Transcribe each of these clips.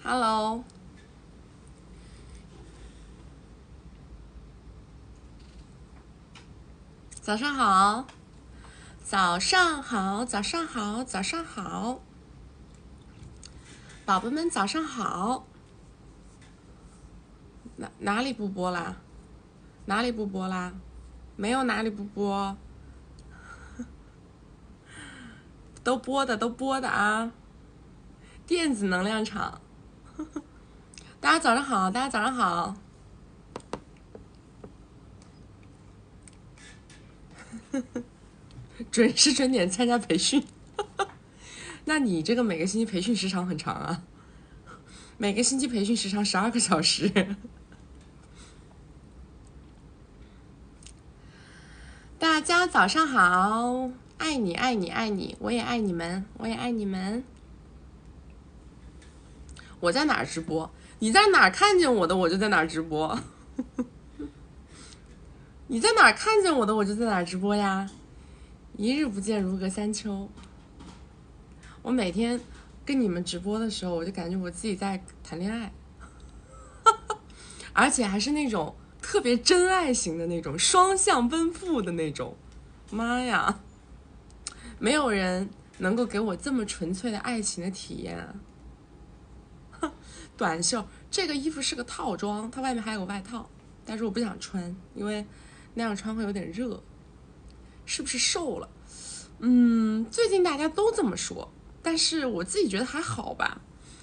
Hello，早上好，早上好，早上好，早上好，宝贝们早上好。哪里不播啦？哪里不播啦？没有哪里不播，都播的都播的啊！电子能量场，大家早上好，大家早上好。准时准点参加培训，那你这个每个星期培训时长很长啊，每个星期培训时长12个小时。大家早上好，爱你爱你爱你，我也爱你们，我也爱你们。我在哪儿直播？你在哪儿看见我的，我就在哪儿直播。你在哪儿看见我的，我就在哪儿直播呀。一日不见如隔三秋。我每天跟你们直播的时候，我就感觉我自己在谈恋爱，而且还是那种特别真爱型的那种，双向奔赴的那种。妈呀，没有人能够给我这么纯粹的爱情的体验啊！短袖，这个衣服是个套装，它外面还有个外套，但是我不想穿，因为那样穿会有点热。是不是瘦了？最近大家都这么说，但是我自己觉得还好吧。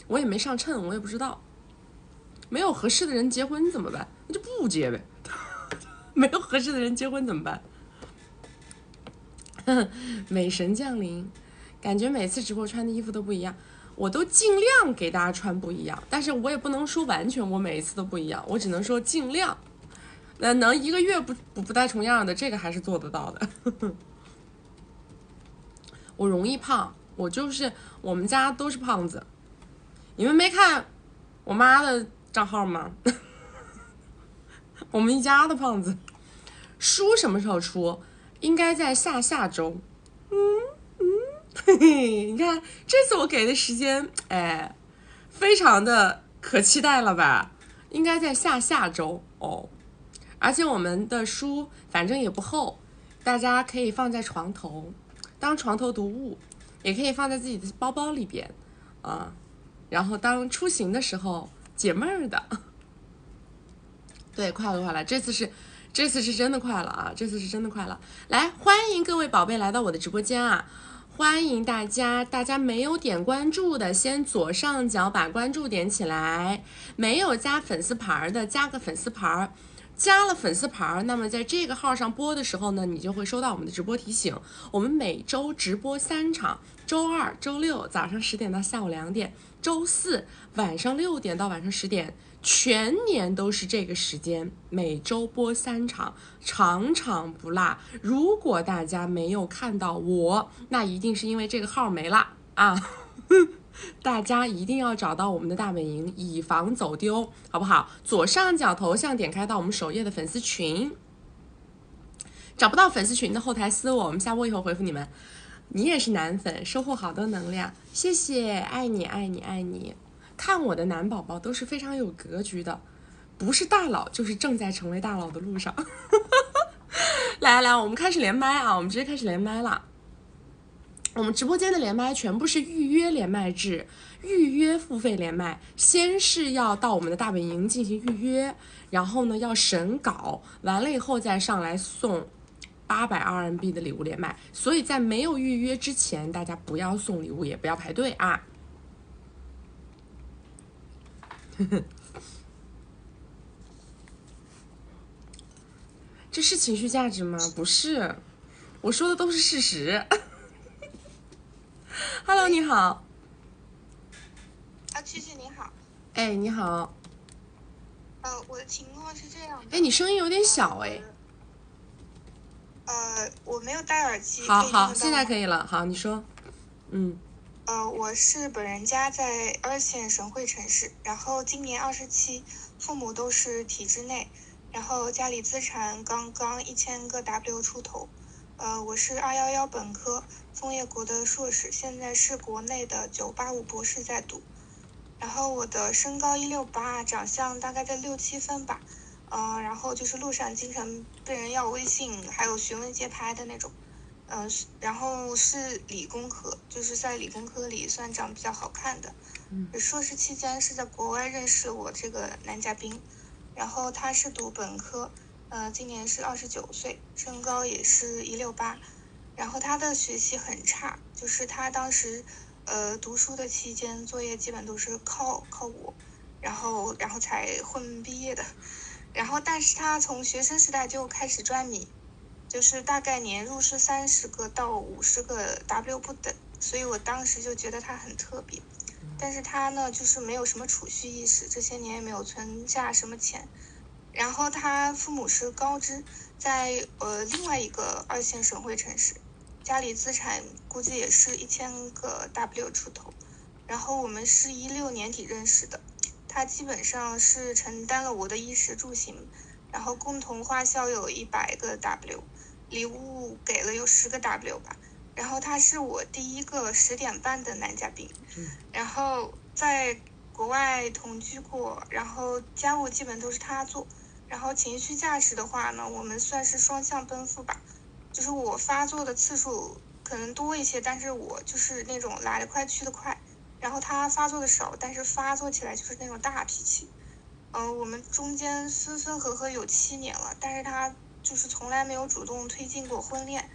我也没上称，我也不知道。没有合适的人结婚怎么办？那就不结呗。没有合适的人结婚怎么办？美神降临，感觉每次直播穿的衣服都不一样，我都尽量给大家穿不一样，但是我也不能说完全我每一次都不一样，我只能说尽量。能一个月不带重样的，这个还是做得到的。我容易胖，我们家都是胖子。你们没看我妈的账号吗？我们一家的胖子。书什么时候出？应该在下周。嘿嘿，你看这次我给的时间，哎，非常的可期待了吧？应该在下周哦。而且我们的书反正也不厚，大家可以放在床头，当床头读物，也可以放在自己的包包里边啊，然后当出行的时候解闷儿的。对，快了，这次是真的快了啊！这次是真的快了。来，欢迎各位宝贝来到我的直播间啊！欢迎大家，大家没有点关注的，先左上角把关注点起来；没有加粉丝牌的，加个粉丝牌。加了粉丝牌，那么在这个号上播的时候呢，你就会收到我们的直播提醒。我们每周直播3场，周二、周六早上10点到下午2点，周四晚上6点到晚上10点，全年都是这个时间，每周播3场，场场不落。如果大家没有看到我，那一定是因为这个号没了啊。大家一定要找到我们的大本营，以防走丢，好不好？左上角头像点开到我们首页的粉丝群，找不到粉丝群的后台私我们下播以后回复你们。你也是男粉，收获好多能量，谢谢，爱你爱你爱你。看我的男宝宝都是非常有格局的，不是大佬就是正在成为大佬的路上。来，我们开始连麦啊，我们直接开始连麦了。我们直播间的连麦全部是预约连麦制，预约付费连麦，先是要到我们的大本营进行预约，然后呢要审稿，完了以后再上来送800RMB 的礼物连麦。所以在没有预约之前，大家不要送礼物，也不要排队啊。这是情绪价值吗？不是，我说的都是事实。Hello， 你好。曲曲你好。哎，你好。我的情况是这样的。哎，你声音有点小哎。我没有戴耳机。好，现在可以了。好，你说。我是本人家在2线省会城市，然后今年27，父母都是体制内，然后家里资产刚刚1000个 W 出头。我是211本科，枫叶国的硕士，现在是国内的985博士在读。然后我的身高168，长相大概在6、7分吧。然后就是路上经常被人要微信，还有询问街拍的那种。然后是理工科，就是在理工科里算长得比较好看的。硕士期间是在国外认识我这个男嘉宾，然后他是读本科，今年是29岁，身高也是168，然后他的学习很差，就是他当时读书的期间作业基本都是靠我，然后才混毕业的。然后但是他从学生时代就开始专米，就是大概年入是30个到50个 W 不等，所以我当时就觉得他很特别。但是他呢就是没有什么储蓄意识，这些年也没有存下什么钱。然后他父母是高知，在另外一个2线省会城市，家里资产估计也是1000个 W 出头。然后我们是16年底认识的，他基本上是承担了我的衣食住行，然后共同花销有100个 W， 礼物给了有10个 W 吧。然后他是我第一个10点半的男嘉宾，然后在国外同居过，然后家务基本都是他做，然后情绪价值的话呢，我们算是双向奔赴吧，就是我发作的次数可能多一些，但是我就是那种来得快去得快，然后他发作的少，但是发作起来就是那种大脾气。我们中间分分合合有7年了，但是他就是从来没有主动推进过婚恋，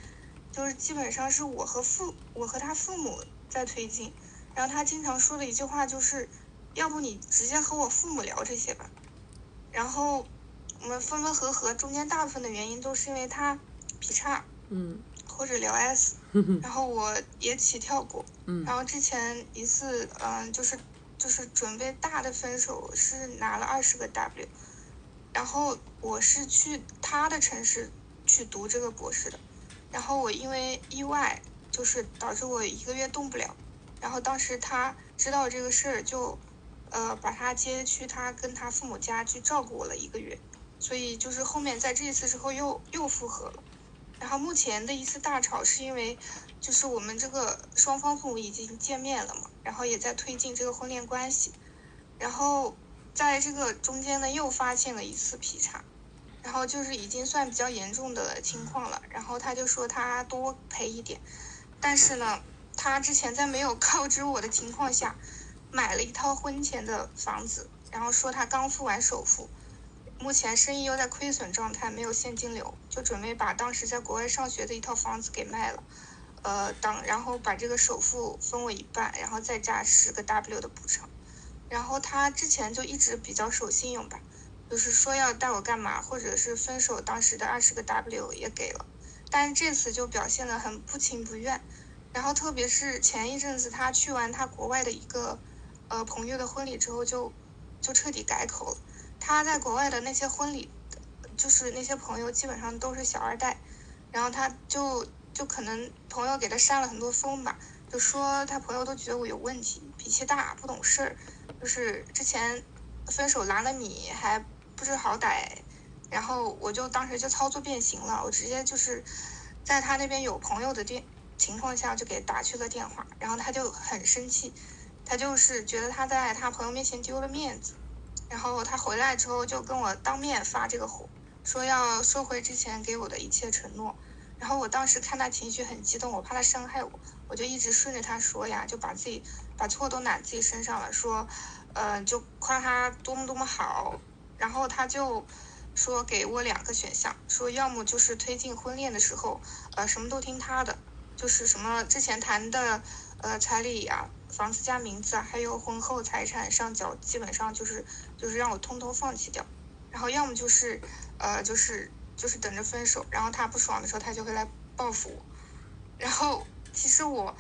就是基本上是我和他父母在推进。然后他经常说的一句话就是，要不你直接和我父母聊这些吧。然后我们分分合合中间大部分的原因都是因为他劈叉，或者聊 S，然后我也起跳过，然后之前一次，就是准备大的分手是拿了20个 W， 然后我是去他的城市去读这个博士的，然后我因为意外就是导致我1个月动不了，然后当时他知道这个事儿就，把他接去他跟他父母家去照顾我了1个月，所以就是后面在这一次之后又复合了。然后目前的一次大吵是因为，就是我们这个双方父母已经见面了嘛，然后也在推进这个婚恋关系，然后在这个中间呢又发现了一次劈叉，然后就是已经算比较严重的情况了，然后他就说他多赔一点，但是呢，他之前在没有告知我的情况下，买了一套婚前的房子，然后说他刚付完首付。目前生意又在亏损状态，没有现金流，就准备把当时在国外上学的一套房子给卖了，然后把这个首付分我一半，然后再加10个 W 的补偿。然后他之前就一直比较守信用吧，就是说要带我干嘛，或者是分手当时的20个 W 也给了，但是这次就表现得很不情不愿。然后特别是前一阵子他去完他国外的一个朋友的婚礼之后就彻底改口了。他在国外的那些婚礼，就是那些朋友基本上都是小二代，然后他就可能朋友给他扇了很多风吧，就说他朋友都觉得我有问题，脾气大，不懂事儿，就是之前分手拿了米还不知好歹，然后我就当时就操作变形了，我直接就是在他那边有朋友的情况下就给打去了电话，然后他就很生气，他就是觉得他在他朋友面前丢了面子。然后他回来之后就跟我当面发这个火，说要收回之前给我的一切承诺。然后我当时看他情绪很激动，我怕他伤害我，我就一直顺着他说呀，就把错都揽自己身上了，说，就夸他多么多么好。然后他就说给我2个选项，说要么就是推进婚恋的时候，什么都听他的，就是什么之前谈的，彩礼啊、房子加名字啊，还有婚后财产上缴，基本上就是让我通通放弃掉。然后要么就是，就是等着分手，然后他不爽的时候他就会来报复我。然后其实我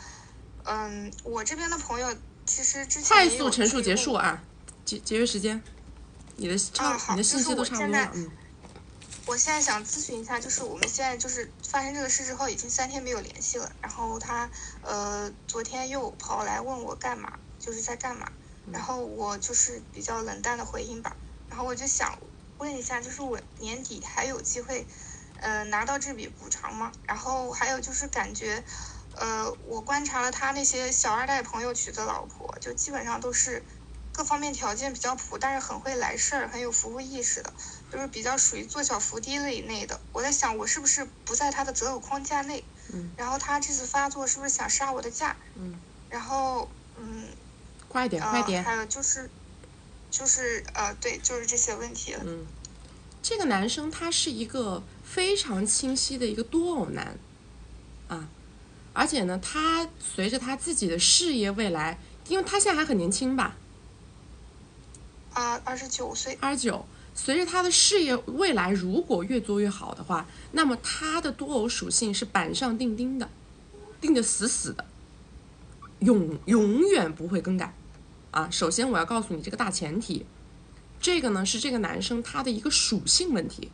这边的朋友其实之前快速陈述结束啊，节约时间，你的信息都差不多了。我现在想咨询一下，就是我们现在就是发生这个事之后已经3天没有联系了，然后他昨天又跑来问我干嘛，就是在干嘛，然后我就是比较冷淡的回应吧，然后我就想问一下，就是我年底还有机会拿到这笔补偿吗？然后还有就是感觉我观察了他那些小二代朋友娶的老婆，就基本上都是各方面条件比较普，但是很会来事儿，很有服务意识的，就是比较属于做小伏低了以内的。我在想，我是不是不在他的择偶框架内？然后他这次发作是不是想杀我的价？然后快点，还有就是对，就是这些问题了。这个男生他是一个非常清晰的一个多偶男啊，而且呢，他随着他自己的事业未来，因为他现在还很年轻吧，29岁，29，随着他的事业未来如果越做越好的话，那么他的多偶属性是板上钉钉的，定得死死的，永远不会更改啊。首先我要告诉你这个大前提，这个呢是这个男生他的一个属性问题，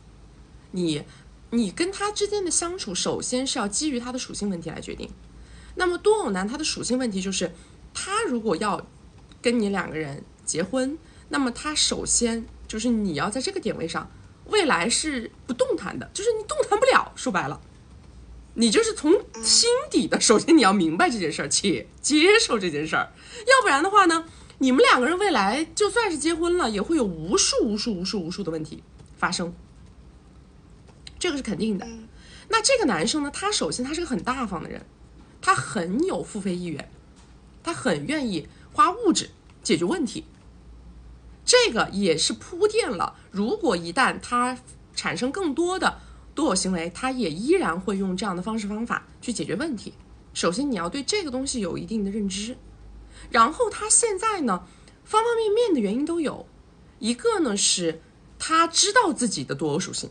你跟他之间的相处，首先是要基于他的属性问题来决定。那么多偶男他的属性问题就是，他如果要跟你两个人结婚，那么他首先就是你要在这个点位上，未来是不动弹的，就是你动弹不了。说白了，你就是从心底的，首先你要明白这件事儿，且接受这件事儿，要不然的话呢，你们两个人未来就算是结婚了，也会有无数的问题发生，这个是肯定的。那这个男生呢，他首先他是个很大方的人，他很有付费意愿，他很愿意花物质解决问题，这个也是铺垫了，如果一旦他产生更多的多偶行为，他也依然会用这样的方式方法去解决问题。首先你要对这个东西有一定的认知，然后他现在呢，方方面面的原因都有。一个呢是他知道自己的多偶属性，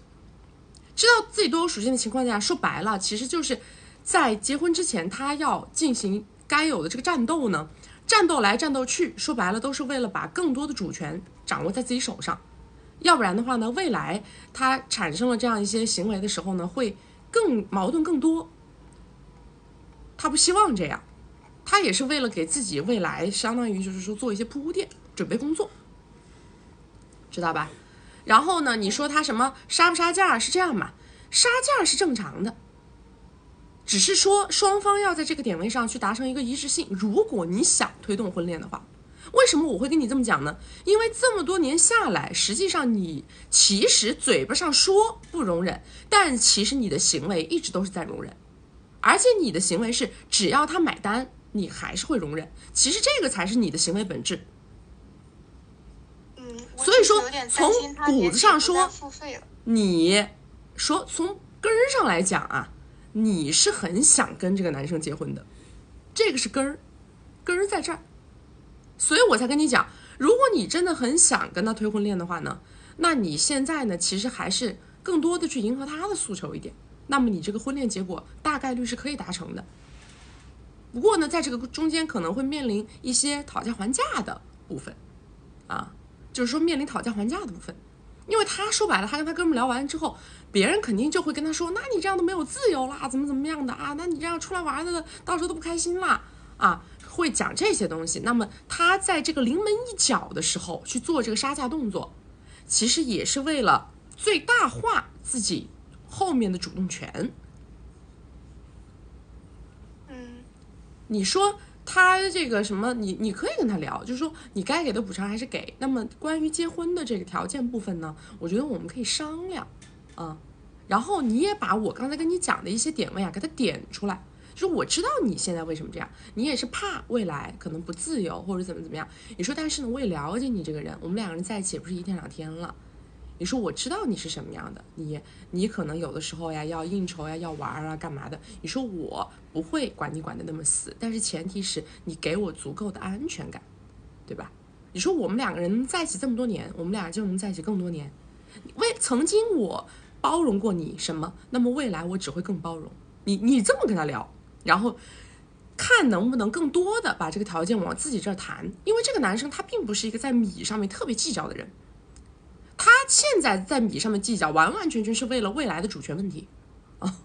知道自己多偶属性的情况下，说白了其实就是在结婚之前他要进行该有的这个战斗呢，战斗来战斗去，说白了都是为了把更多的主权掌握在自己手上。要不然的话呢，未来他产生了这样一些行为的时候呢，会更矛盾更多。他不希望这样，他也是为了给自己未来相当于就是说做一些铺垫准备工作，知道吧？然后呢，你说他什么杀不杀价是这样嘛？杀价是正常的，只是说双方要在这个点位上去达成一个一致性。如果你想推动婚恋的话，为什么我会跟你这么讲呢？因为这么多年下来，实际上你其实嘴巴上说不容忍，但其实你的行为一直都是在容忍，而且你的行为是只要他买单，你还是会容忍。其实这个才是你的行为本质。所以说从骨子上说，你说从根儿上来讲啊，你是很想跟这个男生结婚的，这个是根儿在这儿。所以我才跟你讲，如果你真的很想跟他推婚恋的话呢，那你现在呢其实还是更多的去迎合他的诉求一点，那么你这个婚恋结果大概率是可以达成的。不过呢，在这个中间可能会面临一些讨价还价的部分啊，就是说面临讨价还价的部分。因为他说白了，他跟他哥们聊完之后，别人肯定就会跟他说，那你这样都没有自由啦，怎么样的啊，那你这样出来玩的到时候都不开心啦啊，会讲这些东西。那么他在这个临门一脚的时候去做这个杀价动作，其实也是为了最大化自己后面的主动权。你说他这个什么，你可以跟他聊，就是说你该给的补偿还是给。那么关于结婚的这个条件部分呢，我觉得我们可以商量啊。然后你也把我刚才跟你讲的一些点位啊，给他点出来。就是我知道你现在为什么这样，你也是怕未来可能不自由或者怎么样。你说但是呢，我也了解你这个人，我们两个人在一起也不是一天两天了。你说我知道你是什么样的，你可能有的时候呀要应酬呀，要玩啊干嘛的。你说我不会管你管得那么死，但是前提是你给我足够的安全感，对吧？你说我们两个人在一起这么多年，我们俩就能在一起更多年。曾经我包容过你什么，那么未来我只会更包容你这么跟他聊，然后看能不能更多的把这个条件往自己这儿谈。因为这个男生他并不是一个在米上面特别计较的人，他现在在米上面计较，完完全全是为了未来的主权问题啊。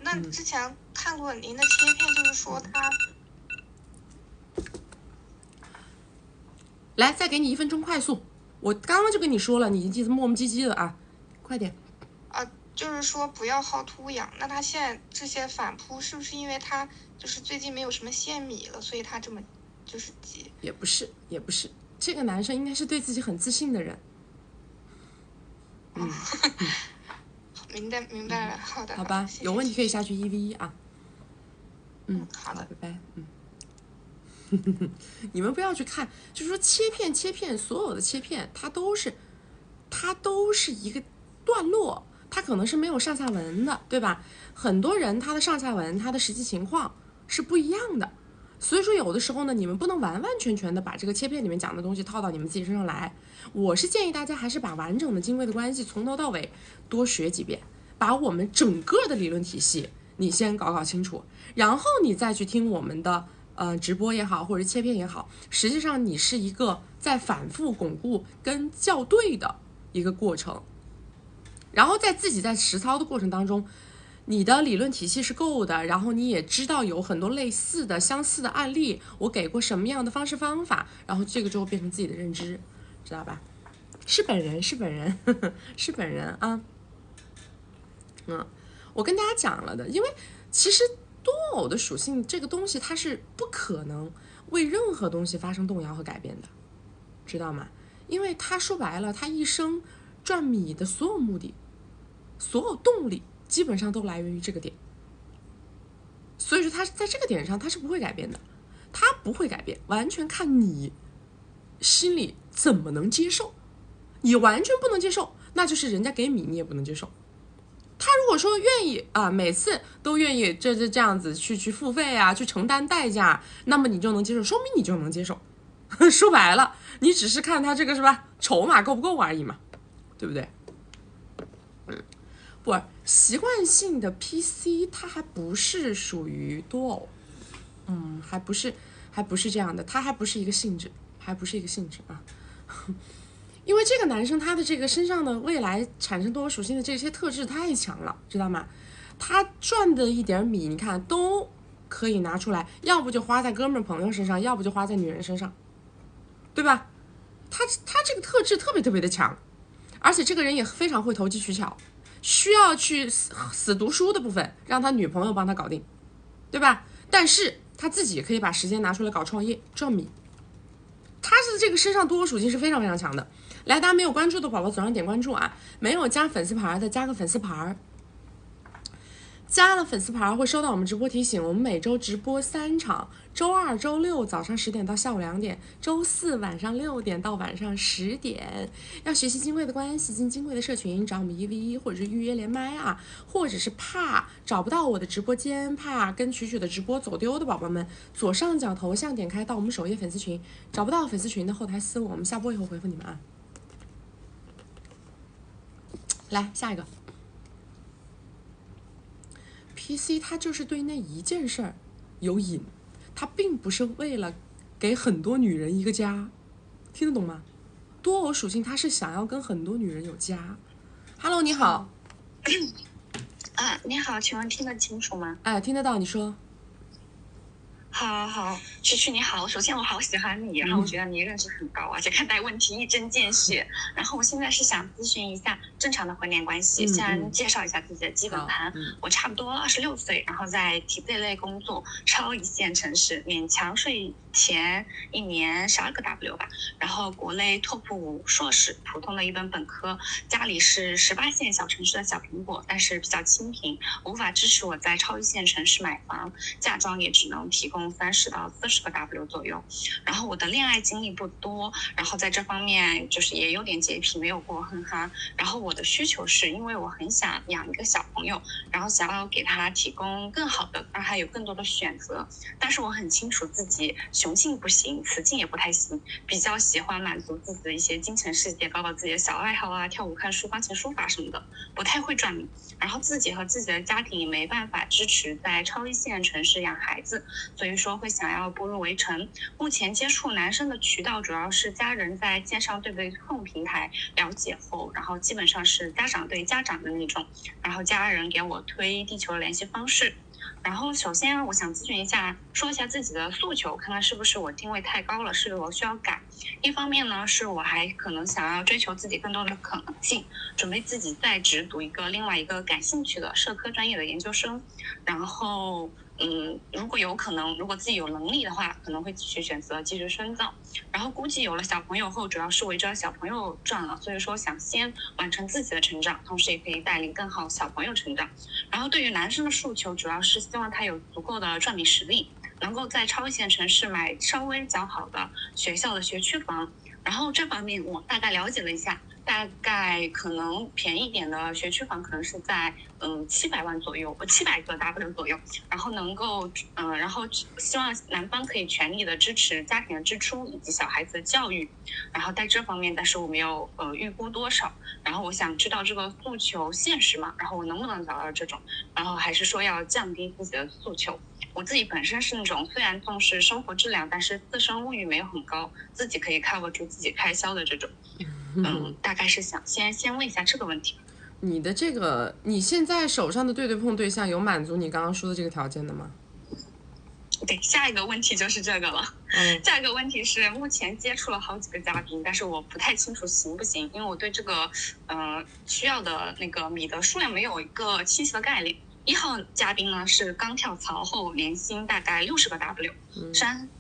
那之前看过您的切片，就是说他，来再给你1分钟快速，我刚刚就跟你说了，你一直磨磨唧唧的啊，快点。就是说不要薅秃氧。那他现在这些反扑是不是因为他就是最近没有什么线米了，所以他这么就是急？也不是，这个男生应该是对自己很自信的人。明白了，好的。好吧，谢谢有问题可以下去1v1啊。好的，拜拜。你们不要去看，就是说切片，所有的切片它都是一个段落，它可能是没有上下文的，对吧？很多人他的上下文，他的实际情况是不一样的，所以说有的时候呢，你们不能完完全全的把这个切片里面讲的东西套到你们自己身上来。我是建议大家还是把完整的精微的关系从头到尾多学几遍，把我们整个的理论体系你先搞清楚，然后你再去听我们的直播也好，或者切片也好，实际上你是一个在反复巩固跟校对的一个过程，然后在自己在实操的过程当中，你的理论体系是够的，然后你也知道有很多类似的相似的案例，我给过什么样的方式方法，然后这个就会变成自己的认知，知道吧？是本人是本人啊。我跟大家讲了的，因为其实多偶的属性这个东西它是不可能为任何东西发生动摇和改变的，知道吗？因为他说白了，他一生赚米的所有目的，所有动力基本上都来源于这个点，所以说他在这个点上他是不会改变的，他不会改变，完全看你心里怎么能接受。你完全不能接受，那就是人家给米你也不能接受。他如果说愿意啊，每次都愿意这样子去付费啊，去承担代价，那么你就能接受，说明你就能接受。说白了，你只是看他这个是吧，筹码够不够而已嘛，对不对？不，习惯性的 PC 它还不是属于多偶，还不是这样的，它还不是一个性质，啊。因为这个男生他的这个身上的未来产生多偶属性的这些特质太强了，知道吗？他赚的一点米，你看都可以拿出来，要不就花在哥们朋友身上，要不就花在女人身上，对吧？他这个特质特别的强，而且这个人也非常会投机取巧，需要去死读书的部分让他女朋友帮他搞定，对吧？但是他自己也可以把时间拿出来搞创业赚米，他是这个身上多偶属性是非常强的。来，大家没有关注的宝宝左上点关注啊，没有加粉丝牌的加个粉丝牌，加了粉丝牌会收到我们直播提醒。我们每周直播3场，周二、周六早上10点到下午2点，周四晚上6点到晚上10点。要学习金贵的关系，进金贵的社群，找我们1v1，或者是预约连麦啊，或者是怕找不到我的直播间，怕跟曲的直播走丢的宝宝们，左上角头像点开到我们首页粉丝群，找不到粉丝群的后台私我们下播以后回复你们啊。来下一个 PC， 它就是对那一件事儿有瘾，它并不是为了给很多女人一个家，听得懂吗？多偶属性它是想要跟很多女人有家。Hello， 你好。你好，请问听得清楚吗？哎，听得到，你说。好，曲曲你好，首先我好喜欢你，然后我觉得你认知很高，而且看待问题一针见血。然后我现在是想咨询一下正常的婚恋关系，先介绍一下自己的基本盘。我差不多26岁，然后在体制类工作，超一线城市，勉强税前1年12个 W 吧。然后国内 Top 5硕士，普通的一本本科，家里是18线小城市的小苹果，但是比较清贫，无法支持我在超一线城市买房，嫁妆也只能提供30到40个 W 左右。然后我的恋爱经历不多，然后在这方面就是也有点洁癖，没有过哼哈。然后我的需求是因为我很想养一个小朋友，然后想要给他提供更好的，让他有更多的选择。但是我很清楚自己雄性不行，雌性也不太行，比较喜欢满足自己的一些精神世界，搞搞自己的小爱好啊，跳舞、看书、钢琴、书法什么的，不太会赚米。然后自己和自己的家庭也没办法支持在超一线城市养孩子，所以说会想要步入围城。目前接触男生的渠道主要是家人在线上对碰平台了解后，然后基本上是家长对家长的那种，然后家人给我推地球的联系方式。然后首先我想咨询一下，说一下自己的诉求，看看是不是我定位太高了，是不是我需要改。一方面呢，是我还可能想要追求自己更多的可能性，准备自己在职读另外一个感兴趣的社科专业的研究生，然后如果有可能，如果自己有能力的话，可能会继续选择继续深造。然后估计有了小朋友后，主要是围着小朋友转了，所以说想先完成自己的成长，同时也可以带领更好小朋友成长。然后对于男生的诉求，主要是希望他有足够的赚米实力，能够在超一线城市买稍微较好的学校的学区房。然后这方面我大概了解了一下，大概可能便宜一点的学区房可能是在700万左右，700个 W 左右，然后能够然后希望男方可以全力的支持家庭的支出以及小孩子的教育。然后在这方面，但是我没有预估多少，然后我想知道这个诉求现实吗？然后我能不能找到这种，然后还是说要降低自己的诉求。我自己本身是那种虽然重视生活质量，但是自身物欲没有很高，自己可以 cover 住自己开销的这种。大概是想先问一下这个问题。你现在手上的对碰对象有满足你刚刚说的这个条件的吗？对，下一个问题就是这个了。下一个问题是目前接触了好几个嘉宾，但是我不太清楚行不行，因为我对这个需要的那个米的数量没有一个清晰的概念。1号嘉宾呢是刚跳槽后年薪大概60个 W，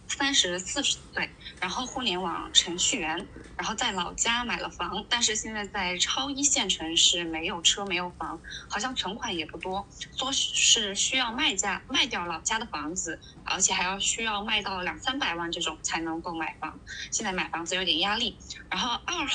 34岁，然后互联网程序员，然后在老家买了房，但是现在在超一线城市没有车没有房，好像存款也不多，说是需要卖掉老家的房子，而且还需要卖到200-300万这种才能够买房，现在买房子有点压力。然后2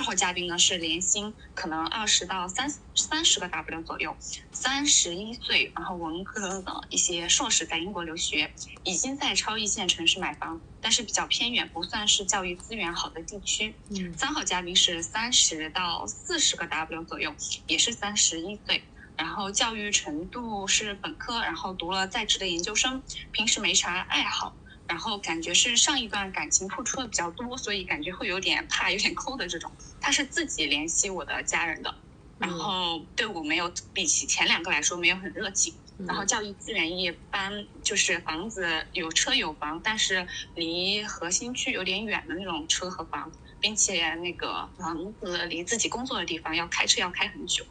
号嘉宾呢是年薪可能20到30个 W 左右，31岁，然后文科的一些硕士，在英国留学，已经在超一线城市买房，但是比较偏远，不算是教育资源好的地区。3号嘉宾是30到40个 W 左右，也是31岁，然后教育程度是本科，然后读了在职的研究生，平时没啥爱好，然后感觉是上一段感情付出的比较多，所以感觉会有点怕有点抠的这种。他是自己联系我的家人的，然后对我没有比起前2个来说没有很热情，然后教育资源一般，就是房子有车有房，但是离核心区有点远的那种车和房，并且那个房子离自己工作的地方要开车要开很久。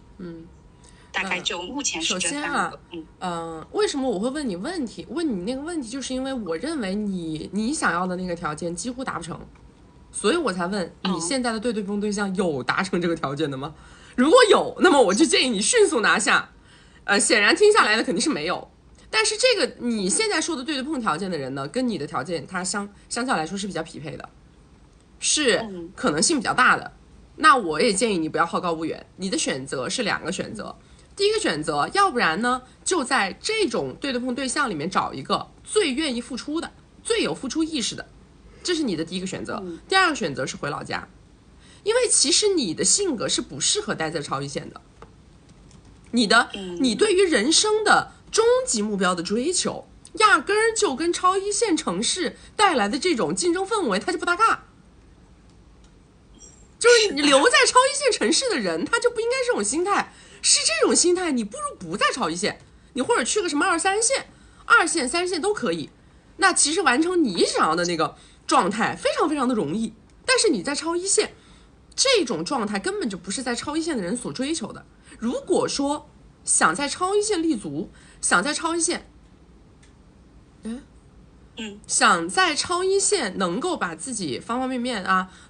大概就目前是这3个。为什么我会问你那个问题，就是因为我认为你想要的那个条件几乎达不成，所以我才问你现在的对碰对象有达成这个条件的吗？如果有，那么我就建议你迅速拿下。显然听下来的肯定是没有，但是这个你现在说的对碰条件的人呢，跟你的条件它相较来说是比较匹配的，是可能性比较大的。那我也建议你不要好高骛远，你的选择是2个选择。第一个选择，要不然呢就在这种对碰对象里面找一个最愿意付出的，最有付出意识的，这是你的第一个选择。第2个选择是回老家，因为其实你的性格是不适合待在超一线的，你对于人生的终极目标的追求，压根儿就跟超一线城市带来的这种竞争氛围它就不搭嘎。就是你留在超一线城市的人，他就不应该这种心态，是这种心态，你不如不在超一线，你或者去个什么2、3线、2线、3线都可以。那其实完成你想要的那个状态非常非常的容易，但是你在超一线，这种状态根本就不是在超一线的人所追求的。如果说想在超一线立足，想在超一线能够把自己方方面面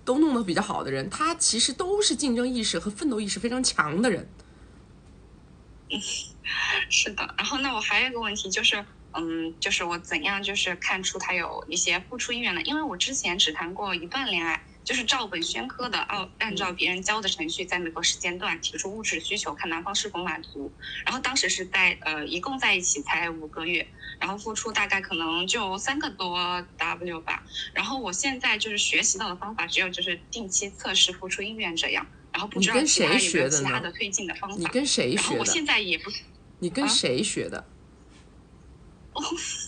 都弄得比较好的人，他其实都是竞争意识和奋斗意识非常强的人。是的。然后那我还有一个问题就是就是我怎样就是看出他有一些付出意愿呢？因为我之前只谈过一段恋爱，就是照本宣科的按照别人教的程序，在某个时间段提出物质需求，看男方是否满足。然后当时是一共在一起才5个月，然后付出大概可能就3个多 W 吧。然后我现在就是学习到的方法只有就是定期测试付出意愿这样，然后不知道其他有没有其他的推进的方法。你跟谁学的？然后我现在也不是。你跟谁学的？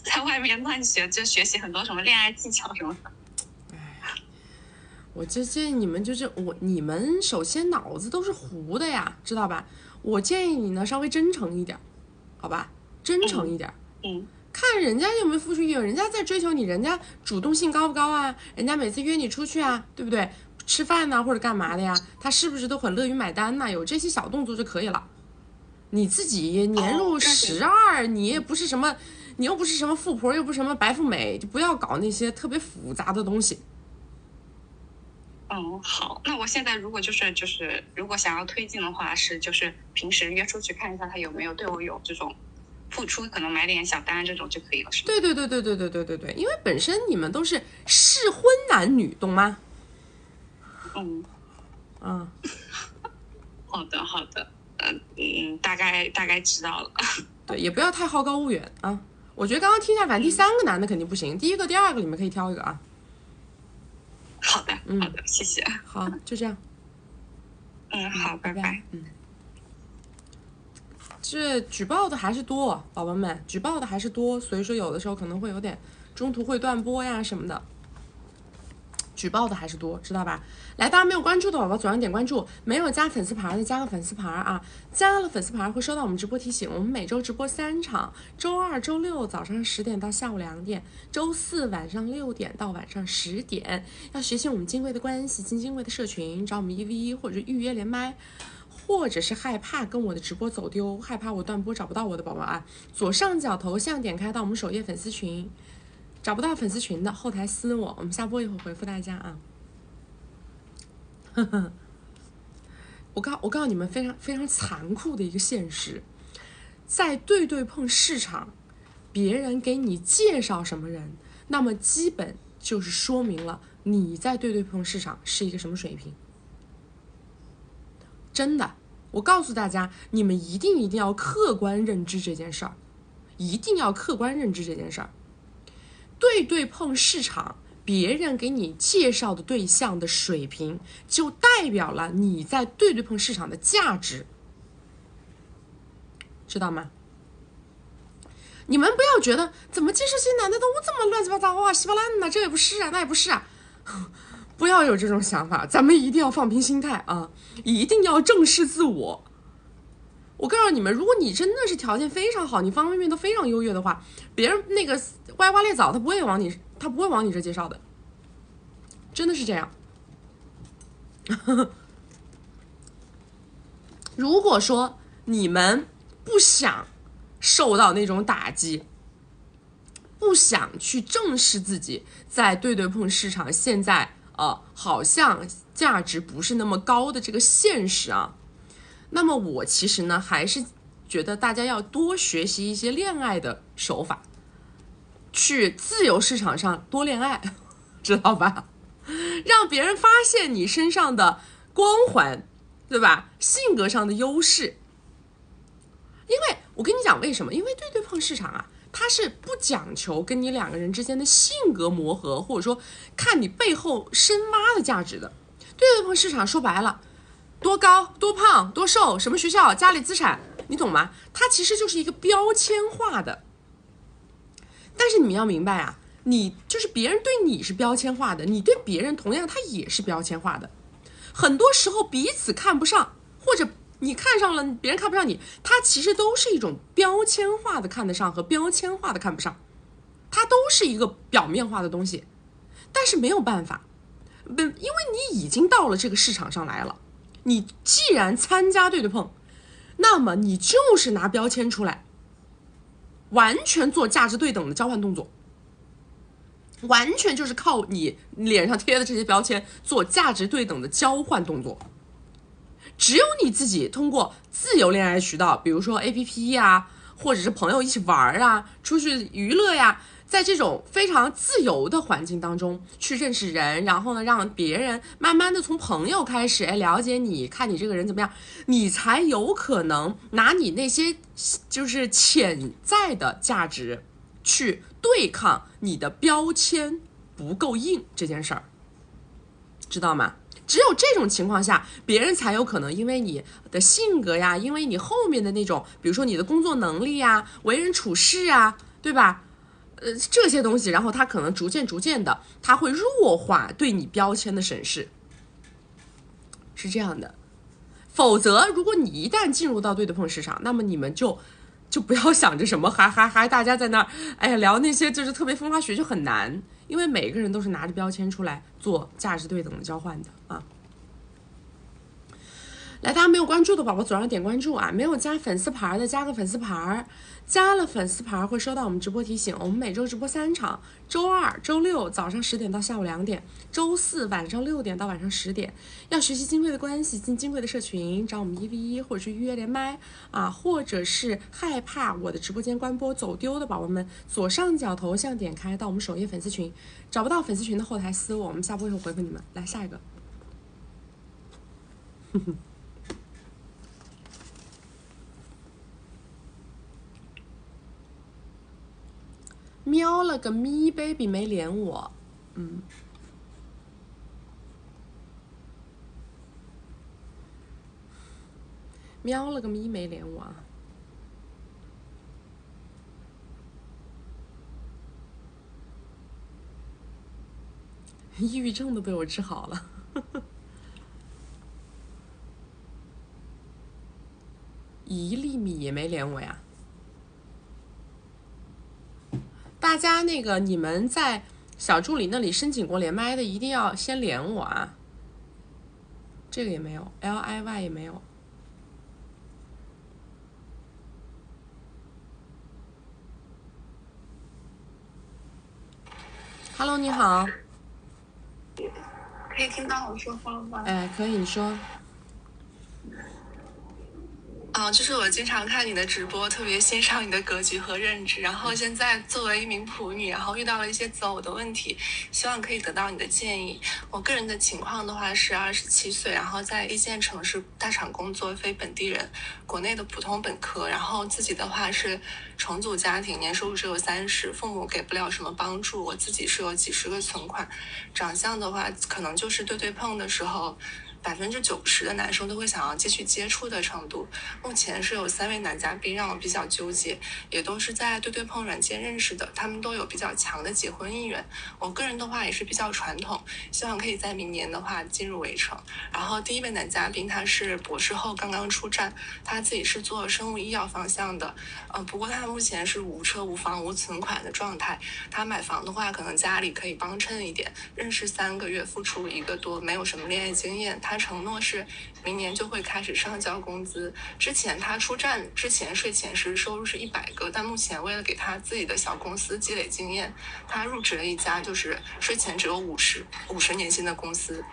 在外面乱学，就学习很多什么恋爱技巧什么的。我这建议你们你们首先脑子都是糊的呀，知道吧？我建议你呢稍微真诚一点，好吧？真诚一点。看人家有没有付出意愿，人家在追求你，人家主动性高不高啊？人家每次约你出去啊，对不对？吃饭呢或者干嘛的呀？他是不是都很乐于买单呢？有这些小动作就可以了。你自己年入12，你也不是什么，你又不是什么富婆，又不是什么白富美，就不要搞那些特别复杂的东西。好，那我现在如果如果想要推进的话，就是平时约出去看一下他有没有对我有这种付出，可能买点小单这种就可以了，是吗？对，因为本身你们都是适婚男女，懂吗？好的，大概知道了。对，也不要太好高骛远啊。我觉得刚刚听下来，第3个男的肯定不行，第1个、第2个你们可以挑一个啊。好的，谢谢。好，就这样。好，拜拜。这举报的还是多，宝宝们，举报的还是多，所以说有的时候可能会有点中途会断播呀什么的。举报的还是多，知道吧？来，大家没有关注的宝宝左上点关注，没有加粉丝牌的加个粉丝牌啊！加了粉丝牌会收到我们直播提醒。我们每周直播3场，周2、周6早上10点到下午2点，周4晚上6点到晚上10点。要学习我们金贵的关系，进金贵的社群，找我们1v1或者预约连麦，或者是害怕跟我的直播走丢，害怕我断播找不到我的宝宝啊，左上角头像点开到我们首页粉丝群。找不到粉丝群的后台私我，我们下播以后回复大家啊。我告诉你们非常非常残酷的一个现实，在对对碰市场，别人给你介绍什么人，那么基本就是说明了你在对对碰市场是一个什么水平。真的，我告诉大家，你们一定要客观认知这件事儿，一定要客观认知这件事儿。对对碰市场，别人给你介绍的对象的水平，就代表了你在对对碰市场的价值，知道吗？你们不要觉得怎么介绍些男的都这么乱七八糟啊，稀巴烂呢，这也不是啊，那也不是啊，不要有这种想法，咱们一定要放平心态啊，一定要正视自我。我告诉你们，如果你真的是条件非常好，你方方面面都非常优越的话，别人那个歪瓜裂枣他不会往你这介绍的，真的是这样。如果说你们不想受到那种打击，不想去正视自己在对对碰市场现在好像价值不是那么高的这个现实啊，那么我其实呢还是觉得大家要多学习一些恋爱的手法，去自由市场上多恋爱，知道吧？让别人发现你身上的光环，对吧？性格上的优势。因为我跟你讲为什么？因为对对碰市场啊，它是不讲求跟你2个人之间的性格磨合，或者说看你背后深挖的价值的。对对碰市场说白了，多高、多胖、多瘦、什么学校、家里资产，你懂吗？它其实就是一个标签化的。但是你们要明白啊，你就是别人对你是标签化的，你对别人同样他也是标签化的。很多时候彼此看不上，或者你看上了别人看不上你，它其实都是一种标签化的看得上和标签化的看不上，它都是一个表面化的东西。但是没有办法，因为你已经到了这个市场上来了，你既然参加对对碰，那么你就是拿标签出来，完全做价值对等的交换动作，完全就是靠你脸上贴的这些标签做价值对等的交换动作。只有你自己通过自由恋爱渠道，比如说 APP 呀，或者是朋友一起玩啊，出去娱乐呀，在这种非常自由的环境当中去认识人，然后呢，让别人慢慢的从朋友开始，了解你，看你这个人怎么样，你才有可能拿你那些就是潜在的价值去对抗你的标签不够硬这件事儿，知道吗？只有这种情况下，别人才有可能因为你的性格呀，因为你后面的那种，比如说你的工作能力呀，为人处事啊，对吧？这些东西，然后他可能逐渐的，他会弱化对你标签的审视，是这样的。否则，如果你一旦进入到对对碰市场，那么你们就就不要想着什么还大家在那儿，哎呀聊那些就是特别风花雪就很难，因为每个人都是拿着标签出来做价值对等的交换的啊。来，大家没有关注的宝宝左上点关注啊！没有加粉丝牌的加个粉丝牌，加了粉丝牌会收到我们直播提醒。我们每周直播3场，周二、周六早上10点到下午2点，周四晚上6点到晚上10点。要学习金贵的关系，进金贵的社群，找我们1v1或者是预约连麦啊，或者是害怕我的直播间关播走丢的宝宝们，左上角头像点开到我们首页粉丝群，找不到粉丝群的后台私我们下播会回复你们。来下一个。喵了个咪 baby 没连我，喵了个咪没连我啊。抑郁症都被我治好了。1粒米也没连我呀。大家那个你们在小助理那里申请过连麦的，一定要先连我啊。这个也没有 ，LIY 也没有。Hello， 你好。可以听到我说话吗？哎，可以，你说。就是我经常看你的直播，特别欣赏你的格局和认知。然后现在作为一名普女，然后遇到了一些择偶的问题，希望可以得到你的建议。我个人的情况的话是27岁，然后在1线城市大厂工作，非本地人，国内的普通本科。然后自己的话是重组家庭，年收入只有30，父母给不了什么帮助，我自己是有几十个存款。长相的话，可能就是对碰的时候。90%的男生都会想要继续接触的程度。目前是有3位男嘉宾让我比较纠结，也都是在对碰软件认识的，他们都有比较强的结婚意愿。我个人的话也是比较传统，希望可以在明年的话进入围城。然后第1位男嘉宾他是博士后刚刚出站，他自己是做生物医药方向的，不过他目前是无车无房无存款的状态。他买房的话可能家里可以帮衬一点，认识3个月付出1个多，没有什么恋爱经验。他承诺是明年就会开始上交工资。之前他出站之前税前是收入是100个，但目前为了给他自己的小公司积累经验，他入职了一家就是税前只有50年薪的公司。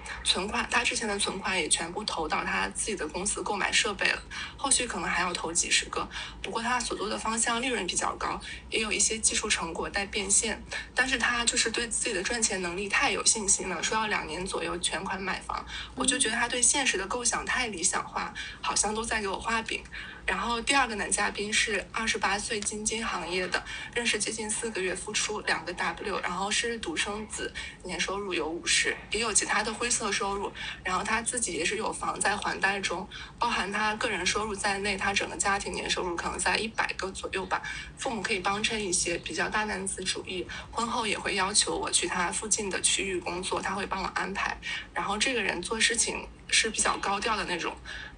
他之前的存款也全部投到他自己的公司购买设备了，后续可能还要投几十个。不过他所做的方向利润比较高，也有一些技术成果待变现，但是他就是对自己的赚钱能力太有信心了，说要2年左右全款买房。我就觉得他对现实的构想太理想化，好像都在给我画饼。然后第2个男嘉宾是28岁基金行业的，认识接近4个月，付出2个 W， 然后是独生子，年收入有50，也有其他的灰色收入。然后他自己也是有房在还贷中，包含他个人收入在内，他整个家庭年收入可能在100个左右吧。父母可以帮衬一些，比较大男子主义，婚后也会要求我去他附近的区域工作，他会帮我安排。然后这个人做事情是比较高调的那种。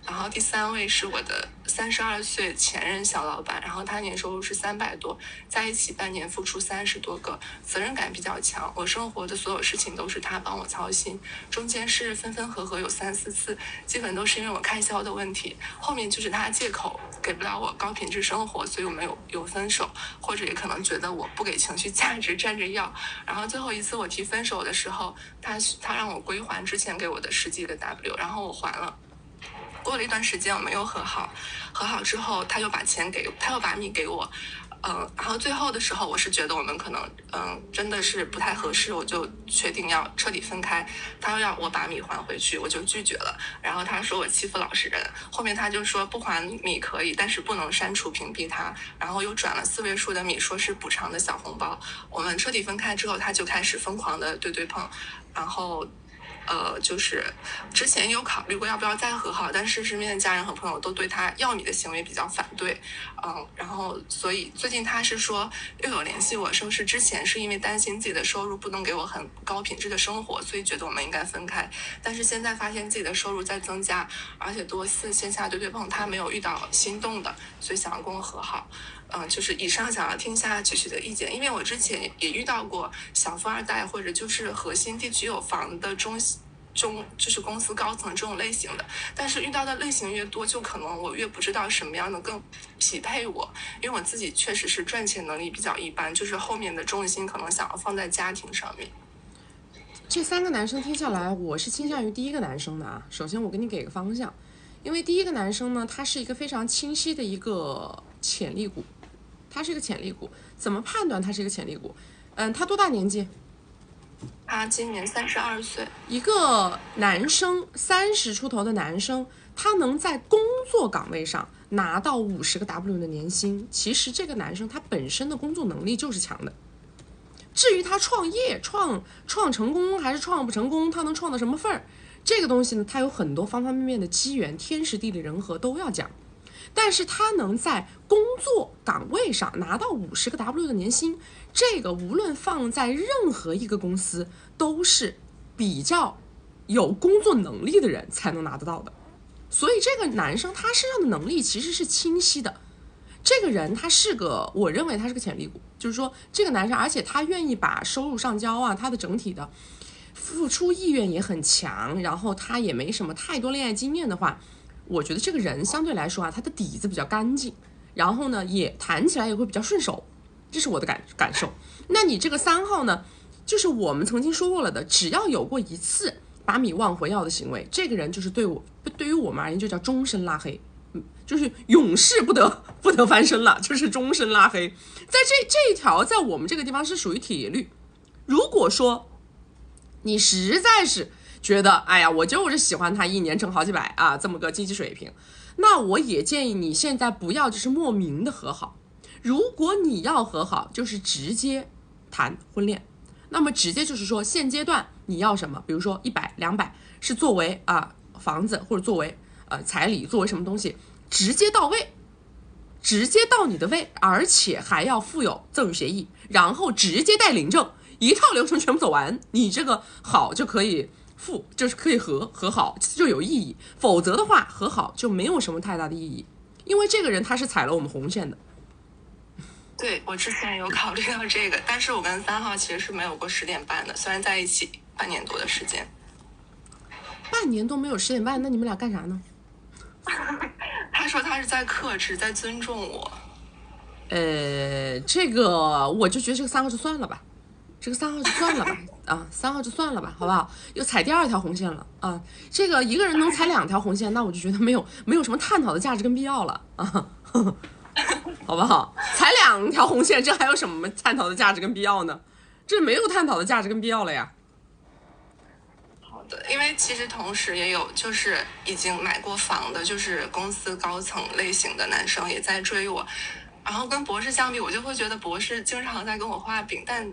然后第3位是我的32岁前任小老板，然后他年收入是300多，在一起半年付出30多个，责任感比较强，我生活的所有事情都是他帮我操心，中间是分分合合有3、4次，基本都是因为我开销的问题，后面就是他借口给不了我高品质生活，所以我们有分手，或者也可能觉得我不给情绪价值站着要。然后最后一次我提分手的时候，他让我归还之前给我的10几个 W， 然后我还了。过了一段时间我们又和好之后他又把米给我，然后最后的时候我是觉得我们可能真的是不太合适，我就确定要彻底分开。他要我把米还回去，我就拒绝了。然后他说我欺负老实人，后面他就说不还米可以，但是不能删除屏蔽他，然后又转了4位数的米，说是补偿的小红包。我们彻底分开之后，他就开始疯狂的对碰，然后就是之前有考虑过要不要再和好，但是身边的家人和朋友都对他要米的行为比较反对，然后所以最近他是说又有联系我，说是之前是因为担心自己的收入不能给我很高品质的生活，所以觉得我们应该分开，但是现在发现自己的收入在增加，而且多次线下对碰，他没有遇到心动的，所以想要跟我和好。就是以上想要听一下曲曲的意见，因为我之前也遇到过小富二代或者就是核心地区有房的就是公司高层这种类型的，但是遇到的类型越多，就可能我越不知道什么样的更匹配我，因为我自己确实是赚钱能力比较一般，就是后面的重心可能想要放在家庭上面。这3个男生听下来，我是倾向于第一个男生的啊。首先我给你给个方向，因为第一个男生呢，他是一个非常清晰的一个潜力股。他是一个潜力股，怎么判断他是一个潜力股？他多大年纪？他今年32岁。一个男生30出头的男生，他能在工作岗位上拿到50个 W 的年薪，其实这个男生他本身的工作能力就是强的。至于他创业创成功还是创不成功，他能创到什么份儿，这个东西呢，他有很多方方面面的机缘，天时地利人和都要讲。但是他能在工作岗位上拿到50个 W 的年薪，这个无论放在任何一个公司都是比较有工作能力的人才能拿得到的。所以这个男生他身上的能力其实是清晰的，这个人他是个，我认为他是个潜力股，就是说这个男生，而且他愿意把收入上交啊，他的整体的付出意愿也很强，然后他也没什么太多恋爱经验的话，我觉得这个人相对来说啊，他的底子比较干净，然后呢，也谈起来也会比较顺手，这是我的感受。那你这个3号呢，就是我们曾经说过了的，只要有过一次把米忘回要的行为，这个人就是对于我们而言就叫终身拉黑，就是永世不得翻身了，就是终身拉黑。在这一条，在我们这个地方是属于铁律。如果说你实在是觉得，哎呀，我就是喜欢他1年挣好几百啊，这么个经济水平，那我也建议你现在不要就是莫名的和好。如果你要和好，就是直接谈婚恋。那么直接就是说，现阶段你要什么，比如说100、200，是作为房子或者作为彩礼，作为什么东西，直接到位，直接到你的位，而且还要附有赠与协议，然后直接带领证，一套流程全部走完，你这个好就可以就是可以和好就有意义，否则的话和好就没有什么太大的意义，因为这个人他是踩了我们红线的。对，我之前有考虑到这个，但是我跟3号其实是没有过10点半的，虽然在一起半年多的时间。半年多没有10点半，那你们俩干啥呢？他说他是在克制，在尊重我。这个我就觉得这个3号就算了吧，这个3号就算了吧，3号就算了吧，好不好？又踩第2条红线了啊！这个一个人能踩2条红线，那我就觉得没有什么探讨的价值跟必要了啊，好不好？踩2条红线，这还有什么探讨的价值跟必要呢？这没有探讨的价值跟必要了呀。好的，因为其实同时也有就是已经买过房的，就是公司高层类型的男生也在追我。然后跟博士相比，我就会觉得博士经常在跟我画饼，但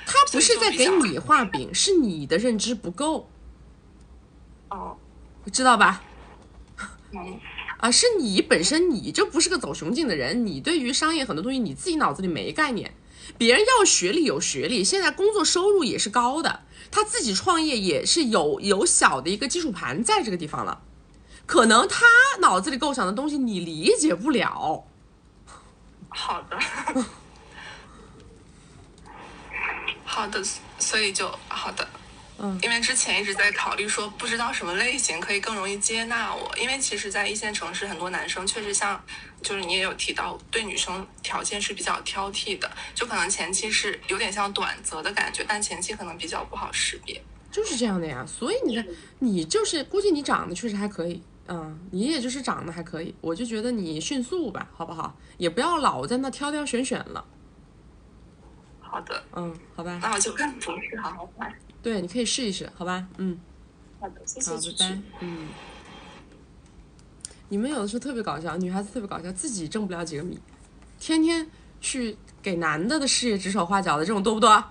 他不是在给你画饼，是你的认知不够。知道吧？是你本身你就不是个走雄竞的人，你对于商业很多东西你自己脑子里没概念。别人要学历有学历，现在工作收入也是高的，他自己创业也是有小的一个基础盘在这个地方了，可能他脑子里构想的东西你理解不了。好的，好的，所以就好的。因为之前一直在考虑说，不知道什么类型可以更容易接纳我。因为其实，在1线城市，很多男生确实像，就是你也有提到，对女生条件是比较挑剔的，就可能前期是有点像短则的感觉，但前期可能比较不好识别。就是这样的呀，所以你就是估计你长得确实还可以，你也就是长得还可以，我就觉得你迅速吧，好不好？也不要老在那挑挑选选了。好的，好吧。那我就跟博士好好玩。对，你可以试一试，好吧？好的，谢谢。好，拜拜。你们有的时候特别搞笑，女孩子特别搞笑，自己挣不了几个米，天天去给男的事业指手画脚的，这种多不多？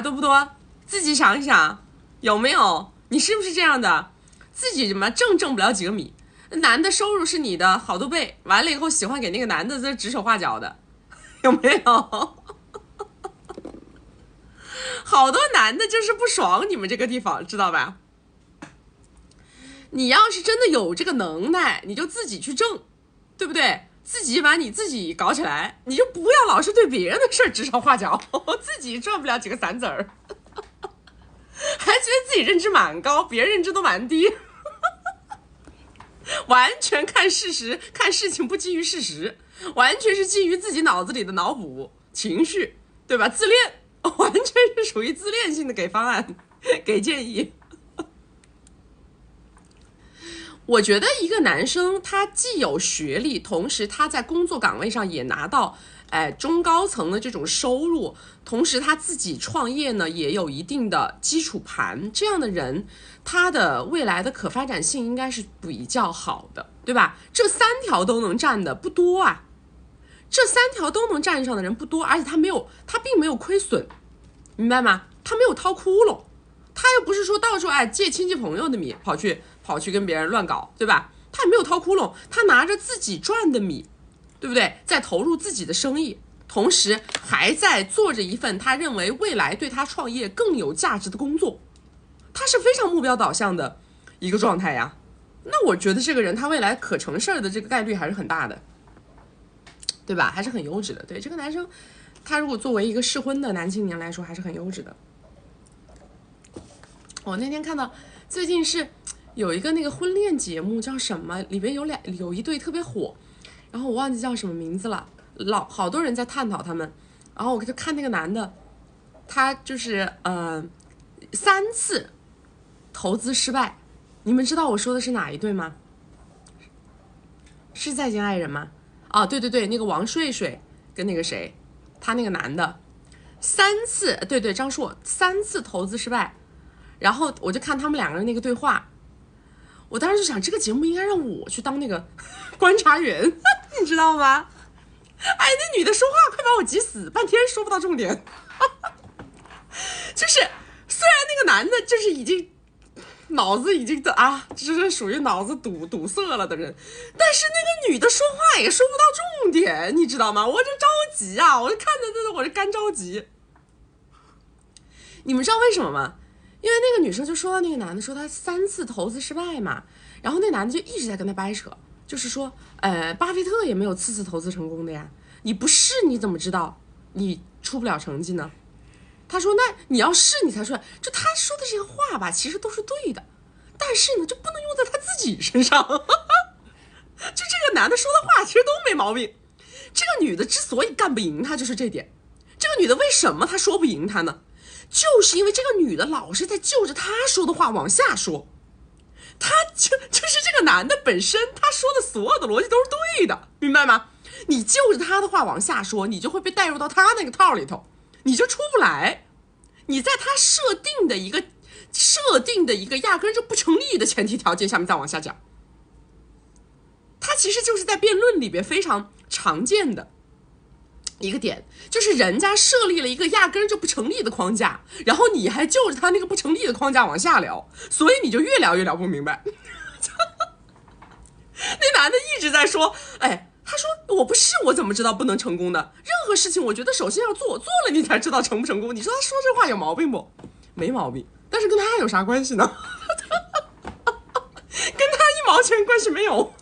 多不多？自己想一想，有没有？你是不是这样的？自己嘛挣不了几个米，男的收入是你的好多倍，完了以后喜欢给那个男的在指手画脚的，有没有？好多男的就是不爽你们这个地方，知道吧？你要是真的有这个能耐，你就自己去挣，对不对？自己把你自己搞起来，你就不要老是对别人的事指手画脚，自己赚不了几个散子儿，还觉得自己认知蛮高，别人认知都蛮低，完全看事实，看事情不基于事实，完全是基于自己脑子里的脑补情绪，对吧？自恋，完全是属于自恋性的给方案，给建议。我觉得一个男生他既有学历，同时他在工作岗位上也拿到中高层的这种收入，同时他自己创业呢也有一定的基础盘，这样的人他的未来的可发展性应该是比较好的，对吧？这3条都能占的不多啊，这3条都能占上的人不多，而且他并没有亏损，明白吗？他没有掏窟窿，他又不是说到处借亲戚朋友的米跑去跟别人乱搞，对吧？他也没有掏窟窿，他拿着自己赚的米，对不对？在投入自己的生意，同时还在做着一份他认为未来对他创业更有价值的工作，他是非常目标导向的一个状态呀。那我觉得这个人他未来可成事儿的这个概率还是很大的，对吧？还是很优质的。对，这个男生他如果作为一个适婚的男青年来说还是很优质的。我那天看到最近是有一个那个婚恋节目叫什么，里边有一对特别火，然后我忘记叫什么名字了，好多人在探讨他们，然后我就看那个男的，他就是3次投资失败，你们知道我说的是哪一对吗？是再见爱人吗？啊，对对对，那个王睡睡跟那个谁，他那个男的3次，对对，张硕3次投资失败，然后我就看他们2个人那个对话，我当时就想这个节目应该让我去当那个观察员，你知道吗？那女的说话快把我急死，半天说不到重点。就是虽然那个男的就是已经脑子已经就是属于脑子堵塞了的人，但是那个女的说话也说不到重点，你知道吗？我就着急啊，我就看着我就干着急。你们知道为什么吗？因为那个女生就说到那个男的说他3次投资失败嘛，然后那男的就一直在跟他掰扯，就是说巴菲特也没有次投资成功的呀，你不试你怎么知道你出不了成绩呢？他说那你要试你才出来，就他说的这些话吧其实都是对的，但是呢就不能用在他自己身上。就这个男的说的话其实都没毛病，这个女的之所以干不赢他就是这点。这个女的为什么他说不赢他呢？就是因为这个女的老是在就着他说的话往下说，他就是这个男的本身他说的所有的逻辑都是对的，明白吗？你就着他的话往下说，你就会被带入到他那个套里头，你就出不来。你在他设定的一个压根就不成立的前提条件下面再往下讲，他其实就是在辩论里边非常常见的一个点，就是人家设立了一个压根就不成立的框架，然后你还就着他那个不成立的框架往下聊，所以你就越聊越聊不明白。那男的一直在说他说我不是我怎么知道不能成功的，任何事情我觉得首先要做了你才知道成不成功。你说他说这话有毛病不？没毛病，但是跟他有啥关系呢？跟他1毛钱关系没有。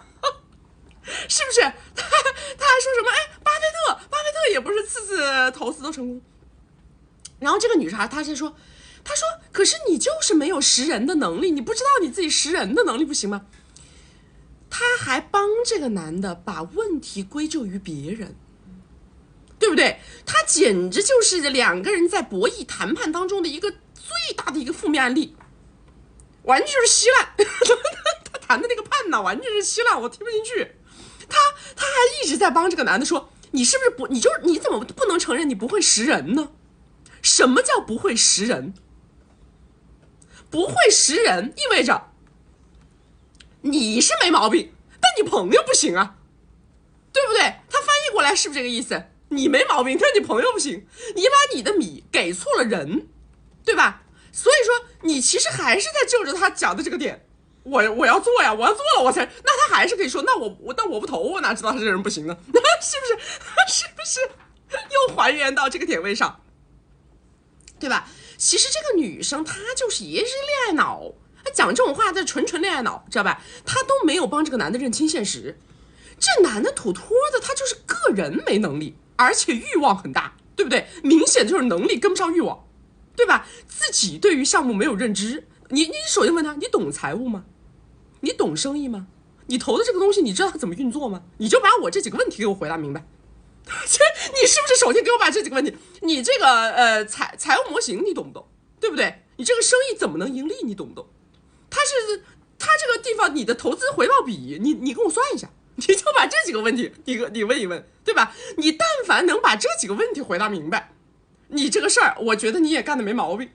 是不是？他还说什么巴菲特也不是次投资都成功。然后这个女孩她说可是你就是没有识人的能力，你不知道你自己识人的能力不行吗？他还帮这个男的把问题归咎于别人，对不对？他简直就是2个人在博弈谈判当中的一个最大的一个负面案例，完全就是稀烂。他谈的那个判呢完全是稀烂，我听不进去。他还一直在帮这个男的说，你是不是你怎么不能承认你不会识人呢？什么叫不会识人？不会识人意味着你是没毛病，但你朋友不行啊，对不对？他翻译过来是不是这个意思？你没毛病，但你朋友不行，你把你的米给错了人，对吧？所以说你其实还是在就着他讲的这个点，我要做呀，我要做了我才，那他还是可以说，那我不投，我哪知道他这人不行呢？是不是？是不是又还原到这个点位上，对吧？其实这个女生她就是也是恋爱脑，她讲这种话在纯恋爱脑，知道吧？她都没有帮这个男的认清现实。这男的土托的，他就是个人没能力，而且欲望很大，对不对？明显就是能力跟不上欲望，对吧？自己对于项目没有认知。你首先问他，你懂财务吗？你懂生意吗？你投的这个东西，你知道它怎么运作吗？你就把我这几个问题给我回答明白。你是不是首先给我把这几个问题？你这个财务模型你懂不懂？对不对？你这个生意怎么能盈利？你懂不懂？他这个地方你的投资回报比，你跟我算一下。你就把这几个问题你问一问，对吧？你但凡能把这几个问题回答明白，你这个事儿我觉得你也干得没毛病。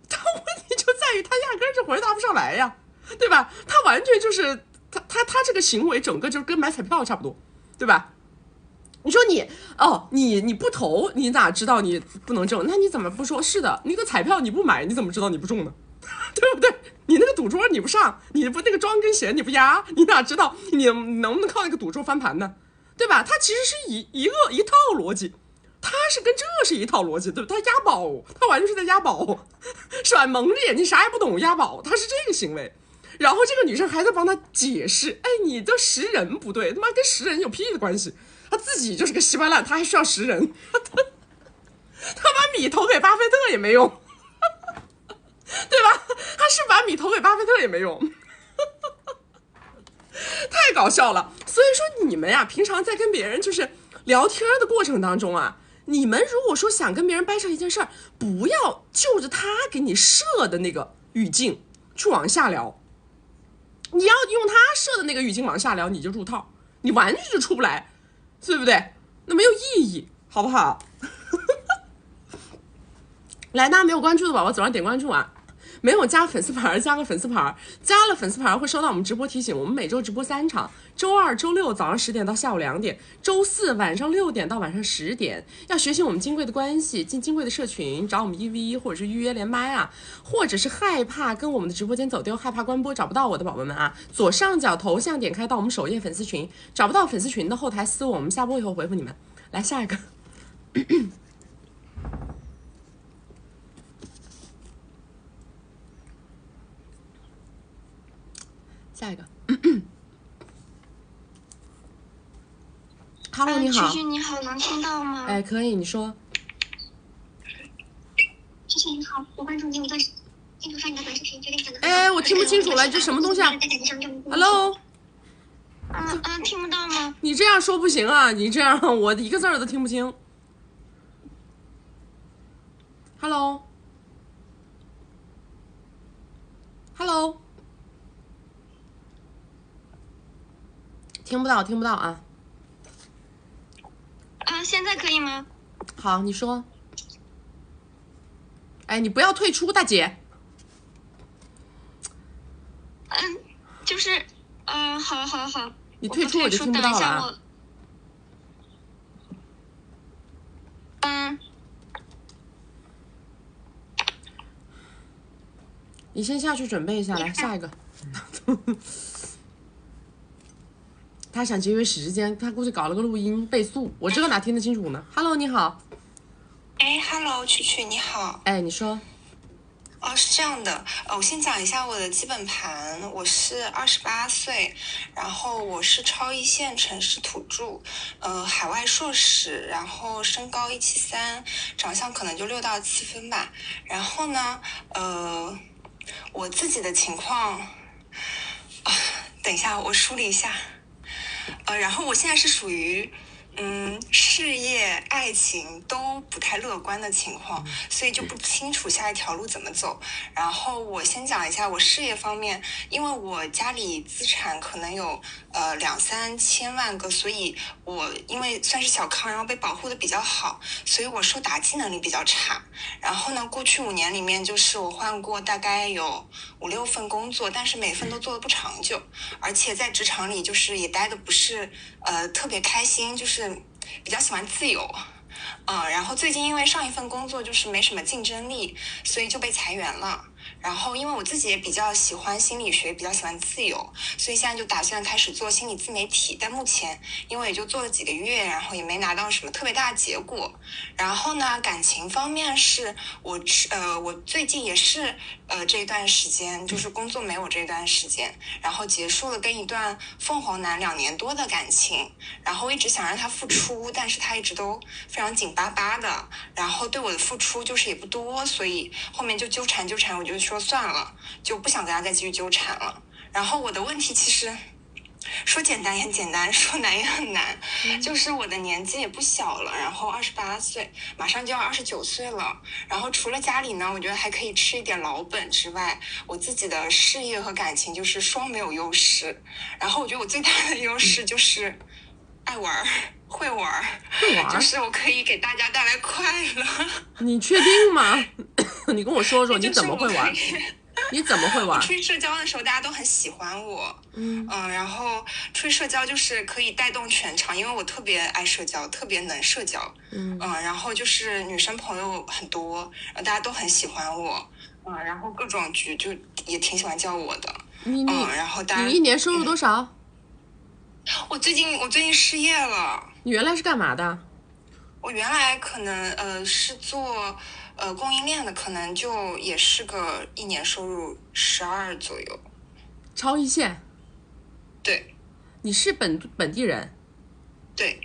但问题就在于他压根儿就回答不上来呀，对吧？他完全就是他这个行为整个就跟买彩票差不多，对吧？你说你不投，你哪知道你不能中？那你怎么不说是的？那个彩票你不买，你怎么知道你不中呢？对不对？你那个赌桌你不上，你不那个庄跟闲你不压，你哪知道你能不能靠那个赌桌翻盘呢？对吧？它其实是一套逻辑，它是跟这是一套逻辑，对吧？它押宝，它完全是在押宝，是吧？蒙着眼睛啥也不懂押宝，它是这个行为。然后这个女生还在帮他解释，哎，你的识人不对，他妈跟识人有屁的关系？他自己就是个稀巴烂，他还需要识人，他把米投给巴菲特也没用。对吧？他是把米投给巴菲特也没用，太搞笑了。所以说你们呀，平常在跟别人就是聊天的过程当中啊，你们如果说想跟别人掰扯一件事儿，不要就着他给你设的那个语境去往下聊，你要用他设的那个语境往下聊，你就入套，你完全就出不来，对不对？那没有意义，好不好？来，大家没有关注的宝宝，走上点关注啊！没有加粉丝牌加个粉丝牌，加了粉丝牌会收到我们直播提醒。我们每周直播3场，周二、周六早上10点到下午2点，周四晚上6点到晚上10点。要学习我们金贵的关系，进金贵的社群，找我们1v1或者是预约连麦啊，或者是害怕跟我们的直播间走丢，害怕关播找不到我的宝宝们啊，左上角头像点开到我们首页粉丝群，找不到粉丝群的后台私我们下播以后回复你们。来下一个。下一个，Hello， 你好，菊菊你好，能听到吗？哎，可以，你说。菊菊你好，我关注你有一段时间，经常刷你的短视频，觉得你讲的。哎，我听不清楚了，这什么东西啊 ？Hello。听不到吗？你这样说不行啊！你这样我一个字儿都听不清。Hello。听不到啊！现在可以吗？好，你说。哎，你不要退出，大姐。就是，好。你退出我就听不到了啊。你先下去准备一下，来下一个。他想节约时间，他估计搞了个录音倍速，我这个哪听得清楚呢 ？Hello， 你好。哎 ，Hello， 曲曲你好。哎，你说。是这样的，我先讲一下我的基本盘。我是28岁，然后我是超一线城市土著，海外硕士，然后身高173，长相可能就6到7分吧。然后呢，我自己的情况，等一下我梳理一下。然后我现在是属于事业、爱情都不太乐观的情况，所以就不清楚下一条路怎么走。然后我先讲一下我事业方面，因为我家里资产可能有2-3千万个，所以我因为算是小康，然后被保护的比较好，所以我受打击能力比较差。然后呢，过去5年里面，就是我换过大概有5-6份工作，但是每份都做的不长久，而且在职场里就是也待的不是特别开心，就是比较喜欢自由。然后最近因为上一份工作就是没什么竞争力，所以就被裁员了。然后因为我自己也比较喜欢心理学，比较喜欢自由，所以现在就打算开始做心理自媒体。但目前因为也就做了几个月，然后也没拿到什么特别大的结果。然后呢，感情方面是我最近也是这一段时间就是工作没有这段时间，然后结束了跟一段凤凰男2年多的感情，然后一直想让他付出，但是他一直都非常紧巴巴的，然后对我的付出就是也不多，所以后面就纠缠，我就说算了，就不想跟他再继续纠缠了。然后我的问题其实说简单也很简单，说难也很难，就是我的年纪也不小了，然后28岁，马上就要29岁了。然后除了家里呢，我觉得还可以吃一点老本之外，我自己的事业和感情就是双没有优势。然后我觉得我最大的优势就是爱玩，会玩，就是我可以给大家带来快乐。你确定吗？你跟我说说你怎么会玩？你怎么会玩？出去社交的时候，大家都很喜欢我。然后出去社交就是可以带动全场，因为我特别爱社交，特别能社交。然后就是女生朋友很多，大家都很喜欢我。然后各种局就也挺喜欢叫我的。然后你一年收入多少？我最近失业了。你原来是干嘛的？我原来可能是做供应链的，可能就也是个一年收入12左右。超一线。对。你是本地人？对。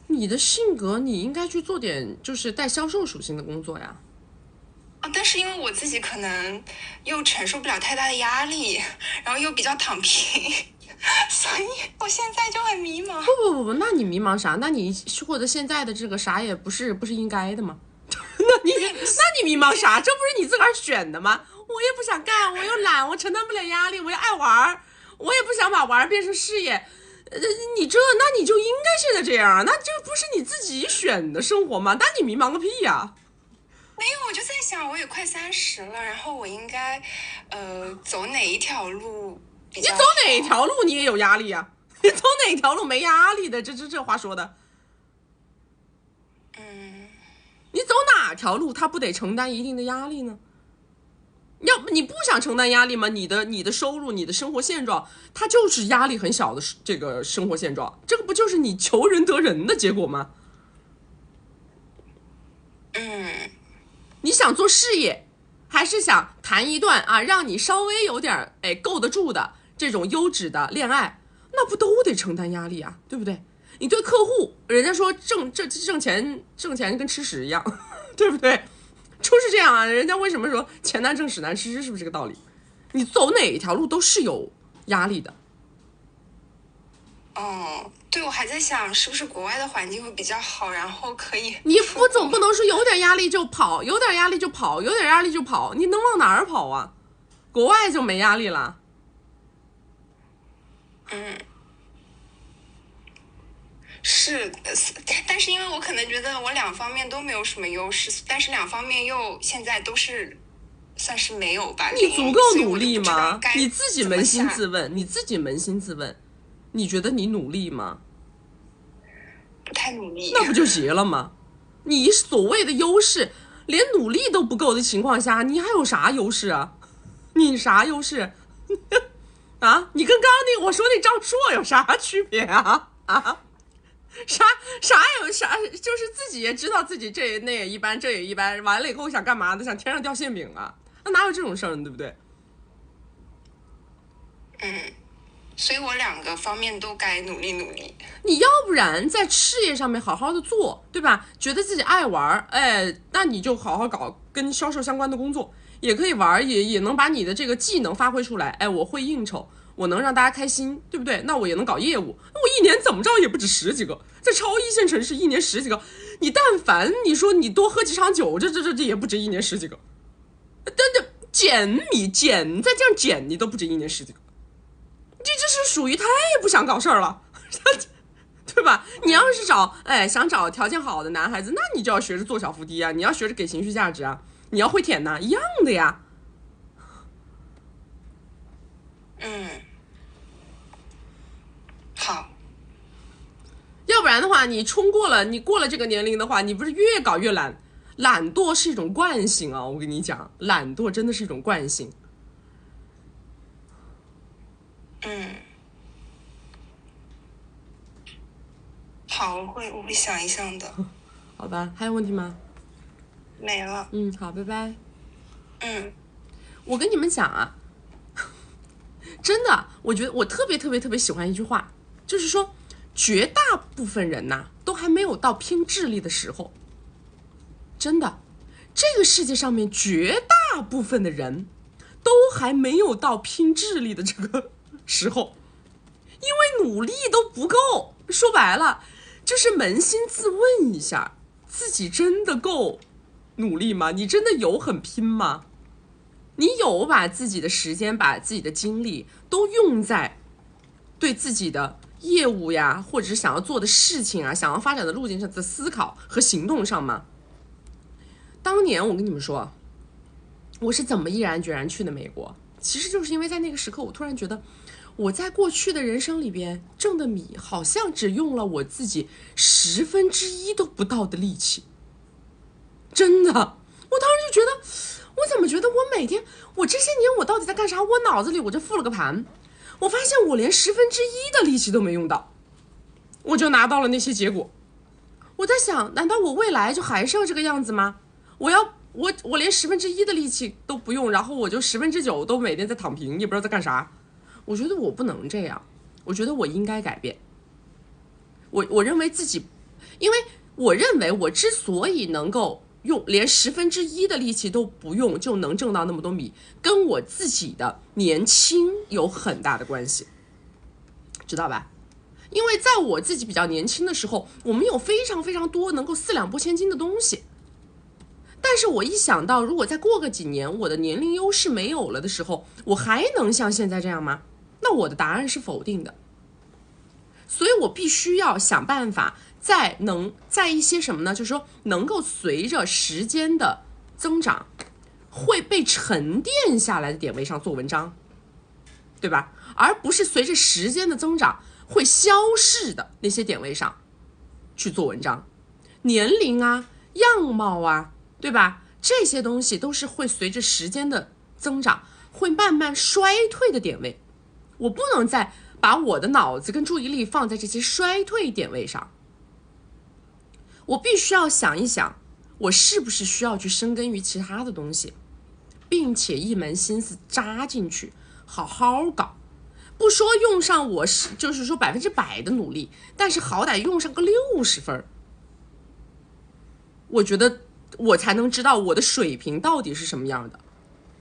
你的性格你应该去做点就是带销售属性的工作呀。但是因为我自己可能又承受不了太大的压力，然后又比较躺平，所以我现在就很迷茫。不，那你迷茫啥？那你获得现在的这个啥也不是应该的吗？那你迷茫啥？这不是你自个儿选的吗？我也不想干，我又懒，我承担不了压力，我又爱玩，我也不想把玩变成事业。那你就应该现在这样啊？那这不是你自己选的生活吗？那你迷茫个屁呀！没有，我就在想，我也快30了，然后我应该走哪一条路比较好？你走哪一条路你也有压力啊？你走哪条路没压力的？这话说的。你走哪条路他不得承担一定的压力呢？要不你不想承担压力吗？你的收入，你的生活现状，它就是压力很小的这个生活现状，这个不就是你求人得人的结果吗？你想做事业，还是想谈一段让你稍微有点够得住的这种优质的恋爱，那不都得承担压力啊，对不对？你对客户，人家说挣钱跟吃屎一样，对不对？就是这样啊，人家为什么说钱难挣屎难吃，是不是这个道理？你走哪一条路都是有压力的。对，我还在想是不是国外的环境会比较好，然后可以。你总不能说有点压力就跑，有点压力就跑，有点压力就跑，你能往哪儿跑啊？国外就没压力了。是，但是因为我可能觉得我2方面都没有什么优势，但是2方面又现在都是算是没有吧。你足够努力吗？你自己扪心自问，你觉得你努力吗？不太努力。那不就结了吗？你所谓的优势，连努力都不够的情况下，你还有啥优势啊？你啥优势啊？你跟刚刚我说那张硕有啥区别啊？啥就是自己也知道自己这也一般，这也一般，完了以后想干嘛的？想天上掉馅饼啊？那哪有这种事儿呢？对不对？所以我2个方面都该努力。你要不然在事业上面好好的做，对吧？觉得自己爱玩，那你就好好搞跟销售相关的工作，也可以玩，也能把你的这个技能发挥出来。我会应酬，我能让大家开心，对不对？那我也能搞业务，我一年怎么着也不止10几个，在超一线城市一年10几个，你但凡你说你多喝几场酒，这也不止一年10几个。但减再这样减，你都不止一年10几个。这是属于他也不想搞事儿了，对吧？你要是想找条件好的男孩子，那你就要学着做小伏低啊，你要学着给情绪价值啊，你要会舔呐，一样的呀。好。要不然的话，你过了这个年龄的话，你不是越搞越懒？懒惰是一种惯性啊！我跟你讲，懒惰真的是一种惯性。好，我会想一想的。好吧，还有问题吗？没了。好，拜拜。我跟你们讲啊，真的，我觉得我特别喜欢一句话，就是说，绝大部分人呐，都还没有到拼智力的时候。真的，这个世界上面绝大部分的人都还没有到拼智力的这个时候，因为努力都不够。说白了，就是扪心自问一下，自己真的够努力吗？你真的有很拼吗？你有把自己的时间、把自己的精力都用在对自己的业务呀，或者是想要做的事情啊，想要发展的路径上的思考和行动上吗？当年我跟你们说，我是怎么毅然决然去的美国，其实就是因为在那个时刻，我突然觉得我在过去的人生里边挣的米，好像只用了我自己1/10都不到的力气。真的，我当时就觉得，我怎么觉得我每天，我这些年我到底在干啥？我脑子里我就复了个盘，我发现我连1/10的力气都没用到，我就拿到了那些结果。我在想，难道我未来就还是要这个样子吗？我连1/10的力气都不用，然后我就9%都每天在躺平，也不知道在干啥。我觉得我不能这样，我觉得我应该改变。我认为自己，因为我认为我之所以能够用连1/10的力气都不用就能挣到那么多米，跟我自己的年轻有很大的关系，知道吧？因为在我自己比较年轻的时候，我们有非常非常多能够4两拨千斤的东西。但是我一想到，如果再过个几年，我的年龄优势没有了的时候，我还能像现在这样吗？那我的答案是否定的。所以我必须要想办法，在一些什么呢？就是说，能够随着时间的增长，会被沉淀下来的点位上做文章，对吧？而不是随着时间的增长会消逝的那些点位上去做文章。年龄啊，样貌啊，对吧？这些东西都是会随着时间的增长会慢慢衰退的点位，我不能再把我的脑子跟注意力放在这些衰退点位上，我必须要想一想，我是不是需要去深耕于其他的东西，并且一门心思扎进去，好好搞。不说用上我就是说100%的努力，但是好歹用上个60分，我觉得我才能知道我的水平到底是什么样的，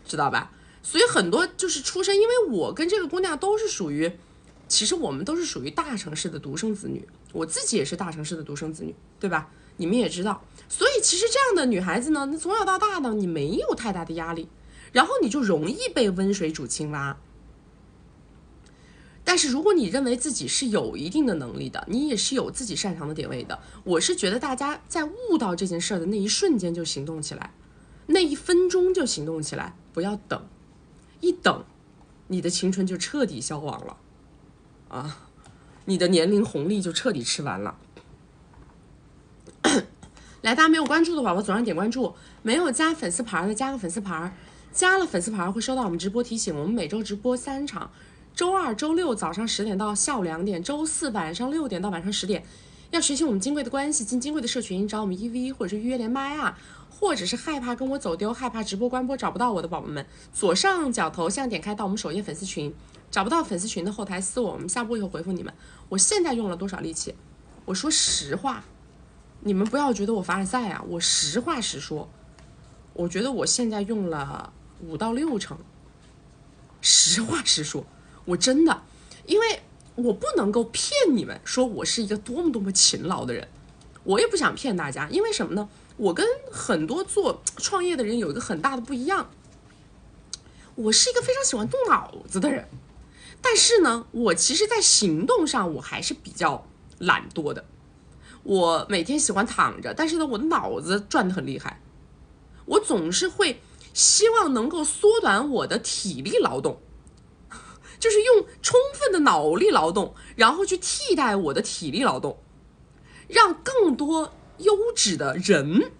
知道吧？所以很多就是出身，因为我跟这个姑娘都是属于，其实我们都是属于大城市的独生子女，我自己也是大城市的独生子女，对吧？你们也知道，所以其实这样的女孩子呢，从小到大呢，你没有太大的压力，然后你就容易被温水煮青蛙。但是如果你认为自己是有一定的能力的，你也是有自己擅长的点位的，我是觉得大家在悟到这件事的那一瞬间就行动起来，那1分钟就行动起来，不要等，一等你的青春就彻底消亡了啊，你的年龄红利就彻底吃完了。来，大家没有关注的宝宝左上点关注，没有加粉丝牌的加个粉丝牌，加了粉丝牌会收到我们直播提醒。我们每周直播3场，周2、周6早上10点到下午2点，周4晚上6点到晚上10点。要学习我们金贵的关系，进金贵的社群，找我们1v1或者是预约连麦啊，或者是害怕跟我走丢，害怕直播关播找不到我的宝宝们，左上角头像点开到我们首页粉丝群，找不到粉丝群的后台私我们下播以后回复你们。我现在用了多少力气？我说实话，你们不要觉得我凡尔赛啊，我实话实说，我觉得我现在用了5到6成，实话实说，我真的，因为我不能够骗你们说我是一个多么勤劳的人，我也不想骗大家，因为什么呢？我跟很多做创业的人有一个很大的不一样，我是一个非常喜欢动脑子的人，但是呢，我其实在行动上我还是比较懒惰的。我每天喜欢躺着，但是呢，我的脑子转得很厉害。我总是会希望能够缩短我的体力劳动，就是用充分的脑力劳动，然后去替代我的体力劳动。让更多优质的人，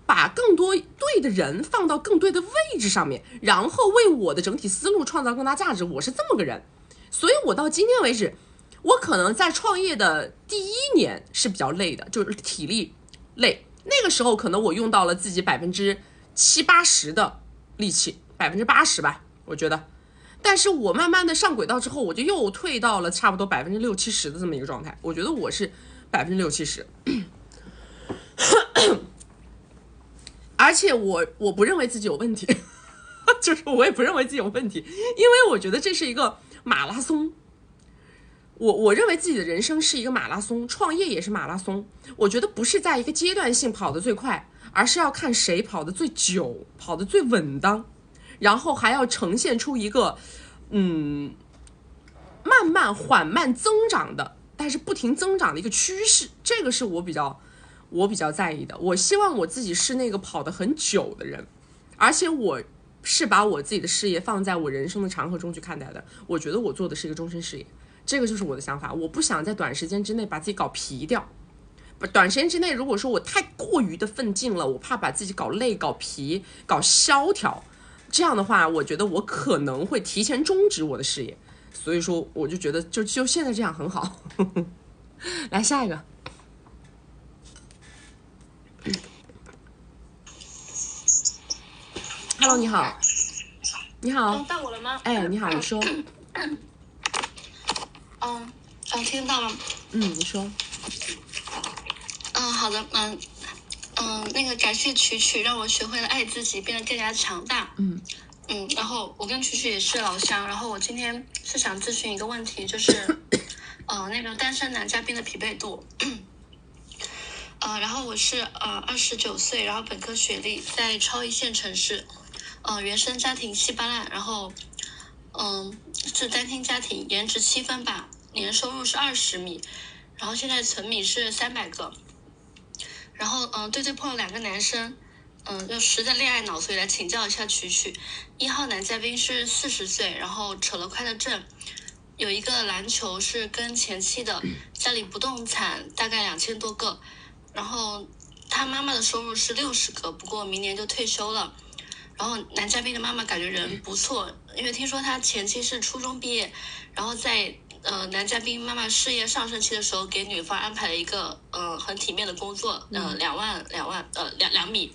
把更多对的人放到更对的位置上面，然后为我的整体思路创造更大价值。我是这么个人，所以我到今天为止，我可能在创业的第1年是比较累的，就是体力累。那个时候可能我用到了自己70-80%的力气，80%吧，我觉得。但是我慢慢的上轨道之后，我就又退到了差不多60-70%的这么一个状态。我觉得我是60-70%，而且我不认为自己有问题，就是我也不认为自己有问题，因为我觉得这是一个马拉松。我认为自己的人生是一个马拉松，创业也是马拉松。我觉得不是在一个阶段性跑得最快，而是要看谁跑得最久，跑得最稳当，然后还要呈现出一个慢慢缓慢增长的，但是不停增长的一个趋势。这个是我比较在意的。我希望我自己是那个跑得很久的人，而且我是把我自己的事业放在我人生的长河中去看待的。我觉得我做的是一个终身事业，这个就是我的想法。我不想在短时间之内把自己搞疲掉。短时间之内，如果说我太过于的奋进了，我怕把自己搞累、搞疲、搞萧条，这样的话，我觉得我可能会提前终止我的事业。所以说，我就觉得就现在这样很好。来下一个。Hello， 你好。你好。到我了吗？哎，你好，你说。听到吗？你说。好的，那个感谢曲曲，让我学会了爱自己，变得更加强大。然后我跟曲曲也是老乡，然后我今天是想咨询一个问题，就是那个单身男嘉宾的匹配度。然后我是29岁，然后本科学历，在超一线城市，原生家庭稀巴烂，然后是单亲家庭，颜值7分吧，年收入是20米，然后现在存米是300个，然后对碰了2个男生，就实在恋爱脑，所以来请教一下曲曲。1号男嘉宾是40岁，然后扯了快乐证，有一个篮球是跟前妻的，家里不动产大概2000多个，然后他妈妈的收入是60个，不过明年就退休了。然后男嘉宾的妈妈感觉人不错，因为听说他前妻是初中毕业，然后在男嘉宾妈妈事业上升期的时候，给女方安排了一个很体面的工作，2米，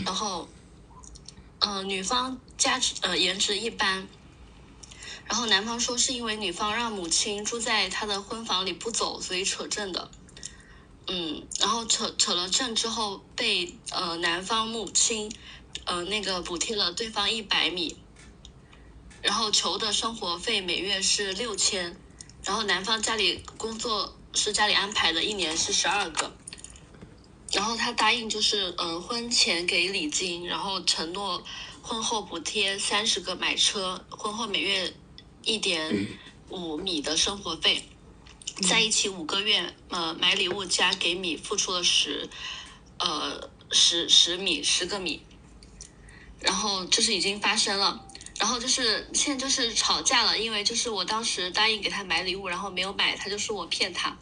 然后女方颜值一般，然后男方说是因为女方让母亲住在他的婚房里不走，所以扯证的。然后扯了证之后，被男方母亲那个补贴了对方100米，然后求的生活费每月是6000，然后男方家里工作是家里安排的，1年是12个，然后他答应就是婚前给礼金，然后承诺婚后补贴30个买车，婚后每月1.5米的生活费。在一起5个月，买礼物加给米，付出了10个米，然后就是已经发生了，然后就是现在就是吵架了，因为就是我当时答应给他买礼物，然后没有买，他就说我骗他，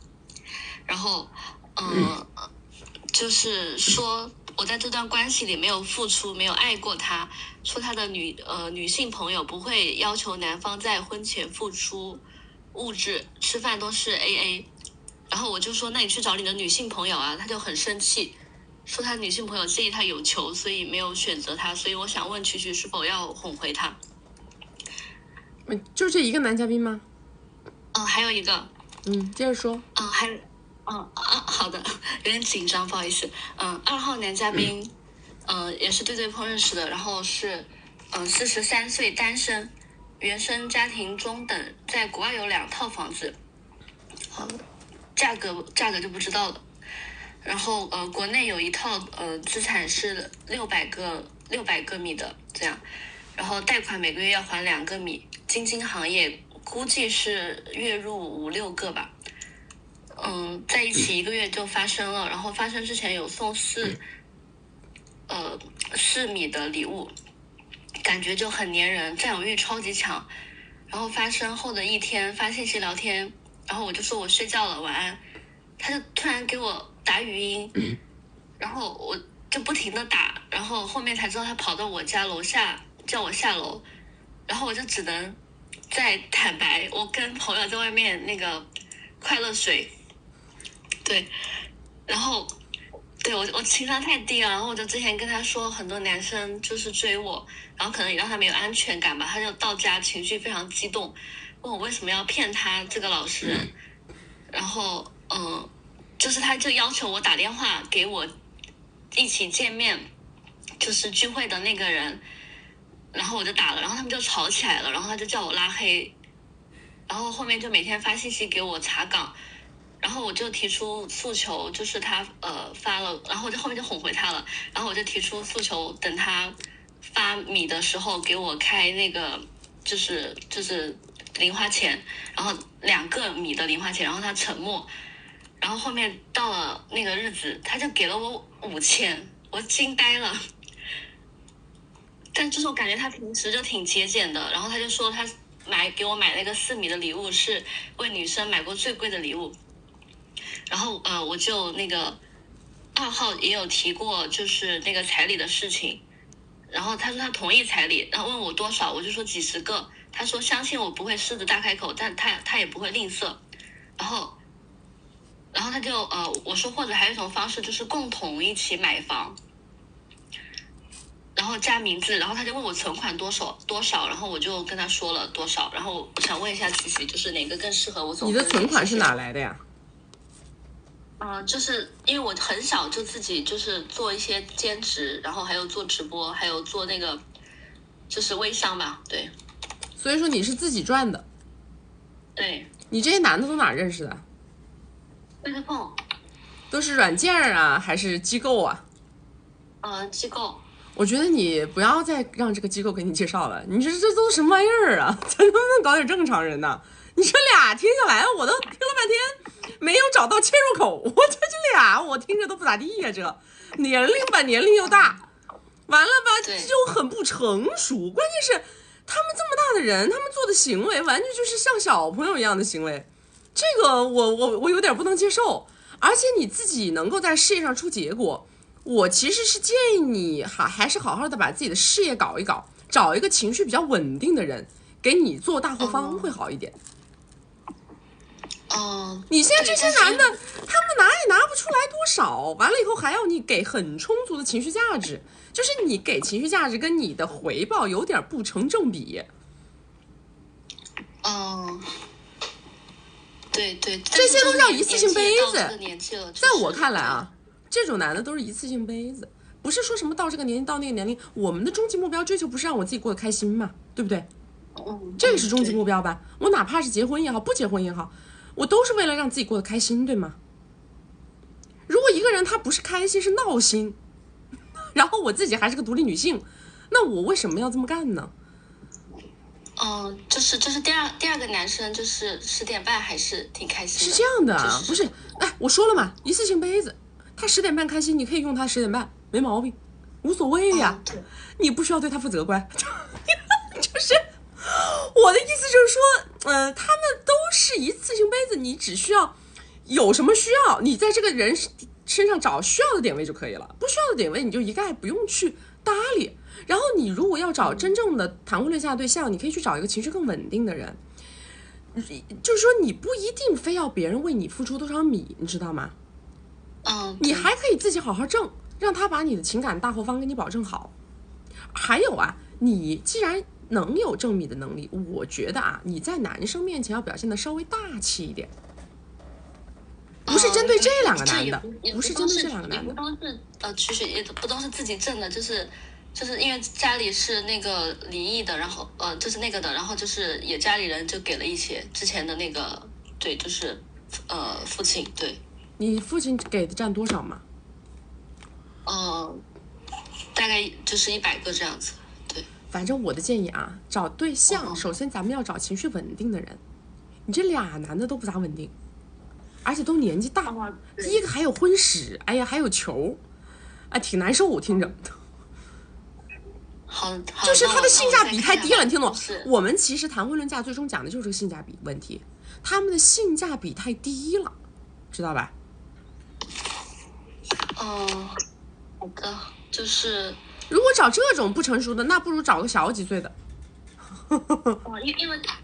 然后就是说我在这段关系里没有付出，没有爱过他，说他的女性朋友不会要求男方在婚前付出物质，吃饭都是 AA， 然后我就说那你去找你的女性朋友啊，他就很生气，说他女性朋友介意他有求，所以没有选择他，所以我想问曲曲是否要哄回他。就这一个男嘉宾吗？还有一个。接着说。好的，有点紧张，不好意思。2号男嘉宾，也是对碰认识的，然后是43岁单身，原生家庭中等，在国外有2套房子，价格就不知道了。然后国内有1套资产是600个米的这样，然后贷款每个月要还2个米，基金行业估计是月入5-6个吧。在一起1个月就发生了，然后发生之前有送4米的礼物，感觉就很粘人，占有欲超级强。然后发生后的1天发信息聊天，然后我就说我睡觉了，晚安。他就突然给我打语音，然后我就不停的打，然后后面才知道他跑到我家楼下叫我下楼，然后我就只能再坦白我跟朋友在外面那个快乐水，对，然后对我情商太低了，然后我就之前跟他说很多男生就是追我，然后可能也让他没有安全感吧，他就到家情绪非常激动，问我为什么要骗他这个老实人，然后就是他就要求我打电话给我一起见面就是聚会的那个人，然后我就打了，然后他们就吵起来了，然后他就叫我拉黑，然后后面就每天发信息给我查岗，然后我就提出诉求，就是他发了，然后我就后面就哄回他了，然后我就提出诉求，等他发米的时候给我开那个就是零花钱，然后2个米的零花钱，然后他沉默，然后后面到了那个日子，他就给了我5000，我惊呆了。但就是我感觉他平时就挺节俭的，然后他就说他给我买那个4米的礼物是为女生买过最贵的礼物，然后我就那个2号也有提过就是那个彩礼的事情，然后他说他同意彩礼，然后问我多少，我就说几十个，他说相信我不会狮子大开口，但他也不会吝啬，然后他就我说或者还有一种方式就是共同一起买房，然后加名字，然后他就问我存款多少，然后我就跟他说了多少，然后我想问一下曲曲，就是哪个更适合我？你的存款是哪来的呀？就是因为我很小就自己就是做一些兼职，然后还有做直播，还有做那个就是微商吧，对。所以说你是自己赚的。对。你这些男的都哪认识的？微信碰。都是软件啊，还是机构啊？机构。我觉得你不要再让这个机构给你介绍了，你这都什么玩意儿啊？咱能不能搞点正常人呢？你这俩听下来，我都听了半天，没有找到切入口。我这俩，我听着都不咋地呀。这年龄又大，完了吧，就很不成熟。关键是他们这么大的人，他们做的行为完全就是像小朋友一样的行为，这个我有点不能接受。而且你自己能够在事业上出结果，我其实是建议你还是好好的把自己的事业搞一搞，找一个情绪比较稳定的人给你做大后方会好一点。你现在这些男的，他们拿也拿不出来多少，完了以后还要你给很充足的情绪价值，就是你给情绪价值跟你的回报有点不成正比。对，这些都叫一次性杯子。在我看来啊，这种男的都是一次性杯子，不是说什么到这个年龄到那个年龄，我们的终极目标追求不是让我自己过得开心嘛，对不对？这个是终极目标吧？我哪怕是结婚也好，不结婚也好，我都是为了让自己过得开心，对吗？如果一个人他不是开心，是闹心，然后我自己还是个独立女性，那我为什么要这么干呢？就是第二个男生就是10点半还是挺开心的。是这样的，不是，我说了嘛，一次性杯子，他10点半开心，你可以用他10点半，没毛病，无所谓呀，你不需要对他负责观。就是我的意思就是说，他们都是一次性杯子，你只需要有什么需要，你在这个人身上找需要的点位就可以了，不需要的点位你就一概不用去搭理。然后你如果要找真正的谈婚论嫁对象，你可以去找一个情绪更稳定的人，就是说你不一定非要别人为你付出多少米，你知道吗？你还可以自己好好挣，让他把你的情感大后方给你保证好。还有啊，你既然能有挣米的能力，我觉得啊，你在男生面前要表现的稍微大气一点。不是针对这两个男的，不是针对这两个男的，也不都是其实也不都是自己挣的，就是因为家里是那个离异的，然后就是那个的，然后就是也家里人就给了一些之前的那个，对，就是父亲，对。你父亲给的占多少嘛？大概就是100个这样子，对。反正我的建议啊，找对象，首先咱们要找情绪稳定的人。你这俩男的都不咋稳定，而且都年纪大。第一个还有婚史，哎呀，还有球，挺难受，我听着。好，就是他的性价比太低了，你听懂？我们其实谈婚论嫁最终讲的就是这个性价比问题，他们的性价比太低了，知道吧？好的，就是如果找这种不成熟的，那不如找个小几岁的。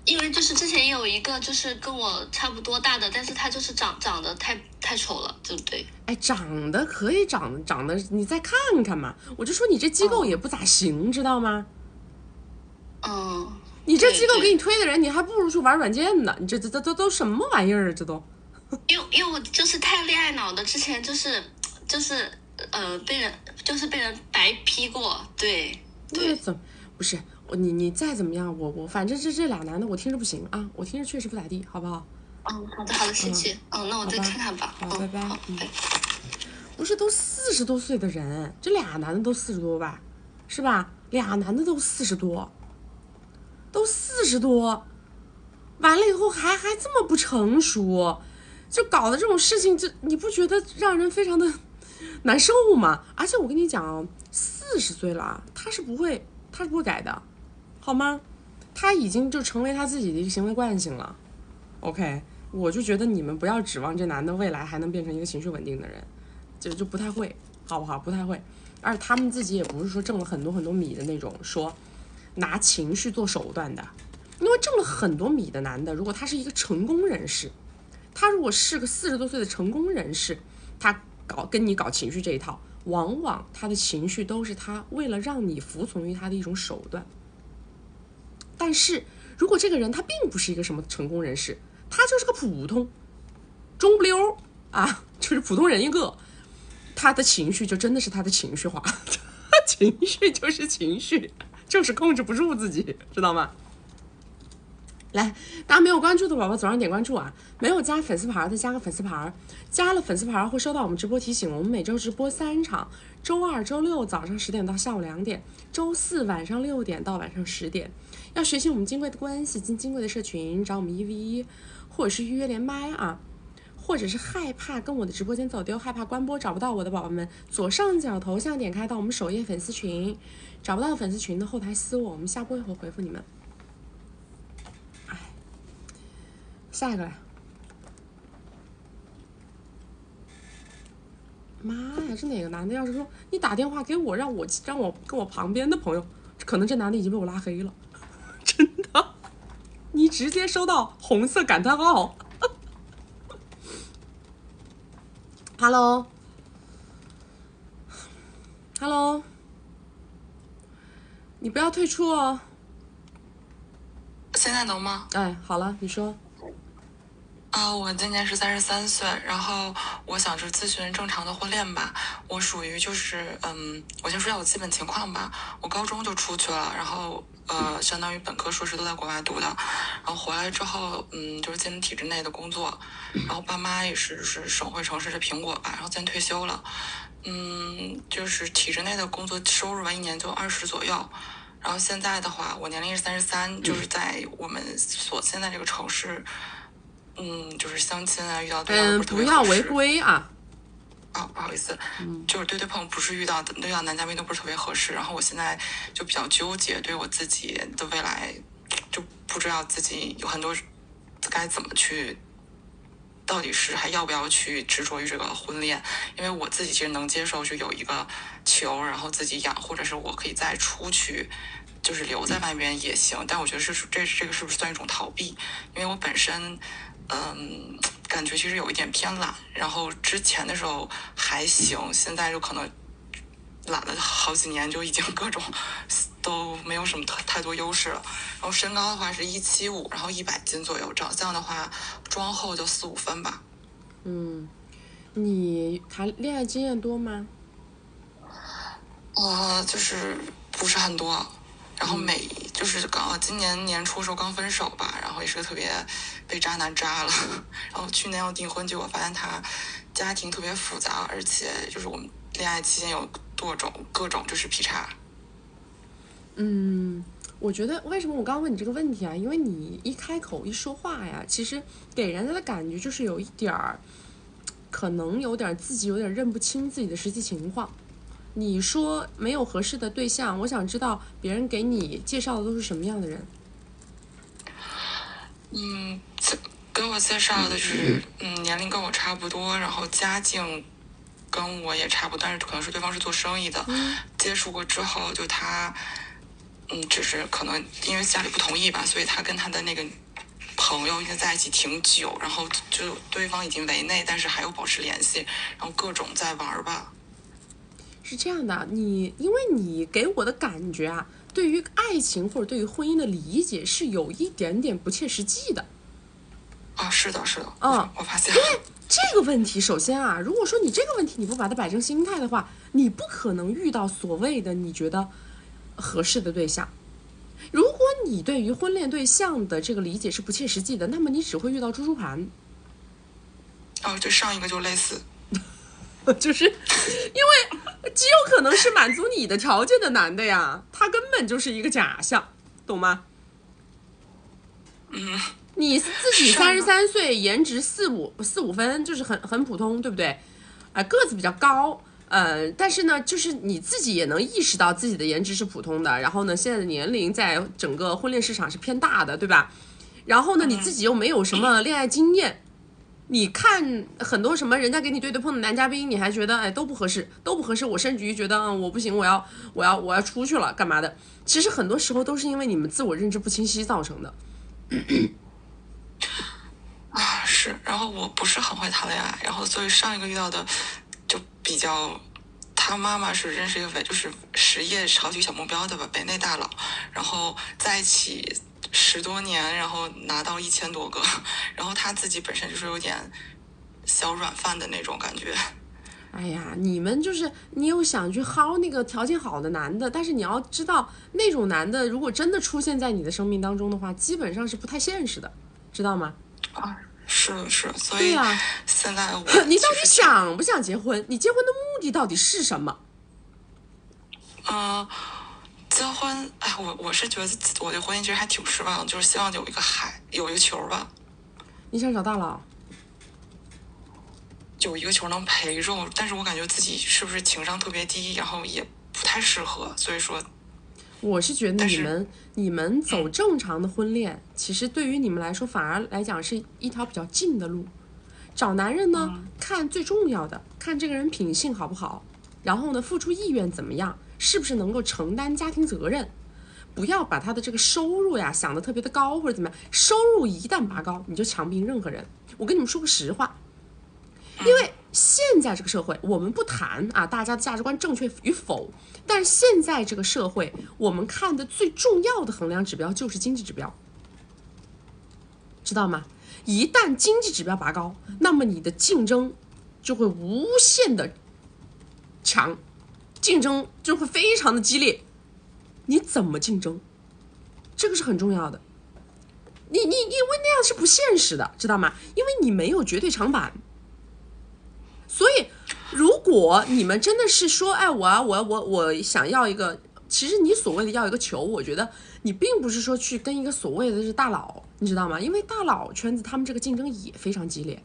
因为就是之前也有一个就是跟我差不多大的，但是他就是长得太丑了，对不对？哎，长得可以长得，你再看看嘛。我就说你这机构也不咋行，知道吗？你这机构给你推的人，你还不如去玩软件呢。你这都什么玩意儿啊？这都。因为我就是太恋爱脑的，之前就是被人白批过，对。怎么不是？你再怎么样，我反正这俩男的我听着不行啊，我听着确实不咋地，好不好？好的，谢谢。那我再看看吧。好，拜拜。不是都40多岁的人，这俩男的都40多吧，是吧？俩男的都40多，完了以后还这么不成熟，就搞的这种事情，这你不觉得让人非常的难受吗？而且我跟你讲，40岁了，他是不会改的，好吗？他已经就成为他自己的一个行为惯性了。OK， 我就觉得你们不要指望这男的未来还能变成一个情绪稳定的人，就不太会，好不好？不太会。而他们自己也不是说挣了很多很多米的那种，说拿情绪做手段的。因为挣了很多米的男的，如果他是一个成功人士，他如果是个40多岁的成功人士，他跟你搞情绪这一套，往往他的情绪都是他为了让你服从于他的一种手段。但是如果这个人他并不是一个什么成功人士，他就是个普通中不溜啊，就是普通人一个，他的情绪就真的是他的情绪化，情绪就是情绪，就是控制不住自己，知道吗？来，大家没有关注的宝宝左上点关注啊！没有加粉丝牌的加个粉丝牌，加了粉丝牌会收到我们直播提醒。我们每周直播3场，周2、周6早上10点到下午2点，周4晚上6点到晚上10点。要学习我们金贵的关系，进金贵的社群，找我们1v1，或者是预约连麦啊，或者是害怕跟我的直播间走丢，害怕关播找不到我的宝宝们，左上角头像点开到我们首页粉丝群，找不到粉丝群的后台私我，我们下播以后回复你们。下一个来，妈呀，这哪个男的要是说你打电话给我，让我跟我旁边的朋友，可能这男的已经被我拉黑了，真的，你直接收到红色感叹号。Hello， 你不要退出哦。现在能吗？哎，好了，你说。我今年是33岁，然后我想是咨询正常的婚恋吧。我属于就是我先说一下我基本情况吧。我高中就出去了，然后相当于本科硕士都在国外读的，然后回来之后就是进体制内的工作，然后爸妈也是省会城市的苹果吧，然后现在退休了，就是体制内的工作收入吧，1年就20左右。然后现在的话，我年龄是33，就是在我们所现在这个城市。就是相亲啊，遇到对象不是特别合适。不要违规啊！不好意思，就是对碰不是遇到男嘉宾都不是特别合适。然后我现在就比较纠结，对我自己的未来就不知道自己有很多该怎么去，到底是还要不要去执着于这个婚恋？因为我自己其实能接受，就有一个球，然后自己养，或者是我可以再出去。就是留在外面也行，但我觉得这个是不是算一种逃避？因为我本身，感觉其实有一点偏懒，然后之前的时候还行，现在就可能懒了好几年，就已经各种都没有什么太多优势了。然后身高的话是175，然后100斤左右，长相的话妆后就4、5分吧。你谈恋爱经验多吗？我就是不是很多。然后就是今年年初的时候刚分手吧，然后也是特别被渣男渣了，然后去年要订婚，结果发现他家庭特别复杂，而且就是我们恋爱期间有各种就是劈叉。我觉得为什么我刚刚问你这个问题啊？因为你一开口一说话呀，其实给人家的感觉就是有一点儿，可能有点自己有点认不清自己的实际情况。你说没有合适的对象，我想知道别人给你介绍的都是什么样的人？给我介绍的是年龄跟我差不多，然后家境跟我也差不多，但是可能是对方是做生意的，接触过之后就他只是可能因为家里不同意吧，所以他跟他的那个朋友已经在一起挺久，然后就对方已经为内，但是还有保持联系，然后各种在玩吧。是这样的，因为你给我的感觉啊，对于爱情或者对于婚姻的理解是有一点点不切实际的。是的，我发现。因为这个问题，首先啊，如果说你这个问题你不把它摆正心态的话，你不可能遇到所谓的你觉得合适的对象。如果你对于婚恋对象的这个理解是不切实际的，那么你只会遇到猪猪盘。对，上一个就类似。就是因为极有可能是满足你的条件的男的呀，他根本就是一个假象，懂吗？你自己33岁，颜值四五分，就是很普通，对不对？个子比较高，但是呢，就是你自己也能意识到自己的颜值是普通的，然后呢，现在的年龄在整个婚恋市场是偏大的，对吧？然后呢，你自己又没有什么恋爱经验。你看很多什么人家给你对碰的男嘉宾，你还觉得都不合适，我甚至于觉得我不行，我要出去了干嘛的？其实很多时候都是因为你们自我认知不清晰造成的。是，然后我不是很会谈恋爱，然后所以上一个遇到的就比较，他妈妈是认识一个就是实业超级小目标的吧，北内大佬，然后在一起10多年，然后拿到1000多个，然后他自己本身就是有点小软饭的那种感觉。哎呀，你们就是你又想去薅那个条件好的男的，但是你要知道，那种男的如果真的出现在你的生命当中的话，基本上是不太现实的，知道吗？是，所以现在你到底想不想结婚？你结婚的目的到底是什么？结婚，我是觉得我对婚姻其实还挺失望的，就是希望有一个海，有一个球吧。你想找大佬？有一个球能陪着我，但是我感觉自己是不是情商特别低，然后也不太适合，所以说。我是觉得你们走正常的婚恋，其实对于你们来说反而来讲是一条比较近的路。找男人呢，看最重要的，看这个人品性好不好，然后呢，付出意愿怎么样，是不是能够承担家庭责任。不要把他的这个收入呀想得特别的高或者怎么样，收入一旦拔高，你就强逼任何人。我跟你们说个实话，因为现在这个社会，我们不谈大家的价值观正确与否，但是现在这个社会，我们看的最重要的衡量指标就是经济指标，知道吗？一旦经济指标拔高，那么你的竞争就会无限的强，竞争就会非常的激烈。你怎么竞争？这个是很重要的。你因为那样是不现实的，知道吗？因为你没有绝对长板。所以如果你们真的是说我想要一个，其实你所谓的要一个球，我觉得你并不是说去跟一个所谓的是大佬，你知道吗？因为大佬圈子他们这个竞争也非常激烈。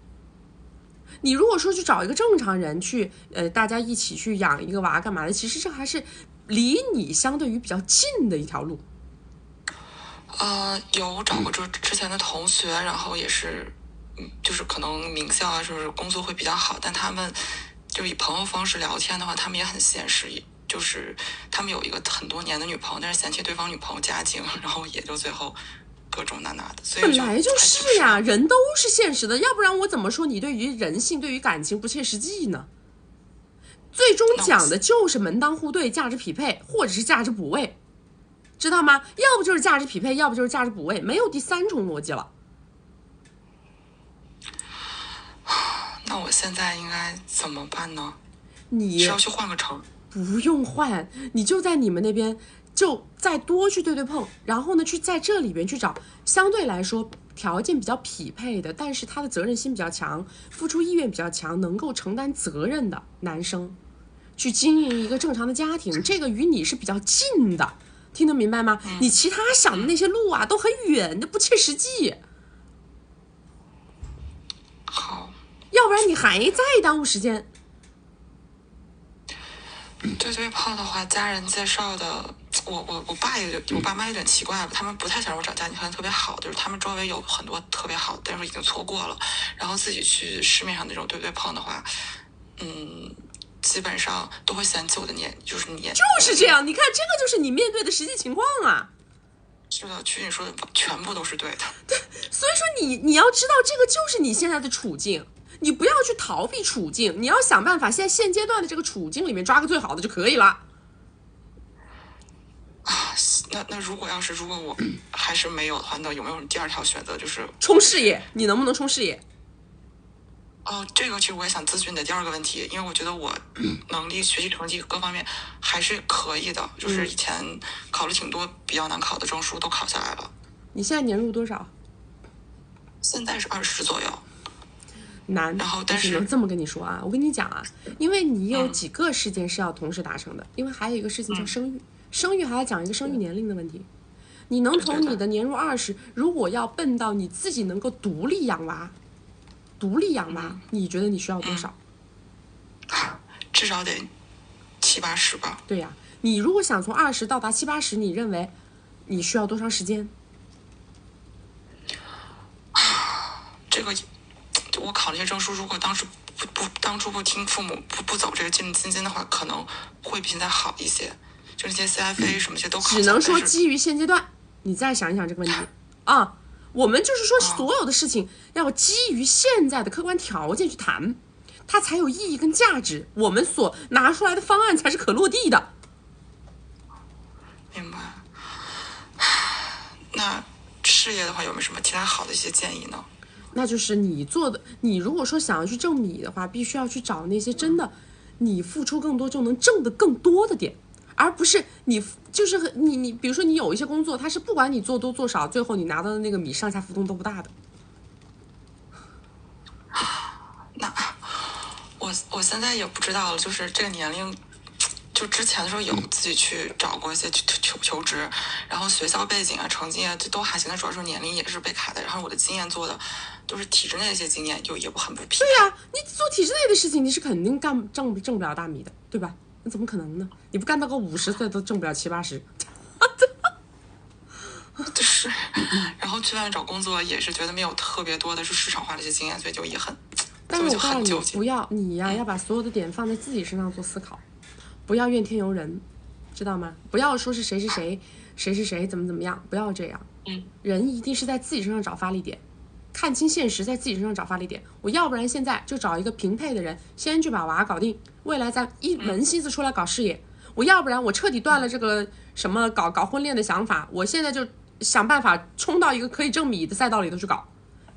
你如果说去找一个正常人去大家一起去养一个娃干嘛的，其实这还是离你相对于比较近的一条路。有找过之前的同学，然后也是就是可能名校就是工作会比较好，但他们就以朋友方式聊天的话，他们也很现实，就是他们有一个很多年的女朋友，但是嫌弃对方女朋友家境，然后也就最后各种那的。所以本来就是呀，人都是现实的，要不然我怎么说你对于人性对于感情不切实际呢？最终讲的就是门当户对、价值匹配，或者是价值补位，知道吗？要不就是价值匹配，要不就是价值补位，没有第三种逻辑了。那我现在应该怎么办呢？你是要去换个城？不用换，你就在你们那边就再多去对碰，然后呢去在这里边去找相对来说条件比较匹配的，但是他的责任心比较强，付出意愿比较强，能够承担责任的男生，去经营一个正常的家庭，这个与你是比较近的，听得明白吗？你其他想的那些路都很远，都不切实际。好，要不然你还在耽误时间。对碰的话，家人介绍的，我爸妈有点奇怪吧，他们不太想让我找家庭条件特别好，就是他们周围有很多特别好的，但是已经错过了，然后自己去市面上那种对碰的话，基本上都会嫌弃我的年。就是这样，你看这个就是你面对的实际情况啊。是的，曲你说的全部都是对的。对，所以说你要知道这个就是你现在的处境，你不要去逃避处境，你要想办法现阶段的这个处境里面抓个最好的就可以了。那如果我还是没有的话，那有没有第二条选择，就是冲事业？你能不能冲事业？这个其实我也想咨询你的第二个问题，因为我觉得我能力、学习成绩各方面还是可以的，就是以前考了挺多比较难考的证书都考下来了。你现在年入多少？现在是20左右。难，然后但是能这么跟你说啊，我跟你讲啊，因为你有几个事件是要同时达成的，因为还有一个事情叫生育，生育还要讲一个生育年龄的问题。你能从你的年入20，如果要奔到你自己能够独立养娃，你觉得你需要多少？至少得70-80吧。对呀，你如果想从20到达70-80，你认为你需要多长时间？这个我考那些证书，如果当初不听父母不走这个基金的话，可能会比现在好一些。就那些 CFA 什么些都考。只能说基于现阶段，你再想一想这个问题啊。我们就是说，所有的事情要基于现在的客观条件去谈，它才有意义跟价值。我们所拿出来的方案才是可落地的。明白。那事业的话，有没有什么其他好的一些建议呢？那就是你做的，你如果说想要去挣米的话，必须要去找那些真的你付出更多就能挣得更多的点，而不是你比如说你有一些工作，它是不管你做多做少，最后你拿到的那个米上下浮动都不大的。那我现在也不知道了，就是这个年龄，就之前的时候有自己去找过一些求职，然后学校背景啊、成绩啊这都还行，但主要是年龄也是被卡的。然后我的经验做的都是体制内的一些经验，就也不很不匹配。对呀，你做体制内的事情，你是肯定挣不了大米的，对吧？那怎么可能呢？你不干到个50岁都挣不了70-80。就是，然后去外面找工作也是觉得没有特别多的是市场化的一些经验，所以就也很，但是我告诉你，不要你呀，要把所有的点放在自己身上做思考，不要怨天尤人，知道吗？不要说是谁是谁怎么样，不要这样。人一定是在自己身上找发力点，看清现实，在自己身上找发力点。我要不然现在就找一个平配的人，先去把娃搞定，未来再一门心思出来搞事业。我要不然我彻底断了这个什么搞婚恋的想法，我现在就想办法冲到一个可以挣米的赛道里头去搞，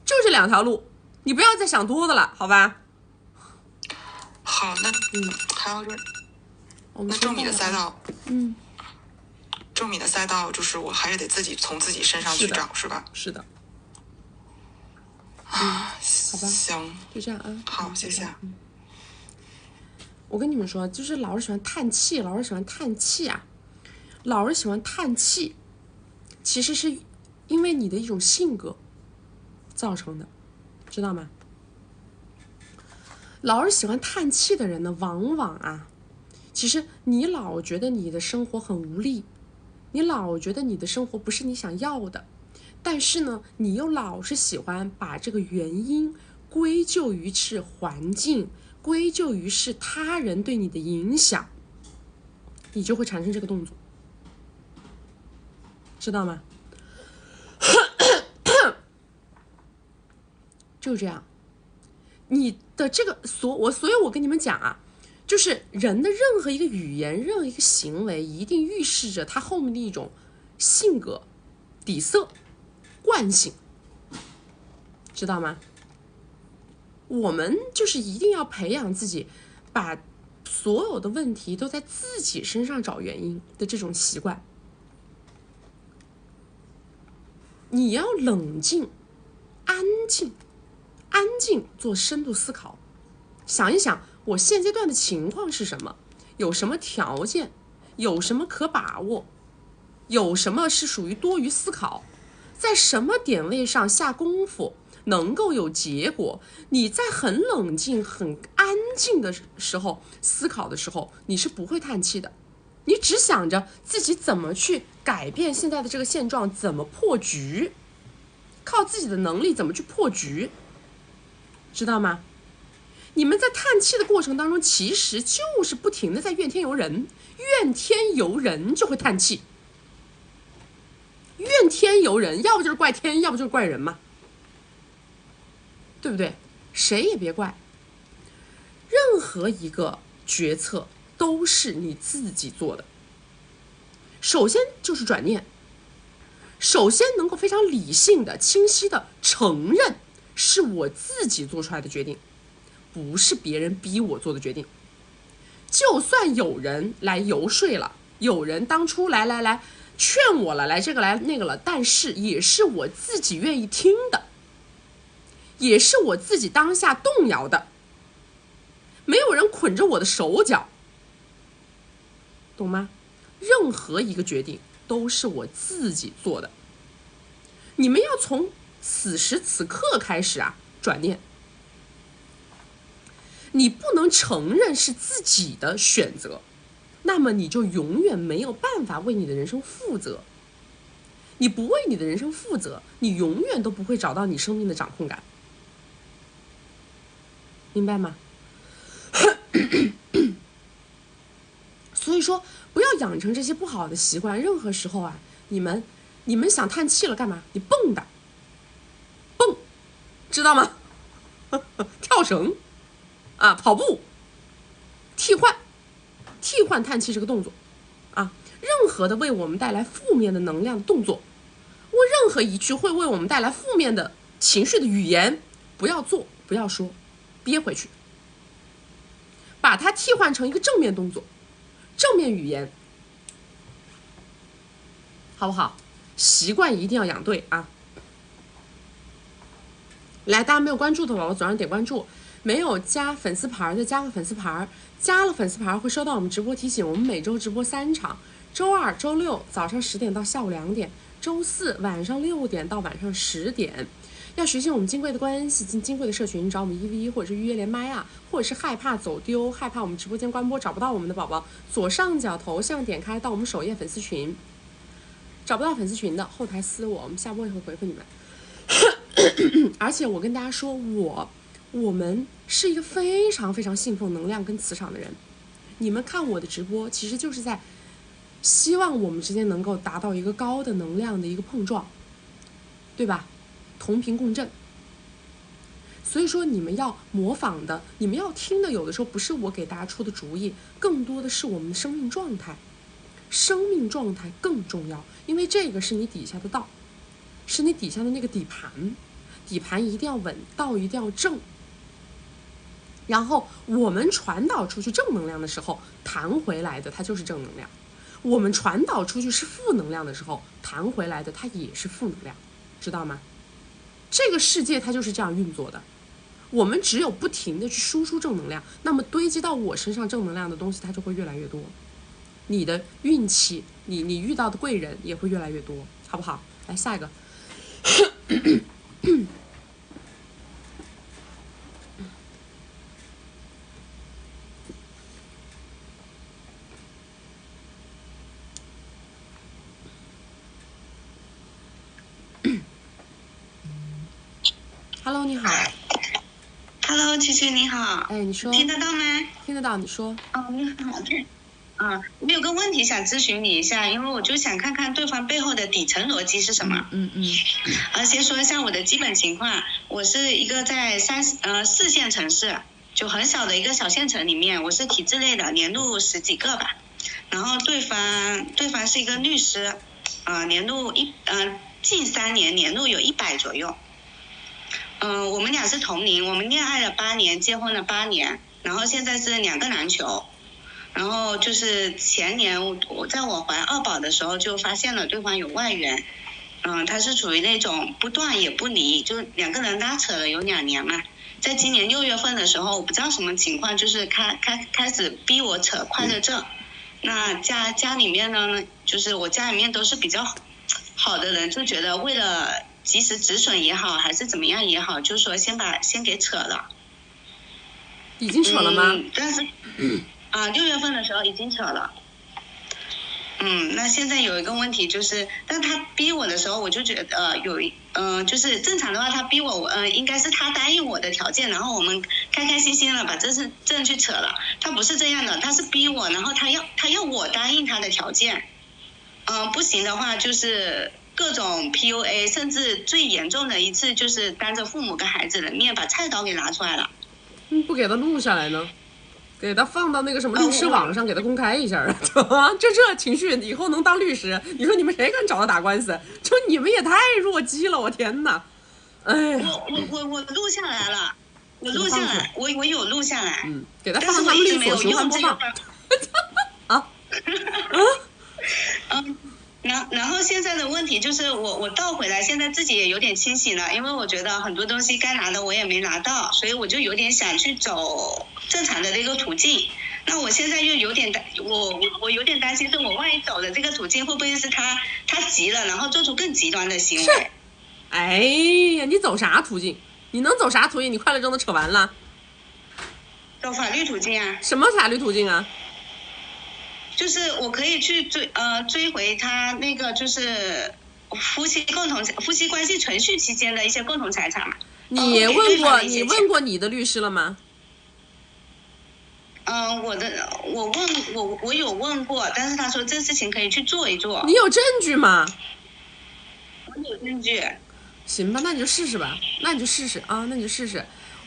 就这2条路，你不要再想多的了，好吧？好，那还有就是那挣米的赛道，挣米的赛道就是我还是得自己从自己身上去找，是吧？是的。好吧，行，就这样啊。好，谢谢。我跟你们说，就是老是喜欢叹气，老是喜欢叹气，其实是因为你的一种性格造成的，知道吗？老是喜欢叹气的人呢，往往啊，其实你老觉得你的生活很无力，你老觉得你的生活不是你想要的，但是呢，你又老是喜欢把这个原因归咎于是环境，归咎于是他人对你的影响，你就会产生这个动作，知道吗？就这样，你的这个所以我跟你们讲啊，就是人的任何一个语言，任何一个行为，一定预示着他后面的一种性格底色、惯性，知道吗？我们就是一定要培养自己，把所有的问题都在自己身上找原因的这种习惯。你要冷静、安静做深度思考，想一想我现阶段的情况是什么，有什么条件，有什么可把握，有什么是属于多余思考，在什么点位上下功夫能够有结果。你在很冷静很安静的时候思考的时候，你是不会叹气的，你只想着自己怎么去改变现在的这个现状，怎么破局，靠自己的能力怎么去破局，知道吗？你们在叹气的过程当中，其实就是不停的在怨天尤人，怨天尤人就会叹气，怨天尤人，要不就是怪天，要不就是怪人嘛，对不对？谁也别怪，任何一个决策都是你自己做的。首先就是转念，首先能够非常理性的、清晰的承认是我自己做出来的决定，不是别人逼我做的决定。就算有人来游说了，有人当初来劝我了，来这个来那个了，但是也是我自己愿意听的，也是我自己当下动摇的，没有人捆着我的手脚，懂吗？任何一个决定都是我自己做的。你们要从此时此刻开始转念。你不能承认是自己的选择，那么你就永远没有办法为你的人生负责。你不为你的人生负责，你永远都不会找到你生命的掌控感，明白吗？所以说不要养成这些不好的习惯。任何时候你们想叹气了干嘛？你蹦跶，知道吗？跳绳跑步，替换叹气这个动作任何的为我们带来负面的能量的动作，任何一句会为我们带来负面的情绪的语言，不要做，不要说，憋回去，把它替换成一个正面动作，正面语言，好不好？习惯一定要养对来，大家没有关注的宝宝左上点关注，没有加粉丝牌的加个粉丝牌，加了粉丝牌会收到我们直播提醒。我们每周直播3场，周二、周六早上10点到下午2点，周四晚上6点到晚上10点。要学习我们金贵的关系，进金贵的社群，找我们1v1或者是预约连麦或者是害怕走丢，害怕我们直播间关播找不到我们的宝宝，左上角头像点开到我们首页粉丝群。找不到粉丝群的，后台私我们下播以后回复你们。而且我跟大家说，我们是一个非常非常信奉能量跟磁场的人。你们看我的直播，其实就是在希望我们之间能够达到一个高的能量的一个碰撞，对吧？同频共振。所以说你们要模仿的，你们要听的，有的时候不是我给大家出的主意，更多的是我们的生命状态。生命状态更重要，因为这个是你底下的道，是你底下的那个底盘，底盘一定要稳，道一定要正。然后我们传导出去正能量的时候，弹回来的它就是正能量；我们传导出去是负能量的时候，弹回来的它也是负能量，知道吗？这个世界它就是这样运作的。我们只有不停的去输出正能量，那么堆积到我身上正能量的东西它就会越来越多。你的运气，你遇到的贵人也会越来越多，好不好？来下一个。Hello， 你好。Hello， 琪琪你好。哎，你说。听得到吗？听得到，你说。你好。我有个问题想咨询你一下，因为我就想看看对方背后的底层逻辑是什么。先说一下我的基本情况，我是一个在4线城市，就很小的一个小县城里面，我是体制内的，年入10几个吧。然后对方是一个律师，年入近3年年入有100左右。我们俩是同龄，我们恋爱了8年，结婚了8年，然后现在是2个篮球。然后就是前年我在我怀2宝的时候就发现了对方有外援，他是属于那种不断也不离，就2个人拉扯了有2年嘛。在今年6月份的时候，我不知道什么情况，就是开始逼我扯快乐证。那家里面呢，就是我家里面都是比较好的人，就觉得为了及时止损也好，还是怎么样也好，就说先给扯了。已经扯了吗？但是6月份的时候已经扯了。那现在有一个问题就是，但他逼我的时候，我就觉得就是正常的话，他逼我，应该是他答应我的条件，然后我们开开心心的把这次证去扯了。他不是这样的，他是逼我，然后他要我答应他的条件，不行的话就是各种 PUA， 甚至最严重的一次就是当着父母跟孩子的面把菜刀给拿出来了。不给他录下来呢？给他放到那个什么律师网上，给他公开一下啊！就这情绪，以后能当律师？你说你们谁敢找他打官司？就你们也太弱鸡了！我天哪！哎呀，我录下来了，我录下来，我有录下来。给他放到他们律所循环播放。然后现在的问题就是我倒回来，现在自己也有点清醒了，因为我觉得很多东西该拿的我也没拿到，所以我就有点想去走正常的那个途径。那我现在又有点我有点担心，是我万一走的这个途径会不会是他急了，然后做出更极端的行为？哎呀，你走啥途径？你能走啥途径？你快乐证都扯完了，走法律途径啊？什么法律途径啊？就是我可以去追回他那个就是夫妻关系存续期间的一些共同财产嘛。你问过你的律师了吗？我有问过，但是他说这事情可以去做一做。你有证据吗？我有证据。行吧，那你就试试吧。那你就试试。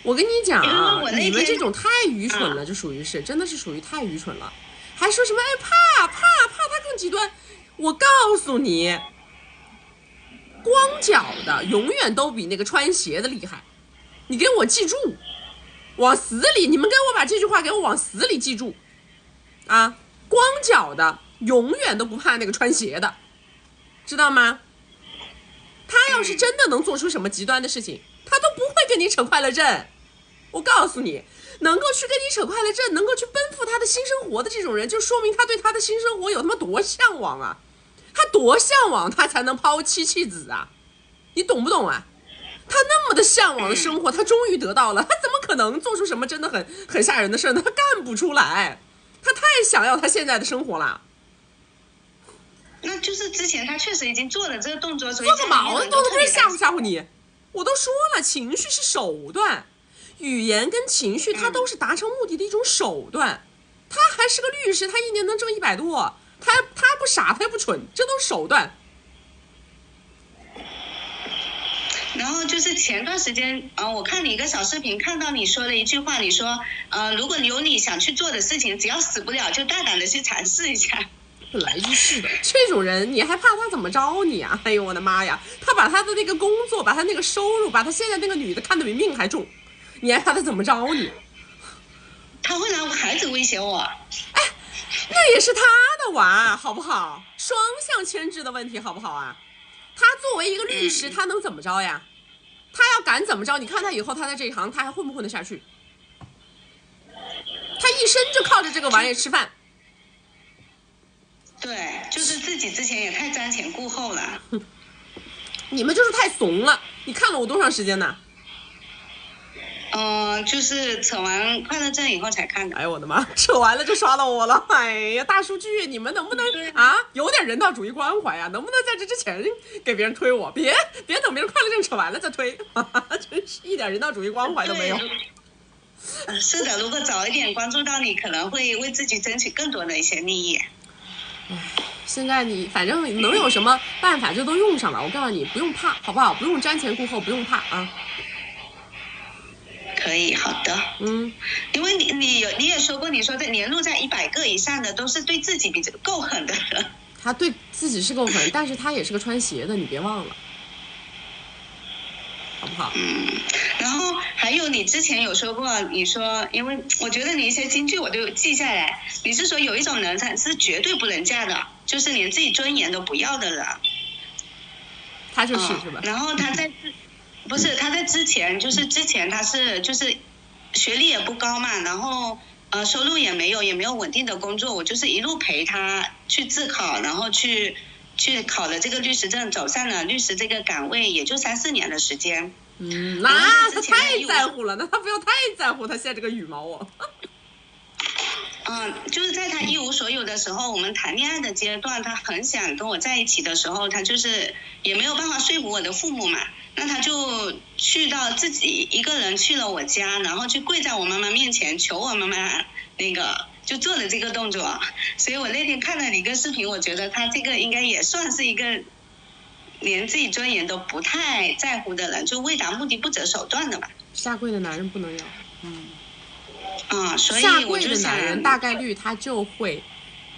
我跟你讲啊，你们这种太愚蠢了，就属于是，真的是属于太愚蠢了。还说什么怕他更极端？我告诉你，光脚的永远都比那个穿鞋的厉害。你给我记住，往死里，你们给我把这句话给我往死里记住啊！光脚的永远都不怕那个穿鞋的，知道吗？他要是真的能做出什么极端的事情，他都不会跟你扯快乐证。我告诉你，能够去跟你扯快乐证，能够去奔赴他的新生活的这种人，就说明他对他的新生活有他妈多向往啊！他多向往，他才能抛妻弃子啊！你懂不懂啊？他那么的向往的生活，他终于得到了，他怎么可能做出什么真的很吓人的事呢？他干不出来，他太想要他现在的生活了。那就是之前他确实已经做了这个动作，所以做个毛的动作，不是吓唬你？我都说了，情绪是手段。语言跟情绪，它都是达成目的的一种手段。他还是个律师，他一年能挣100多，他不傻，他也不蠢，这都是手段。然后就是前段时间，我看你一个小视频，看到你说了一句话，你说，如果有你想去做的事情，只要死不了，就大胆的去尝试一下。本来就是的，这种人你还怕他怎么着你啊？哎呦我的妈呀，他把他的那个工作，把他那个收入，把他现在那个女的看得比命还重。你还怕他怎么着你？他会拿孩子威胁我。哎，那也是他的娃，好不好？双向牵制的问题，好不好啊？他作为一个律师，他能怎么着呀？他要敢怎么着？你看他以后他在这一行，他还混不混得下去？他一生就靠着这个玩意吃饭。对，就是自己之前也太瞻前顾后了。你们就是太怂了。你看了我多长时间呢？就是扯完快乐证以后才看的。哎呦我的妈，扯完了就刷到我了。哎呀，大数据，你们能不能啊有点人道主义关怀啊？能不能在这之前给别人推我？别等别人快乐证扯完了再推，真是一点人道主义关怀都没有。是的，如果早一点关注到你，可能会为自己争取更多的一些利益。现在你反正能有什么办法就都用上了，我告诉你，不用怕，好不好？不用瞻前顾后，不用怕啊。可以，好的。因为你也说过，你说在年入在100个以上的都是对自己比较够狠的人。他对自己是够狠，但是他也是个穿鞋的，你别忘了，好不好？然后还有你之前有说过，你说因为我觉得你一些金句我都有记下来，你是说有一种人他是绝对不能嫁的，就是连自己尊严都不要的人。他就是是吧？然后他在不是他在之前他是就是学历也不高嘛，然后收入也没有稳定的工作，我就是一路陪他去自考，然后去考了这个律师证，走上了律师这个岗位，也就3-4年的时间。那他太在乎了，那他不要太在乎他现在这个羽毛哦。就是在他一无所有的时候，我们谈恋爱的阶段，他很想跟我在一起的时候，他就是也没有办法说服我的父母嘛，那他就去到自己一个人去了我家，然后去跪在我妈妈面前求我妈妈那个就做了这个动作。所以我那天看了一个视频，我觉得他这个应该也算是一个连自己尊严都不太在乎的人，就为达目的不择手段的吧。下跪的男人不能要，所以下跪的男人大概率他就会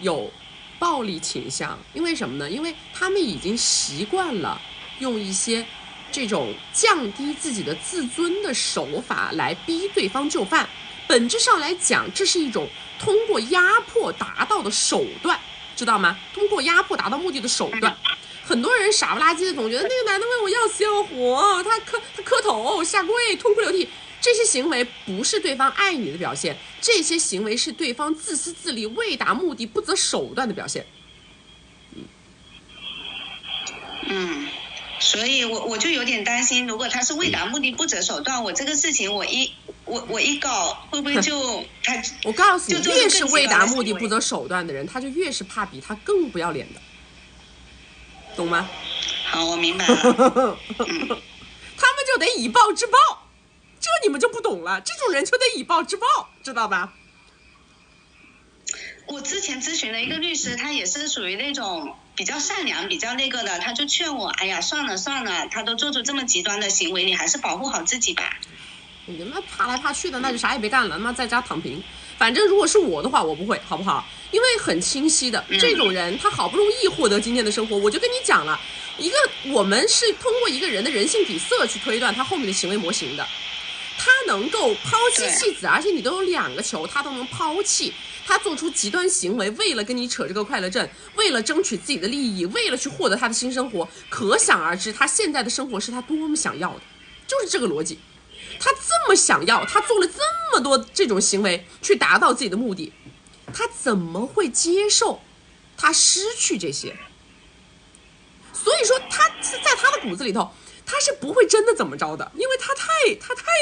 有暴力倾向，因为什么呢？因为他们已经习惯了用一些这种降低自己的自尊的手法来逼对方就范。本质上来讲，这是一种通过压迫达到的手段，知道吗？通过压迫达到目的的手段。很多人傻不拉几的总觉得那个男的为我要死要活，他磕头下跪痛哭流涕，这些行为不是对方爱你的表现，这些行为是对方自私自利为达目的不择手段的表现。所以我就有点担心，如果他是为达目的不择手段，我这个事情我一搞会不会就他？我告诉你，越是为达目的不择手段的人，他就越是怕比他更不要脸的，懂吗？好，我明白了。他们就得以暴制暴，这你们就不懂了。这种人就得以暴制暴，知道吧？我之前咨询了一个律师，他也是属于那种比较善良、比较那个的，他就劝我，哎呀，算了，他都做出这么极端的行为，你还是保护好自己吧。你们爬来爬去的，那就啥也别干了，他妈在家躺平。反正如果是我的话，我不会，好不好？因为很清晰的，这种人他好不容易获得今天的生活，我就跟你讲了，我们是通过一个人的人性底色去推断他后面的行为模型的。他能够抛弃妻子，而且你都有2个球，他都能抛弃。他做出极端行为，为了跟你扯这个快乐症，为了争取自己的利益，为了去获得他的新生活，可想而知他现在的生活是他多么想要的，就是这个逻辑。他这么想要，他做了这么多这种行为去达到自己的目的，他怎么会接受他失去这些？所以说他在他的骨子里头，他是不会真的怎么着的，因为他太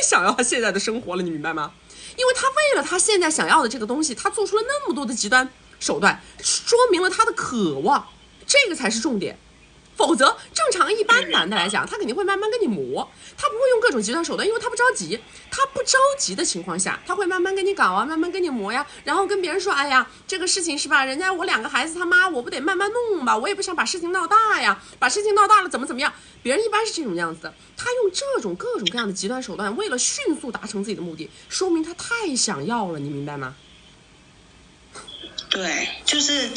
想要他现在的生活了，你明白吗？因为他为了他现在想要的这个东西，他做出了那么多的极端手段，说明了他的渴望，这个才是重点。否则正常一般男的来讲，他肯定会慢慢跟你磨，他不会用各种极端手段，因为他不着急。他不着急的情况下，他会慢慢跟你搞啊，慢慢跟你磨呀，然后跟别人说，哎呀，这个事情是吧，人家我2个孩子他妈，我不得慢慢弄吧，我也不想把事情闹大呀，把事情闹大了怎么样。别人一般是这种样子的，他用这种各种各样的极端手段，为了迅速达成自己的目的，说明他太想要了，你明白吗？对，就是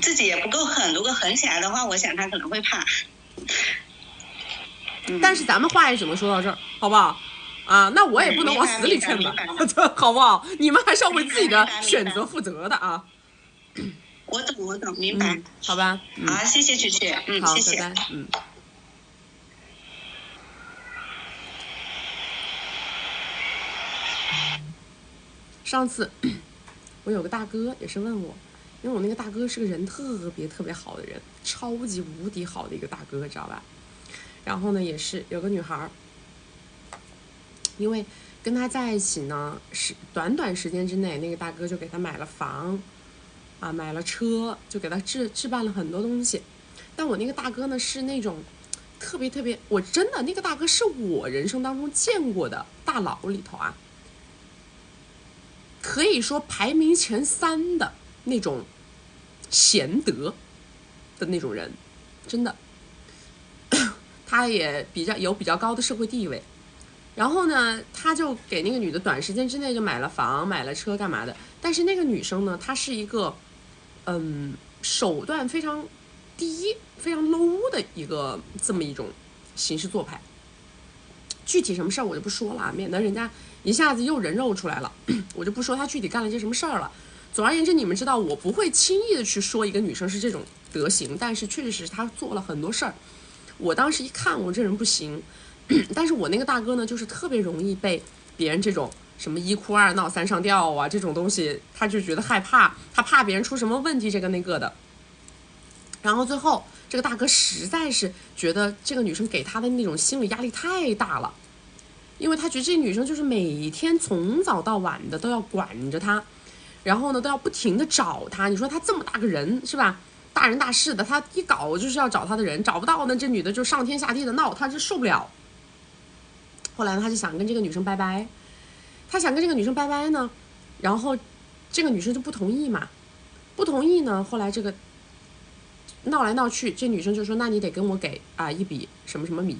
自己也不够狠，如果狠起来的话，我想他可能会怕。但是咱们话也只能说到这儿，好不好？啊，那我也不能往死里劝吧，好不好？你们还是要为自己的选择负责的啊。我懂，明白。好吧。好，谢谢曲曲。好，谢谢。拜拜。上次我有个大哥也是问我，因为我那个大哥是个人特别好的人，超级无敌好的一个大哥，知道吧？然后呢，也是有个女孩，因为跟他在一起呢，是短时间之内，那个大哥就给他买了房，买了车，就给他置办了很多东西。但我那个大哥呢，是那种特别，我真的那个大哥是我人生当中见过的大佬里头啊，可以说排名前3的那种贤德的那种人，真的。他也有比较高的社会地位，然后呢，他就给那个女的短时间之内就买了房、买了车，干嘛的？但是那个女生呢，她是一个，手段非常低、非常 low 的这么一种行事做派。具体什么事儿我就不说了，免得人家一下子又人肉出来了，我就不说他具体干了些什么事儿了。总而言之，你们知道，我不会轻易的去说一个女生是这种德行，但是确实是她做了很多事儿。我当时一看，我这人不行，但是我那个大哥呢，就是特别容易被别人这种什么1哭2闹3上吊啊这种东西，他就觉得害怕，他怕别人出什么问题，这个那个的。然后最后这个大哥实在是觉得这个女生给他的那种心理压力太大了，因为他觉得这女生就是每天从早到晚的都要管着他，然后呢都要不停的找他。你说他这么大个人是吧，大人大事的，他一搞就是要找他的人，找不到呢，这女的就上天下地的闹，他就受不了。后来呢，他就想跟这个女生拜拜，呢，然后这个女生就不同意嘛，不同意呢，后来这个闹来闹去，这女生就说那你得跟我给啊一笔什么什么米，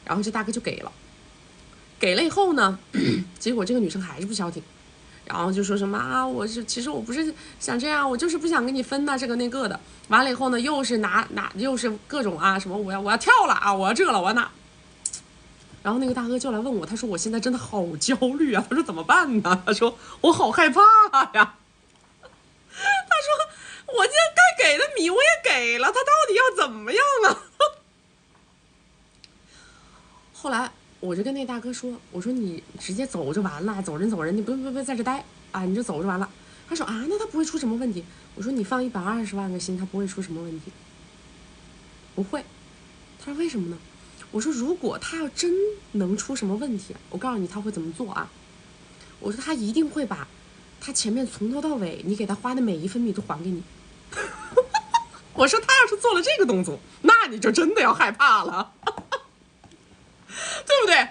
然后这大哥就给了以后呢，结果这个女生还是不消停，然后就说什么啊，其实我不是想这样，我就是不想跟你分呐，这个那个的。完了以后呢，又是又是各种啊什么我要跳了啊，我要这了，我要那。然后那个大哥就来问我，他说我现在真的好焦虑啊，他说怎么办呢？他说我好害怕呀。他说我这该给的米我也给了，他到底要怎么样啊？后来我就跟那大哥说，我说你直接走就完了，走人，你不在这待啊，你就走就完了。他说啊，那他不会出什么问题。我说你放120万个心，他不会出什么问题，不会。他说为什么呢？我说如果他要真能出什么问题，我告诉你他会怎么做啊？我说他一定会把他前面从头到尾你给他花的每一分米都还给你。我说他要是做了这个动作，那你就真的要害怕了。对不对？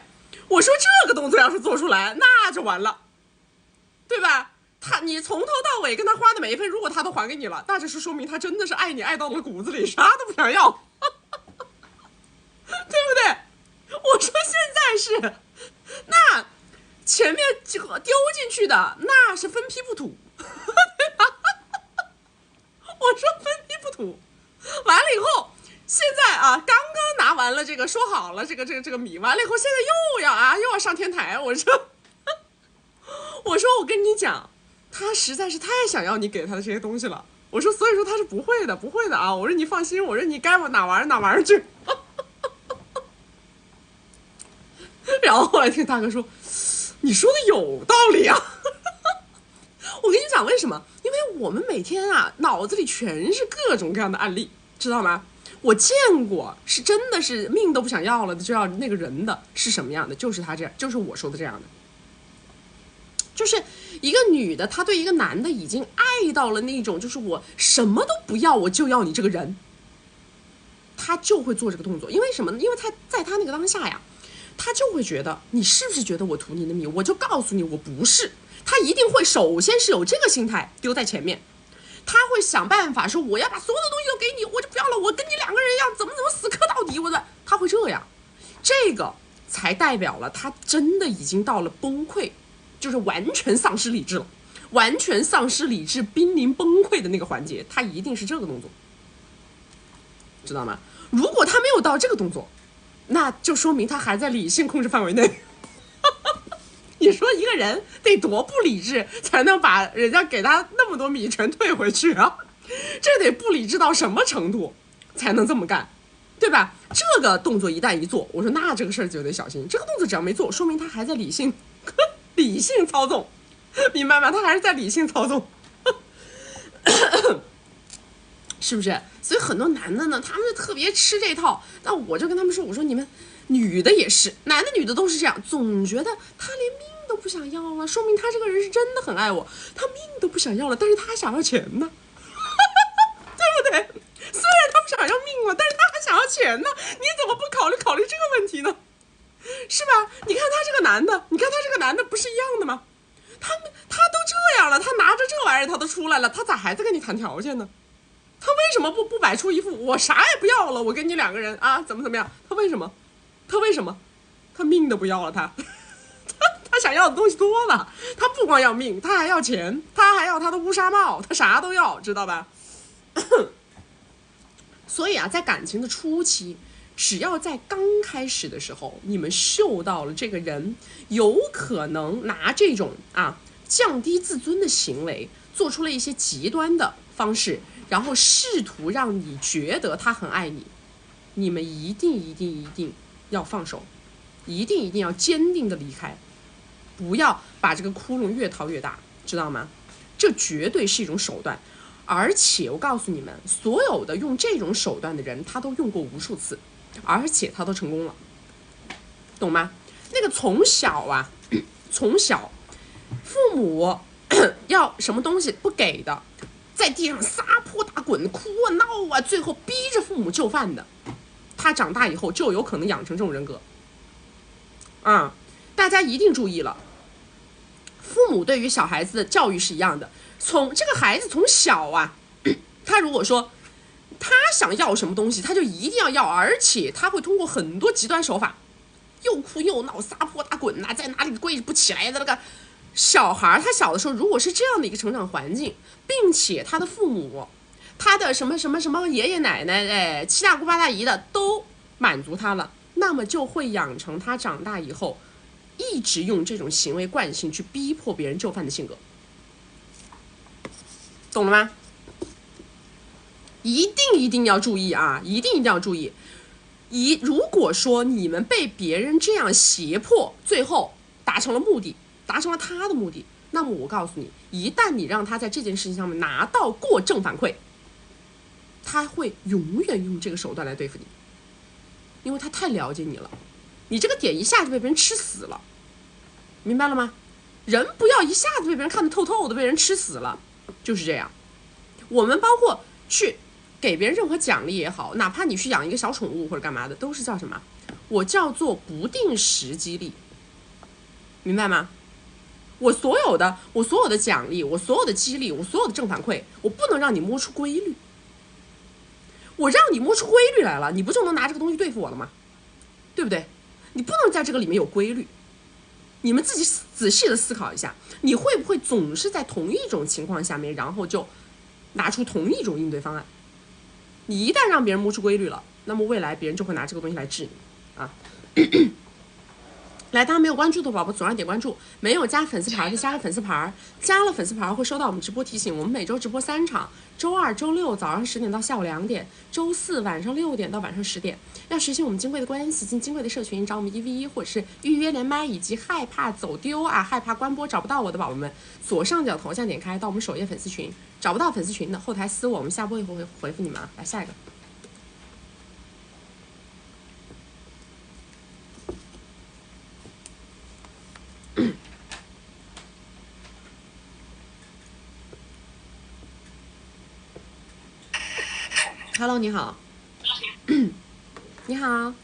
我说这个动作要是做出来，那就完了，对吧？你从头到尾跟他花的每一分，如果他都还给你了，那就是说明他真的是爱你爱到了骨子里，啥都不想要，对不对？我说现在是，那前面丢进去的那是分批不吐，对吧？我说分批不吐，完了以后。现在啊，刚刚拿完了这个，说好了这个米，完了以后，现在又要上天台。我说我跟你讲，他实在是太想要你给他的这些东西了。我说，所以说他是不会的啊。我说你放心，我说你该往哪玩去。然后后来听大哥说，你说的有道理啊。我跟你讲为什么？因为我们每天啊，脑子里全是各种各样的案例，知道吗？我见过是真的是命都不想要了的，就要那个人的是什么样的，就是他这样，就是我说的这样的，就是一个女的，她对一个男的已经爱到了那种，就是我什么都不要，我就要你这个人，她就会做这个动作。因为什么呢？因为她在她那个当下呀，她就会觉得你是不是觉得我图你的米，我就告诉你我不是。她一定会首先是有这个心态丢在前面。他会想办法说我要把所有的东西都给你，我就不要了，我跟你两个人要怎么死磕到底，他会这样，这个才代表了他真的已经到了崩溃，就是完全丧失理智了，完全丧失理智濒临崩溃的那个环节，他一定是这个动作，知道吗？如果他没有到这个动作，那就说明他还在理性控制范围内。你说一个人得多不理智才能把人家给他那么多米全退回去啊？这得不理智到什么程度才能这么干，对吧？这个动作一旦一做，我说那这个事儿就得小心。这个动作只要没做，说明他还在理性操纵，明白吗？他还是在理性操纵，是不是？所以很多男的呢，他们就特别吃这套。那我就跟他们说，我说你们女的也是，男的女的都是这样，总觉得他连命都不想要了，说明他这个人是真的很爱我，他命都不想要了，但是他还想要钱呢，对不对？虽然他不想要命了，但是他还想要钱呢，你怎么不考虑这个问题呢？是吧？你看他这个男的不是一样的吗？他都这样了，他拿着这玩意儿他都出来了，他咋还在跟你谈条件呢？他为什么不摆出一副我啥也不要了，我跟你两个人啊怎么样？他为什么？他命都不要了，他想要的东西多了，他不光要命，他还要钱，他还要他的乌纱帽，他啥都要，知道吧？所以啊，在感情的初期，只要在刚开始的时候，你们嗅到了这个人有可能拿这种降低自尊的行为，做出了一些极端的方式，然后试图让你觉得他很爱你，你们一定要放手，一定要坚定的离开，不要把这个窟窿越掏越大，知道吗？这绝对是一种手段，而且我告诉你们，所有的用这种手段的人，他都用过无数次，而且他都成功了，懂吗？那个从小父母要什么东西不给的，在地上撒泼打滚、哭啊闹啊，最后逼着父母就范的，他长大以后就有可能养成这种人格。大家一定注意了，父母对于小孩子的教育是一样的。从这个孩子从小啊，他如果说他想要什么东西，他就一定要，而且他会通过很多极端手法，又哭又闹、撒泼打滚在哪里跪不起来的那个小孩，他小的时候如果是这样的一个成长环境，并且他的父母、他的什么什么什么爷爷奶奶、七大姑八大姨的都满足他了，那么就会养成他长大以后一直用这种行为惯性去逼迫别人就范的性格，懂了吗？一定要注意啊！一定要注意。如果说你们被别人这样胁迫，最后达成了目的，达成了他的目的，那么我告诉你，一旦你让他在这件事情上面拿到过正反馈，他会永远用这个手段来对付你，因为他太了解你了。你这个点一下就被别人吃死了，明白了吗？人不要一下子被别人看得透透的，被人吃死了，就是这样。我们包括去给别人任何奖励也好，哪怕你去养一个小宠物或者干嘛的，都是叫什么？我叫做不定时激励，明白吗？我所有的奖励，我所有的激励，我所有的正反馈，我不能让你摸出规律。我让你摸出规律来了，你不就能拿这个东西对付我了吗？对不对？你不能在这个里面有规律。你们自己仔细的思考一下，你会不会总是在同一种情况下面，然后就拿出同一种应对方案？你一旦让别人摸出规律了，那么未来别人就会拿这个东西来治你啊。来，大家没有关注的宝宝左上点关注，没有加粉丝牌的加个粉丝牌，加了粉丝牌会收到我们直播提醒。我们每周直播3场，周二、周六早上10点到下午2点，周四晚上6点到晚上10点。要实现我们金贵的关系，进金贵的社群，找我们1v1或者是预约连麦，以及害怕走丢害怕关播找不到我的宝宝们，左上角头像点开到我们首页粉丝群，找不到粉丝群的后台私我们下播以后会回复你们啊。来下一个。Hello， 你好。你好。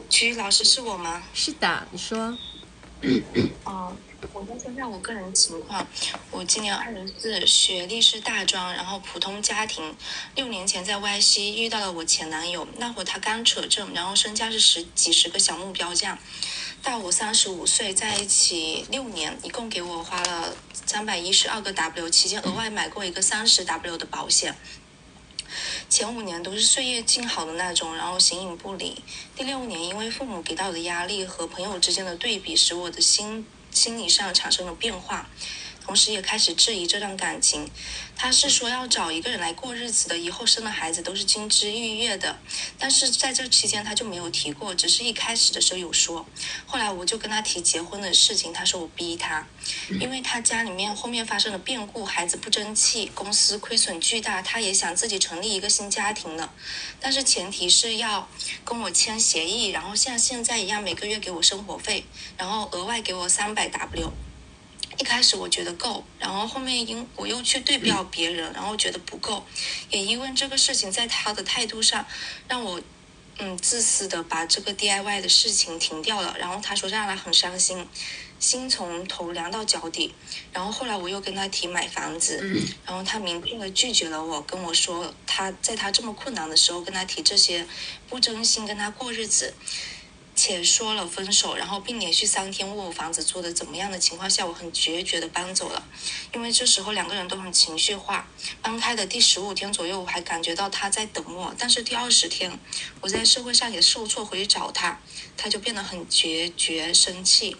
曲艺老师是我吗？是的，你说。我先说一下我个人情况。我今年24，学历是大专，然后普通家庭。6年前在歪西遇到了我前男友，那会儿他刚扯证，然后身价是几十个小目标价。大我35岁，在一起6年，一共给我花了312个 W， 期间额外买过一个30 W 的保险。前5年都是岁月静好的那种，然后形影不离。第6年，因为父母给到的压力和朋友之间的对比，使我的心理上产生了变化，同时也开始质疑这段感情。他是说要找一个人来过日子的，以后生的孩子都是金枝玉叶的，但是在这期间他就没有提过，只是一开始的时候有说。后来我就跟他提结婚的事情，他说我逼他，因为他家里面后面发生了变故，孩子不争气，公司亏损巨大，他也想自己成立一个新家庭了，但是前提是要跟我签协议，然后像现在一样每个月给我生活费，然后额外给我300 W。一开始我觉得够，然后后面我又去对标别人，然后觉得不够，也因为这个事情在他的态度上让我自私的把这个 DIY 的事情停掉了，然后他说让他很伤心，心从头凉到脚底。然后后来我又跟他提买房子，然后他明确的拒绝了我，跟我说他在他这么困难的时候跟他提这些，不真心跟他过日子，且说了分手，然后并连续3天问我房子租的怎么样的情况下，我很决绝的搬走了。因为这时候2个人都很情绪化。搬开的第15天左右，我还感觉到他在等我，但是第20天，我在社会上也受挫，回去找他，他就变得很决绝生气，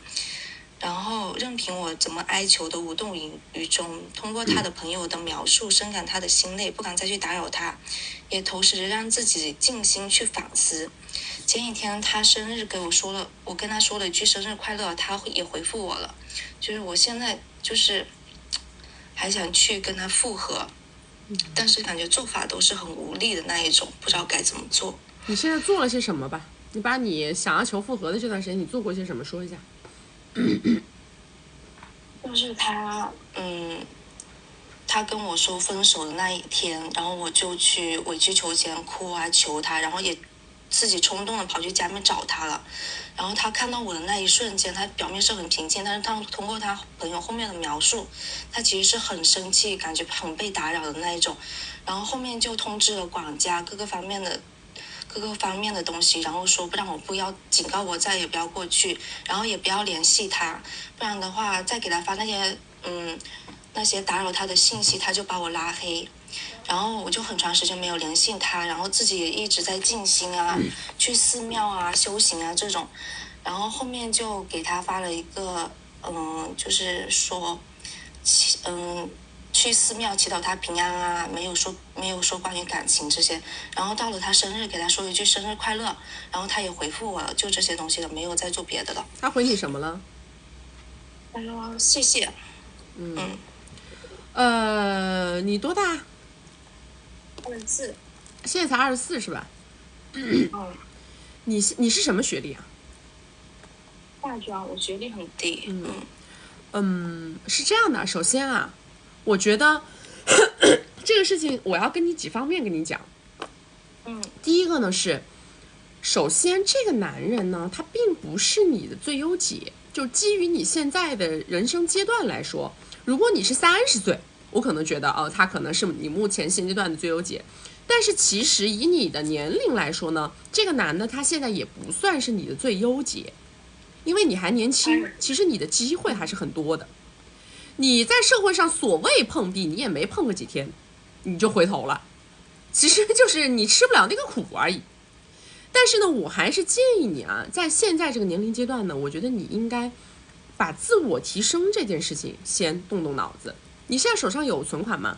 然后任凭我怎么哀求都无动于衷。通过他的朋友的描述，深感他的心累，不敢再去打扰他，也同时让自己静心去反思。前几天他生日我跟他说了一句生日快乐，他也回复我了。就是我现在就是还想去跟他复合，但是感觉做法都是很无力的那一种，不知道该怎么做。你现在做了些什么吧？你把你想要求复合的这段时间你做过些什么说一下。就是他跟我说分手的那一天，然后我就去委曲求全哭啊求他，然后也自己冲动的跑去家里面找他了。然后他看到我的那一瞬间，他表面是很平静，但是他通过他朋友后面的描述，他其实是很生气，感觉很被打扰的那一种。然后后面就通知了管家各个方面的东西，然后说不让我不要，警告我再也不要过去，然后也不要联系他，不然的话再给他发那些打扰他的信息，他就把我拉黑。然后我就很长时间没有联系他，然后自己也一直在静心啊，去寺庙啊修行啊这种。然后后面就给他发了一个就是说去寺庙祈祷他平安啊，没有说关于感情这些。然后到了他生日给他说一句生日快乐，然后他也回复我了，就这些东西了，没有再做别的了。他回你什么了？他说谢谢。你多大？24。现在才24是吧？你是什么学历啊？大专，我学历很低。是这样的，首先啊，我觉得这个事情我要跟你几方面跟你讲。第一个呢是，首先这个男人呢，他并不是你的最优解，就基于你现在的人生阶段来说，如果你是30岁，我可能觉得他可能是你目前现阶段的最优解。但是其实以你的年龄来说呢，这个男的他现在也不算是你的最优解，因为你还年轻，其实你的机会还是很多的。你在社会上所谓碰壁，你也没碰个几天，你就回头了，其实就是你吃不了那个苦而已。但是呢，我还是建议你啊，在现在这个年龄阶段呢，我觉得你应该把自我提升这件事情先动动脑子。你现在手上有存款吗？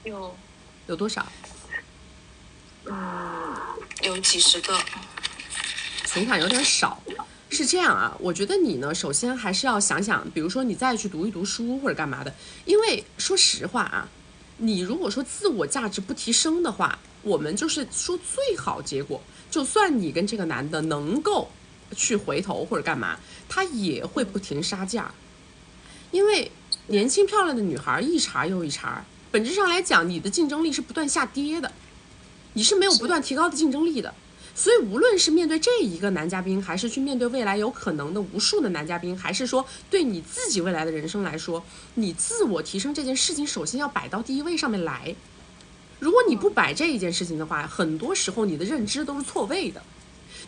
有多少？有几十个。存款有点少。是这样啊，我觉得你呢，首先还是要想想，比如说你再去读一读书或者干嘛的。因为说实话啊，你如果说自我价值不提升的话，我们就是说最好结果，就算你跟这个男的能够去回头或者干嘛，他也会不停杀价。因为年轻漂亮的女孩一茬又一茬，本质上来讲，你的竞争力是不断下跌的，你是没有不断提高的竞争力的。所以无论是面对这一个男嘉宾，还是去面对未来有可能的无数的男嘉宾，还是说对你自己未来的人生来说，你自我提升这件事情首先要摆到第一位上面来。如果你不摆这一件事情的话，很多时候你的认知都是错位的。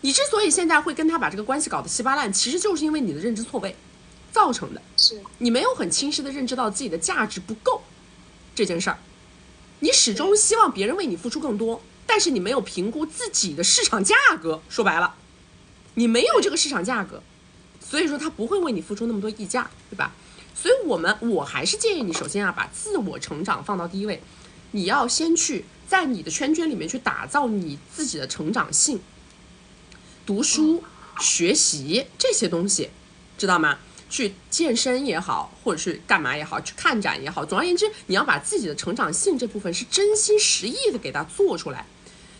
你之所以现在会跟他把这个关系搞得稀巴烂，其实就是因为你的认知错位造成的。是你没有很清晰的认知到自己的价值不够这件事儿，你始终希望别人为你付出更多，但是你没有评估自己的市场价格。说白了，你没有这个市场价格，所以说他不会为你付出那么多溢价，对吧？所以我还是建议你，首先啊，把自我成长放到第一位。你要先去在你的圈里面去打造你自己的成长性，读书、学习这些东西，知道吗？去健身也好，或者是干嘛也好，去看展也好，总而言之，你要把自己的成长性这部分是真心实意的给它做出来，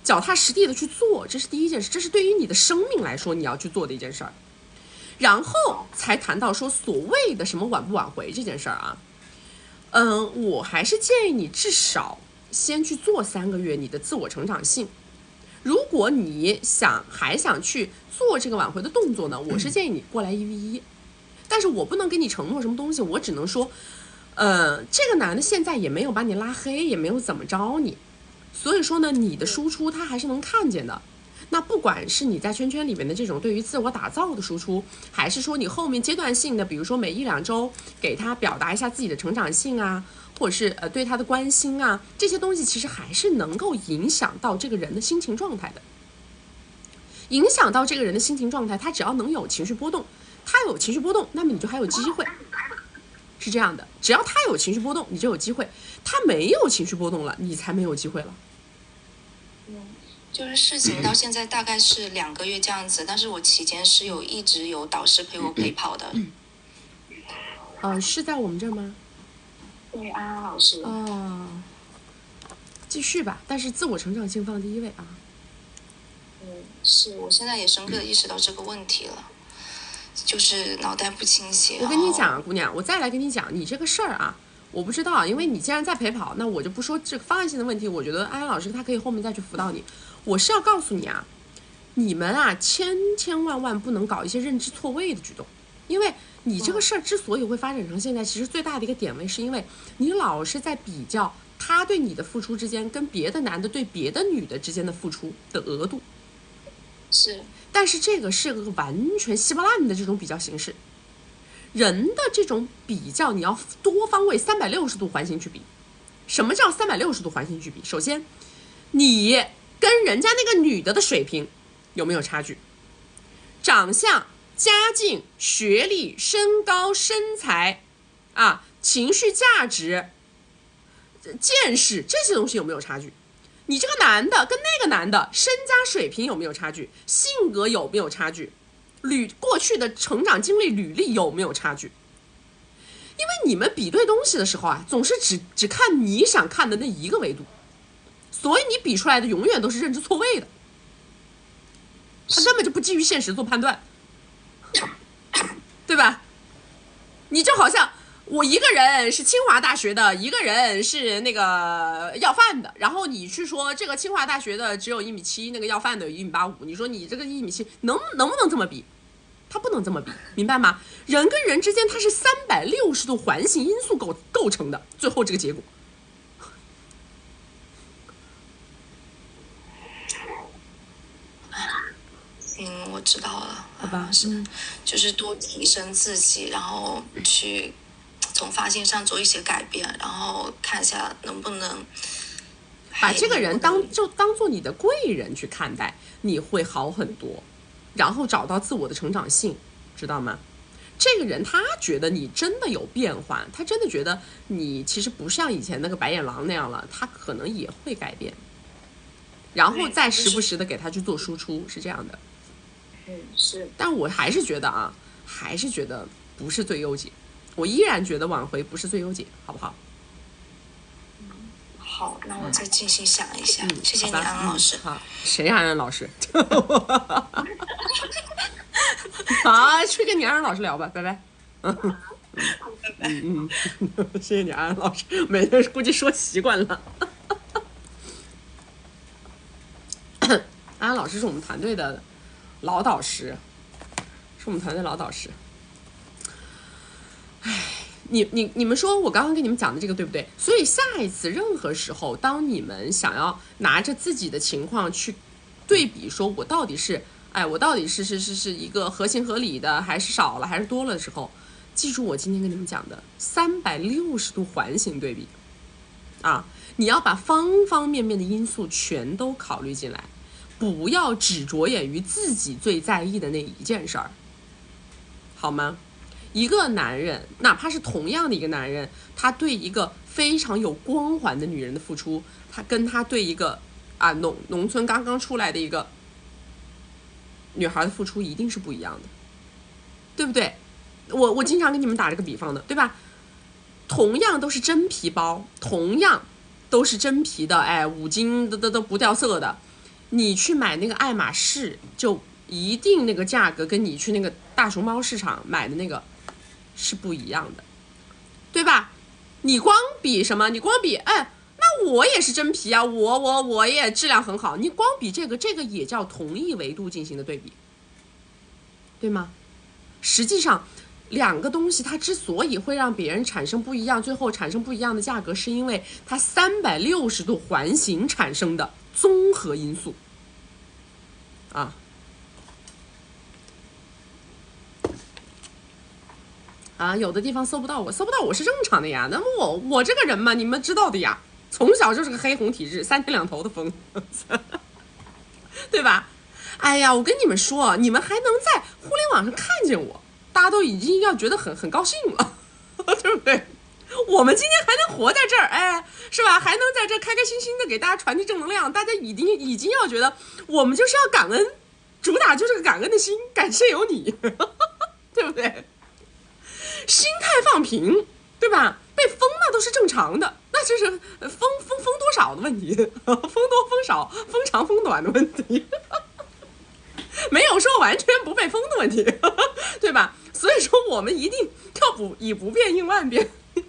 脚踏实地的去做，这是第一件事，这是对于你的生命来说你要去做的一件事儿。然后才谈到说所谓的什么挽不挽回这件事儿啊。我还是建议你至少先去做3个月你的自我成长性。如果你还想去做这个挽回的动作呢，我是建议你过来1v1。但是我不能给你承诺什么东西，我只能说，这个男的现在也没有把你拉黑，也没有怎么着你，所以说呢，你的输出他还是能看见的。那不管是你在圈里面的这种对于自我打造的输出，还是说你后面阶段性的，比如说每1-2周给他表达一下自己的成长性啊，或者是对他的关心啊，这些东西其实还是能够影响到这个人的心情状态的。影响到这个人的心情状态，他只要能有情绪波动，他有情绪波动，那么你就还有机会。是这样的，只要他有情绪波动，你就有机会；他没有情绪波动了，你才没有机会了。就是事情到现在大概是2个月这样子，但是我期间是一直有导师陪我陪跑的。是在我们这儿吗？对，安安老师。继续吧，但是自我成长性放第一位啊。是我现在也深刻的意识到这个问题了。就是脑袋不清醒。我跟你讲，姑娘，我再来跟你讲，你这个事儿啊，我不知道，因为你既然在陪跑，那我就不说这个方案性的问题。我觉得安安老师他可以后面再去辅导你。我是要告诉你啊，你们啊，千万不能搞一些认知错位的举动，因为你这个事儿之所以会发展成现在，其实最大的一个点位是因为你老是在比较他对你的付出之间跟别的男的对别的女的之间的付出的额度。是，但是这个是个完全稀巴烂的这种比较形式。人的这种比较，你要多方位360度环形去比。什么叫360度环形去比？首先，你跟人家那个女的水平有没有差距？长相、家境、学历、身高、身材啊，情绪价值、见识这些东西有没有差距？你这个男的跟那个男的身家水平有没有差距？性格有没有差距？过去的成长经历履历有没有差距？因为你们比对东西的时候啊，总是只看你想看的那一个维度，所以你比出来的永远都是认知错位的，他根本就不基于现实做判断，对吧？你就好像我一个人是清华大学的，一个人是那个要饭的，然后你去说这个清华大学的只有1.7米，那个要饭的有1.85米，你说你这个1.7米能不能这么比？他不能这么比，明白吗？人跟人之间它是360度环形因素构成的，最后这个结果。我知道了，好吧，就是多提升自己，然后去从发现上做一些改变，然后看一下能不能把这个人当做你的贵人去看待，你会好很多，然后找到自我的成长性，知道吗？这个人他觉得你真的有变化，他真的觉得你其实不像以前那个白眼狼那样了，他可能也会改变，然后再时不时的给他去做输出，是这样的。是。但我还是觉得不是最优解，我依然觉得挽回不是最优解，好不好？好，那我再静心想一下。谢谢你，安安老师。好，谁安安老师？好，去跟你安安老师聊吧，拜拜。拜拜。谢谢你，安安老师。每天估计说习惯了。安安老师是我们团队的老导师，唉，你们说我刚刚跟你们讲的这个对不对？所以下一次任何时候，当你们想要拿着自己的情况去对比，说我到底是一个合情合理的，还是少了还是多了的时候，记住我今天跟你们讲的360度环形对比啊！你要把方方面面的因素全都考虑进来，不要只着眼于自己最在意的那一件事儿，好吗？一个男人，哪怕是同样的一个男人，他对一个非常有光环的女人的付出，他跟他对一个农村刚刚出来的一个女孩的付出一定是不一样的，对不对？我经常跟你们打这个比方的，对吧？同样都是真皮包，同样都是真皮的，5金都不掉色的，你去买那个爱马仕，就一定那个价格跟你去那个大熊猫市场买的那个是不一样的，对吧？你光比什么？你光比那我也是真皮啊，我也质量很好，你光比这个也叫同一维度进行的对比，对吗？实际上两个东西它之所以会让别人产生不一样，最后产生不一样的价格，是因为它360度环形产生的综合因素有的地方搜不到我是正常的呀。那么我这个人嘛，你们知道的呀，从小就是个黑红体质，3天2头的疯，对吧？哎呀，我跟你们说，你们还能在互联网上看见我，大家都已经要觉得很高兴了，对不对？我们今天还能活在这儿，是吧？还能在这开开心心的给大家传递正能量，大家已经要觉得我们就是要感恩，主打就是个感恩的心，感谢有你，对不对？心态放平，对吧？被封那都是正常的，那这是封多少的问题，封多封少，封长封短的问题。没有说完全不被封的问题，对吧？所以说我们一定要以不变应万变。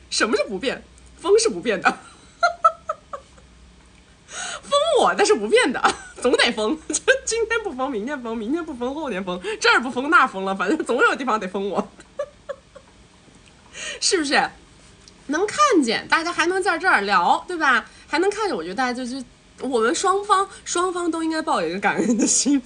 什么是不变？封是不变的，封我的是不变的，总得封。今天不封，明天封，明天不封，后天封，这儿不封那封了，反正总有地方得封我，是不是？能看见，大家还能在这儿聊，对吧？还能看见，我觉得大家就是我们双方都应该抱有一个感恩的心。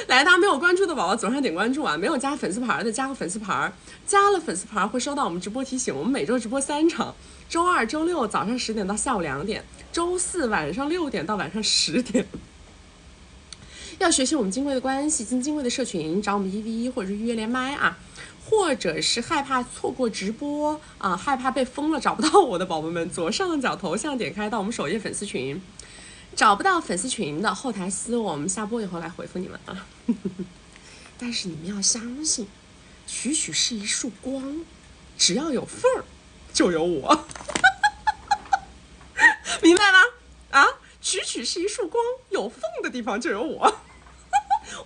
来，大家没有关注的宝宝左上点关注啊，没有加粉丝牌的加个粉丝牌，加了粉丝牌会收到我们直播提醒。我们每周直播3场，周二、周六早上10点到下午2点，周四晚上6点到晚上10点。要学习我们金贵的关系，进金贵的社群，找我们1v1或者是预约连麦啊，或者是害怕错过直播啊，害怕被封了找不到我的宝宝们，左上角头像点开到我们首页粉丝群。找不到粉丝群的后台私我们下播以后来回复你们啊。但是你们要相信，曲曲是一束光，只要有缝儿就有我。明白吗？啊，曲曲是一束光，有缝的地方就有我。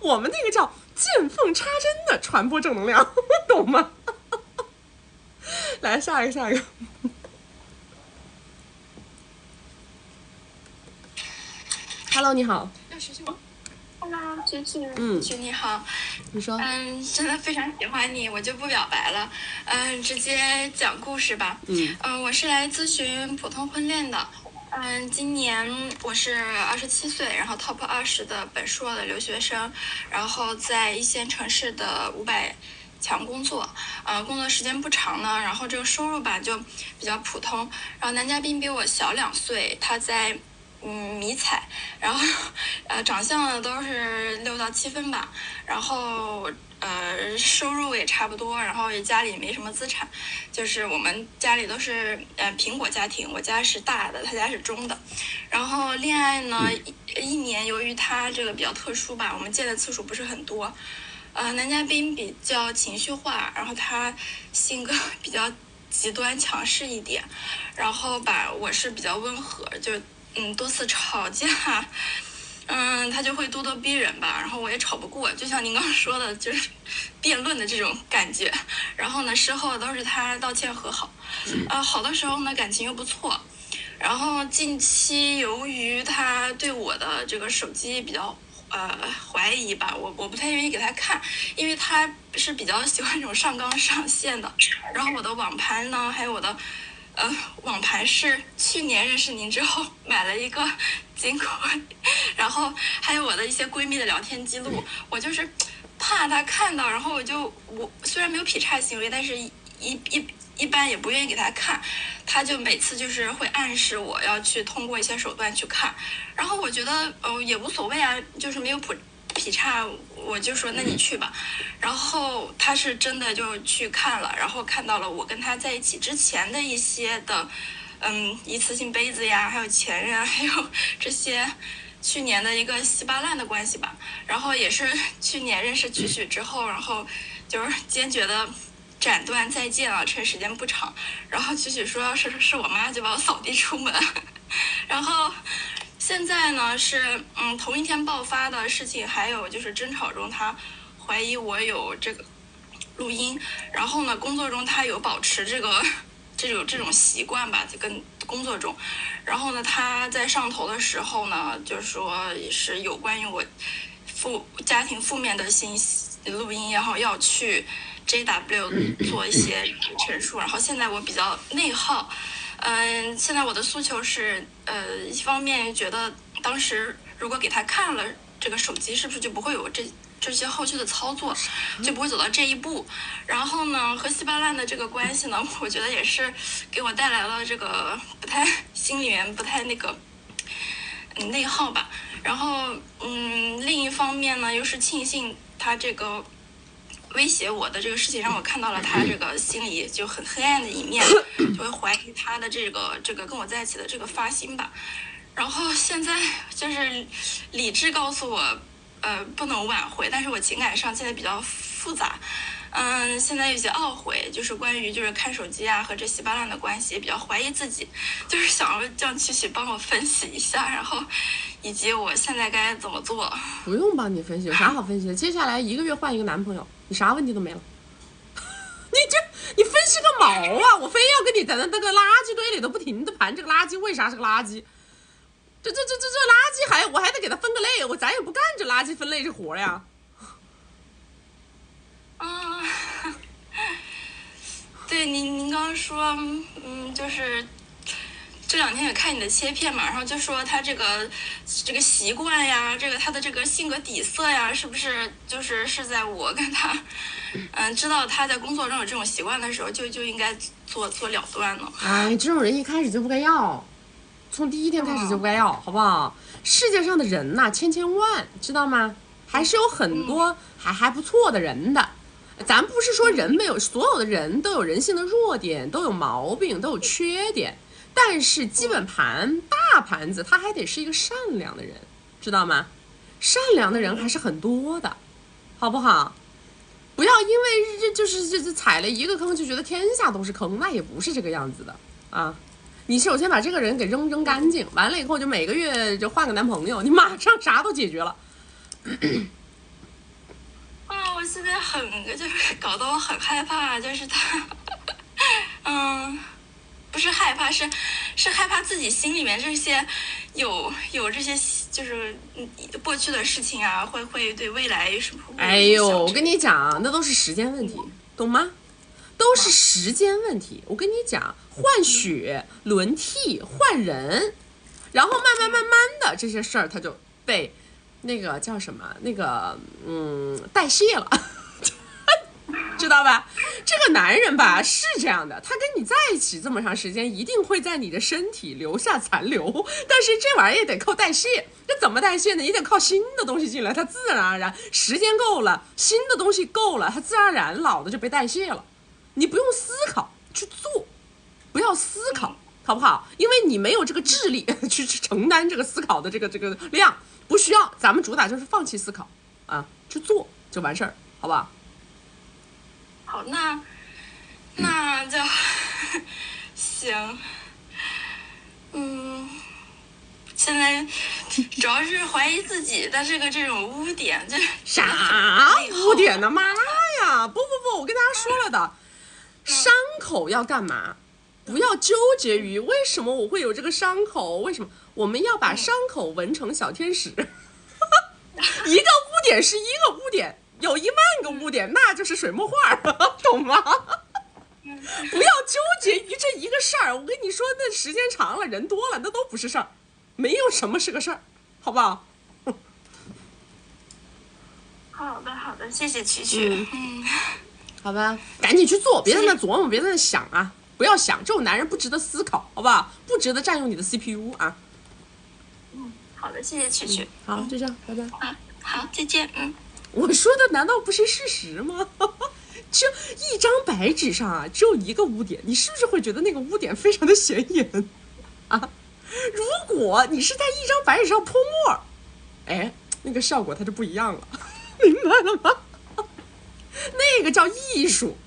我们那个叫见缝插针的传播正能量，懂吗？来下一个。Hello， 你好。Hello， 曲曲。曲你好。你说。真的非常喜欢你，我就不表白了，直接讲故事吧。我是来咨询普通婚恋的。今年我是27岁，然后 Top 20的本硕的留学生，然后在1线城市的500强工作，工作时间不长呢，然后这个收入吧就比较普通。然后男嘉宾比我小2岁，他在迷彩，然后长相呢都是6到7分吧，然后收入也差不多，然后家里没什么资产，就是我们家里都是苹果家庭，我家是大的，他家是中的。然后恋爱呢一年，由于他这个比较特殊吧，我们见的次数不是很多。男嘉宾比较情绪化，然后他性格比较极端强势一点，然后吧我是比较温和，就多次吵架，他就会咄咄逼人吧，然后我也吵不过，就像您刚刚说的，就是辩论的这种感觉。然后呢，事后都是他道歉和好，好的时候呢感情又不错。然后近期由于他对我的这个手机比较怀疑吧，我不太愿意给他看，因为他是比较喜欢这种上纲上线的。然后我的网盘呢，还有我的网盘是去年认识您之后买了一个金龟，然后还有我的一些闺蜜的聊天记录，我就是怕他看到，然后我虽然没有劈叉行为，但是一般也不愿意给他看，他就每次就是会暗示我要去通过一些手段去看，然后我觉得也无所谓啊，就是没有劈叉，我就说那你去吧。然后他是真的就去看了，然后看到了我跟他在一起之前的一些的一次性杯子呀，还有前任，还有这些去年的一个稀巴烂的关系吧。然后也是去年认识曲曲之后，然后就是坚决的斩断再见了，趁时间不长。然后曲曲说要是我妈就把我扫地出门。然后现在呢是同一天爆发的事情，还有就是争吵中他怀疑我有这个录音，然后呢工作中他有保持这种习惯吧，就跟工作中。然后呢他在上头的时候呢，就是说也是有关于我家庭负面的信息录音，然后要去 JW 做一些陈述。然后现在我比较内耗，现在我的诉求是一方面觉得当时如果给他看了这个手机，是不是就不会有这些后续的操作，就不会走到这一步。然后呢和稀巴烂的这个关系呢，我觉得也是给我带来了这个心里面不太那个内耗吧。然后另一方面呢又是庆幸他这个威胁我的这个事情，让我看到了他这个心里就很黑暗的一面，就会怀疑他的这个跟我在一起的这个发心吧。然后现在就是理智告诉我不能挽回，但是我情感上现在比较复杂，现在有些懊悔，就是关于就是看手机啊和这稀巴烂的关系，比较怀疑自己，就是想让曲曲帮我分析一下，然后以及我现在该怎么做。不用帮你分析，有啥好分析的？接下来1个月换一个男朋友，你啥问题都没了。你分析个毛啊！我非要跟你在那个垃圾堆里头不停的盘这个垃圾为啥是个垃圾？这垃圾我还得给它分个类，咱也不干这垃圾分类这活呀。对，您刚刚说，就是这2天也看你的切片嘛，然后就说他这个习惯呀，他的这个性格底色呀，是不是是在我跟他，知道他在工作中有这种习惯的时候，就应该做了断呢？哎，这种人一开始就不该要，从第1天开始就不该要，好不好？世界上的人呐，千万，知道吗？还是有很多还不错的人的。咱不是说人没有，所有的人都有人性的弱点，都有毛病，都有缺点。但是基本盘大盘子，他还得是一个善良的人，知道吗？善良的人还是很多的，好不好？不要因为就是踩了一个坑就觉得天下都是坑，那也不是这个样子的啊！你首先把这个人给扔干净，完了以后就每个月就换个男朋友，你马上啥都解决了。我现在就是搞得我很害怕，就是他，不是害怕，是害怕自己心里面这些有这些就是过去的事情啊，会对未来什么？哎呦，我跟你讲，那都是时间问题，懂吗？都是时间问题。我跟你讲，换血、轮替、换人，然后慢慢的这些事儿，它就被那个叫什么代谢了。知道吧？这个男人吧是这样的，他跟你在一起这么长时间，一定会在你的身体留下残留，但是这玩意儿也得靠代谢。这怎么代谢呢？也得靠新的东西进来，它自然而然时间够了，新的东西够了，它自然而然老的就被代谢了。你不用思考去做，不要思考，好不好？因为你没有这个智力去承担这个思考的这个量，不需要。咱们主打就是放弃思考啊，去做就完事儿，好不好？好，那就行。现在主要是怀疑自己的这种污点，这啥污点呢？妈呀！不，我跟大家说了的，伤口要干嘛？不要纠结于为什么我会有这个伤口，为什么我们要把伤口纹成小天使？一个污点是一个污点。有10000个污点，那就是水墨画，懂吗？不要纠结于这一个事儿。我跟你说，那时间长了，人多了，那都不是事儿，没有什么是个事儿，好不好？好的，谢谢曲曲。好吧，赶紧去做，别在那琢磨，别在那想啊，不要想，这种男人不值得思考，好不好？不值得占用你的 CPU 啊。好的，谢谢曲曲。好，就这样，拜拜。好，再见。我说的难道不是事实吗？这一张白纸上啊，只有一个污点，你是不是会觉得那个污点非常的显眼啊？如果你是在一张白纸上泼墨，哎，那个效果它就不一样了，明白了吗？那个叫艺术，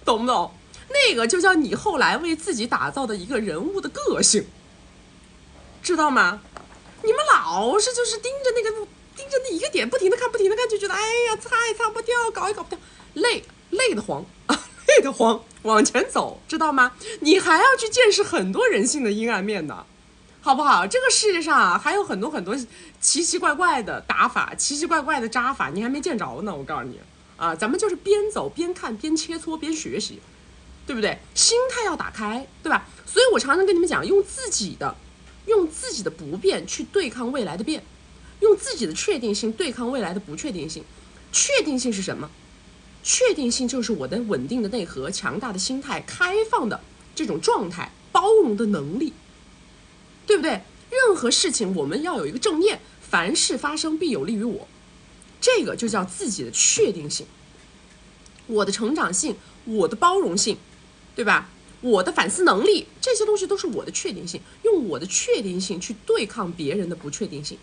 懂不懂？那个就叫你后来为自己打造的一个人物的个性，知道吗？你们老是就是盯着那一个点，不停的看，就觉得哎呀，擦不掉，搞也搞不掉，累得慌，往前走，知道吗？你还要去见识很多人性的阴暗面的，好不好？这个世界上啊，还有很多奇奇怪怪的打法，奇奇怪怪的扎法，你还没见着呢。我告诉你啊，咱们就是边走边看，边切磋边学习，对不对？心态要打开，对吧？所以我常常跟你们讲，用自己的不变去对抗未来的变。用自己的确定性对抗未来的不确定性。确定性是什么？确定性就是我的稳定的内核、强大的心态、开放的这种状态、包容的能力，对不对？任何事情我们要有一个正念，凡事发生必有利于我，这个就叫自己的确定性。我的成长性，我的包容性，对吧？我的反思能力，这些东西都是我的确定性，用我的确定性去对抗别人的不确定性。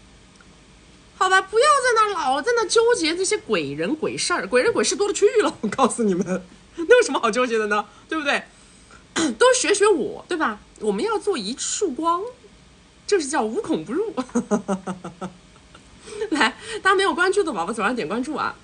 好吧，不要在那老在那纠结这些鬼人鬼事儿，鬼人鬼事多了去了。我告诉你们，那有什么好纠结的呢？对不对？都学学我，对吧？我们要做一束光，这是叫无孔不入。来，大家没有关注的宝宝，左上点关注啊！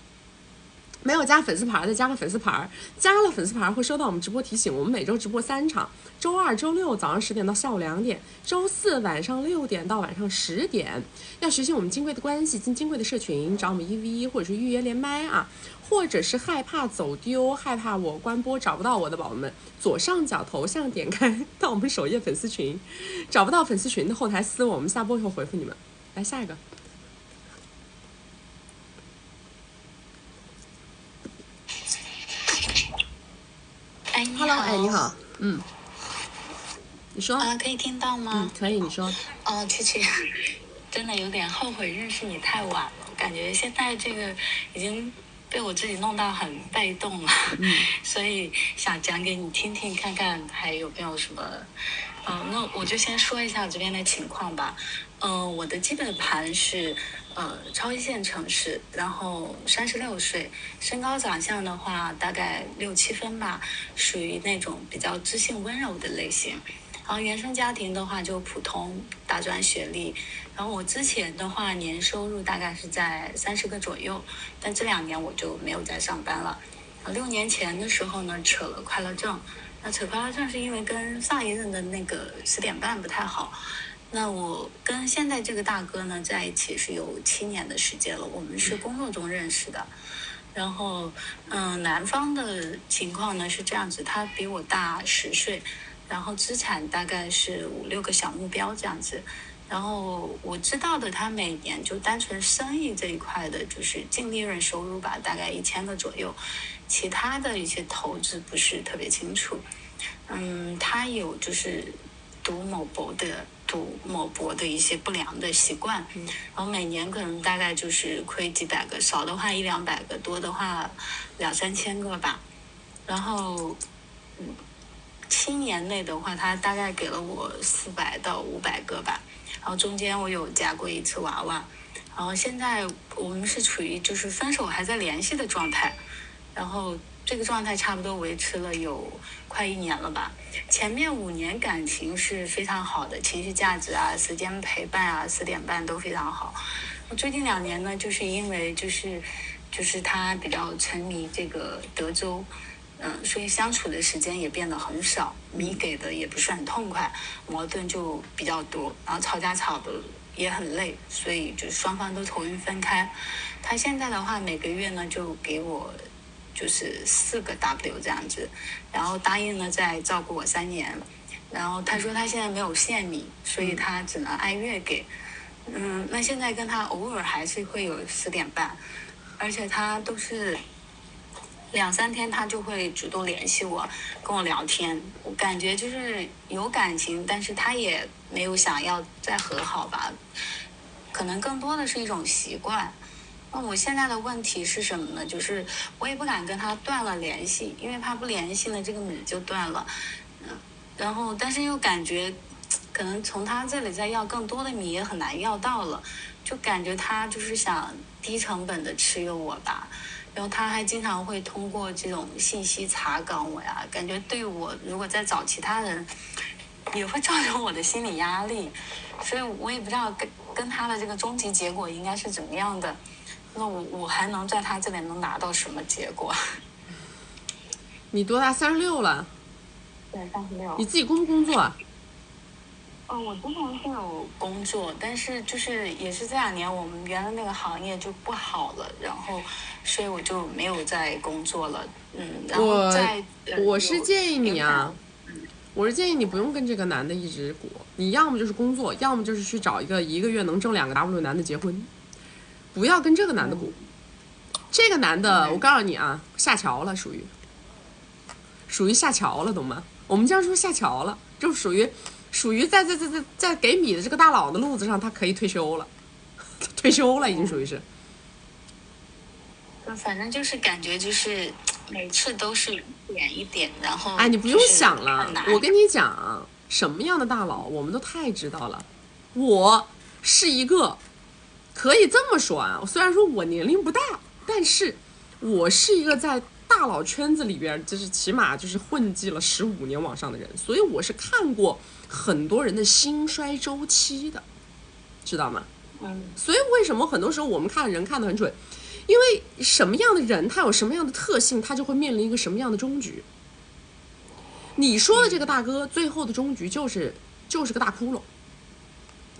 没有加粉丝牌的加个粉丝牌，加了粉丝牌会收到我们直播提醒。我们每周直播3场，周二、周六早上10点到下午2点，周四晚上6点到晚上10点。要学习我们金贵的关系，进金贵的社群，找我们1v1或者是预约连麦啊，或者是害怕走丢、害怕我关播找不到我的宝宝们，左上角头像点开到我们首页粉丝群，找不到粉丝群的后台私我们下播以后回复你们。来下一个。哎，你好 Hello， 哎，你好，你说可以听到吗？可以，你说。曲曲，真的有点后悔认识你太晚了，感觉现在这个已经被我自己弄到很被动了，所以想讲给你听听，看看还有没有什么。那我就先说一下我这边的情况吧。我的基本盘是超一线城市，然后36岁，身高长相的话大概6、7分吧，属于那种比较知性温柔的类型。然后原生家庭的话就普通大专学历，然后我之前的话年收入大概是在30个左右，但这2年我就没有再上班了。6年前的时候呢，扯了快乐证。那扯快乐证是因为跟上一任的那个10点半不太好。那我跟现在这个大哥呢在一起是有7年的时间了，我们是工作中认识的。然后男方的情况呢是这样子，他比我大10岁，然后资产大概是5、6个小目标这样子。然后我知道的，他每年就单纯生意这一块的就是净利润收入吧，大概1000个左右，其他的一些投资不是特别清楚。他有就是赌某博的一些不良的习惯，然后每年可能大概就是亏几百个，少的话1、200个，多的话2、3千个吧。然后7年内的话，他大概给了我400到500个吧。然后中间我有夹过1次娃娃，然后现在我们是处于就是分手还在联系的状态，然后这个状态差不多维持了有快1年了吧。前面5年感情是非常好的，情绪价值啊、时间陪伴啊、10点半都非常好。最近2年呢，就是因为就是他比较沉迷这个德州。所以相处的时间也变得很少，米给的也不是很痛快，矛盾就比较多，然后吵架吵的也很累，所以就双方都头晕分开。他现在的话每个月呢就给我就是4个 W 这样子，然后答应呢再照顾我3年，然后他说他现在没有现米，所以他只能按月给。那现在跟他偶尔还是会有10点半，而且他都是2、3天他就会主动联系我，跟我聊天。我感觉就是有感情，但是他也没有想要再和好吧，可能更多的是一种习惯。那我现在的问题是什么呢？就是我也不敢跟他断了联系，因为怕不联系呢，这个米就断了。然后但是又感觉可能从他这里再要更多的米也很难要到了，就感觉他就是想低成本的持有我吧。然后他还经常会通过这种信息查岗我呀，感觉对我如果再找其他人也会造成我的心理压力，所以我也不知道跟他的这个终极结果应该是怎么样的。那我还能在他这里能拿到什么结果？你多大？36了？对，36。你自己工不工作啊？我之前是有工作，但是就是也是这2年我们原来那个行业就不好了，然后所以我就没有再工作了。然后我是建议你啊，我是建议你不用跟这个男的一直裹，你要么就是工作，要么就是去找一个月能挣2个 W 男的结婚，不要跟这个男的裹。这个男的，我告诉你啊，下桥了，属于下桥了，懂吗？我们这样说下桥了，就属于在给米的这个大佬的路子上，他可以退休了，退休了已经属于是。反正就是感觉就是每次都是一点，然后哎，你不用想了，我跟你讲，什么样的大佬我们都太知道了。我是一个可以这么说啊，虽然说我年龄不大，但是我是一个在大佬圈子里边，就是起码就是混迹了15年往上的人，所以我是看过很多人的兴衰周期的，知道吗？所以为什么很多时候我们看人看得很准，因为什么样的人他有什么样的特性，他就会面临一个什么样的终局。你说的这个大哥最后的终局就是个大窟窿，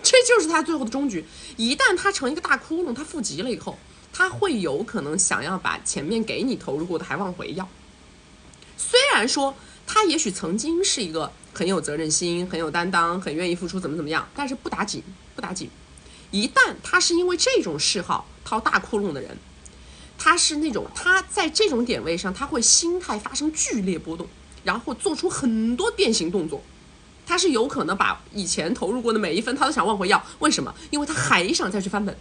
这就是他最后的终局。一旦他成一个大窟窿，他富极了以后，他会有可能想要把前面给你投入过的还往回要。虽然说他也许曾经是一个很有责任心、很有担当、很愿意付出怎么样，但是不打紧。一旦他是因为这种嗜好掏大窟窿的人，他是那种他在这种点位上他会心态发生剧烈波动，然后做出很多变形动作，他是有可能把以前投入过的每一分他都想往回要。为什么？因为他还想再去翻本。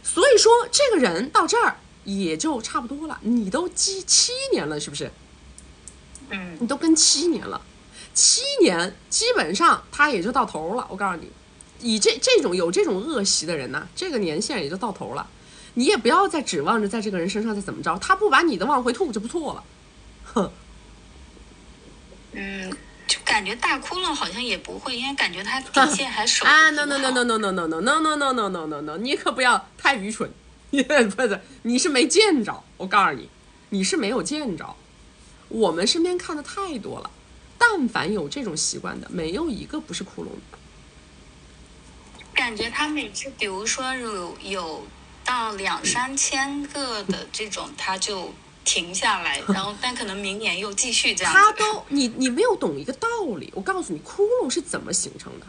所以说这个人到这儿也就差不多了，你都积7年了，是不是？你都跟7年了，7年基本上他也就到头了。我告诉你，以这种有这种恶习的人呢，这个年限也就到头了。你也不要再指望着在这个人身上再怎么着，他不把你的往回吐就不错了。哼。就感觉大窟窿好像也不会，因为感觉他底线还守得啊挺好。 no， 你可不要太愚蠢，不是，你是没见着。我告诉你，你是没有见着。我们身边看的太多了，但凡有这种习惯的，没有一个不是窟窿的。感觉他每次，比如说有到2-3千个的这种，他就停下来，然后但可能明年又继续这样子。他都你没有懂一个道理。我告诉你，窟窿是怎么形成的？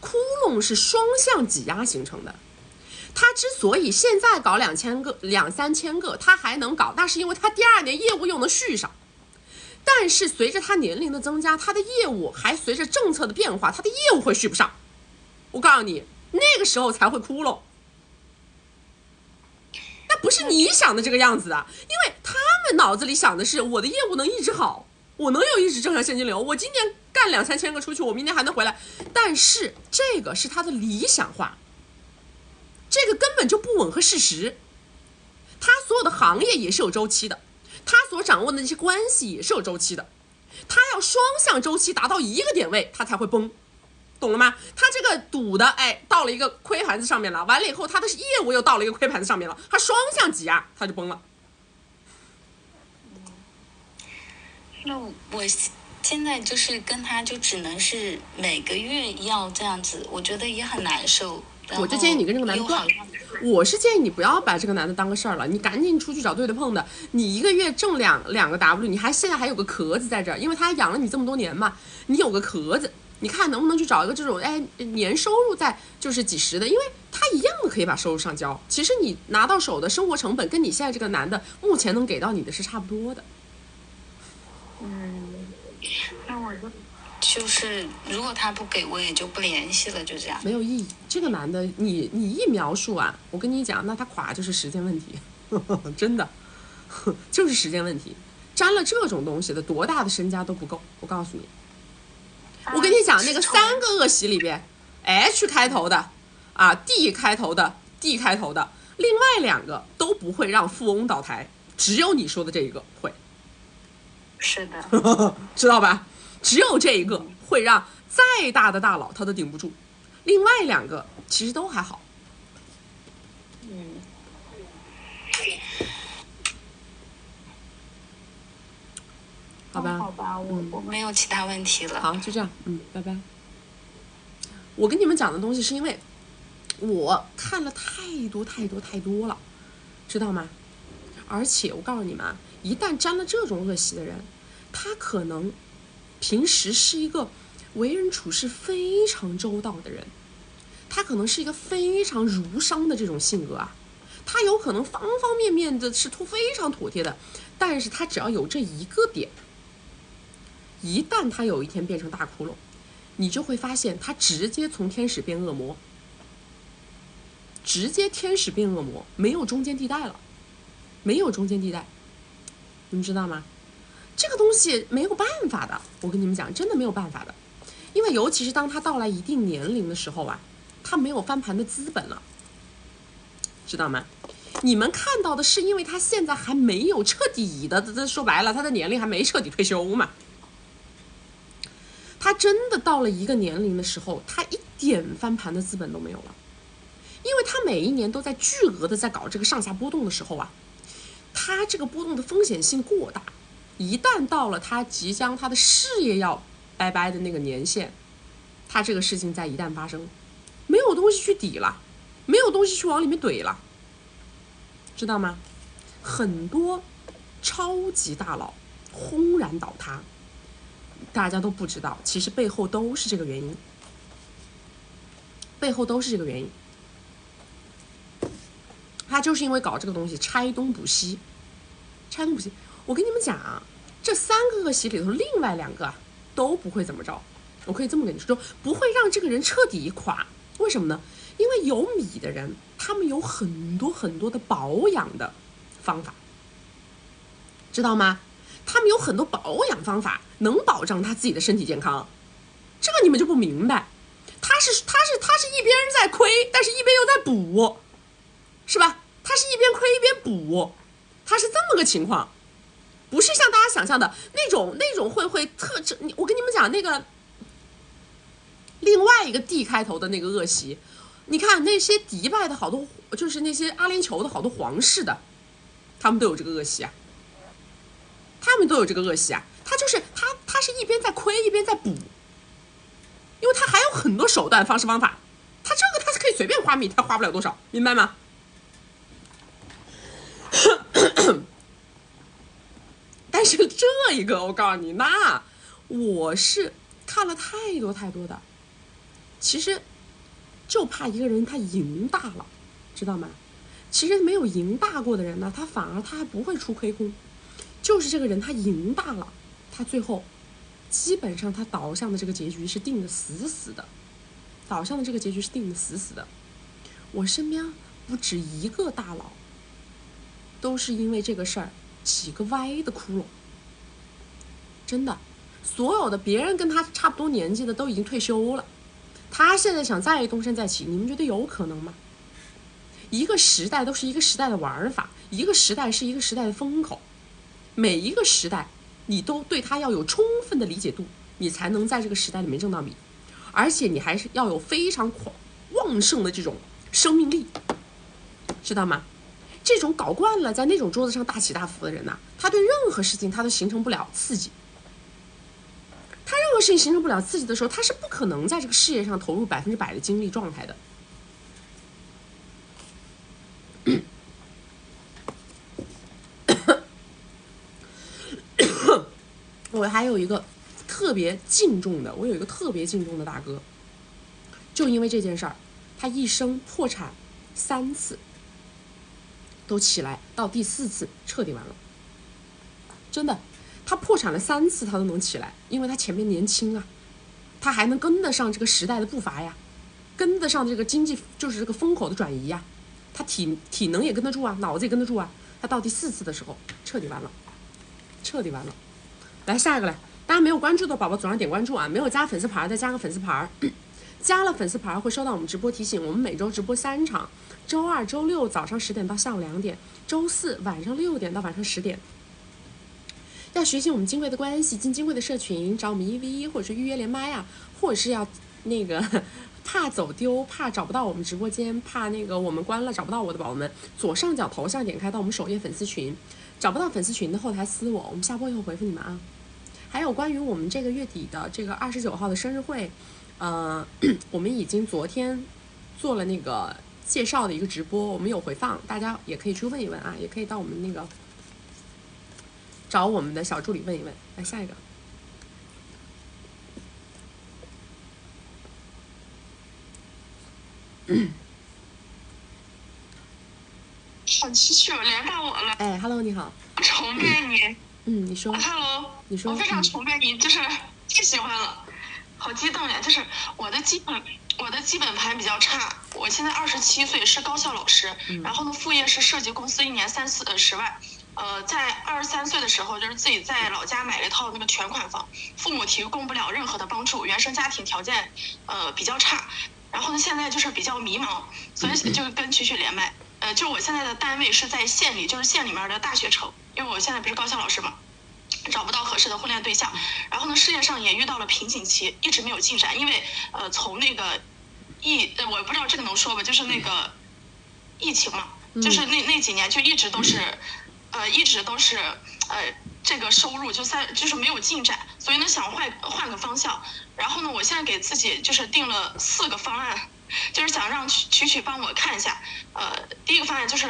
窟窿是双向挤压形成的。他之所以现在搞2000个、2-3千个，他还能搞，那是因为他第2年业务又能续上。但是随着他年龄的增加，他的业务还随着政策的变化，他的业务会续不上。我告诉你，那个时候才会窟窿。那不是你想的这个样子的，因为他们脑子里想的是我的业务能一直好，我能有一直正常现金流，我今年干2-3千个出去，我明年还能回来。但是这个是他的理想化，这个根本就不吻合事实。他所有的行业也是有周期的，他所掌握的那些关系也是有周期的，他要双向周期达到一个点位，他才会崩。懂了吗？他这个赌的，到了一个亏盘子上面了，完了以后他的业务又到了一个亏盘子上面了，他双向挤压，他就崩了。那我现在就是跟他就只能是每个月要这样子，我觉得也很难受。我就建议你跟这个男的断。我是建议你不要把这个男的当个事儿了，你赶紧出去找对的碰的。你一个月挣两个 W， 你现在还有个壳子在这儿，因为他养了你这么多年嘛，你有个壳子。你看能不能去找一个这种年收入在就是几十的，因为他一样的可以把收入上交。其实你拿到手的生活成本跟你现在这个男的目前能给到你的是差不多的。那我就是如果他不给我也就不联系了，就这样。没有意义。这个男的你一描述啊，我跟你讲，那他垮就是时间问题，真的就是时间问题。沾了这种东西的多大的身家都不够，我告诉你。我跟你讲，那个3个恶习里边 ，H 开头的，D 开头的 ，D 开头的，另外2个都不会让富翁倒台，只有你说的这一个会。是的，知道吧？只有这一个会让再大的大佬他都顶不住，另外2个其实都还好。好吧，好吧，我没有其他问题了。好，就这样，拜拜。我跟你们讲的东西是因为我看了太多了，知道吗？而且我告诉你们，一旦沾了这种恶习的人，他可能平时是一个为人处事非常周到的人，他可能是一个非常儒商的这种性格啊，他有可能方方面面的是非常妥帖的，但是他只要有这一个点，一旦他有一天变成大窟窿，你就会发现他直接从天使变恶魔，直接天使变恶魔，没有中间地带了，没有中间地带，你们知道吗？这个东西没有办法的，我跟你们讲，真的没有办法的，因为尤其是当他到来一定年龄的时候啊，他没有翻盘的资本了，知道吗？你们看到的是因为他现在还没有彻底的，说白了他的年龄还没彻底退休嘛。他真的到了一个年龄的时候，他一点翻盘的资本都没有了，因为他每一年都在巨额的在搞这个上下波动的时候啊，他这个波动的风险性过大，一旦到了他即将他的事业要拜拜的那个年限，他这个事情再一旦发生，没有东西去抵了，没有东西去往里面怼了，知道吗？很多超级大佬轰然倒塌，大家都不知道，其实背后都是这个原因，背后都是这个原因。他就是因为搞这个东西拆东补西，拆东补西。我跟你们讲啊，这3个恶习里头，另外2个都不会怎么着。我可以这么跟你说，不会让这个人彻底垮。为什么呢？因为有米的人，他们有很多很多的保养的方法，知道吗？他们有很多保养方法能保障他自己的身体健康，这个你们就不明白。他是一边在亏，但是一边又在补，是吧？他是一边亏一边补，他是这么个情况，不是像大家想象的那种会特。我跟你们讲那个另外一个 D 开头的那个恶习，你看那些迪拜的好多，就是那些阿联酋的好多皇室的，他们都有这个恶习啊。他们都有这个恶习啊，他是一边在亏一边在补，因为他还有很多手段方式方法，他这个他是可以随便花米，他花不了多少，明白吗？但是这一个我告诉你，那我是看了太多太多的，其实就怕一个人他赢大了，知道吗？其实没有赢大过的人呢，他反而他还不会出亏空。就是这个人他赢大了，他最后基本上他导向的这个结局是定的死死的，导向的这个结局是定的死死的。我身边不止一个大佬都是因为这个事儿起个歪的窟窿，真的，所有的别人跟他差不多年纪的都已经退休了，他现在想再东山再起，你们觉得有可能吗？一个时代都是一个时代的玩法，一个时代是一个时代的风口，每一个时代你都对它要有充分的理解度，你才能在这个时代里面挣到米，而且你还是要有非常旺盛的这种生命力，知道吗？这种搞惯了在那种桌子上大起大伏的人呐，他对任何事情他都形成不了刺激，他任何事情形成不了刺激的时候，他是不可能在这个事业上投入100%的精力状态的。我还有一个特别敬重的，大哥，就因为这件事儿，他一生破产3次，都起来，到第4次彻底完了。真的，他破产了3次他都能起来，因为他前面年轻啊，他还能跟得上这个时代的步伐呀，跟得上这个经济就是这个风口的转移呀，他体能也跟得住啊，脑子也跟得住啊。他到第4次的时候彻底完了。来下一个来，大家没有关注的宝宝左上点关注啊，没有加粉丝牌再加个粉丝牌，加了粉丝牌会收到我们直播提醒。我们每周直播3场，周2、周6早上10点到下午2点，周4晚上6点到晚上10点。要学习我们金贵的关系，进金贵的社群，找我们1v1或者是预约连麦啊，或者是要那个怕走丢，怕找不到我们直播间，怕那个我们关了找不到我的宝宝们，左上角头像点开到我们首页粉丝群，找不到粉丝群的后台私我们下播以后回复你们啊。还有关于我们这个月底的这个29号的生日会，我们已经昨天做了那个介绍的一个直播，我们有回放，大家也可以去问一问啊，也可以到我们那个找我们的小助理问一问。来下一个。七七连到我了。哎 ，Hello， 你好。崇拜你。你说。Hello， 你说。我非常崇拜你，就是太喜欢了，好激动呀！就是我的基本盘比较差，我现在27岁，是高校老师，然后呢副业是设计公司，1年10万。在23岁的时候，就是自己在老家买了一套那个全款房，父母提供不了任何的帮助，原生家庭条件比较差，然后呢现在就是比较迷茫，所以就跟曲曲连麦。就我现在的单位是在县里，就是县里面的大学城，因为我现在不是高校老师嘛，找不到合适的婚恋对象，然后呢，事业上也遇到了瓶颈期，一直没有进展，因为从那个我不知道这个能说吧，就是那个疫情嘛，就是那几年就一直都是这个收入就是没有进展，所以呢想换个方向，然后呢，我现在给自己就是定了4个方案，就是想让曲帮我看一下，第一个方案就是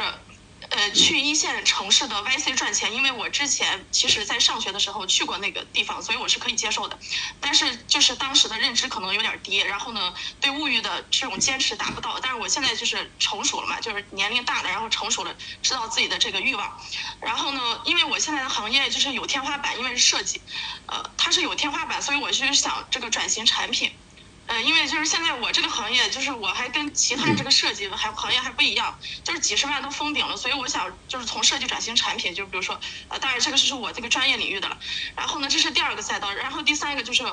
去1线城市的 YC 赚钱，因为我之前其实在上学的时候去过那个地方，所以我是可以接受的。但是就是当时的认知可能有点低，然后呢，对物欲的这种坚持达不到。但是我现在就是成熟了嘛，就是年龄大了，然后成熟了，知道自己的这个欲望。然后呢，因为我现在的行业就是有天花板，因为是设计，它是有天花板，所以我是想这个转型产品。因为就是现在我这个行业，就是我还跟其他这个设计行业还不一样，就是几十万都封顶了，所以我想就是从设计转型产品，就比如说当然这个是我这个专业领域的了。然后呢，这是第2个赛道，然后第3个就是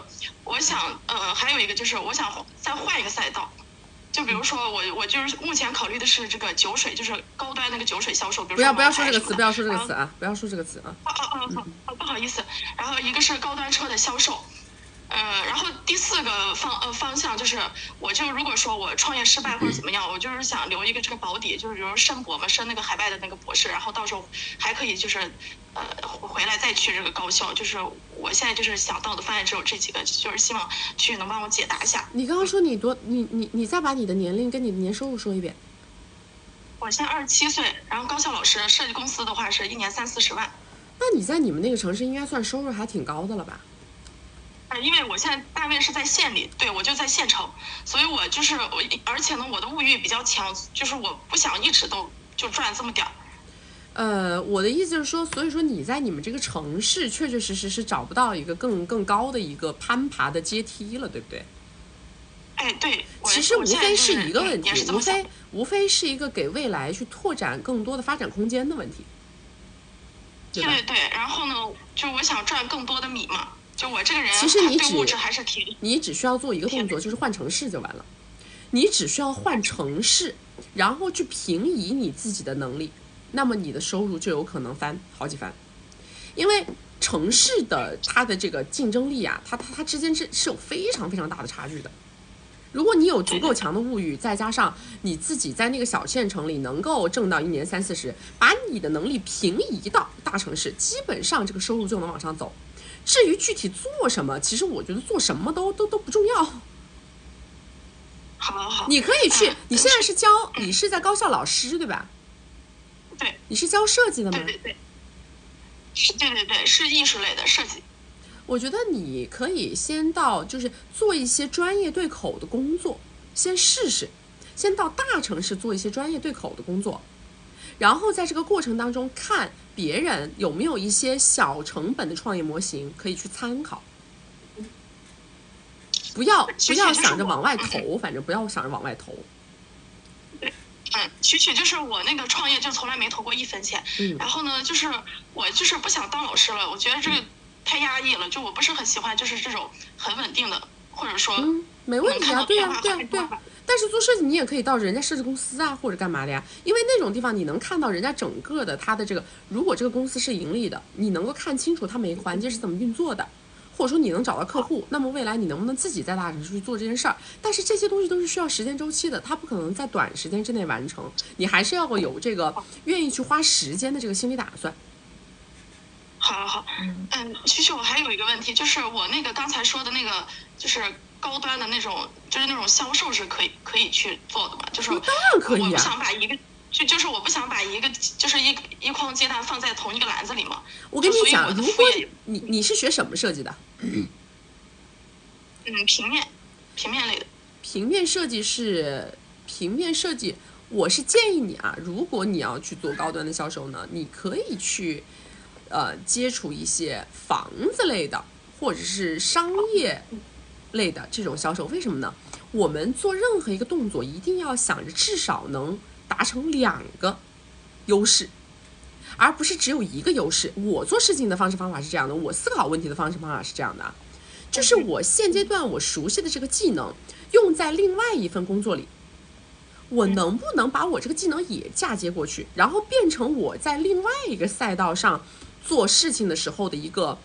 我想还有一个就是我想再换一个赛道，就比如说我就是目前考虑的是这个酒水，就是高端那个酒水销售，比如说不要说这个词，不要说这个词啊，不要说这个词啊。不好意思。然后一个是高端车的销售。然后第4个方向就是，如果说我创业失败或者怎么样，我就是想留一个这个保底，就是比如申博嘛，申那个海外的那个博士，然后到时候还可以就是回来再去这个高校。就是我现在就是想到的方案只有这几个，就是希望去能帮我解答一下。你刚刚说你再把你的年龄跟你的年收入说一遍。我现在27岁，然后高校老师，设计公司的话是1年30-40万。那你在你们那个城市应该算收入还挺高的了吧？因为我现在单位是在县里，对，我就在县城，所以我就是而且呢，我的物欲比较强，就是我不想一直都就赚这么点儿。我的意思就是说，所以说你在你们这个城市确确实实是找不到一个更高的一个攀爬的阶梯了，对不对？对。其实无非是一个问题，无非是一个给未来去拓展更多的发展空间的问题。对。然后呢，就我想赚更多的米嘛。就我这个人，其实你只需要做一个动作，就是换城市就完了。你只需要换城市，然后去平移你自己的能力，那么你的收入就有可能翻好几番。因为城市的它的这个竞争力啊，它之间是有非常非常大的差距的。如果你有足够强的物欲，再加上你自己在那个小县城里能够挣到1年30-40，把你的能力平移到大城市，基本上这个收入就能往上走。至于具体做什么，其实我觉得做什么都不重要。好，你可以去，你现在是你是在高校老师对吧？对。你是教设计的吗？对。对，是艺术类的设计。我觉得你可以先就是做一些专业对口的工作，先试试，先到大城市做一些专业对口的工作。然后在这个过程当中看别人有没有一些小成本的创业模型可以去参考，不要想着往外投，反正不要想着往外投。对，就是我那个创业就从来没投过1分钱，然后呢，就是我就是不想当老师了，我觉得这个太压抑了，就我不是很喜欢就是这种很稳定的，或者说没问题啊，对啊。但是做设计你也可以到人家设计公司啊，或者干嘛的呀？因为那种地方你能看到人家整个的它的这个，如果这个公司是盈利的，你能够看清楚它每个环节是怎么运作的，或者说你能找到客户，那么未来你能不能自己在大城市去做这件事儿？但是这些东西都是需要时间周期的，它不可能在短时间之内完成，你还是要有这个愿意去花时间的这个心理打算。好，其实我还有一个问题，就是我那个刚才说的那个，就是高端的那种，就是那种销售是可以去做的嘛？就是当然可以啊。我不想把就是我不想把一个就是一筐鸡蛋放在同一个篮子里嘛。我跟你讲，如果你是学什么设计的？平面类的。平面设计，我是建议你啊，如果你要去做高端的销售呢，你可以去接触一些房子类的或者是商业类的这种销售。为什么呢？我们做任何一个动作一定要想着至少能达成2个优势，而不是只有一个优势。我做事情的方式方法是这样的，我思考问题的方式方法是这样的，就是我现阶段我熟悉的这个技能用在另外一份工作里，我能不能把我这个技能也嫁接过去，然后变成我在另外一个赛道上做事情的时候的一个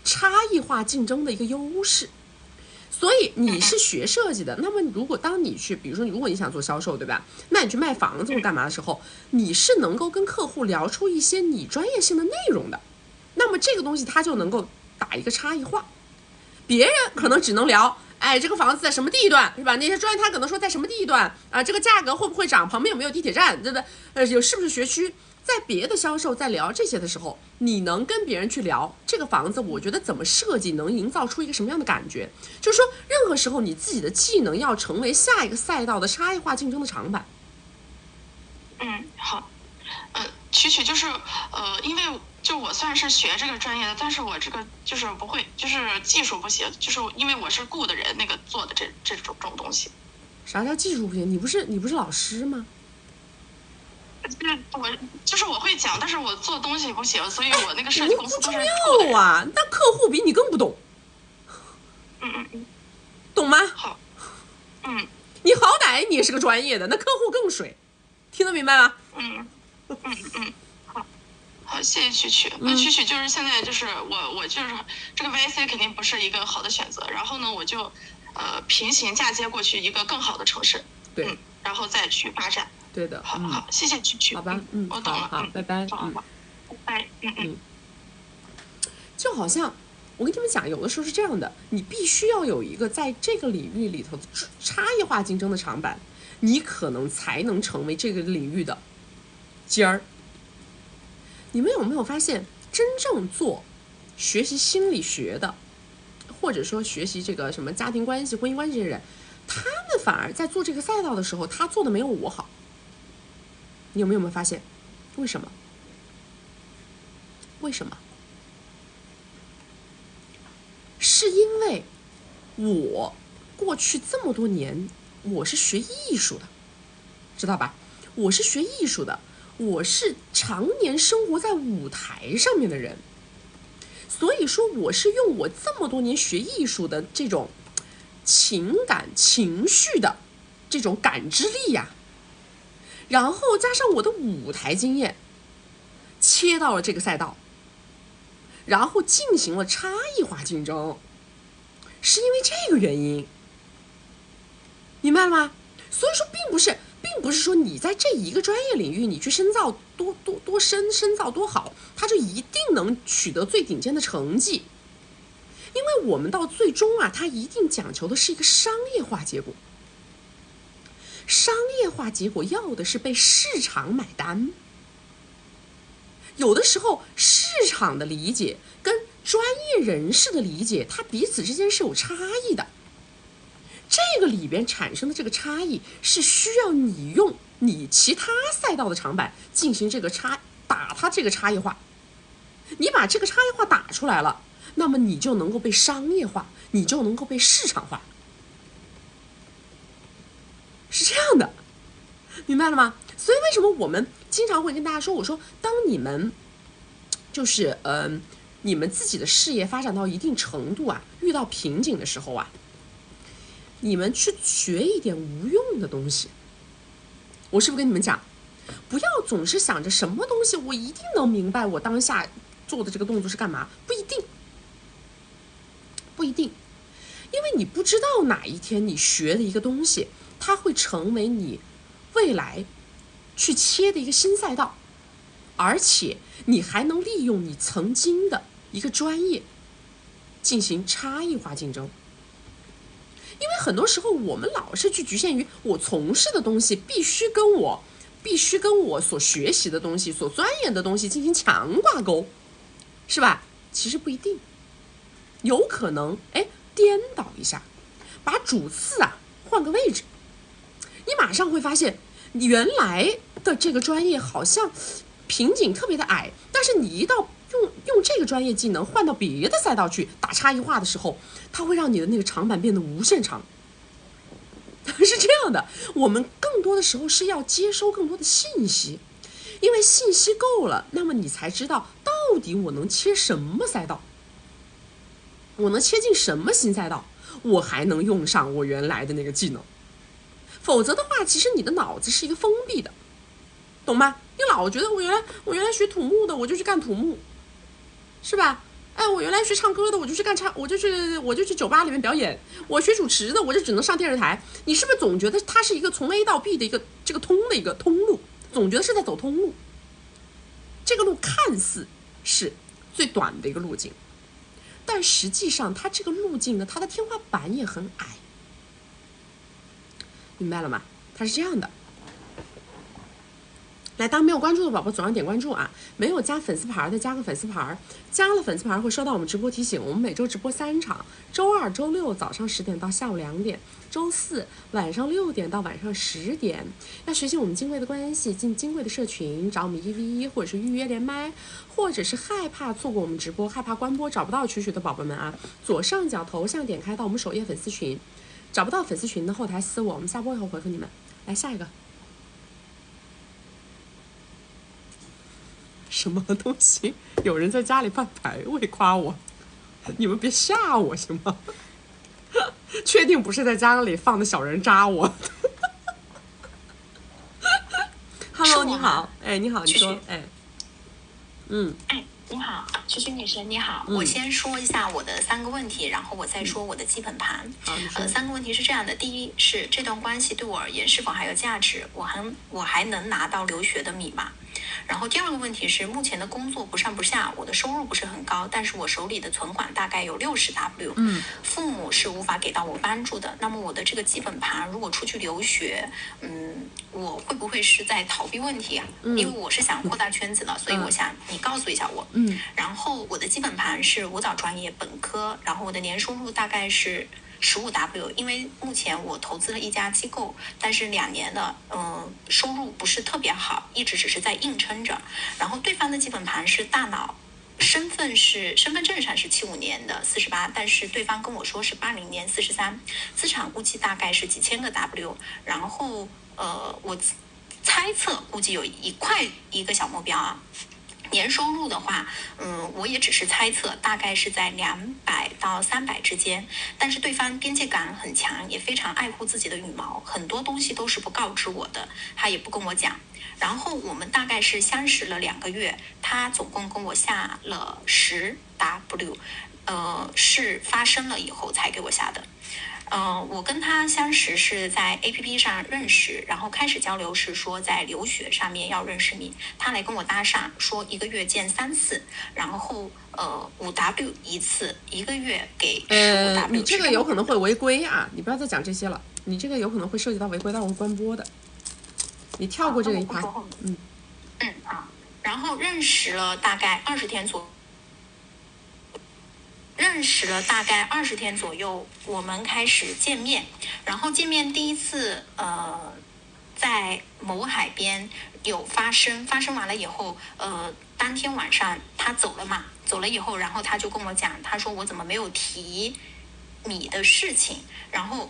差异化竞争的一个优势。所以你是学设计的，那么如果当你去，比如说如果你想做销售，对吧？那你去卖房子或干嘛的时候，你是能够跟客户聊出一些你专业性的内容的，那么这个东西它就能够打一个差异化。别人可能只能聊，哎，这个房子在什么地段，是吧？那些专业他可能说在什么地段啊，这个价格会不会涨，旁边有没有地铁站，对不对？有是不是学区？在别的销售在聊这些的时候，你能跟别人去聊这个房子，我觉得怎么设计能营造出一个什么样的感觉？就是说，任何时候你自己的技能要成为下一个赛道的差异化竞争的长板。好，曲就是因为就我虽然是学这个专业的，但是我这个就是不会，就是技术不行，就是因为我是雇的人那个做的这种东西。啥叫技术不行？你不是老师吗？我会讲，但是我做东西不行，所以我那个设计公司都是不重要啊，那客户比你更不懂。懂吗？好。你好歹你也是个专业的，那客户更水，听得明白吗？好，谢谢曲曲。那曲曲就是现在就是我就是这个 VC 肯定不是一个好的选择，然后呢我就平行嫁接过去一个更好的城市，对，然后再去发展。对的，好，谢谢曲曲。好吧，我懂了，好，拜拜，拜拜，就好像我跟你们讲，有的时候是这样的，你必须要有一个在这个领域里头的差异化竞争的长板，你可能才能成为这个领域的尖儿。你们有没有发现，真正做学习心理学的，或者说学习这个什么家庭关系、婚姻关系的人，他们反而在做这个赛道的时候，他做的没有我好。你有没有发现？为什么？为什么？是因为我过去这么多年，我是学艺术的，知道吧？我是学艺术的，我是常年生活在舞台上面的人，所以说我是用我这么多年学艺术的这种情感、情绪的这种感知力呀，然后加上我的舞台经验，切到了这个赛道，然后进行了差异化竞争，是因为这个原因，明白了吗？所以说并不是说你在这一个专业领域你去深造多深造多好，它就一定能取得最顶尖的成绩，因为我们到最终啊，它一定讲求的是一个商业化结果。商业化结果要的是被市场买单，有的时候市场的理解跟专业人士的理解，它彼此之间是有差异的。这个里边产生的这个差异，是需要你用你其他赛道的长板进行这个打它这个差异化。你把这个差异化打出来了，那么你就能够被商业化，你就能够被市场化。是这样的，明白了吗？所以为什么我们经常会跟大家说，我说当你们就是你们自己的事业发展到一定程度啊，遇到瓶颈的时候啊，你们去学一点无用的东西。我是不是跟你们讲，不要总是想着什么东西我一定能明白我当下做的这个动作是干嘛，不一定，因为你不知道哪一天你学的一个东西，它会成为你未来去切的一个新赛道，而且你还能利用你曾经的一个专业进行差异化竞争。因为很多时候我们老是去局限于我从事的东西必须跟我所学习的东西、所钻研的东西进行强挂钩，是吧？其实不一定，有可能颠倒一下，把主次啊换个位置，你马上会发现你原来的这个专业好像瓶颈特别的矮，但是你一到用这个专业技能换到别的赛道去打差异化的时候，它会让你的那个长板变得无限长。是这样的，我们更多的时候是要接收更多的信息，因为信息够了，那么你才知道到底我能切什么赛道，我能切进什么新赛道，我还能用上我原来的那个技能。否则的话，其实你的脑子是一个封闭的，懂吗？你老觉得我原来学土木的，我就去干土木，是吧？哎，我原来学唱歌的，我就去酒吧里面表演；我学主持的，我就只能上电视台。你是不是总觉得它是一个从 A 到 B 的一个这个通路，总觉得是在走通路？这个路看似是最短的一个路径，但实际上它这个路径呢，它的天花板也很矮，明白了吗？它是这样的。来，当没有关注的宝宝左上点关注啊！没有加粉丝牌的加个粉丝牌，加了粉丝牌会收到我们直播提醒。我们每周直播3场，周二、周六早上10点到下午2点，周四晚上6点到晚上10点。要学习我们金贵的关系，进金贵的社群，找我们1v1，或者是预约连麦，或者是害怕错过我们直播、害怕关播找不到曲曲的宝宝们啊，左上角头像点开到我们首页粉丝群，找不到粉丝群的后台私我们下播以后回复你们。来下一个。什么东西？有人在家里办排位夸我，你们别吓我行吗？确定不是在家里放的小人扎我？Hello， 你好，哎，你好，你说，哎，你好，曲曲女神，你好。我先说一下我的3个问题，然后我再说我的基本盘。3个问题是这样的：第一是这段关系对我而言是否还有价值？我还能拿到留学的米吗？然后第2个问题是，目前的工作不上不下，我的收入不是很高，但是我手里的存款大概有60W，父母是无法给到我帮助的。那么我的这个基本盘，如果出去留学，我会不会是在逃避问题啊？因为我是想扩大圈子的，所以我想你告诉一下我。然后我的基本盘是舞蹈专业本科，然后我的年收入大概是15W，因为目前我投资了一家机构，但是2年了，收入不是特别好，一直只是在硬撑着。然后对方的基本盘是大脑，身份证上是75年的48，但是对方跟我说是80年43，资产估计大概是几千个 W， 然后我猜测估计有一个小目标啊。年收入的话，我也只是猜测，大概是在200到300之间。但是对方边界感很强，也非常爱护自己的羽毛，很多东西都是不告知我的，他也不跟我讲。然后我们大概是相识了2个月，他总共跟我下了10W，是发生了以后才给我下的。我跟他相识是在 APP 上认识，然后开始交流是说在留学上面要认识你，他来跟我搭讪，说1个月见3次，然后5W 一次，1个月给15W。你这个有可能会违规啊，你不要再讲这些了，你这个有可能会涉及到违规，但我会关播的，你跳过这个一趴。然后认识了大概20天左右。我们开始见面，然后见面第一次在某海边有发生完了以后，当天晚上他走了以后，然后他就跟我讲，他说我怎么没有提米的事情，然后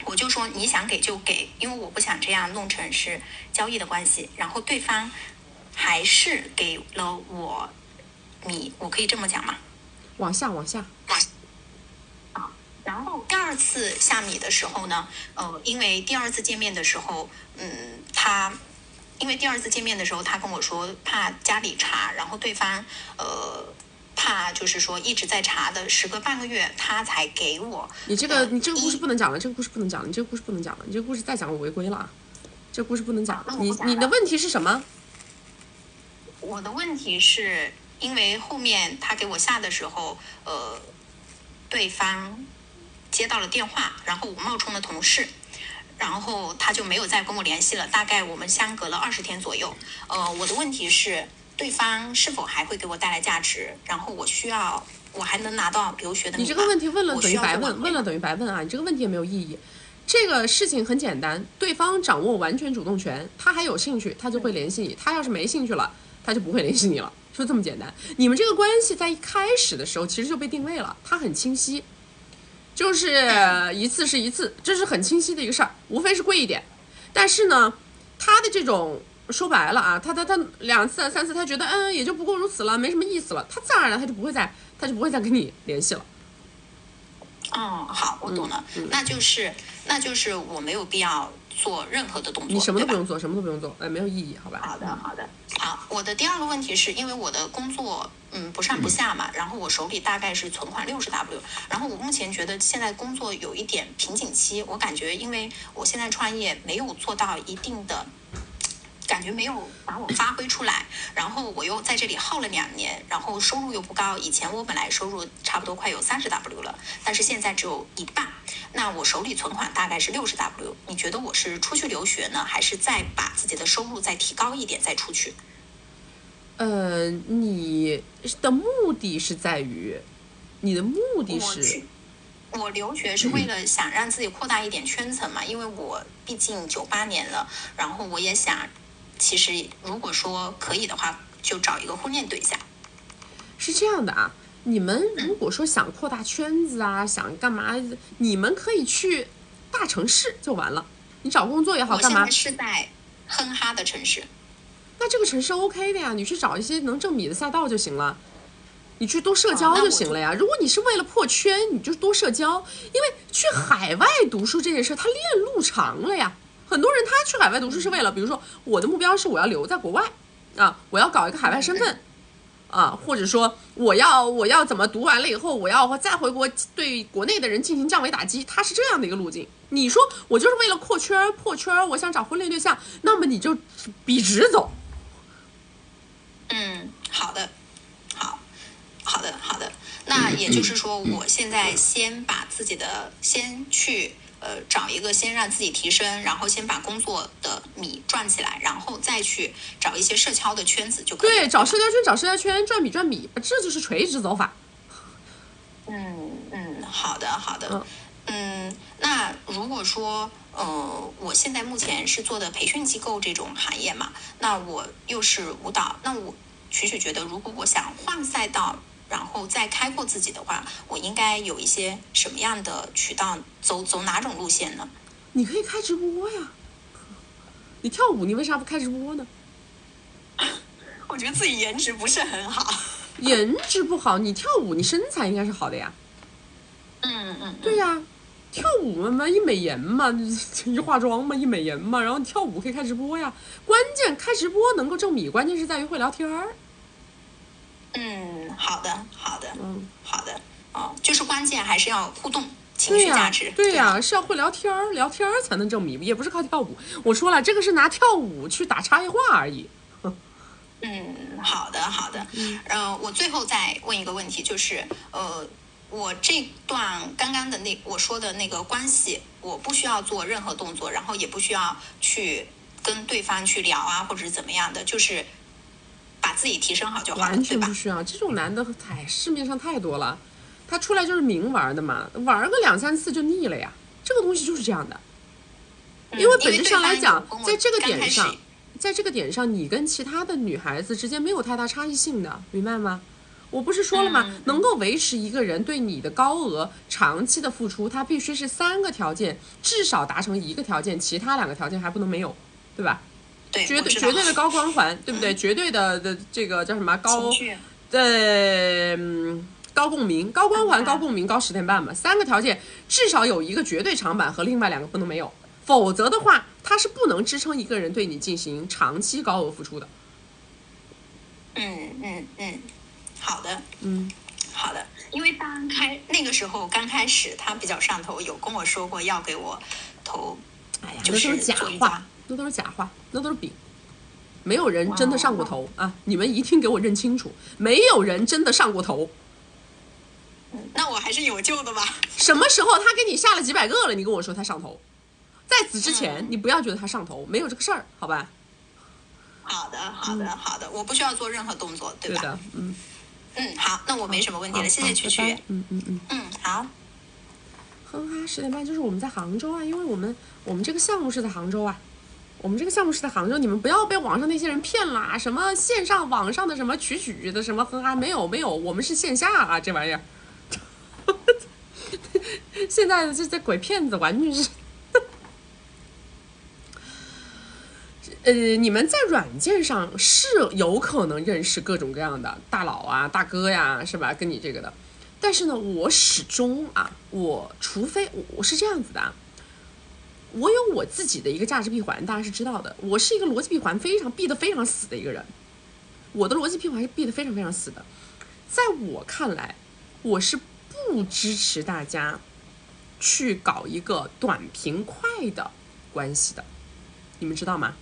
我就说你想给就给，因为我不想这样弄成是交易的关系，然后对方还是给了我米，我可以这么讲吗？往下。然后第2次下米的时候呢，因为第2次见面的时候，他跟我说怕家里查，然后对方怕就是说一直在查的，时隔半个月他才给我。你这个故事不能讲了，你这个故事再讲我违规了啊，这个故事不能讲。你的问题是什么？我的问题是因为后面他给我下的时候，对方接到了电话，然后我冒充了同事，然后他就没有再跟我联系了，大概我们相隔了20天左右。我的问题是对方是否还会给我带来价值，然后我还能拿到留学的米吗？你这个问题问了等于白问，问了等于白问啊！你这个问题也没有意义。这个事情很简单，对方掌握完全主动权，他还有兴趣，他就会联系你；他要是没兴趣了，他就不会联系你了，就这么简单。你们这个关系在一开始的时候其实就被定位了，它很清晰，就是一次是一次，这是很清晰的一个事儿，无非是贵一点。但是呢，他的这种说白了啊，他2次3次，他觉得也就不过如此了，没什么意思了，他自然而然他就不会再跟你联系了。哦，好，我懂了，那就是我没有必要做任何的动作，你什么都不用做，什么都不用做，没有意义，好吧？好的，好。我的第二个问题是因为我的工作不上不下嘛，然后我手里大概是存款60W，然后我目前觉得现在工作有一点瓶颈期，我感觉因为我现在创业没有做到一定的。感觉没有把我发挥出来，然后我又在这里耗了2年，然后收入又不高。以前我本来收入差不多快有30W 了，但是现在只有一半。那我手里存款大概是60W，你觉得我是出去留学呢，还是再把自己的收入再提高一点再出去？你的目的是在于，你的目的是。我留学是为了想让自己扩大一点圈层嘛，因为我毕竟98年了，然后我也想，其实如果说可以的话，就找一个婚恋对象。是这样的啊，你们如果说想扩大圈子啊，想干嘛，你们可以去大城市就完了。你找工作也好，干嘛？我现在是在哼哈的城市。那这个城市 OK 的呀，你去找一些能挣米的赛道就行了。你去多社交就行了呀。如果你是为了破圈，你就多社交。因为去海外读书这件事，它链路长了呀。很多人他去海外读书是为了，比如说我的目标是我要留在国外啊，我要搞一个海外身份啊，或者说我要怎么读完了以后，我要再回国对国内的人进行降维打击，它是这样的一个路径。你说我就是为了破圈，我想找婚恋对象，那么你就笔直走。好的，那也就是说，我现在先把自己的先去找一个先让自己提升，然后先把工作的米赚起来，然后再去找一些社交的圈子就可以了。对，找社交圈，赚米，这就是垂直走法。好的。那如果说我现在目前是做的培训机构这种行业嘛，那我又是舞蹈，那我曲觉得如果我想换赛道，然后再开阔自己的话，我应该有一些什么样的渠道，走哪种路线呢？你可以开直播呀。你跳舞，你为啥不开直播呢？我觉得自己颜值不是很好。颜值不好，你跳舞，你身材应该是好的呀。对呀，跳舞嘛，一美颜嘛，一化妆嘛，一美颜嘛，然后你跳舞可以开直播呀。关键开直播能够挣米，关键是在于会聊天儿。好的，就是关键还是要互动，情绪价值。对呀，是要会聊天儿才能挣米，也不是靠跳舞。我说了，这个是拿跳舞去打差异化而已。好的。我最后再问一个问题，就是我这段刚刚的我说的那个关系，我不需要做任何动作，然后也不需要去跟对方去聊啊，或者是怎么样的，就是把自己提升好就好了，完全不需要。这种男的市面上太多了，他出来就是明玩的嘛，玩个2、3次就腻了呀。这个东西就是这样的。因为本质上来讲，在这个点上，你跟其他的女孩子之间没有太大差异性的，明白吗？我不是说了吗？能够维持一个人对你的高额长期的付出，他必须是3个条件，至少达成1个条件，其他2个条件还不能没有，对吧？对，绝对的高光环，对不对？绝对的这个叫什么高共鸣、高光环、高共鸣、高10点半嘛，3个条件至少有1个绝对长板和另外2个不能没有，否则的话，它是不能支撑一个人对你进行长期高额付出的。好的，因为那个时候刚开始，他比较上头，有跟我说过要给我投，就是那都是假话，那都是饼，没有人真的上过头啊！你们一定给我认清楚，没有人真的上过头。那我还是有救的吧？什么时候他给你下了几百个了？你跟我说他上头，在此之前，你不要觉得他上头，没有这个事儿，好吧？好的，我不需要做任何动作，对吧？对的，好，那我没什么问题了，谢谢曲曲。好。哼哈10点半就是我们在杭州啊，因为我们这个项目是在杭州啊，你们不要被网上那些人骗啦，什么线上网上的什么曲的什么哼哈，没有，我们是线下啊，这玩意儿。现在这鬼骗子完全是。你们在软件上是有可能认识各种各样的大佬啊、大哥呀，是吧？跟你这个的，但是呢，我始终啊，除非我是这样子的啊，我有我自己的一个价值闭环，大家是知道的。我是一个逻辑闭环闭得非常死的一个人，我的逻辑闭环是闭得非常非常死的。在我看来，我是不支持大家去搞一个短平快的关系的，你们知道吗？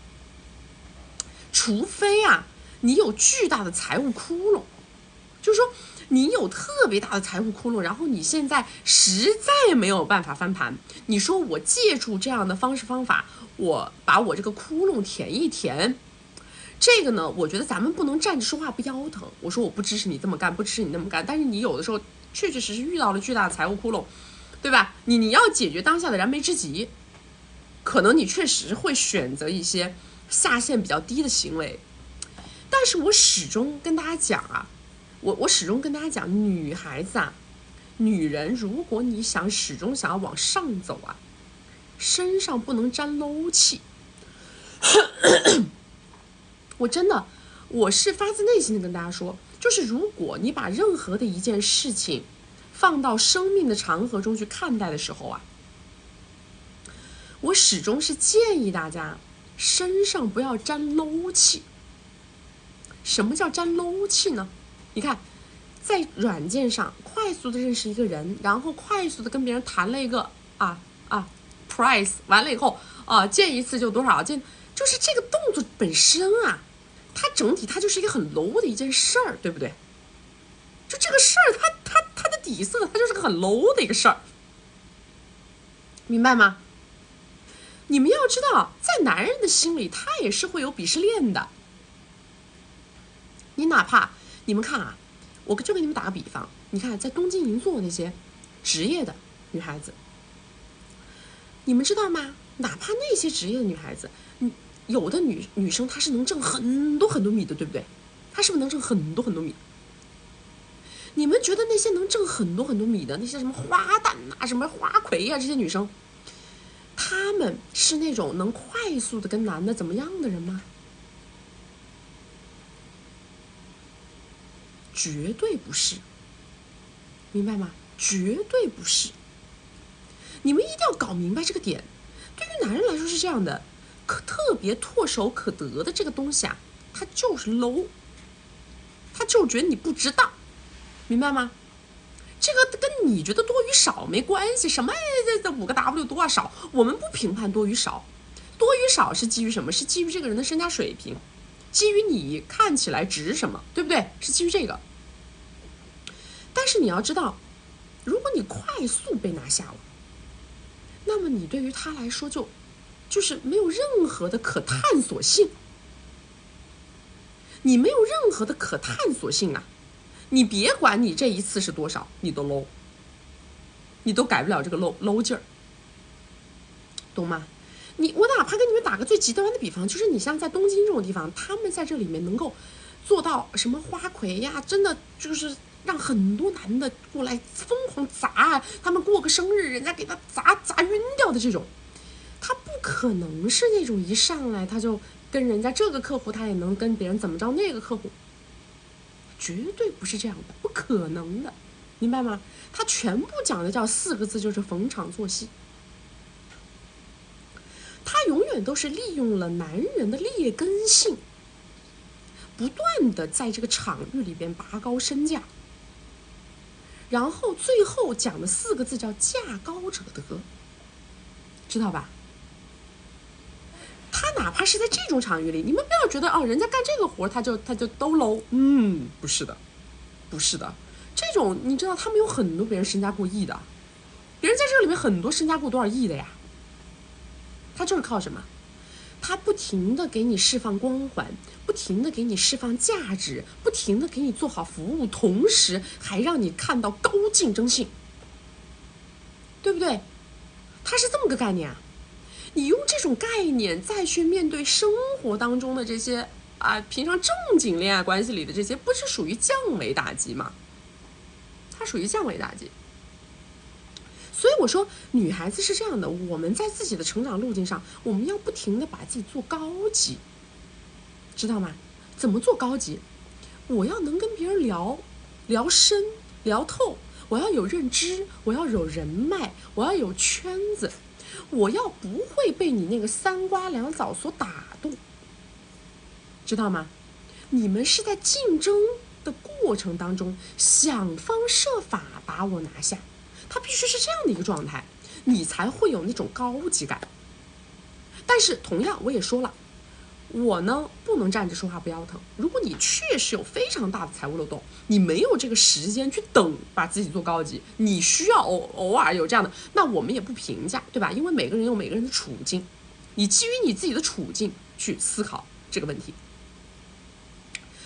除非啊，你有巨大的财务窟窿，就是说你有特别大的财务窟窿，然后你现在实在没有办法翻盘，你说我借助这样的方式方法，我把我这个窟窿填一填，这个呢，我觉得咱们不能站着说话不腰疼。我说我不支持你这么干，不支持你那么干，但是你有的时候确确实实遇到了巨大的财务窟窿，对吧？你要解决当下的燃眉之急，可能你确实会选择一些下限比较低的行为。但是我始终跟大家讲啊，我始终跟大家讲，女孩子啊，女人，如果你始终想要往上走啊，身上不能沾 low 气。我是发自内心的跟大家说，就是如果你把任何的一件事情放到生命的长河中去看待的时候啊，我始终是建议大家身上不要沾 low 气。什么叫沾 low 气呢？你看，在软件上快速的认识一个人，然后快速的跟别人谈了一个price， 完了以后见一次就多少，就是这个动作本身啊，它整体它就是一个很 low 的一件事儿，对不对？就这个事儿，它的底色，它就是个很 low 的一个事儿，明白吗？你们要知道，在男人的心里，他也是会有鄙视链的。你哪怕你们看啊，我就给你们打个比方，你看在东京银座那些职业的女孩子，你们知道吗？哪怕那些职业的女孩子，有的女生她是能挣很多很多米的，对不对？她是不是能挣很多很多米？你们觉得那些能挣很多很多米的那些什么花旦啊、什么花魁啊这些女生，她们是那种能快速的跟男的怎么样的人吗？绝对不是，明白吗？绝对不是。你们一定要搞明白这个点。对于男人来说是这样的，特别唾手可得的这个东西啊，它就是 low， 他就觉得你不知道，明白吗？这个跟你觉得多与少没关系。什么这5个 W 多少，我们不评判多与少，多与少是基于什么？是基于这个人的身家水平，基于你看起来值什么，对不对？是基于这个。但是你要知道，如果你快速被拿下了，那么你对于他来说就是没有任何的可探索性。你没有任何的可探索性啊！你别管你这一次是多少，你都 low， 你都改不了这个 low 劲儿，懂吗？我哪怕跟你们打个最极端的比方，就是你像在东京这种地方，他们在这里面能够做到什么花魁呀，真的就是让很多男的过来疯狂砸，他们过个生日，人家给他砸晕掉的这种，他不可能是那种一上来他就跟人家这个客户，他也能跟别人怎么着那个客户，绝对不是这样的，不可能的，明白吗？他全部讲的叫4个字，就是逢场作戏。他永远都是利用了男人的劣根性，不断的在这个场域里边拔高身价，然后最后讲的4个字叫价高者得，知道吧？他哪怕是在这种场域里，你们不要觉得人家干这个活他就都 low， 不是的，不是的，这种你知道他们有很多别人身家过亿的，别人在这里面很多身家过多少亿的呀，他就是靠什么？他不停的给你释放光环，不停的给你释放价值，不停的给你做好服务，同时还让你看到高竞争性，对不对？他是这么个概念啊。你用这种概念再去面对生活当中的这些平常正经恋爱关系里的这些，不是属于降维打击吗？它属于降维打击。所以我说女孩子是这样的，我们在自己的成长路径上，我们要不停的把自己做高级，知道吗？怎么做高级？我要能跟别人聊深聊透，我要有认知，我要有人脉，我要有圈子，我要不会被你那个三瓜两枣所打动，知道吗？你们是在竞争的过程当中想方设法把我拿下，它必须是这样的一个状态，你才会有那种高级感。但是同样我也说了，我呢不能站着说话不腰疼。如果你确实有非常大的财务漏洞，你没有这个时间去等把自己做高级，你需要偶尔有这样的，那我们也不评价，对吧？因为每个人有每个人的处境，你基于你自己的处境去思考这个问题。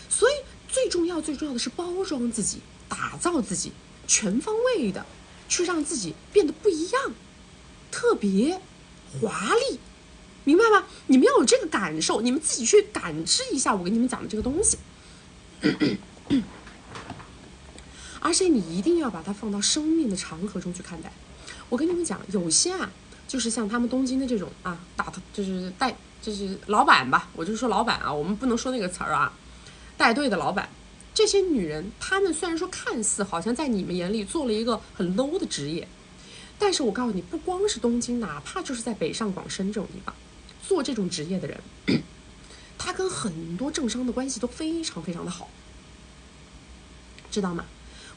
所以最重要的是包装自己，打造自己，全方位的去让自己变得不一样，特别华丽，明白吗？你们要有这个感受，你们自己去感知一下我跟你们讲的这个东西。而且你一定要把它放到生命的长河中去看待。我跟你们讲，有些就是像他们东京的这种就是老板吧，我就说老板我们不能说那个词儿带队的老板，这些女人，她们虽然说看似好像在你们眼里做了一个很 low 的职业，但是我告诉你，不光是东京，哪怕就是在北上广深这种地方做这种职业的人，他跟很多政商的关系都非常非常的好，知道吗？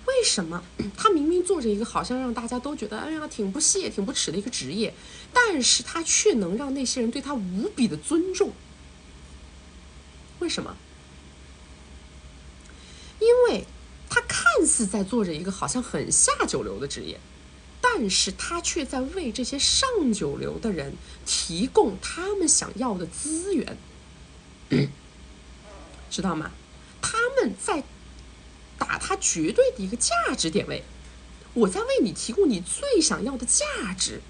为什么他明明做着一个好像让大家都觉得挺不屑挺不耻的一个职业，但是他却能让那些人对他无比的尊重？为什么？因为他看似在做着一个好像很下九流的职业，但是他却在为这些上九流的人提供他们想要的资源，知道吗？他们在打他绝对的一个价值点位，我在为你提供你最想要的价值。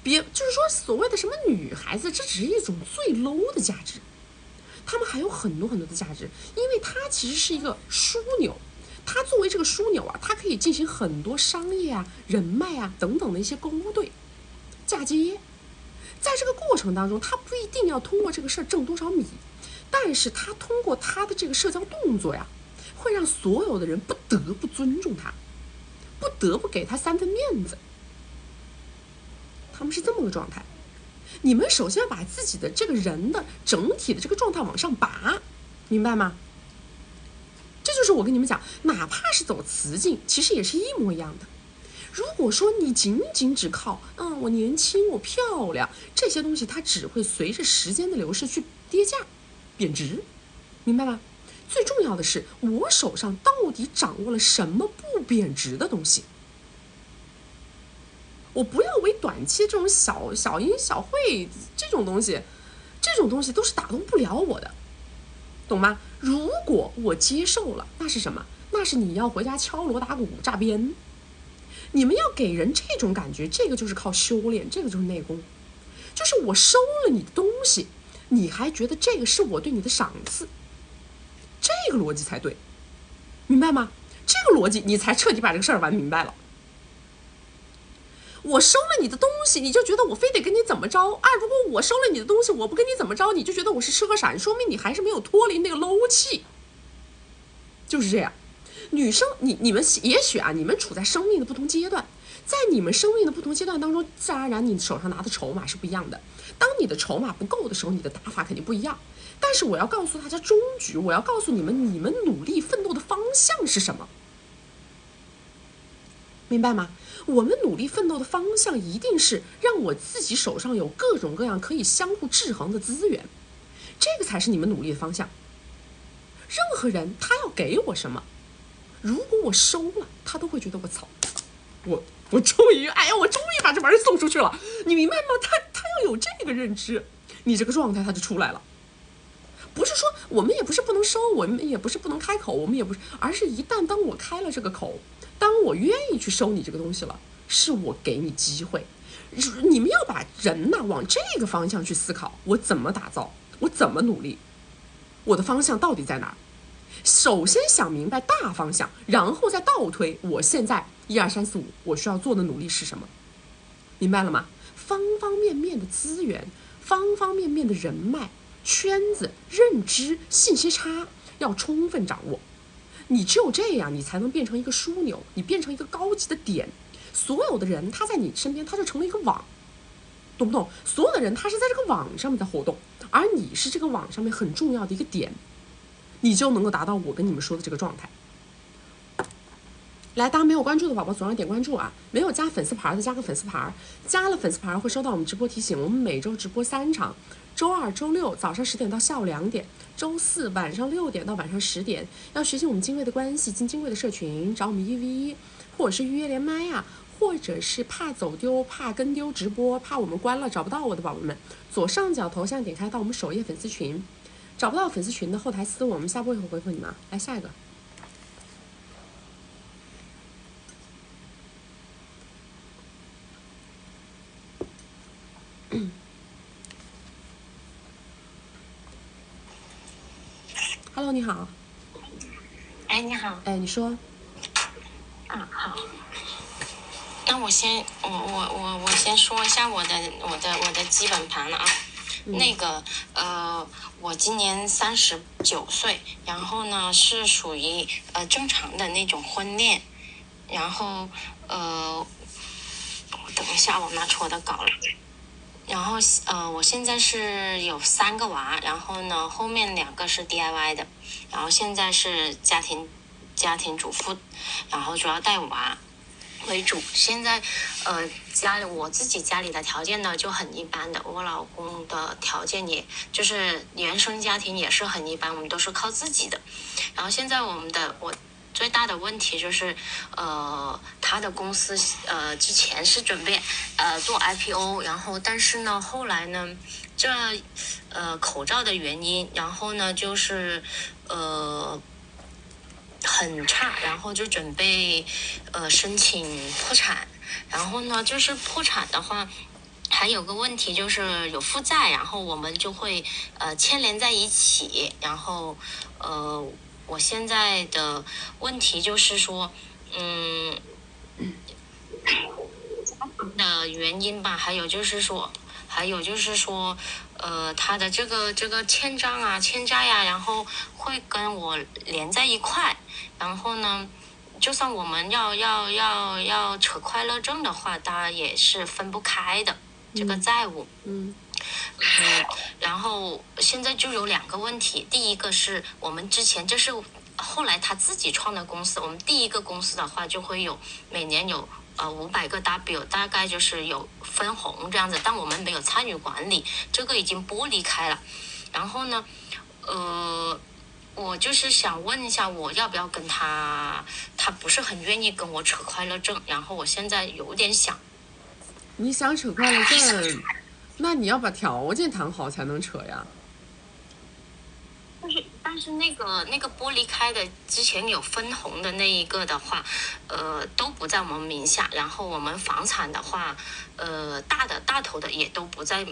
就是说所谓的什么女孩子，这只是一种最 low 的价值，他们还有很多很多的价值，因为它其实是一个枢纽，它作为这个枢纽它可以进行很多商业人脉等等的一些勾兑嫁接。在这个过程当中，他不一定要通过这个事儿挣多少米，但是他通过他的这个社交动作会让所有的人不得不尊重他，不得不给他3分面子。他们是这么个状态。你们首先要把自己的这个人的整体的这个状态往上拔，明白吗？这就是我跟你们讲，哪怕是走雌竞，其实也是一模一样的。如果说你仅只靠我年轻我漂亮这些东西，它只会随着时间的流逝去跌价贬值，明白吗？最重要的是我手上到底掌握了什么不贬值的东西。我不要为短期这种小赢小会这种东西都是打动不了我的，懂吗？如果我接受了，那是什么？那是你要回家敲锣打鼓炸鞭。你们要给人这种感觉，这个就是靠修炼，这个就是内功。就是我收了你的东西，你还觉得这个是我对你的赏赐，这个逻辑才对，明白吗？这个逻辑你才彻底把这个事儿玩明白了。我收了你的东西，你就觉得我非得跟你怎么着如果我收了你的东西，我不跟你怎么着，你就觉得我是车闪，说明你还是没有脱离那个 low 气。就是这样。女生你们也许你们处在生命的不同阶段，在你们生命的不同阶段当中，自然而然你手上拿的筹码是不一样的。当你的筹码不够的时候，你的打法肯定不一样。但是我要告诉大家终局，我要告诉你们努力奋斗的方向是什么，明白吗？我们努力奋斗的方向一定是让我自己手上有各种各样可以相互制衡的资源，这个才是你们努力的方向。任何人他要给我什么，如果我收了，他都会觉得我操，我终于把这玩意送出去了，你明白吗？他要有这个认知，你这个状态他就出来了。不是说我们也不是不能收，我们也不是不能开口，我们也不是，而是一旦当我开了这个口，当我愿意去收你这个东西了，是我给你机会。你们要把人往这个方向去思考，我怎么打造，我怎么努力，我的方向到底在哪儿？首先想明白大方向，然后再倒推我现在1、2、3、4、5我需要做的努力是什么，明白了吗？方方面面的资源，方方面面的人脉圈子、认知、信息差要充分掌握。你只有这样，你才能变成一个枢纽，你变成一个高级的点。所有的人他在你身边，他就成了一个网，懂不懂？所有的人他是在这个网上面在活动，而你是这个网上面很重要的一个点，你就能够达到我跟你们说的这个状态。来，大家没有关注的宝宝左上点关注啊！没有加粉丝牌的加个粉丝牌，加了粉丝牌会收到我们直播提醒。我们每周直播3场，周二、周六早上10点到下午2点，周四晚上6点到晚上10点。要学习我们精锐的关系，进精锐的社群，找我们1v1，或者是预约连麦啊，或者是怕走丢、怕跟丢直播、怕我们关了找不到我的宝宝们，左上角头像点开到我们首页粉丝群，找不到粉丝群的后台私我们下播以后回复你们。来下一个。Hello， 你好。哎，你好。哎，你说。啊，好。那我先说一下我的基本盘了啊。那个我今年39岁，然后呢是属于正常的那种婚恋，然后等一下，我拿出我的稿了。然后我现在是有3个娃，然后呢后面2个是 DIY 的，然后现在是家庭主妇，然后主要带娃为主。现在我自己家里的条件呢就很一般的，我老公的条件也就是原生家庭也是很一般，我们都是靠自己的。然后现在我最大的问题就是，他的公司之前是准备做 IPO， 然后但是呢后来呢这口罩的原因，然后呢就是很差，然后就准备申请破产，然后呢就是破产的话。还有个问题就是有负债，然后我们就会牵连在一起，然后我现在的问题就是说，的原因吧，还有就是说，他的这个欠账啊、欠债呀，然后会跟我连在一块，然后呢，就算我们要扯快乐证的话，当然也是分不开的这个债务。然后现在就有2个问题，第一个是我们之前就是后来他自己创的公司，我们第一个公司的话就会有每年有500个 W， 大概就是有分红这样子，但我们没有参与管理，这个已经剥离开了。然后呢我就是想问一下，我要不要跟他不是很愿意跟我扯快乐证，然后我现在有点想。你想扯快乐证，那你要把条件谈好才能扯呀。但是那个剥离开的之前有分红的那一个的话，都不在我们名下，然后我们房产的话，大头的也都不在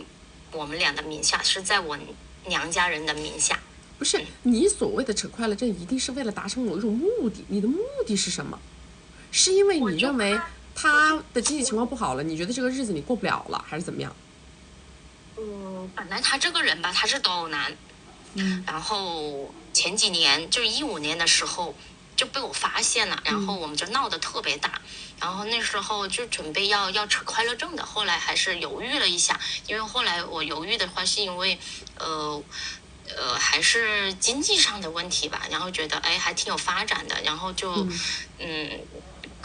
我们俩的名下，是在我娘家人的名下。不是，你所谓的扯快乐证一定是为了达成某一种目的，你的目的是什么？是因为你认为他的经济情况不好了，你觉得这个日子你过不了了，还是怎么样？本来他这个人吧，他是斗殴男，然后前几年就15年的时候就被我发现了，然后我们就闹得特别大，然后那时候就准备要扯快乐证的，后来还是犹豫了一下，因为后来我犹豫的话是因为还是经济上的问题吧，然后觉得还挺有发展的，然后就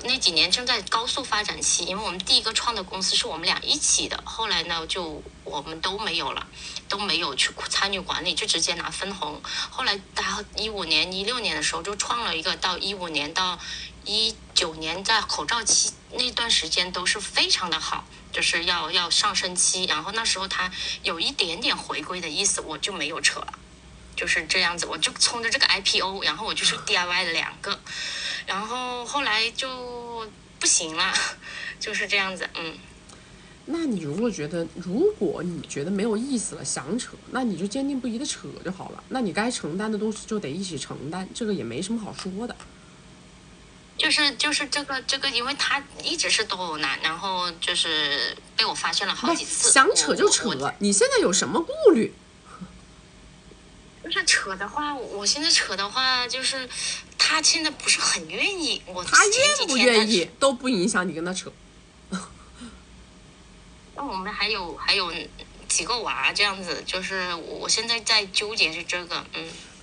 那几年正在高速发展期，因为我们第一个创的公司是我们俩一起的，后来呢就我们都没有了，都没有去参与管理，就直接拿分红。后来到15年、16年的时候就创了一个，到15年到19年在口罩期那段时间都是非常的好，就是要上升期，然后那时候他有一点点回归的意思，我就没有扯了。就是这样子，我就冲着这个 IPO， 然后我就是 DIY 了2个，然后后来就不行了，就是这样子。那你如果你觉得没有意思了，想扯，那你就坚定不移的扯就好了。那你该承担的东西就得一起承担，这个也没什么好说的。就是这个，因为他一直是斗殴男，然后就是被我发现了好几次。想扯就扯，你现在有什么顾虑？就是扯的话，我现在扯的话就是他现在不是很愿意。他愿不愿意都不影响你跟他扯。那我们还有几个娃这样子，就是我现在在纠结是这个，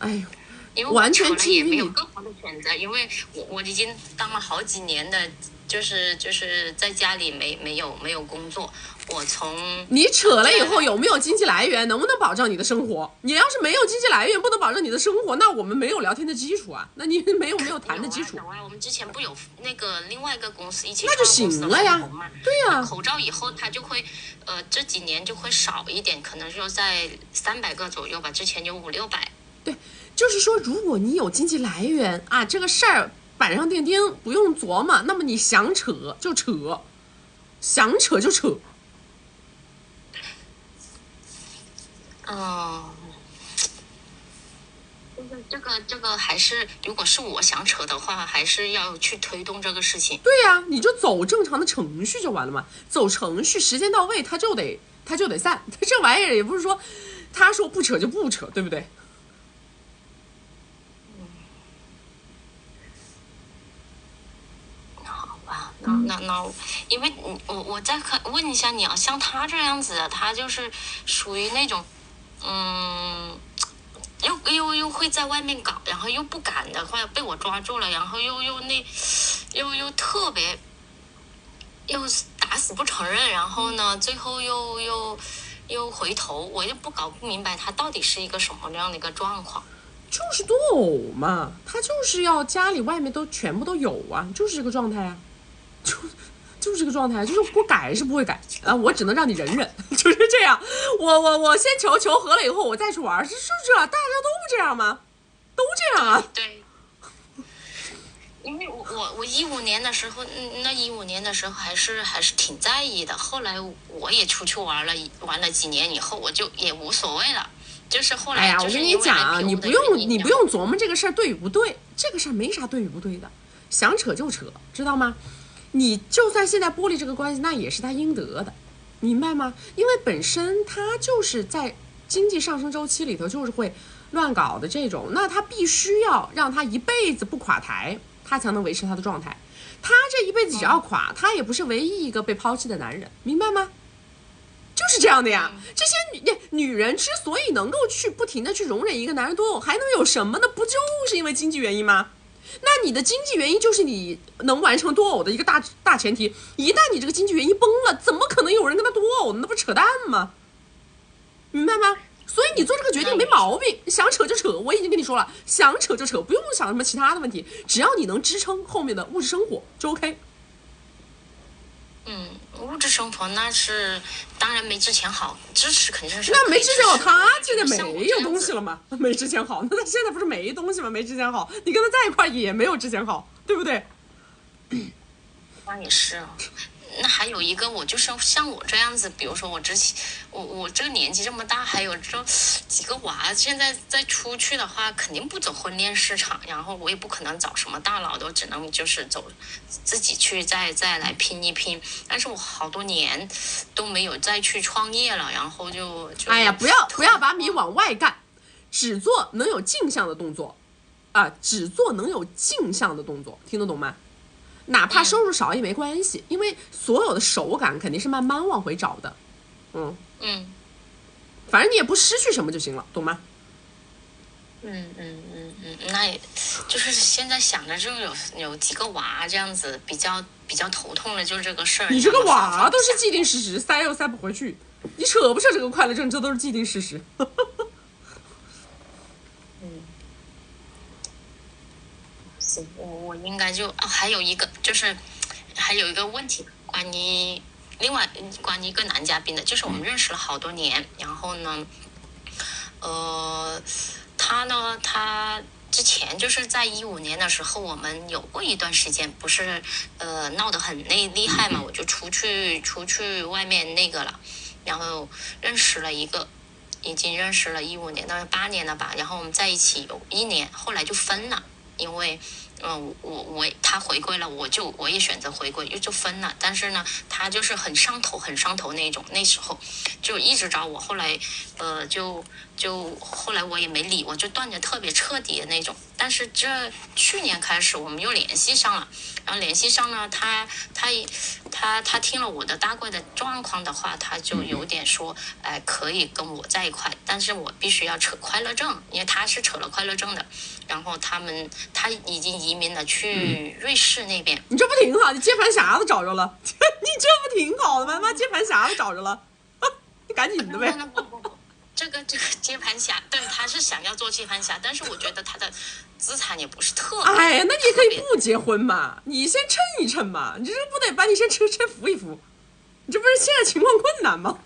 哎呦，因为完全也没有更好的选择，因为我已经当了好几年的，就是在家里没有工作。我从你扯了以后有没有经济来源，能不能保障你的生活？你要是没有经济来源，不能保证你的生活，那我们没有聊天的基础啊，那你没有谈的基础。我们之前不有那个另外一个公司一起那就行了呀，对呀。口罩以后它就会这几年就会少一点，可能就在300个左右吧，之前有500-600。对，就是说如果你有经济来源啊，这个事儿板上钉钉，不用琢磨，那么你想扯就扯，想扯就扯。这个还是，如果是我想扯的话，还是要去推动这个事情。对呀，你就走正常的程序就完了嘛，走程序，时间到位，他就得散。这玩意儿也不是说他说不扯就不扯，对不对？好吧，那，因为我再问一下你啊，像他这样子的，他就是属于那种，又会在外面搞，然后又不敢的话被我抓住了，然后又特别又打死不承认，然后呢，最后又回头，我就搞不明白他到底是一个什么样的一个状况。就是多偶嘛，他就是要家里外面都全部都有啊，就是这个状态啊，就是这个状态，就是不改是不会改啊，我只能让你忍忍，就是这样。我先求和了以后，我再去玩，是这，大家都不这样吗？都这样啊。对。因为我15年的时候，那15年的时候还是挺在意的。后来我也出去玩了几年以后，我就也无所谓了。就是后来，我跟你讲，你不用琢磨这个事儿对与不对，这个事儿没啥对与不对的，想扯就扯，知道吗？你就算现在剥离这个关系，那也是他应得的，明白吗？因为本身他就是在经济上升周期里头就是会乱搞的这种，那他必须要让他一辈子不垮台，他才能维持他的状态。他这一辈子只要垮，他也不是唯一一个被抛弃的男人，明白吗？就是这样的呀。这些女人之所以能够去不停的去容忍一个男人多偶，还能有什么呢？不就是因为经济原因吗？那你的经济原因就是你能完成多偶的一个大前提。一旦你这个经济原因崩了，怎么可能有人跟他多偶呢？那不是扯淡吗？明白吗？所以你做这个决定没毛病，想扯就扯。我已经跟你说了，想扯就扯，不用想什么其他的问题，只要你能支撑后面的物质生活就 OK。物质生活那是当然没之前好，支持肯定是。那没之前好，他现在没有东西了吗？没之前好，那他现在不是没东西吗？没之前好，你跟他在一块也没有之前好，对不对？那也是。那还有一个，我就是像我这样子，比如说我这个年纪这么大，还有这几个娃，现在再出去的话，肯定不走婚恋市场，然后我也不可能找什么大佬，都只能就是走自己去再来拼一拼。但是我好多年都没有再去创业了，然后就哎呀，不要把米往外干，只做能有镜像的动作啊，只做能有镜像的动作，听得懂吗？哪怕收入少也没关系，因为所有的手感肯定是慢慢往回找的，反正你也不失去什么就行了，懂吗？那也就是现在想着就有几个娃这样子，比较头痛的就是这个事儿。你这个娃都是既定事实，塞又塞不回去，你扯不扯这个快乐症，这都是既定事实。我应该就还有一个问题，关于一个男嘉宾的，就是我们认识了好多年，然后呢，他之前就是在15年的时候，我们有过一段时间不是闹得很厉害嘛，我就出去外面那个了，然后认识了一个，已经认识了15年，到8年了吧，然后我们在一起有1年，后来就分了。因为他回归了，我也选择回归，就分了。但是呢，他就是很上头那种，那时候就一直找我，后来就后来我也没理，我就断的特别彻底的那种。但是这去年开始我们又联系上了，然后联系上呢，他听了我的大概的状况的话，他就有点说，可以跟我在一块，但是我必须要扯快乐证，因为他是扯了快乐证的。然后他已经移民了去瑞士那边。你这不挺好？你接盘侠都找着了，你这不挺好的吗？妈接盘侠都找着了，你赶紧的呗。不，这个接盘侠，对，他是想要做接盘侠，但是我觉得他的资产也不是特别。哎呀，那你也可以不结婚嘛，你先称一称嘛，你这不得把你先扶一扶？你这不是现在情况困难吗？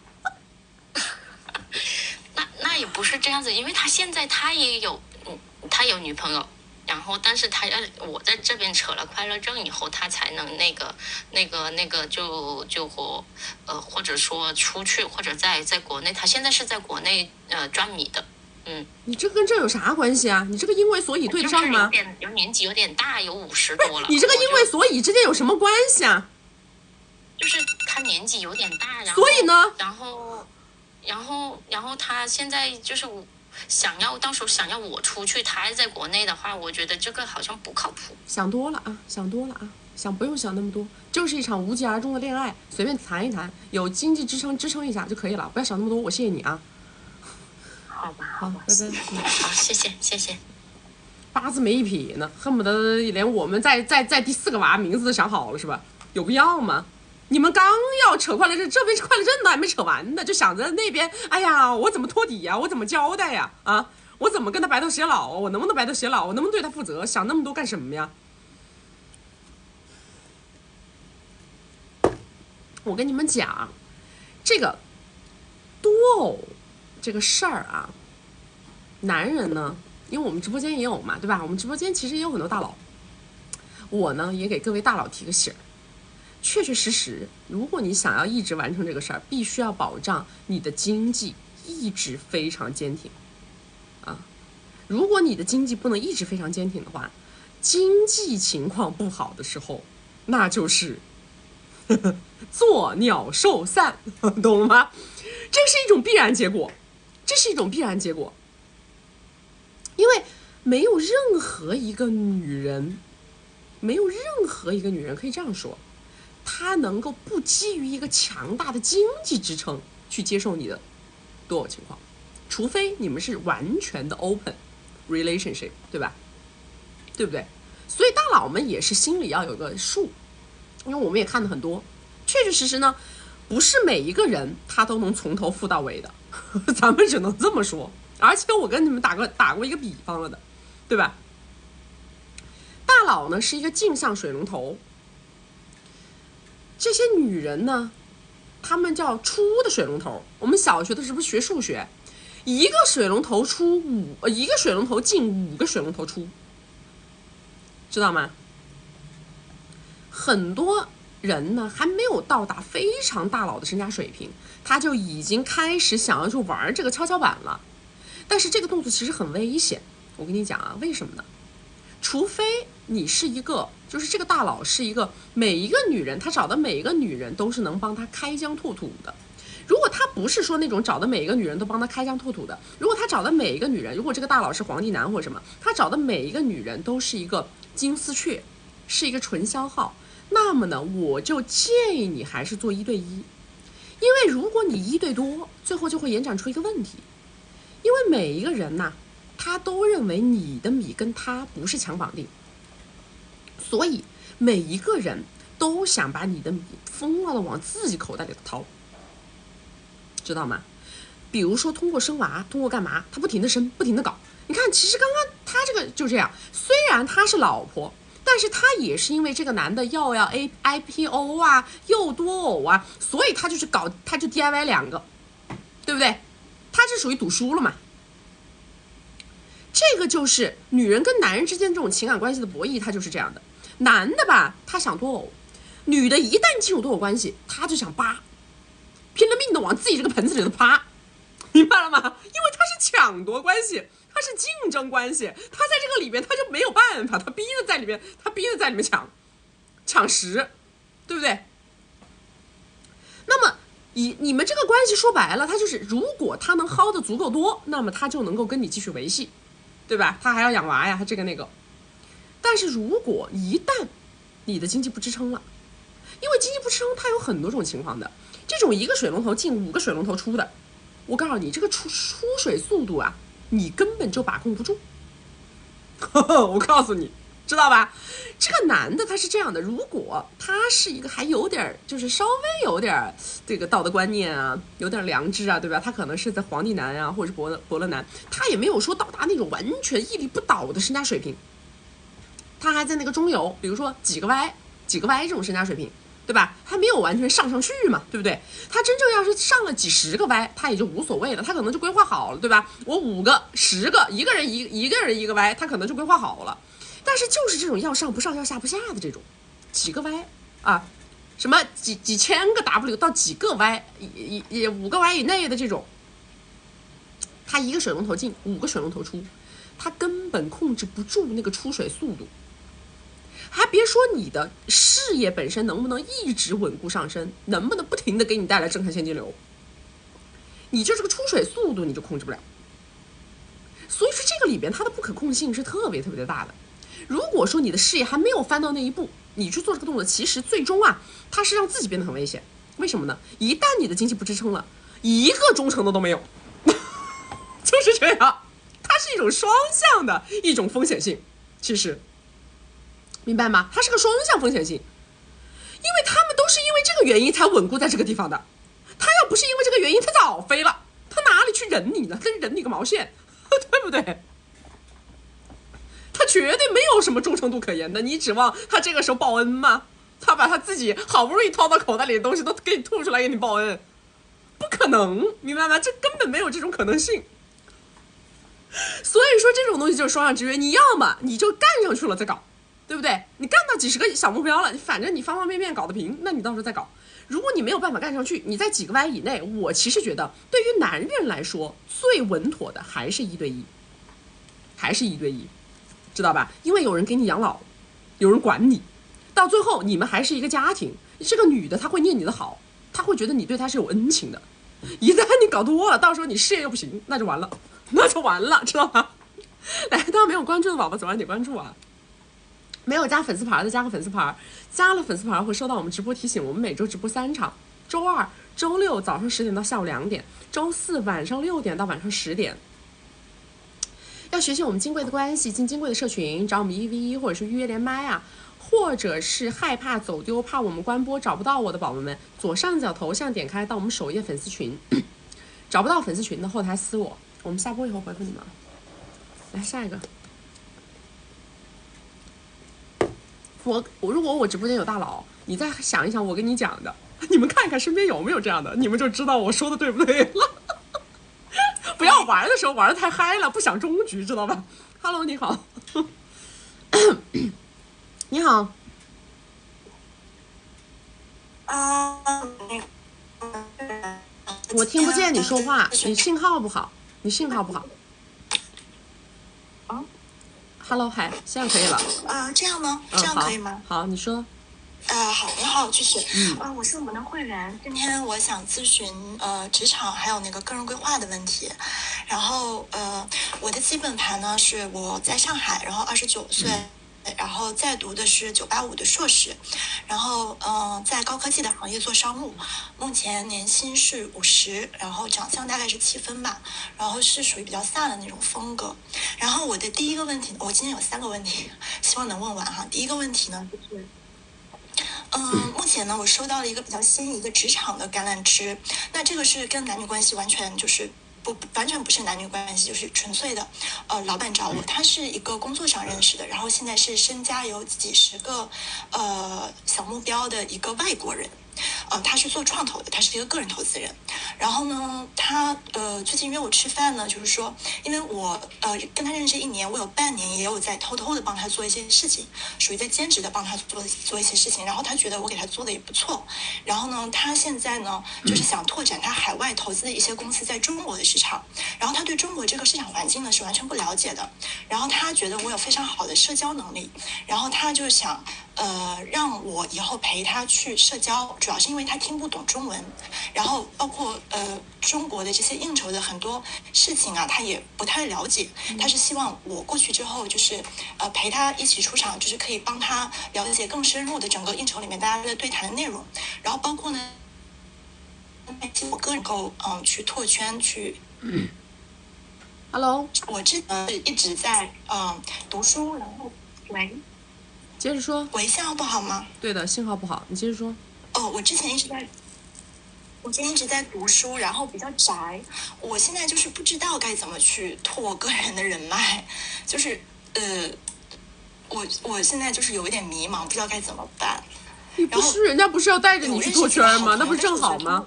那也不是这样子，因为他现在他有女朋友，然后但是我在这边扯了快乐证以后，他才能那个就或者说出去，或者在国内，他现在是在国内转米的。你这跟这有啥关系啊？你这个因为所以对得上吗？有年纪有点大，有50多了。你这个因为所以之间有什么关系啊？就是他年纪有点大，然后所以呢？然后他现在就是到时候想要我出去，他还在国内的话，我觉得这个好像不靠谱。想多了啊，不用想那么多，就是一场无疾而终的恋爱，随便谈一谈，有经济支撑一下就可以了，不要想那么多。我谢谢你啊。好吧，拜拜。好，谢谢。八字没一撇呢，恨不得连我们在第4个娃名字都想好了是吧？有必要吗？你们刚要扯快乐证，这边快乐证都还没扯完呢，就想着那边，哎呀，我怎么托底呀？我怎么交代呀？啊，我怎么跟他白头偕老？我能不能白头偕老？我能不能对他负责？想那么多干什么呀？我跟你们讲，这个多偶这个事儿啊，男人呢，因为我们直播间也有嘛，对吧？我们直播间其实也有很多大佬，我呢也给各位大佬提个醒儿。确实，如果你想要一直完成这个事儿，必须要保障你的经济一直非常坚挺啊。如果你的经济不能一直非常坚挺的话，经济情况不好的时候，那就是作鸟兽散，懂了吗？这是一种必然结果，因为没有任何一个女人可以这样说，她能够不基于一个强大的经济支撑去接受你的多偶情况，除非你们是完全的 open relationship， 对吧？对不对？所以大佬们也是心里要有个数，因为我们也看了很多，确实呢，不是每一个人他都能从头付到尾的，咱们只能这么说。而且我跟你们打过一个比方了的，对吧？大佬呢是一个镜像水龙头，这些女人呢，她们叫出的水龙头。我们小学的时候不是学数学，一个水龙头进5个水龙头出，知道吗？很多人呢还没有到达非常大佬的身家水平，他就已经开始想要去玩这个跷跷板了。但是这个动作其实很危险，我跟你讲啊，为什么呢？除非你是一个，就是这个大佬是一个每一个女人，他找的每一个女人都是能帮他开疆拓土的。如果他不是说那种找的每一个女人都帮他开疆拓土的，如果他找的每一个女人，如果这个大佬是皇帝男或者什么，他找的每一个女人都是一个金丝雀，是一个纯消耗，那么呢，我就建议你还是做1对1，因为如果你1对多，最后就会延展出一个问题，因为每一个人呐，他都认为你的米跟他不是强绑定，所以每一个人都想把你的米疯了的往自己口袋里掏，知道吗？比如说通过生娃，通过干嘛，他不停的生，不停的搞。你看，其实刚刚他这个就这样，虽然他是老婆，但是他也是因为这个男的要 IPO 啊，又多偶啊，所以他就去搞，他就 DIY 2个，对不对？他是属于赌输了嘛。这个就是女人跟男人之间这种情感关系的博弈，他就是这样的。男的吧，他想多偶，女的一旦进入多偶关系，他就想扒，拼了命的往自己这个盆子里头扒，明白了吗？因为他是抢夺关系，它是竞争关系，他在这个里边他就没有办法，他逼着在里面抢食，对不对？那么你们这个关系说白了，他就是如果他能薅的足够多，那么他就能够跟你继续维系，对吧？他还要养娃呀，他这个那个。但是如果一旦你的经济不支撑了，因为经济不支撑它有很多种情况的，这种一个水龙头进5个水龙头出的，我告诉你这个出水速度啊，你根本就把控不住。我告诉你，知道吧？这个男的他是这样的，如果他是一个还有点就是稍微有点这个道德观念啊，有点良知啊，对吧？他可能是在皇帝男啊，或者是伯乐男，他也没有说到达那种完全屹立不倒的身家水平，他还在那个中游，比如说几个 Y 这种身家水平，对吧？他没有完全上去嘛，对不对？他真正要是上了几十个 Y， 他也就无所谓了，他可能就规划好了，对吧？我5个、10个，一个人一个 Y， 他可能就规划好了。但是就是这种要上不上要下不下的这种，几个 Y 啊，什么几千个 W 到几个 Y， 也5个 Y 以内的这种，他1个水龙头进5个水龙头出，他根本控制不住那个出水速度。还别说你的事业本身能不能一直稳固上升，能不能不停的给你带来正向现金流，你就这个出水速度你就控制不了。所以说这个里边它的不可控性是特别特别的大的。如果说你的事业还没有翻到那一步，你去做这个动作，其实最终啊，它是让自己变得很危险。为什么呢？一旦你的经济不支撑了，一个忠诚的都没有，就是这样。它是一种双向的一种风险性，其实明白吗？它是个双向风险性，因为他们都是因为这个原因才稳固在这个地方的。他要不是因为这个原因，他早飞了，他哪里去忍你呢？他忍你个毛线，对不对？他绝对没有什么忠诚度可言的，你指望他这个时候报恩吗？他把他自己好不容易掏到口袋里的东西都给你吐出来给你报恩，不可能，明白吗？这根本没有这种可能性。所以说这种东西就是双向制约，你要么你就干上去了再搞，对不对？你干到几十个小目标了，反正你方方面面搞得平，那你到时候再搞。如果你没有办法干上去，你在几个 Y 以内，我其实觉得对于男人来说最稳妥的还是1对1，还是1对1，知道吧？因为有人给你养老，有人管你，到最后你们还是一个家庭。这个女的她会念你的好，她会觉得你对她是有恩情的。一旦你搞多了，到时候你事业又不行，那就完了，知道吗？来，大家没有关注的宝宝，早晚得关注啊！没有加粉丝牌的加个粉丝牌，加了粉丝牌会收到我们直播提醒。我们每周直播3场，周2、周6早上10点到下午2点，周4晚上6点到晚上10点。要学习我们金贵的关系，进金贵的社群，找我们1v1或者是预约连麦啊，或者是害怕走丢，怕我们关播找不到我的宝宝们，左上角头像点开到我们首页粉丝群，找不到粉丝群的后台私我们下播以后回复你们。来下一个。如果我直播间有大佬，你再想一想我跟你讲的，你们看一看身边有没有这样的，你们就知道我说的对不对了。不要玩的时候玩的太嗨了，不想终局，知道吧 ？Hello， 你好，你好。我听不见你说话，你信号不好，Hello， 嗨，现在可以了。这样吗？这样可以吗？好，你说。好，你好，曲曲。我是我们的会员。今天我想咨询职场还有那个个人规划的问题。然后我的基本盘呢是我在上海，然后29岁。然后再读的是985的硕士，然后在高科技的行业做商务，目前年薪是50，然后长相大概是7分吧，然后是属于比较飒的那种风格。然后我的第一个问题，我今天有3个问题，希望能问完哈。第一个问题呢就是目前呢我收到了一个比较心仪的职场的橄榄枝，那这个是跟男女关系完全就是完全不是男女关系，就是纯粹的，老板找我，他是一个工作上认识的，然后现在是身家有几十个小目标的一个外国人，他是做创投的，他是一个个人投资人。然后呢，他最近约我吃饭呢，就是说，因为我跟他认识1年，我有半年也有在偷偷的帮他做一些事情，属于在兼职的帮他做一些事情。然后他觉得我给他做的也不错。然后呢，他现在呢就是想拓展他海外投资的一些公司在中国的市场。然后他对中国这个市场环境呢是完全不了解的。然后他觉得我有非常好的社交能力，然后他就想让我以后陪他去社交，主要是因为他听不懂中文，然后包括中国的这些应酬的很多事情啊，他也不太了解。他是希望我过去之后，就是陪他一起出场，就是可以帮他了解更深入的整个应酬里面大家的对谈的内容，然后包括呢，我个人够去拓圈去。Hello， 我一直在读书，然后喂。接着说。喂，信号不好吗？对的，信号不好，你接着说。我之前一直在读书，然后比较宅。我现在就是不知道该怎么去拓个人的人脉，就是我现在就是有一点迷茫，不知道该怎么办。你不是人家不是要带着你去拓圈吗？那不是正好吗？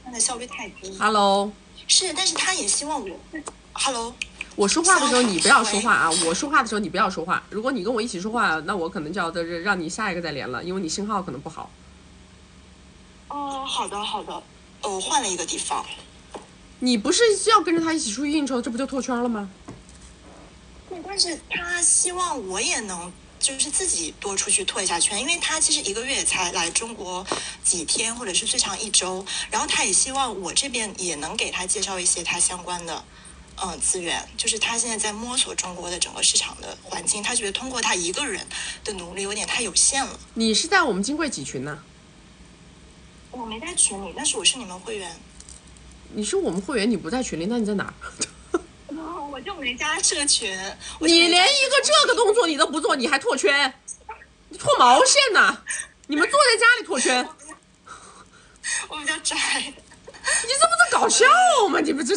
他的效率太低。Hello。是，但是他也希望我。Hello。我说话的时候你不要说话啊！我说话的时候你不要说话。如果你跟我一起说话，那我可能就要让你下一个再连了，因为你信号可能不好。好的。我换了一个地方。你不是要跟着他一起出去应酬，这不就拓圈了吗？对，但是他希望我也能就是自己多出去拓一下圈，因为他其实1个月才来中国几天，或者是最长1周，然后他也希望我这边也能给他介绍一些他相关的。资源，就是他现在在摸索中国的整个市场的环境，他觉得通过他一个人的努力有点太有限了。你是在我们金贵几群呢？我没在群里，但是我是你们会员。你是我们会员，你不在群里，那你在哪儿？我就没加社群。你连一个这个动作你都不做，你还拓圈？你拓毛线呢？你们坐在家里拓圈？我比较宅。你这不是搞笑吗？你们这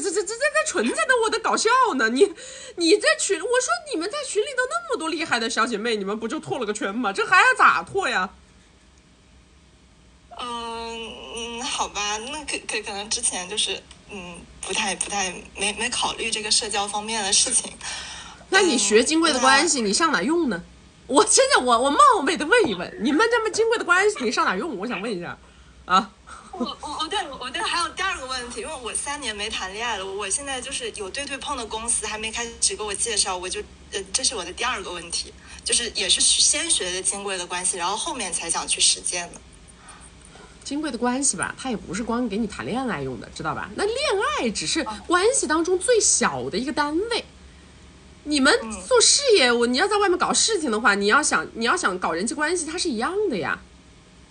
纯在的我的搞笑呢！你在群，我说你们在群里头那么多厉害的小姐妹，你们不就拓了个圈吗？这还要咋拓呀？好吧，那可能之前就是不太没考虑这个社交方面的事情。那你学金贵的关系，你上哪用呢？我现在我冒昧的问一问，你们这么金贵的关系，你上哪用？我想问一下，啊。对，还有第2个问题，因为我3年没谈恋爱了，我现在就是有对碰的公司还没开始给我介绍，我就这是我的第2个问题，就是也是先学的金贵的关系，然后后面才想去实践的。金贵的关系吧，它也不是光给你谈恋爱用的，知道吧？那恋爱只是关系当中最小的一个单位。你们做事业，你要在外面搞事情的话，你要想搞人际关系，它是一样的呀。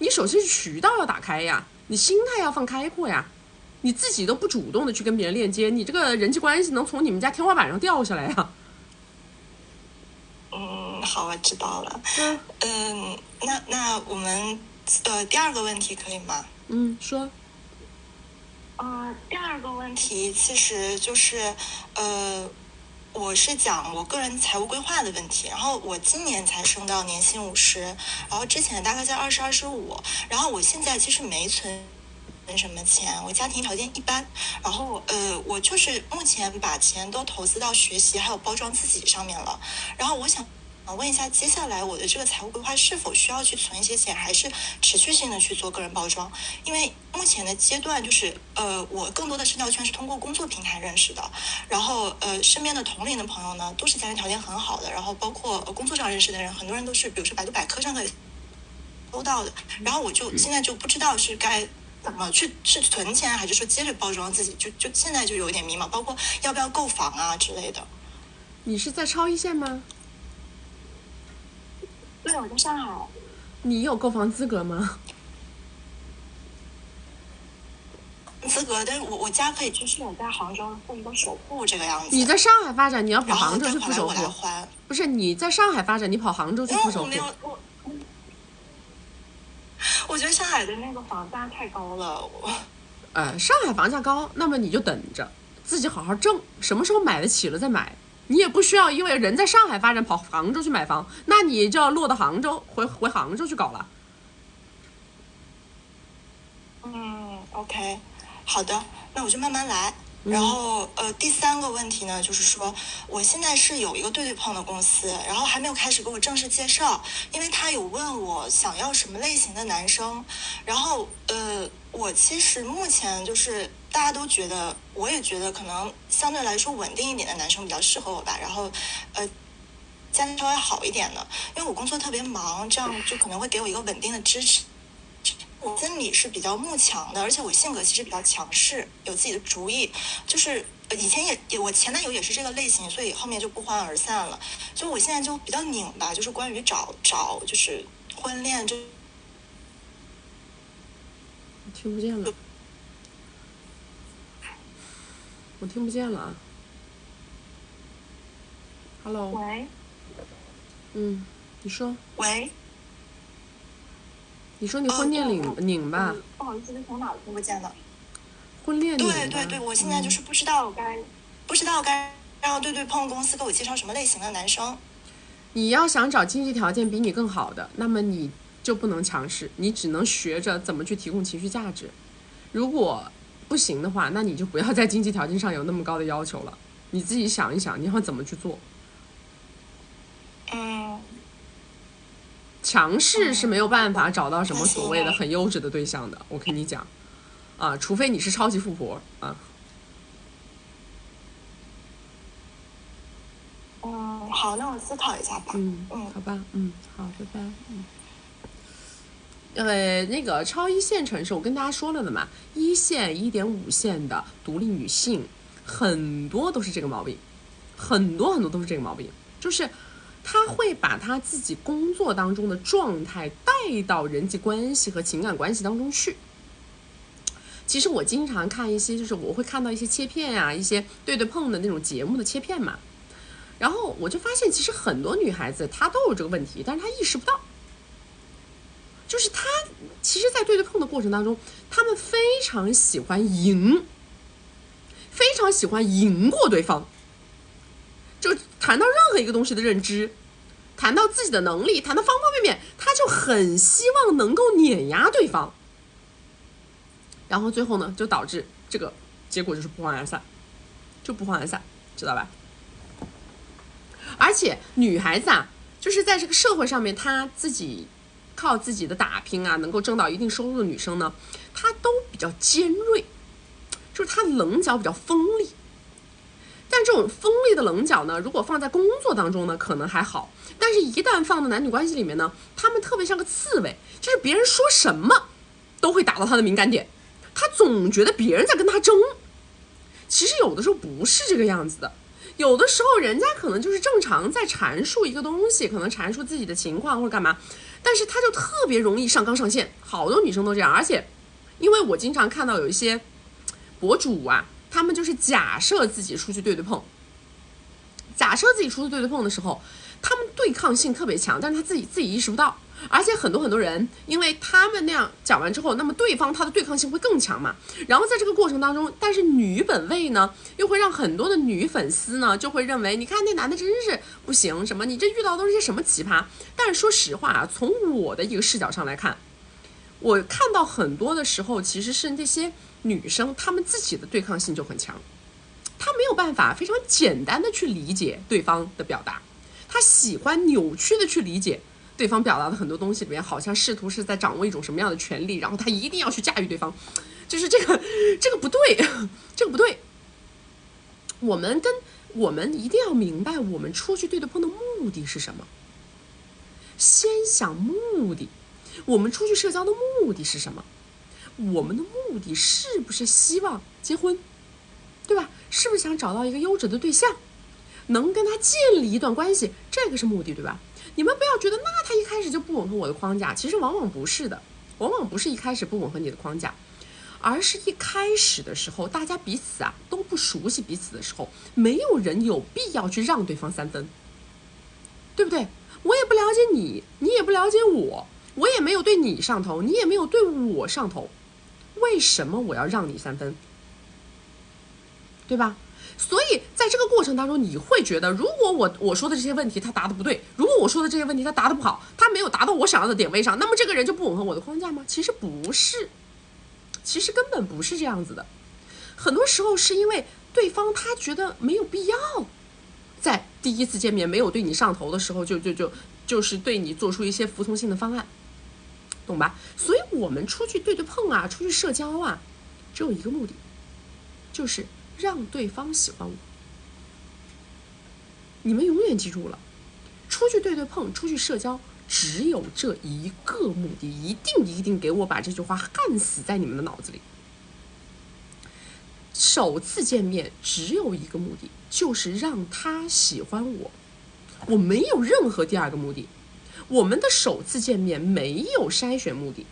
你首先是渠道要打开呀。你心态要放开阔呀，你自己都不主动的去跟别人链接，你这个人际关系能从你们家天花板上掉下来呀？好，我知道了。那我们第2个问题可以吗？说。第2个问题其实就是我是讲我个人财务规划的问题，然后我今年才升到年薪50，然后之前大概在20、25，然后我现在其实没存什么钱，我家庭条件一般，然后我就是目前把钱都投资到学习还有包装自己上面了，然后我想问一下，接下来我的这个财务规划是否需要去存一些钱，还是持续性的去做个人包装？因为目前的阶段就是我更多的社交圈是通过工作平台认识的，然后身边的同龄的朋友呢都是家庭条件很好的，然后包括工作上认识的人，很多人都是比如说百度百科上的搜到的，然后我就现在就不知道是该怎么去是存钱，还是说接着包装自己，就现在就有点迷茫，包括要不要购房啊之类的。你是在超一线吗？对，我在上海。你有购房资格吗？资格，但是我家可以支持我在杭州付一个首付这个样子。你在上海发展，你要跑杭州去付首付？不是，你在上海发展，你跑杭州去付首付？我觉得上海的那个房价太高了，上海房价高，那么你就等着自己好好挣，什么时候买得起了再买。你也不需要因为人在上海发展跑杭州去买房，那你就要落到杭州回杭州去搞了。OK， 好的，那我就慢慢来。然后第3个问题呢，就是说我现在是有一个对碰的公司，然后还没有开始给我正式介绍，因为他有问我想要什么类型的男生，然后我其实目前就是大家都觉得，我也觉得可能相对来说稳定一点的男生比较适合我吧，然后家庭稍微好一点的，因为我工作特别忙，这样就可能会给我一个稳定的支持。我心里是比较慕强的，而且我性格其实比较强势，有自己的主意，就是以前也我前男友也是这个类型，所以后面就不欢而散了。所以我现在就比较拧巴，就是关于找就是婚恋就听不见了，我听不见了啊。Hello。喂。你说。喂。你说你婚恋拧吧。不好意思，是从哪听不见的？婚恋拧吧。对，我现在就是不知道该让对碰公司给我介绍什么类型的男生。你要想找经济条件比你更好的，那么你就不能强势，你只能学着怎么去提供情绪价值。如果不行的话，那你就不要在经济条件上有那么高的要求了。你自己想一想，你要怎么去做？强势是没有办法找到什么所谓的很优质的对象的，我跟你讲，啊，除非你是超级富婆啊。好，那我思考一下吧。好吧，好，拜拜。那个超一线城市，我跟大家说了的嘛，1线、1.5线的独立女性，很多都是这个毛病，很多都是这个毛病，就是她会把她自己工作当中的状态带到人际关系和情感关系当中去。其实我经常看一些，就是我会看到一些切片呀，一些对碰的那种节目的切片嘛，然后我就发现，其实很多女孩子她都有这个问题，但是她意识不到。就是她其实在对碰的过程当中，她们非常喜欢赢，非常喜欢赢过对方。就谈到任何一个东西的认知，谈到自己的能力，谈到方方面面，她就很希望能够碾压对方。然后最后呢，就导致这个结果就是不欢而散，知道吧？而且女孩子啊，就是在这个社会上面，她自己靠自己的打拼啊，能够挣到一定收入的女生呢，她都比较尖锐，就是她棱角比较锋利。但这种锋利的棱角呢，如果放在工作当中呢，可能还好，但是一旦放到男女关系里面呢，她们特别像个刺猬，就是别人说什么都会打到她的敏感点，她总觉得别人在跟她争。其实有的时候不是这个样子的，有的时候人家可能就是正常在阐述一个东西，可能阐述自己的情况或者干嘛，但是他就特别容易上纲上线，好多女生都这样。而且因为我经常看到有一些博主啊，他们就是假设自己出去对碰，的时候，他们对抗性特别强，但是他自己意识不到。而且很多人，因为他们那样讲完之后，那么对方他的对抗性会更强嘛。然后在这个过程当中，但是女本位呢，又会让很多的女粉丝呢，就会认为，你看那男的真是不行，什么你这遇到都是些什么奇葩。但是说实话啊，从我的一个视角上来看，我看到很多的时候，其实是这些女生她们自己的对抗性就很强，她没有办法非常简单的去理解对方的表达，她喜欢扭曲的去理解对方表达的很多东西里面，好像试图是在掌握一种什么样的权利，然后他一定要去驾驭对方，就是这个不对，这个不对。我们一定要明白，我们出去对碰的目的是什么？先想目的，我们出去社交的目的是什么？我们的目的是不是希望结婚，对吧？是不是想找到一个优质的对象，能跟他建立一段关系？这个是目的，对吧？你们不要觉得那他一开始就不吻合我的框架，其实往往不是的，往往不是一开始不吻合你的框架，而是一开始的时候大家彼此啊都不熟悉彼此的时候，没有人有必要去让对方3分，对不对？我也不了解你，你也不了解我，我也没有对你上头，你也没有对我上头，为什么我要让你3分？对吧？所以在这个过程当中，你会觉得，如果我说的这些问题他答的不对，如果我说的这些问题他答的不好，他没有达到我想要的点位上，那么这个人就不吻合我的框架吗？其实不是，其实根本不是这样子的，很多时候是因为对方他觉得没有必要，在第一次见面没有对你上头的时候，就是对你做出一些服从性的方案，懂吧？所以我们出去对碰啊，出去社交啊，只有一个目的，就是让对方喜欢我。你们永远记住了，出去对碰，出去社交，只有这一个目的，一定给我把这句话焊死在你们的脑子里。首次见面只有一个目的，就是让他喜欢我，我没有任何第二个目的。我们的首次见面没有筛选目的，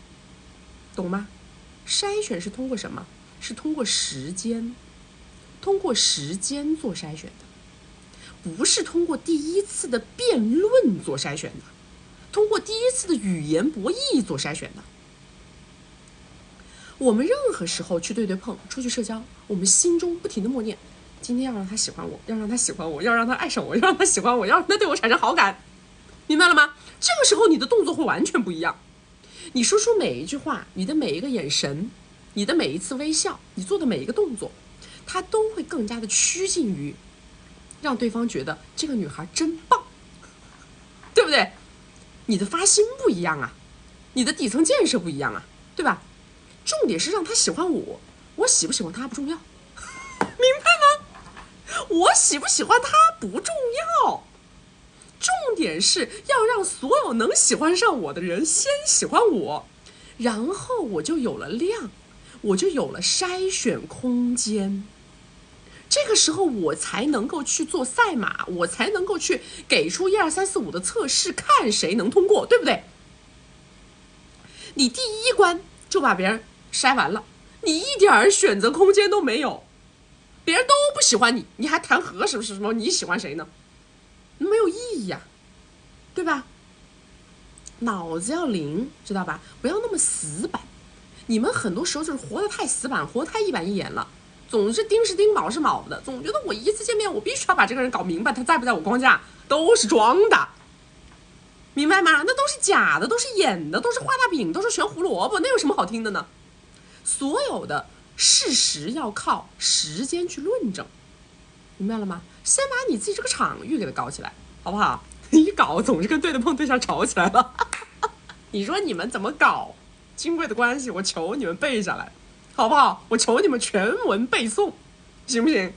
懂吗？筛选是通过什么？是通过时间，通过时间做筛选的，不是通过第一次的辩论做筛选的，通过第一次的语言博弈做筛选的。我们任何时候去对碰，出去社交，我们心中不停的默念，今天要让他喜欢我，要让他喜欢我，要让他爱上我，要让他喜欢我，要让他对我产生好感，明白了吗？这个时候你的动作会完全不一样，你说出每一句话，你的每一个眼神，你的每一次微笑，你做的每一个动作，它都会更加的趋近于让对方觉得这个女孩真棒，对不对？你的发心不一样啊，你的底层建设不一样啊，对吧？重点是让他喜欢我，我喜不喜欢他不重要，明白吗？我喜不喜欢他不重要，重点是要让所有能喜欢上我的人先喜欢我，然后我就有了量，我就有了筛选空间。这个时候我才能够去做赛马，我才能够去给出1、2、3、4、5的测试，看谁能通过，对不对？你第一关就把别人筛完了，你一点选择空间都没有，别人都不喜欢你，你还谈何什么你喜欢谁呢？没有意义呀，对吧？脑子要灵，知道吧？不要那么死板。你们很多时候就是活得太死板，活得太一板一眼了，总是丁是丁，卯是卯的，总觉得我一次见面我必须要把这个人搞明白，他在不在我框架，都是装的，明白吗？那都是假的，都是演的，都是画大饼，都是悬胡萝卜，那有什么好听的呢？所有的事实要靠时间去论证，明白了吗？先把你自己这个场域给它搞起来，好不好？一搞总是跟对碰对象吵起来了你说你们怎么搞金贵的关系？我求你们背下来，好不好？我求你们全文背诵，行不行？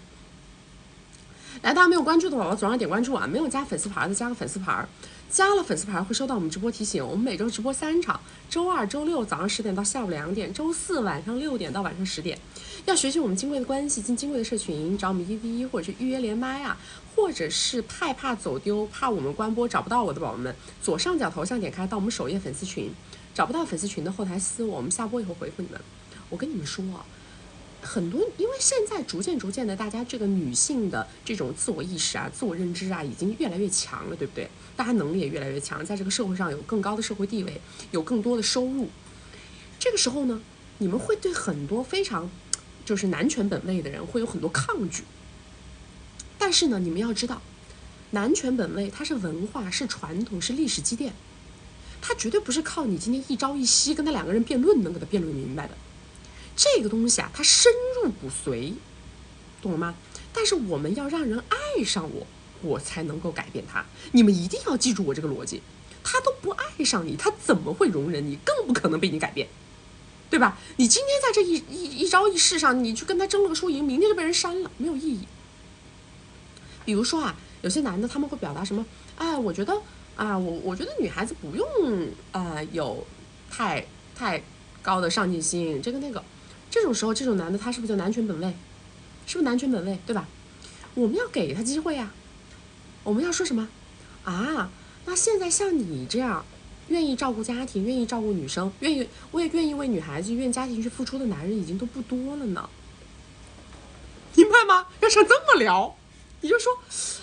来，大家没有关注的宝宝左上点关注啊，没有加粉丝牌的加个粉丝牌，加了粉丝牌会收到我们直播提醒。我们每周直播3场，周2、周6早上10点到下午2点，周4晚上6点到晚上10点。要学习我们金贵的关系，进金贵的社群，找我们1v1或者是预约连麦啊，或者是害怕走丢，怕我们关播找不到我的宝宝们，左上角头像点开到我们首页粉丝群，找不到粉丝群的后台私我们下播以后回复你们。我跟你们说啊，很多因为现在逐渐的大家这个女性的这种自我意识啊、自我认知啊已经越来越强了，对不对？大家能力也越来越强，在这个社会上有更高的社会地位，有更多的收入。这个时候呢，你们会对很多非常就是男权本位的人会有很多抗拒。但是呢，你们要知道，男权本位它是文化、是传统、是历史积淀，它绝对不是靠你今天一朝一夕跟他2个人辩论能给他辩论明白的。这个东西啊，它深入骨髓，懂了吗？但是我们要让人爱上我，我才能够改变他。你们一定要记住我这个逻辑，他都不爱上你，他怎么会容忍你？更不可能被你改变，对吧？你今天在这一朝一夕上，你去跟他争了个输赢，明天就被人删了，没有意义。比如说啊，有些男的他们会表达什么？哎，我觉得啊，我觉得女孩子不用有太高的上进心，这个那个。这种时候，这种男的他是不是就男权本位？是不是男权本位？对吧？我们要给他机会啊！我们要说什么啊？那现在像你这样，愿意照顾家庭、愿意照顾女生、愿意为女孩子、愿意家庭去付出的男人，已经都不多了呢。明白吗？要像这么聊，你就说，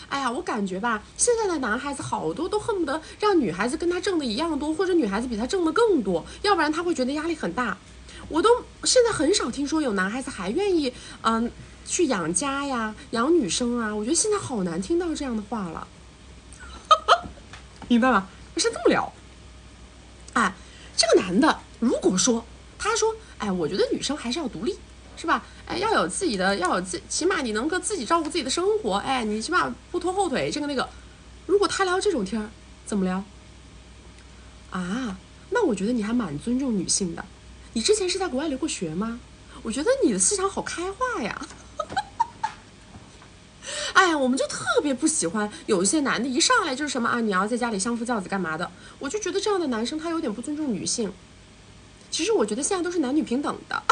哎呀，我感觉吧，现在的男孩子好多都恨不得让女孩子跟他挣的一样多，或者女孩子比他挣的更多，要不然他会觉得压力很大。我都现在很少听说有男孩子还愿意去养家呀、养女生啊，我觉得现在好难听到这样的话了明白吗？是这么聊。哎，这个男的如果说他说哎，我觉得女生还是要独立，是吧？哎，要有自己的，起码你能够自己照顾自己的生活，哎，你起码不拖后腿，这个那个。如果他聊这种天儿，怎么聊？啊，那我觉得你还蛮尊重女性的。你之前是在国外留过学吗？我觉得你的思想好开化呀。哎呀，我们就特别不喜欢有一些男的一上来就是什么啊，你要在家里相夫教子干嘛的？我就觉得这样的男生他有点不尊重女性。其实我觉得现在都是男女平等的，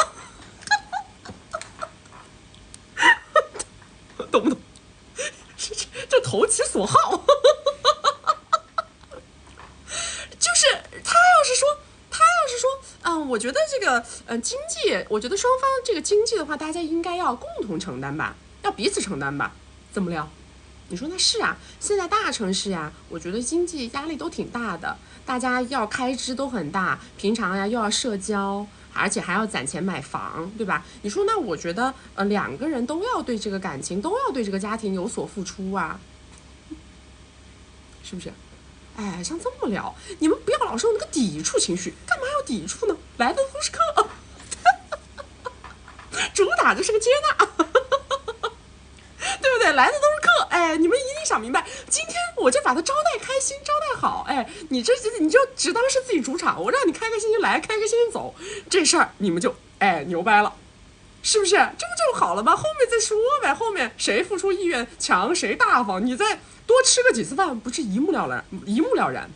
懂不懂？这投其所好。就是他要是说，我觉得这个经济，我觉得双方这个经济的话，大家应该要共同承担吧，要彼此承担吧。怎么聊？你说那是啊，现在大城市呀，我觉得经济压力都挺大的，大家要开支都很大，平常呀又要社交，而且还要攒钱买房，对吧？你说那我觉得两个人都要对这个感情，都要对这个家庭有所付出啊，是不是？哎，像这么聊，你们不要老是有那个抵触情绪，干嘛要抵触呢？来的都是客，主打就是个接纳。对不对？来的都是客，哎，你们一定想明白，今天我就把他招待开心，招待好，哎，你就只当是自己主场，我让你开开心心来，开开心心走，这事儿你们就牛掰了，是不是？这不就好了吗？后面再说呗，后面谁付出意愿强，谁大方，你再多吃个几次饭，不是一目了然，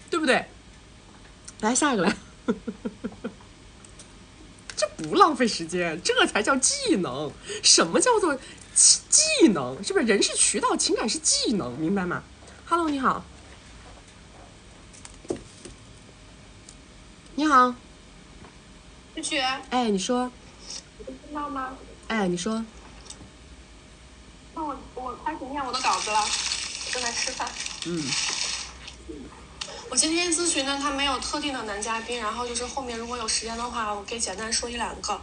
对不对？来下一个来。这不浪费时间，这才叫技能。什么叫做技能？是不是人是渠道，情感是技能，明白吗 ？Hello， 你好，你好，雪雪，哎，你说，听到吗？哎，你说，那我开始念我的稿子了，我正在吃饭。我今天咨询呢，他没有特定的男嘉宾，然后就是后面如果有时间的话，我可以简单说一两个。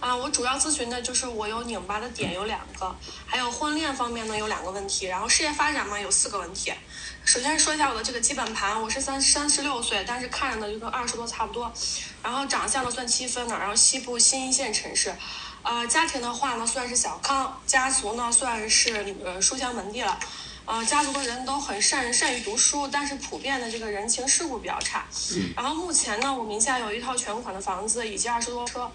我主要咨询的就是我有拧巴的点有2个，还有婚恋方面呢有2个问题，然后事业发展嘛有4个问题。首先说一下我的这个基本盘，我是36岁，但是看着呢就跟20多差不多，然后长相呢算7分的，然后西部新一线城市，家庭的话呢算是小康，家族呢算是书香门第了。家族的人都很善于读书，但是普遍的这个人情世故比较差。然后目前呢，我名下有1套全款的房子以及20多车。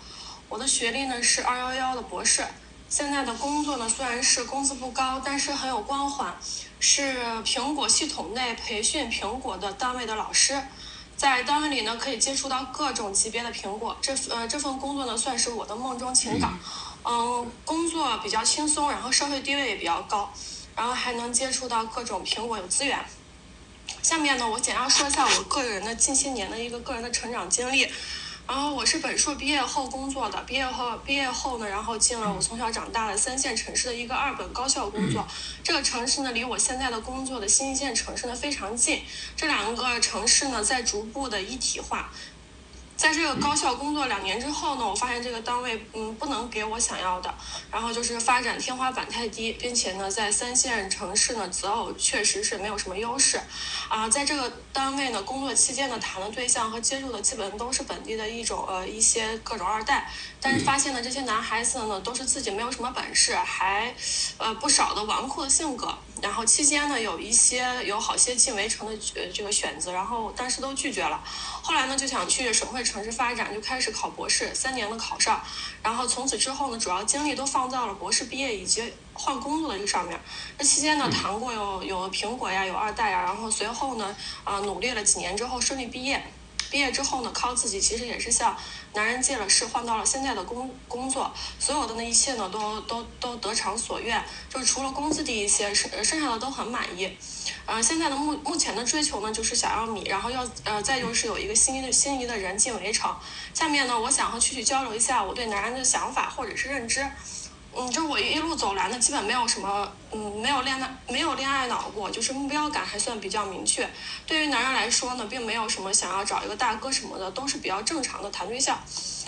我的学历呢是211的博士。现在的工作呢虽然是工资不高，但是很有光环，是苹果系统内培训苹果的单位的老师。在单位里呢可以接触到各种级别的苹果，这份工作呢算是我的梦中情感。工作比较轻松，然后社会地位也比较高。然后还能接触到各种苹果有资源。下面呢，我简要说一下我个人的近些年的一个个人的成长经历。然后我是本硕毕业后工作的，毕业后呢，然后进了我从小长大的3线城市的一个2本高校工作。这个城市呢，离我现在的工作的新一线城市呢非常近。这2个城市呢，在逐步的一体化。在这个高校工作2年之后呢，我发现这个单位不能给我想要的，然后就是发展天花板太低，并且呢在3线城市呢择偶确实是没有什么优势，在这个单位呢工作期间呢谈的对象和接触的基本都是本地的一些各种2代，但是发现呢这些男孩子呢都是自己没有什么本事，还不少的纨绔的性格，然后期间呢有好些进围城的这个选择，然后但是都拒绝了。后来呢就想去省会城市发展，就开始考博士，3年的考上，然后从此之后呢主要精力都放到了博士毕业以及换工作的这个上面。这期间呢谈过有苹果呀，有2代呀，然后随后呢努力了几年之后顺利毕业。毕业之后呢靠自己其实也是向男人借了势，换到了现在的工作，所有的那一切呢都得偿所愿，就是除了工资低一些，剩下的都很满意。现在的目前的追求呢就是想要米，然后再就是有一个心仪的人进围城。下面呢我想和曲交流一下我对男人的想法或者是认知。就是我一路走来呢，基本没有什么，没有恋爱脑过，就是目标感还算比较明确。对于男人来说呢，并没有什么想要找一个大哥什么的，都是比较正常的谈对象。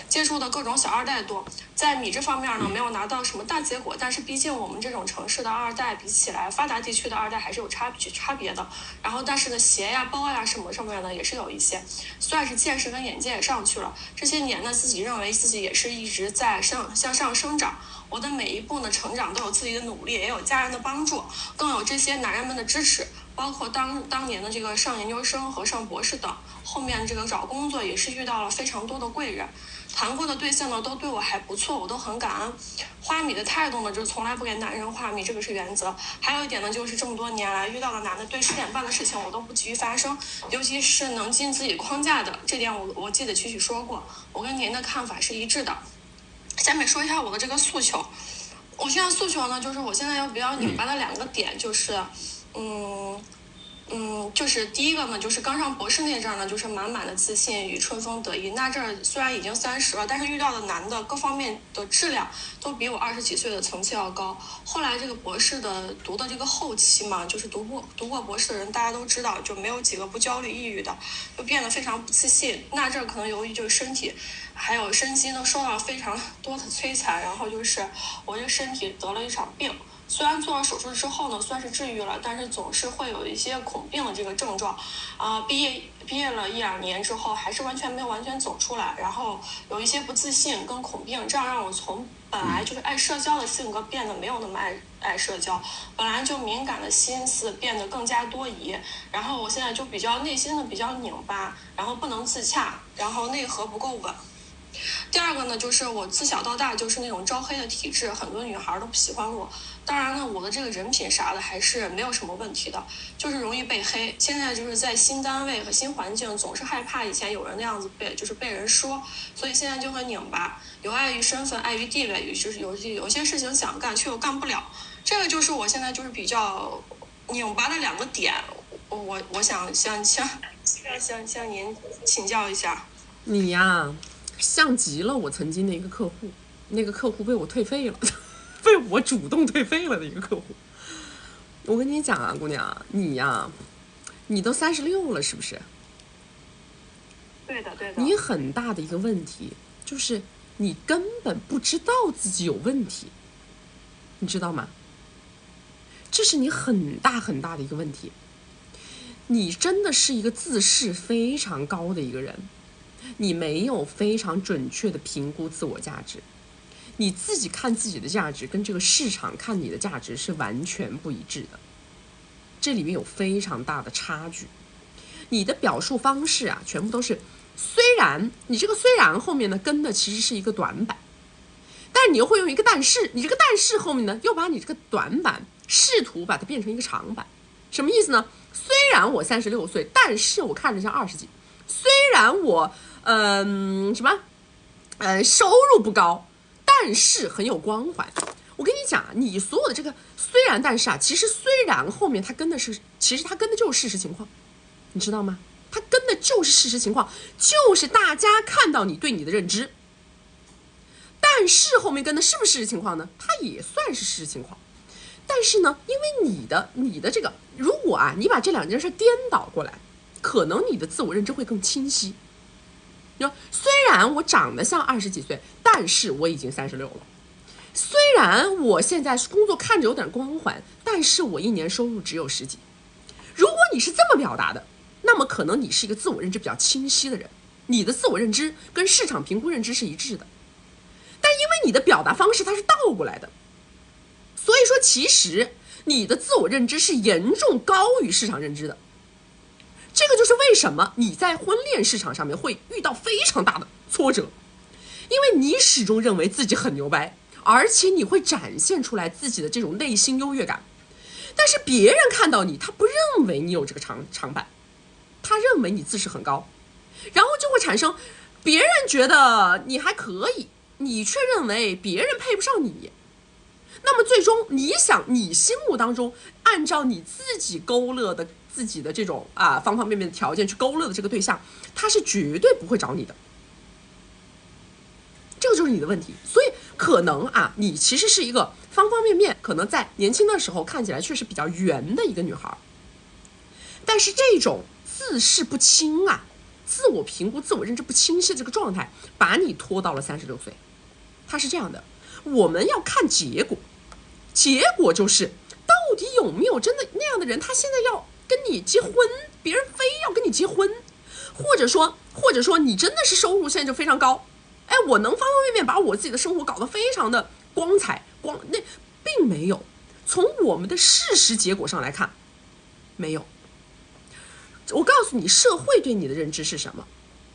接触的各种小二代多，在米这方面呢，没有拿到什么大结果，但是毕竟我们这种城市的二代比起来，发达地区的二代还是有差别的。然后但是呢，鞋呀、包呀什么上面呢，也是有一些，算是见识跟眼界也上去了。这些年呢，自己认为自己也是一直在向上生长。我的每一步呢成长都有自己的努力，也有家人的帮助，更有这些男人们的支持，包括当年的这个上研究生和上博士等，后面这个找工作也是遇到了非常多的贵人。谈过的对象呢都对我还不错，我都很感恩。花米的态度呢就是从来不给男人花米，这个是原则。还有一点呢就是这么多年来遇到的男的对10点半的事情我都不急于发生，尤其是能进自己框架的，这点我记得曲说过，我跟您的看法是一致的。下面说一下我的这个诉求，我现在诉求呢就是我现在有比较拧巴的2个点，就是就是第一个呢，就是刚上博士那阵儿呢，就是满满的自信与春风得意。那阵儿虽然已经30了，但是遇到的男的各方面的质量都比我20几岁的层次要高。后来这个博士的读的这个后期嘛，就是读过博士的人，大家都知道，就没有几个不焦虑抑郁的，就变得非常不自信。那阵儿可能由于就是身体还有身心都受到了非常多的摧残，然后就是我这个身体得了一场病。虽然做了手术之后呢，算是治愈了，但是总是会有一些恐病的这个症状。毕业了1-2年之后，还是没有完全走出来，然后有一些不自信跟恐病，这样让我从本来就是爱社交的性格变得没有那么爱社交，本来就敏感的心思变得更加多疑，然后我现在就内心的比较拧巴，然后不能自洽，然后内核不够稳。第二个呢，就是我自小到大就是那种招黑的体质，很多女孩都不喜欢我。当然呢，我的这个人品啥的还是没有什么问题的，就是容易被黑。现在就是在新单位和新环境，总是害怕以前有人那样子被人说，所以现在就很拧巴，有碍于身份，碍于地位，就是有些事情想干却又干不了。这个就是我现在就是比较拧巴的2个点，我想向您请教一下。你呀，像极了我曾经的一个客户，那个客户被我退费了。被我主动退费了的一个客户。我跟你讲啊，姑娘，你呀，你都36了，是不是？对的。你很大的一个问题就是你根本不知道自己有问题，你知道吗？这是你很大很大的一个问题。你真的是一个自视非常高的一个人，你没有非常准确的评估自我价值。你自己看自己的价值跟这个市场看你的价值是完全不一致的，这里面有非常大的差距。你的表述方式啊，全部都是虽然，你这个虽然后面呢跟的其实是一个短板，但是你又会用一个但是，你这个但是后面呢又把你这个短板试图把它变成一个长板。什么意思呢？虽然我36岁，但是我看着像20几。虽然我收入不高，但是很有光环。我跟你讲啊，你所有的这个虽然但是啊，其实虽然后面它跟的就是事实情况，你知道吗？它跟的就是事实情况，就是大家看到你对你的认知。但是后面跟的是不是事实情况呢？它也算是事实情况。但是呢，因为你的这个，如果啊你把这2件事颠倒过来，可能你的自我认知会更清晰。虽然我长得像20几岁，但是我已经36了。虽然我现在工作看着有点光环，但是我1年收入只有10几。如果你是这么表达的，那么可能你是一个自我认知比较清晰的人，你的自我认知跟市场评估认知是一致的。但因为你的表达方式它是倒过来的，所以说其实你的自我认知是严重高于市场认知的。这个就是为什么你在婚恋市场上面会遇到非常大的挫折，因为你始终认为自己很牛掰，而且你会展现出来自己的这种内心优越感。但是别人看到你，他不认为你有这个长板，他认为你自视很高，然后就会产生别人觉得你还可以，你却认为别人配不上你。那么最终你心目当中按照你自己勾勒的自己的这种方方面面的条件去勾勒的这个对象，他是绝对不会找你的。这个就是你的问题。所以可能啊，你其实是一个方方面面，可能在年轻的时候看起来确实比较圆的一个女孩，但是这种自视不清啊，自我评估、自我认知不清晰的这个状态，把你拖到了36岁。它是这样的，我们要看结果，结果就是到底有没有真的那样的人，他现在要跟你结婚，别人非要跟你结婚，或者说你真的是收入现在就非常高，哎，我能方方面面把我自己的生活搞得非常的光彩，那并没有。从我们的事实结果上来看，没有。我告诉你，社会对你的认知是什么，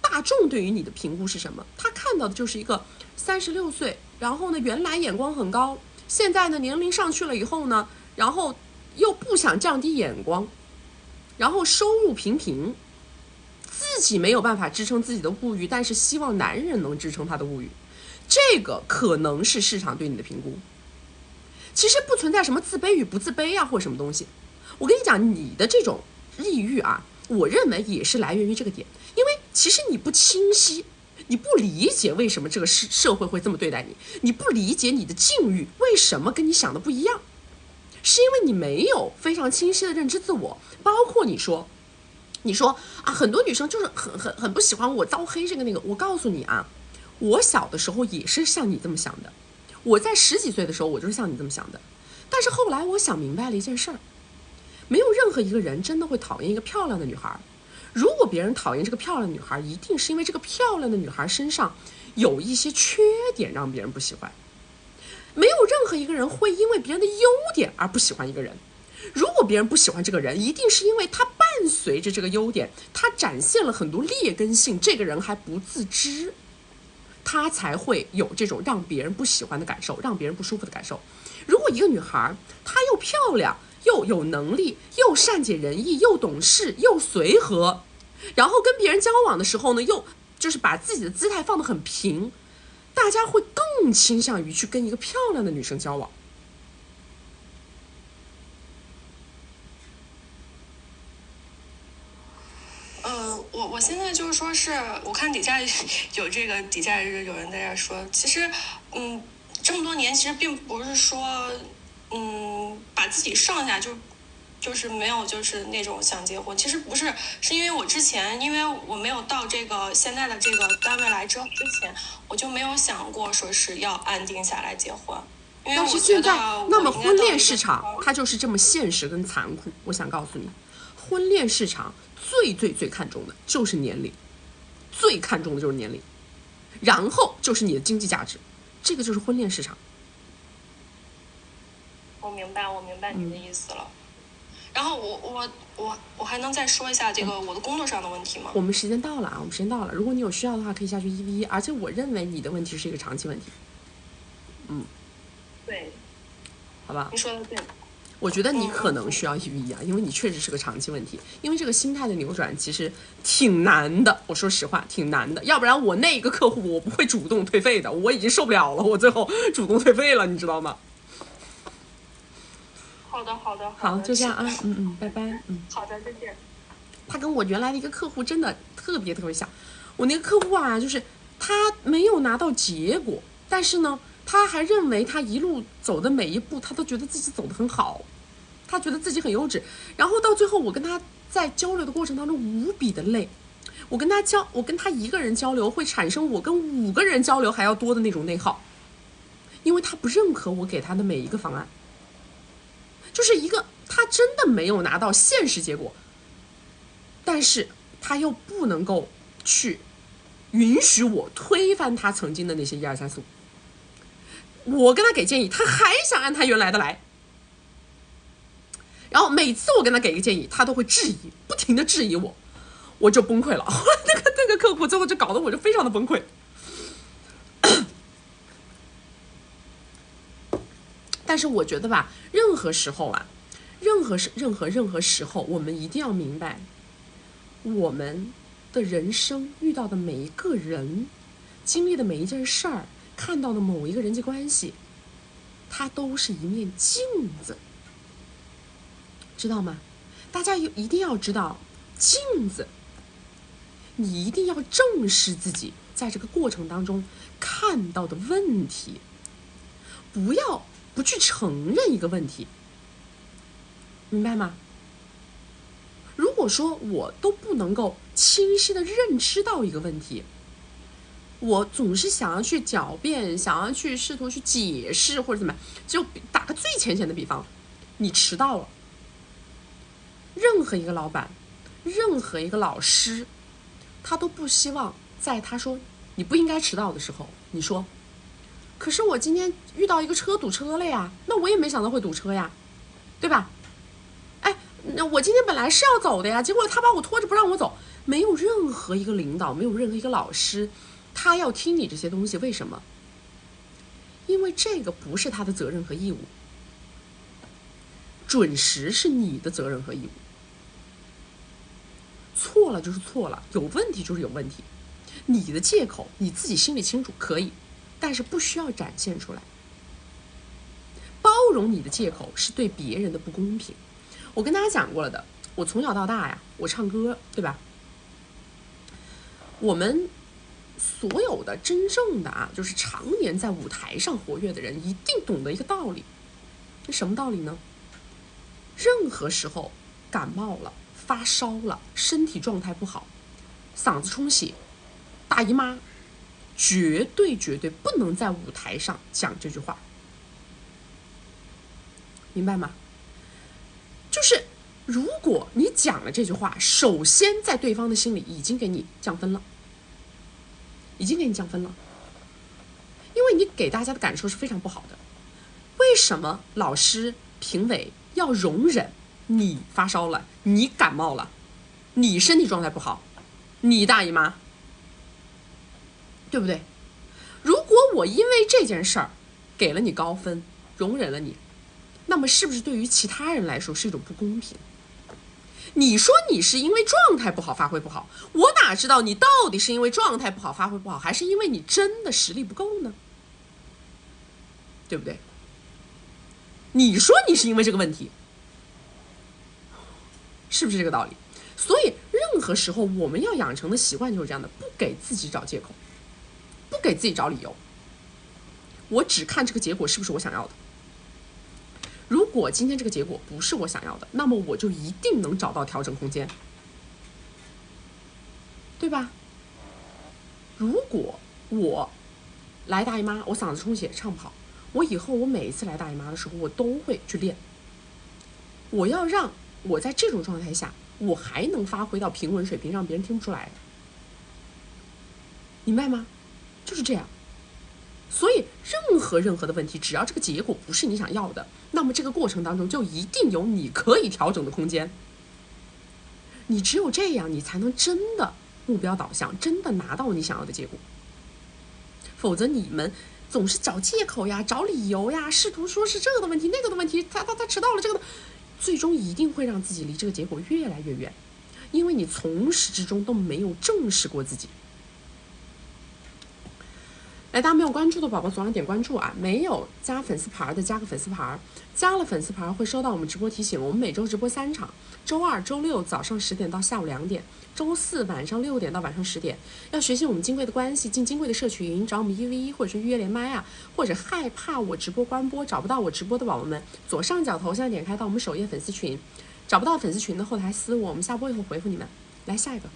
大众对于你的评估是什么，他看到的就是一个36岁，然后呢原来眼光很高，现在呢年龄上去了以后呢，然后又不想降低眼光，然后收入平平，自己没有办法支撑自己的物欲，但是希望男人能支撑他的物欲，这个可能是市场对你的评估。其实不存在什么自卑与不自卑啊，或什么东西。我跟你讲，你的这种抑郁啊，我认为也是来源于这个点，因为其实你不清晰，你不理解为什么这个社会会这么对待你，你不理解你的境遇为什么跟你想的不一样，是因为你没有非常清晰的认知自我。包括你说啊，很多女生就是很不喜欢我遭黑这个那个。我告诉你啊，我小的时候也是像你这么想的，我在10几岁的时候我就是像你这么想的，但是后来我想明白了一件事儿，没有任何一个人真的会讨厌一个漂亮的女孩。如果别人讨厌这个漂亮的女孩，一定是因为这个漂亮的女孩身上有一些缺点让别人不喜欢。没有任何一个人会因为别人的优点而不喜欢一个人。如果别人不喜欢这个人，一定是因为他伴随着这个优点，他展现了很多劣根性，这个人还不自知，他才会有这种让别人不喜欢的感受，让别人不舒服的感受。如果一个女孩她又漂亮又有能力，又善解人意，又懂事，又随和，然后跟别人交往的时候呢，又就是把自己的姿态放得很平，大家会更倾向于去跟一个漂亮的女生交往。我现在就是说是，我看底下有这个底下有人在这说，其实这么多年其实并不是说把自己剩下就是没有就是那种想结婚，其实不是，是因为我之前因为我没有到这个现在的这个单位来之前，我就没有想过说是要安定下来结婚。但是现在那么婚恋市场它就是这么现实跟残酷。我想告诉你，婚恋市场最看重的就是年龄，最看重的就是年龄，然后就是你的经济价值，这个就是婚恋市场。我明白你的意思了。然后我还能再说一下这个我的工作上的问题吗？我们时间到了啊，如果你有需要的话，可以下去1v1，而且我认为你的问题是一个长期问题。对，好吧，你说的对。我觉得你可能需要1v1啊，因为你确实是个长期问题，因为这个心态的扭转其实挺难的，我说实话挺难的，要不然我那个客户我不会主动退费的，我已经受不了了，我最后主动退费了，你知道吗？好的，好，就这样啊，拜拜，好的，再见。他跟我原来的一个客户真的特别像，我那个客户啊，就是他没有拿到结果，但是呢，他还认为他一路走的每一步，他都觉得自己走得很好，他觉得自己很优质，然后到最后，我跟他在交流的过程当中无比的累，我跟他一个人交流会产生我跟5个人交流还要多的那种内耗，因为他不认可我给他的每一个方案。就是一个他真的没有拿到现实结果，但是他又不能够去允许我推翻他曾经的那些1、2、3、4、5。我跟他给建议，他还想按他原来的来，然后每次我跟他给一个建议，他都会质疑，不停的质疑我，我就崩溃了。后来那个客户最后就搞得我就非常的崩溃。但是我觉得吧，任何时候啊，任何时候，我们一定要明白，我们的人生遇到的每一个人，经历的每一件事儿，看到的某一个人际关系，它都是一面镜子，知道吗？大家一定要知道，镜子，你一定要正视自己在这个过程当中看到的问题，不去承认一个问题，明白吗？如果说我都不能够清晰的认知到一个问题，我总是想要去狡辩，想要去试图去解释或者怎么样，就打个最浅显的比方，你迟到了，任何一个老板，任何一个老师，他都不希望在他说你不应该迟到的时候，你说可是我今天遇到一个车堵车了呀，那我也没想到会堵车呀，对吧？哎，那我今天本来是要走的呀，结果他把我拖着不让我走。没有任何一个领导，没有任何一个老师，他要听你这些东西，为什么？因为这个不是他的责任和义务，准时是你的责任和义务。错了就是错了，有问题就是有问题，你的借口你自己心里清楚可以，但是不需要展现出来。包容你的借口是对别人的不公平。我跟大家讲过了的，我从小到大呀，我唱歌，对吧？我们所有的真正的就是常年在舞台上活跃的人，一定懂得一个道理。什么道理呢？任何时候感冒了、发烧了、身体状态不好、嗓子充血、大姨妈，绝对不能在舞台上讲这句话，明白吗？就是如果你讲了这句话，首先在对方的心里已经给你降分了，因为你给大家的感受是非常不好的。为什么老师、评委要容忍你发烧了、你感冒了、你身体状态不好、你大姨妈，对不对？如果我因为这件事儿给了你高分，容忍了你，那么是不是对于其他人来说是一种不公平？你说你是因为状态不好发挥不好，我哪知道你到底是因为状态不好发挥不好，还是因为你真的实力不够呢？对不对？你说你是因为这个问题，是不是这个道理？所以任何时候我们要养成的习惯就是这样的，不给自己找借口，不给自己找理由，我只看这个结果是不是我想要的。如果今天这个结果不是我想要的，那么我就一定能找到调整空间，对吧？如果我来大姨妈，我嗓子充血唱不好，我以后我每一次来大姨妈的时候，我都会去练。我要让我在这种状态下，我还能发挥到平稳水平，让别人听不出来，明白吗？就是这样。所以任何的问题，只要这个结果不是你想要的，那么这个过程当中就一定有你可以调整的空间。你只有这样，你才能真的目标导向，真的拿到你想要的结果。否则你们总是找借口呀，找理由呀，试图说是这个的问题那个的问题，他迟到了这个的，最终一定会让自己离这个结果越来越远，因为你从始至终都没有正视过自己。来，大家没有关注的宝宝左上点关注啊！没有加粉丝牌的加个粉丝牌，加了粉丝牌会收到我们直播提醒。我们每周直播3场，周二、周六早上10点到下午2点，周四晚上6点到晚上10点。要学习我们金贵的关系，进金贵的社群，找我们1v1或者是预约连麦啊，或者害怕我直播关播找不到我直播的宝宝们，左上角头像点开到我们首页粉丝群，找不到粉丝群的后台私我们下播以后回复你们。来下一个。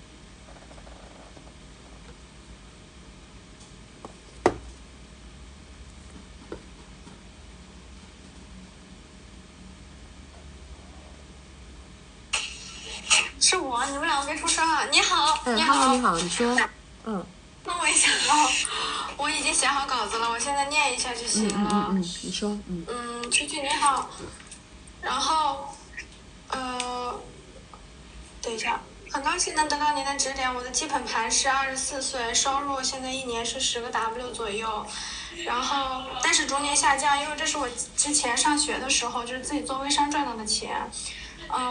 是我，你们两个别出声啊！你好，你好，你好，你说，那我也想到，我已经写好稿子了，我现在念一下就行了。你说，曲曲你好，然后，等一下，很高兴能得到您的指点。我的基本盘是24岁，收入现在1年是10个 W 左右，然后但是逐年下降，因为这是我之前上学的时候就是自己做微商赚到的钱。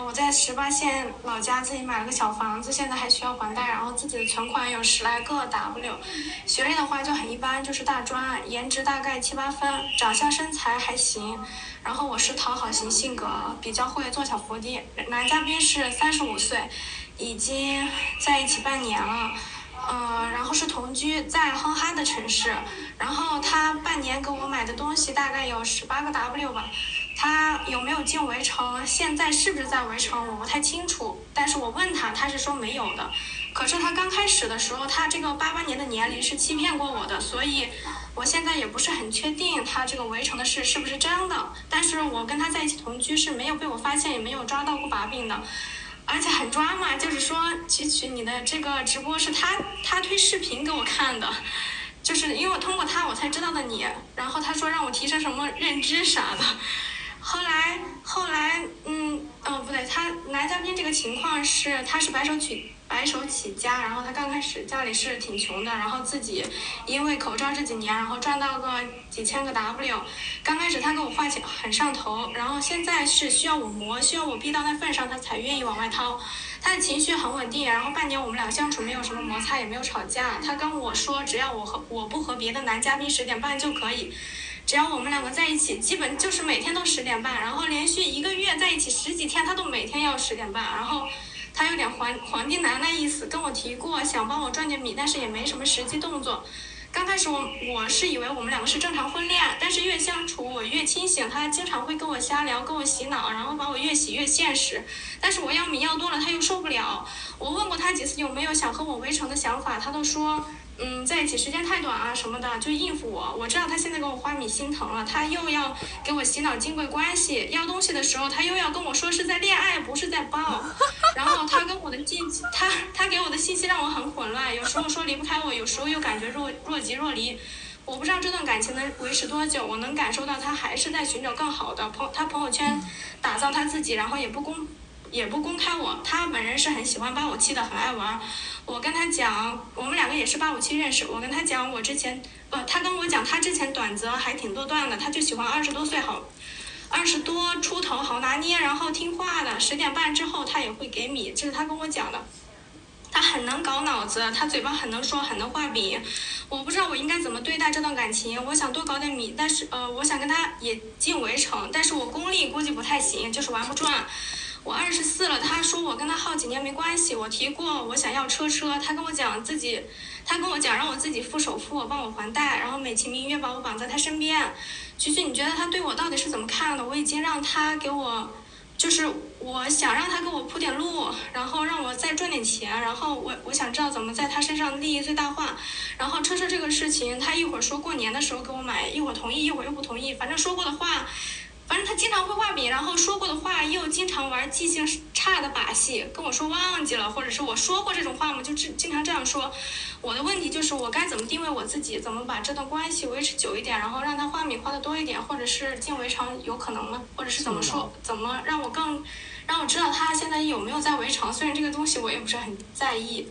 我在18线老家自己买了个小房子，现在还需要还贷，然后自己的存款有10来个 W， 学历的话就很一般，就是大专，颜值大概7、8分，长相身材还行，然后我是讨好型性格，比较会做小伏低。男嘉宾是35岁，已经在一起半年了，然后是同居在哼哈的城市，然后他半年给我买的东西大概有18个 W 吧。他有没有进围城？现在是不是在围城？我不太清楚。但是我问他，他是说没有的。可是他刚开始的时候，他这个88年的年龄是欺骗过我的，所以我现在也不是很确定他这个围城的事是不是真的。但是我跟他在一起同居是没有被我发现，也没有抓到过把柄的。而且很抓嘛，就是说曲你的这个直播是他推视频给我看的，就是因为我通过他我才知道的你，然后他说让我提升什么认知啥的。后来不对，他男嘉宾这个情况是他是白手起家，然后他刚开始家里是挺穷的，然后自己因为口罩这几年，然后赚到个几千个 W。刚开始他跟我花钱很上头，然后现在是需要我磨，需要我逼到那份上，他才愿意往外掏。他的情绪很稳定，然后半年我们俩相处没有什么摩擦，也没有吵架。他跟我说，只要我不和别的男嘉宾10点半就可以。只要我们两个在一起，基本就是每天都10点半，然后连续1个月在一起10几天，他都每天要10点半。然后他有点皇帝男的意思，跟我提过想帮我赚点米，但是也没什么实际动作。刚开始我是以为我们两个是正常婚恋，但是越相处我越清醒，他经常会跟我瞎聊，跟我洗脑，然后把我越洗越现实。但是我要米要多了，他又受不了。我问过他几次有没有想和我围城的想法，他都说在一起时间太短啊什么的，就应付我。我知道他现在给我花米心疼了，他又要给我洗脑金贵关系，要东西的时候他又要跟我说是在恋爱，不是在抱。然后他跟我的他给我的信息让我很混乱，有时候说离不开我，有时候又感觉若即若离。我不知道这段感情能维持多久，我能感受到他还是在寻找更好的。他朋友圈打造他自己，然后也不公开我。他本人是很喜欢857的，很爱玩。我跟他讲，我们两个也是857认识。我跟他讲，他跟我讲他之前短则还挺多段的，他就喜欢20多岁20多出头好拿捏，然后听话的，10点半之后他也会给米，这是他跟我讲的。他很能搞脑子，他嘴巴很能说，很能画饼。我不知道我应该怎么对待这段感情，我想多搞点米，但是我想跟他也进围城，但是我功力估计不太行，就是玩不转。我24了，他说我跟他好几年没关系，我提过我想要车，他跟我讲让我自己付首付，帮我还贷，然后美其名曰把我绑在他身边。菊菊，你觉得他对我到底是怎么看的？我已经让他给我，就是我想让他给我铺点路，然后让我再赚点钱，然后我想知道怎么在他身上利益最大化。然后车这个事情，他一会儿说过年的时候给我买，一会儿同意，一会儿又不同意，反正说过的话。反正他经常会画饼，然后说过的话又经常玩记性差的把戏，跟我说忘记了，或者是我说过这种话吗？就经常这样说。我的问题就是我该怎么定位我自己，怎么把这段关系维持久一点，然后让他画米画的多一点，或者是进围城有可能吗？或者是怎么说，怎么让我知道他现在有没有在围城？虽然这个东西我也不是很在意。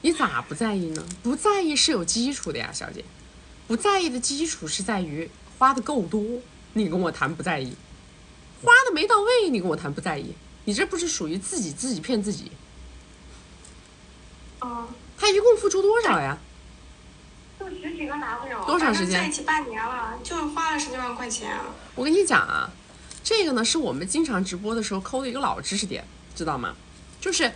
你咋不在意呢？不在意是有基础的呀，小姐。不在意的基础是在于花的够多。你跟我谈不在意，花的没到位，你跟我谈不在意，你这不是属于自己骗自己？他一共付出多少呀？就10几个 W， 多长时间？在一起半年了，就花了10几万块钱。我跟你讲啊，这个呢是我们经常直播的时候抠的一个老知识点，知道吗？就是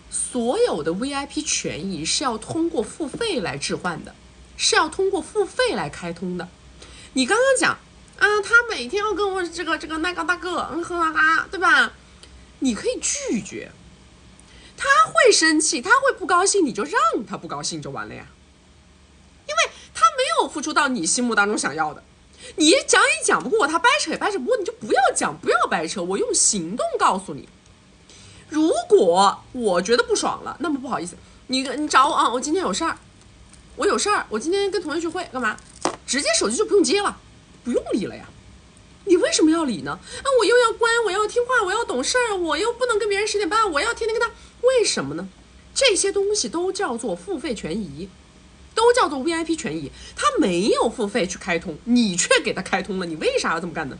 所有的 VIP 权益是要通过付费来置换的，是要通过付费来开通的。你刚刚讲。他每天要跟我这个那个大哥，对吧？你可以拒绝，他会生气，他会不高兴，你就让他不高兴就完了呀。因为他没有付出到你心目当中想要的，你讲也讲不过他，掰扯也掰扯不过，你就不要讲，不要掰扯，我用行动告诉你。如果我觉得不爽了，那么不好意思，你找我啊，我今天有事儿，我今天跟同学聚会干嘛？直接手机就不用接了。不用理了呀，你为什么要理呢？我又要乖，我要听话，我要懂事儿，我又不能跟别人10点半，我要天天跟他，为什么呢？这些东西都叫做付费权益，都叫做 VIP 权益，他没有付费去开通，你却给他开通了，你为啥要这么干呢？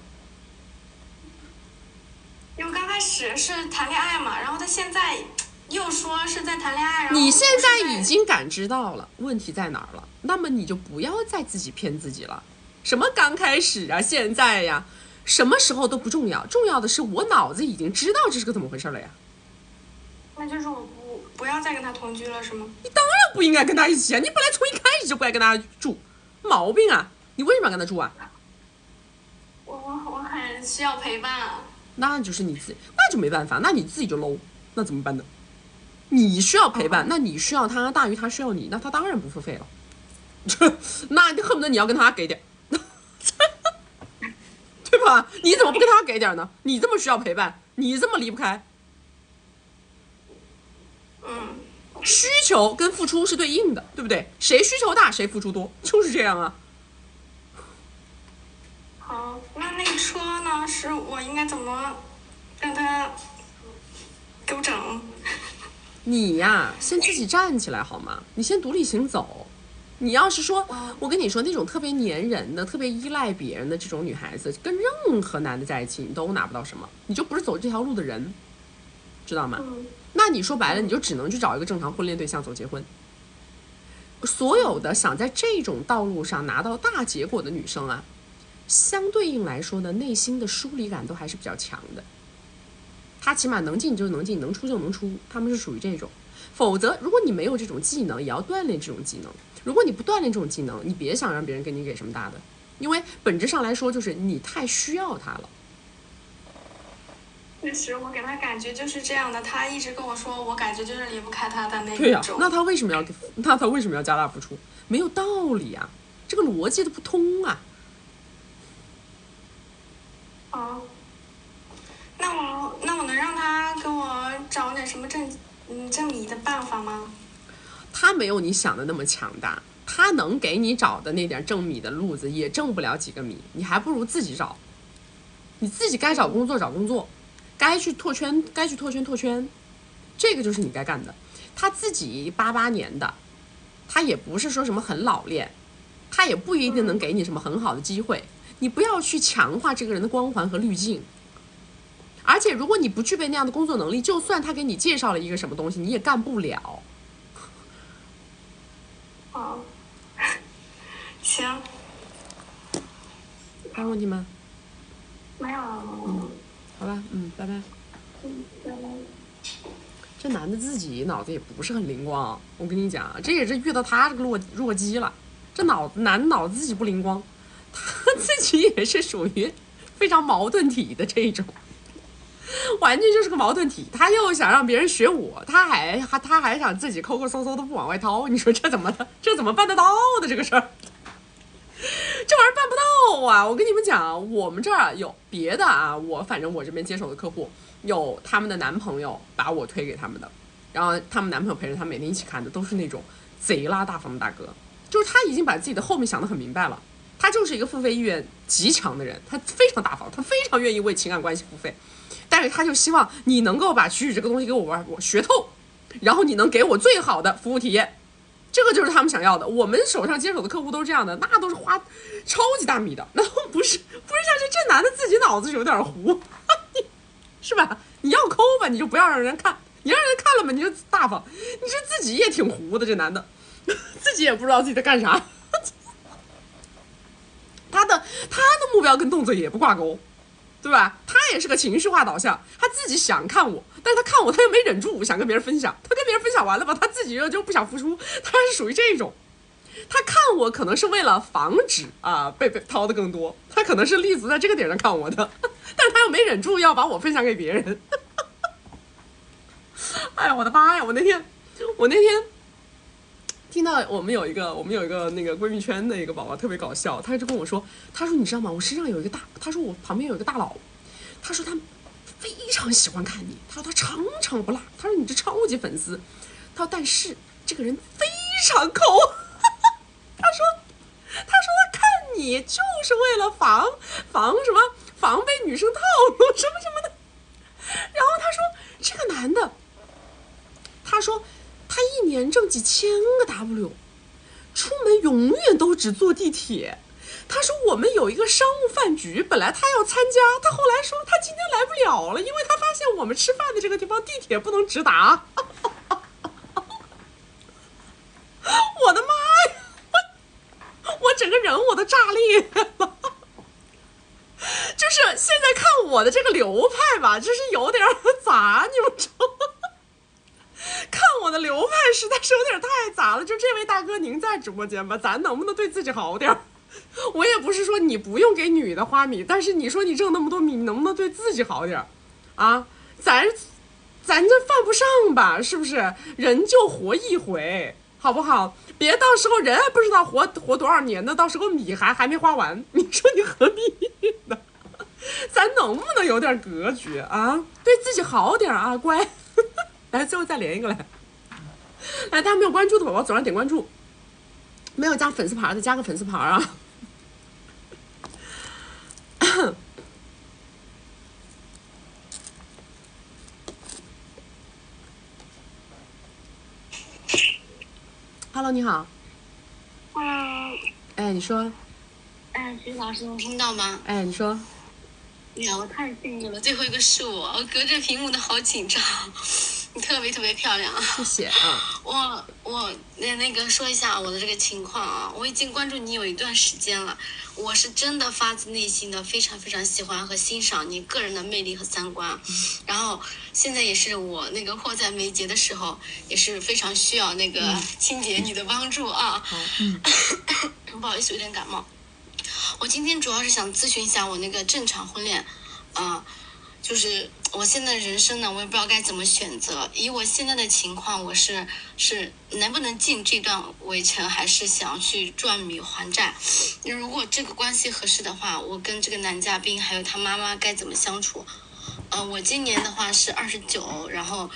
因为刚开始是谈恋爱嘛，然后他现在又说是在谈恋爱，然后你现在已经感知到了问题在哪儿了，那么你就不要再自己骗自己了。什么刚开始啊，现在呀，什么时候都不重要，重要的是我脑子已经知道这是个怎么回事了呀。那就是不要再跟他同居了是吗？你当然不应该跟他一起啊！你本来从一开始就不该跟他住，毛病啊！你为什么要跟他住啊？我很需要陪伴。那就是你自己，那就没办法，那你自己就 low， 那怎么办呢？你需要陪伴，那你需要他大于他需要你，那他当然不付费了。那恨不得你要跟他给点，对吧？你怎么不跟他给点呢？你这么需要陪伴，你这么离不开。需求跟付出是对应的，对不对？谁需求大谁付出多，就是这样啊。好，那个车呢？是我应该怎么让他给我整？你呀，先自己站起来好吗？你先独立行走。你要是说，我跟你说，那种特别粘人的、特别依赖别人的这种女孩子，跟任何男的在一起，你都拿不到什么，你就不是走这条路的人，知道吗？那你说白了，你就只能去找一个正常婚恋对象走结婚。所有的想在这种道路上拿到大结果的女生啊，相对应来说呢，内心的疏离感都还是比较强的。她起码能进就能进，能出就能出，他们是属于这种。否则，如果你没有这种技能，也要锻炼这种技能。如果你不锻炼这种技能，你别想让别人跟你给什么大的，因为本质上来说，就是你太需要他了。确实，我给他感觉就是这样的，他一直跟我说，我感觉就是离不开他的那一种。对呀，那他为什么要加大付出？没有道理啊，这个逻辑都不通啊。哦，那我能让他给我找点什么正义的办法吗？他没有你想的那么强大，他能给你找的那点挣米的路子也挣不了几个米，你还不如自己找。你自己该找工作找工作，该去拓圈拓圈，这个就是你该干的。他自己88年的，他也不是说什么很老练，他也不一定能给你什么很好的机会，你不要去强化这个人的光环和滤镜。而且如果你不具备那样的工作能力，就算他给你介绍了一个什么东西，你也干不了。好，行，还有问题吗？没有了。好吧，拜拜。拜拜。这男的自己脑子也不是很灵光，我跟你讲，这也是遇到他这个弱鸡了。这男脑子自己不灵光，他自己也是属于非常矛盾体的这种。完全就是个矛盾体，他又想让别人学我，他还想自己抠抠搜搜的不往外掏，你说这怎么办得到的这个事儿？这玩意儿办不到啊！我跟你们讲，我们这儿有别的啊，反正我这边接手的客户有他们的男朋友把我推给他们的，然后他们男朋友陪着他每天一起看的，都是那种贼拉大方的大哥，就是他已经把自己的后面想得很明白了，他就是一个付费意愿极强的人，他非常大方，他非常愿意为情感关系付费。但是他就希望你能够把曲曲这个东西给我学透，然后你能给我最好的服务体验，这个就是他们想要的。我们手上接手的客户都是这样的，那都是花超级大米的，那都不是像这男的自己脑子有点糊，是吧？你要抠吧，你就不要让人看，你让人看了吧，你就大方。你说自己也挺糊的，这男的自己也不知道自己在干啥，他的目标跟动作也不挂钩。对吧？他也是个情绪化导向，他自己想看我，但是他看我他又没忍住想跟别人分享，他跟别人分享完了吧，他自己就不想付出，他是属于这种。他看我可能是为了防止被掏的更多，他可能是立足在这个点上看我的，但是他又没忍住要把我分享给别人。哎呀，我的妈呀！我那天听到我们有一个那个闺蜜圈的一个宝宝特别搞笑，他就跟我说，他说你知道吗？我身上有一个他说我旁边有一个大佬，他说他非常喜欢看你，他说他常常不落，他说你这超级粉丝，他说但是这个人非常抠，他说他看你就是为了防备女生套路什么的，然后他说这个男的，他说他一年挣几千个 W， 出门永远都只坐地铁。他说我们有一个商务饭局，本来他要参加，他后来说他今天来不了了，因为他发现我们吃饭的这个地方地铁不能直达。我的妈呀！我整个人我都炸裂了。就是现在看我的这个流派吧，就是有点杂，你们知道吗？看我的实在是有点太杂了。就这位大哥，您在直播间吗？咱能不能对自己好点？我也不是说你不用给女的花米，但是你说你挣那么多米，你能不能对自己好点啊？咱这犯不上吧，是不是？人就活一回，好不好？别到时候人还不知道活多少年呢，到时候米还没花完，你说你何必呢？咱能不能有点格局啊？对自己好点啊，乖。来，最后再连一个来，大家没有关注的宝宝左上点关注，没有加粉丝牌的加个粉丝牌啊。Hello， 你好。哎，你说。徐老师，能听到吗？哎，你说。呀，我太幸运了，最后一个是我隔着屏幕的好紧张。你特别特别漂亮，谢谢啊！我那个说一下我的这个情况啊，我已经关注你有一段时间了，我是真的发自内心的非常非常喜欢和欣赏你个人的魅力和三观，然后现在也是我那个迫在眉睫的时候，也是非常需要那个清洁你的帮助啊。不好意思，有点感冒。我今天主要是想咨询一下我那个正常婚恋，就是我现在人生呢，我也不知道该怎么选择。以我现在的情况，我是能不能进这段围城，还是想去赚米还债？如果这个关系合适的话，我跟这个男嘉宾还有他妈妈该怎么相处？我今年的话是29，然后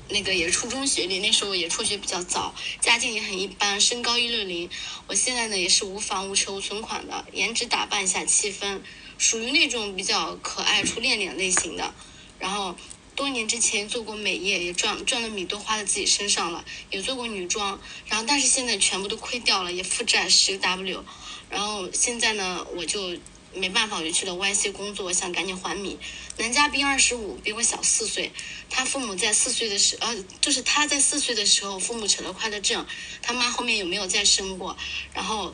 那个也初中学历，那时候也辍学比较早，家境也很一般，身高160。我现在呢也是无房无车无存款的，颜值打扮一下7分。属于那种比较可爱初恋脸类型的，然后多年之前做过美业，也赚了米都花在自己身上了，也做过女装，然后但是现在全部都亏掉了，也负债10个 W， 然后现在呢我就没办法，我就去了 YC 工作，我想赶紧还米。男嘉宾25，比我小4岁，他父母在4岁的时候，就是他在4岁的时候父母扯了快乐证，他妈后面有没有再生过，然后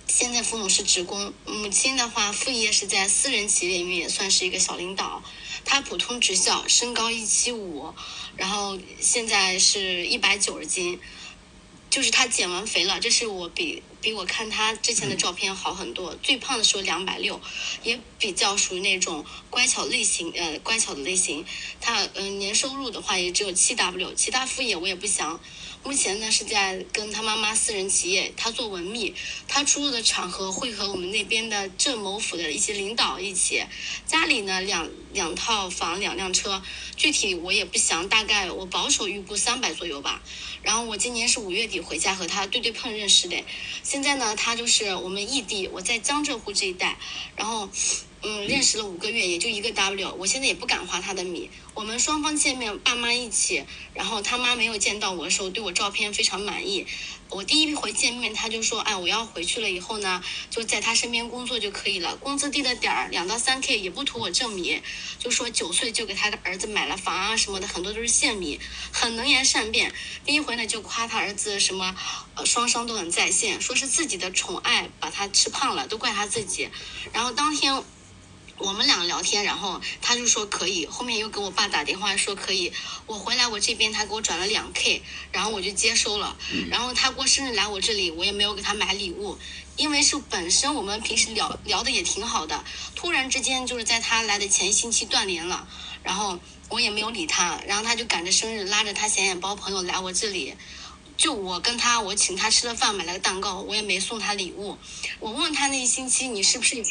现在父母是职工，母亲的话副业是在私人企业里面也算是一个小领导。他普通职校，身高175，然后现在是190斤，就是他减完肥了，这是我比我看他之前的照片好很多。最胖的时候260，也比较属于那种乖巧的类型。他年收入的话也只有7W， 其他副业我也不详。目前呢是在跟他妈妈私人企业，他做文秘，他出入的场合会和我们那边的镇某府的一些领导一起，家里呢两套房2辆车，具体我也不详，大概我保守预估300左右吧。然后我今年是5月底回家和他对碰认识的，现在呢他就是我们异地，我在江浙沪这一带，然后认识了5个月，也就1个 W， 我现在也不敢花他的米。我们双方见面，爸妈一起，然后他妈没有见到我的时候，对我照片非常满意。我第一回见面，他就说，我要回去了以后呢，就在他身边工作就可以了，工资低的点儿2到3K，也不图我挣米，就说9岁就给他的儿子买了房啊什么的，很多都是现米，很能言善辩。第一回呢就夸他儿子什么，双商都很在线，说是自己的宠爱把他吃胖了，都怪他自己。然后当天我们俩聊天，然后他就说可以，后面又给我爸打电话说可以，我回来我这边他给我转了2K， 然后我就接收了。然后他过生日来我这里，我也没有给他买礼物，因为是本身我们平时聊的也挺好的，突然之间就是在他来的前星期断联了，然后我也没有理他，然后他就赶着生日拉着他显眼包朋友来我这里。就我跟他，我请他吃了饭，买了个蛋糕，我也没送他礼物。我问他那一星期你是不是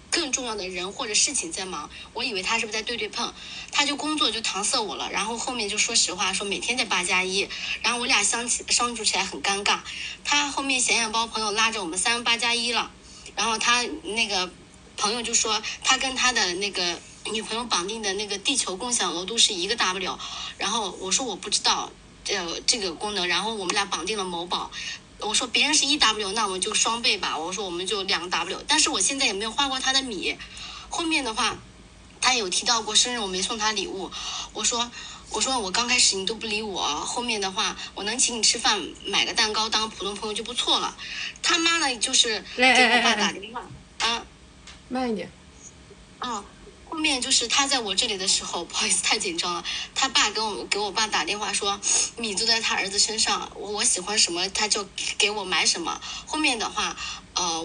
更重要的人或者事情在忙，我以为他是不是在对碰，他就工作就搪塞我了，然后后面就说实话说每天在8+1，然后我俩相处起来很尴尬。他后面显眼包朋友拉着我们3人8+1了，然后他那个朋友就说他跟他的那个女朋友绑定的那个地球共享额度是1个 W， 然后我说我不知道这个功能，然后我们俩绑定了某宝。我说别人是1W， 那我们就双倍吧。我说我们就2个 W， 但是我现在也没有花过他的米。后面的话，他有提到过生日我没送他礼物。我说我刚开始你都不理我，后面的话我能请你吃饭买个蛋糕当普通朋友就不错了。他妈呢就是给我爸打电话慢一点。后面就是他在我这里的时候，不好意思太紧张了，他爸给我爸打电话说，米都在他儿子身上，我喜欢什么他就给我买什么。后面的话，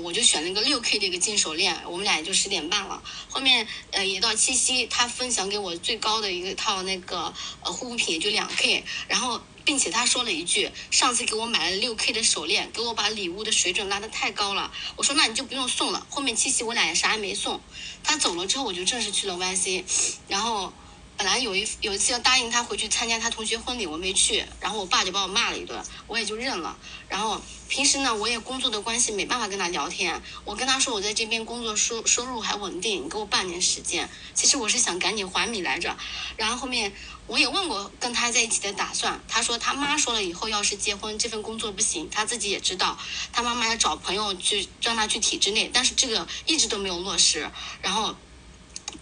我就选了一个6K 的一个金手链，我们俩也就10点半了。后面也到七夕，他分享给我最高的一套那个护肤品也就2K，然后。并且他说了一句，上次给我买了6K 的手链，给我把礼物的水准拉得太高了。我说那你就不用送了。后面七夕我俩也啥也没送。他走了之后，我就正式去了 YC， 然后本来有一次要答应他回去参加他同学婚礼，我没去，然后我爸就把我骂了一顿，我也就认了。然后平时呢，我也工作的关系没办法跟他聊天，我跟他说我在这边工作收入还稳定，你给我半年时间。其实我是想赶紧还米来着。然后后面我也问过跟他在一起的打算，他说他妈说了以后要是结婚这份工作不行，他自己也知道，他妈妈要找朋友去让他去体制内，但是这个一直都没有落实。然后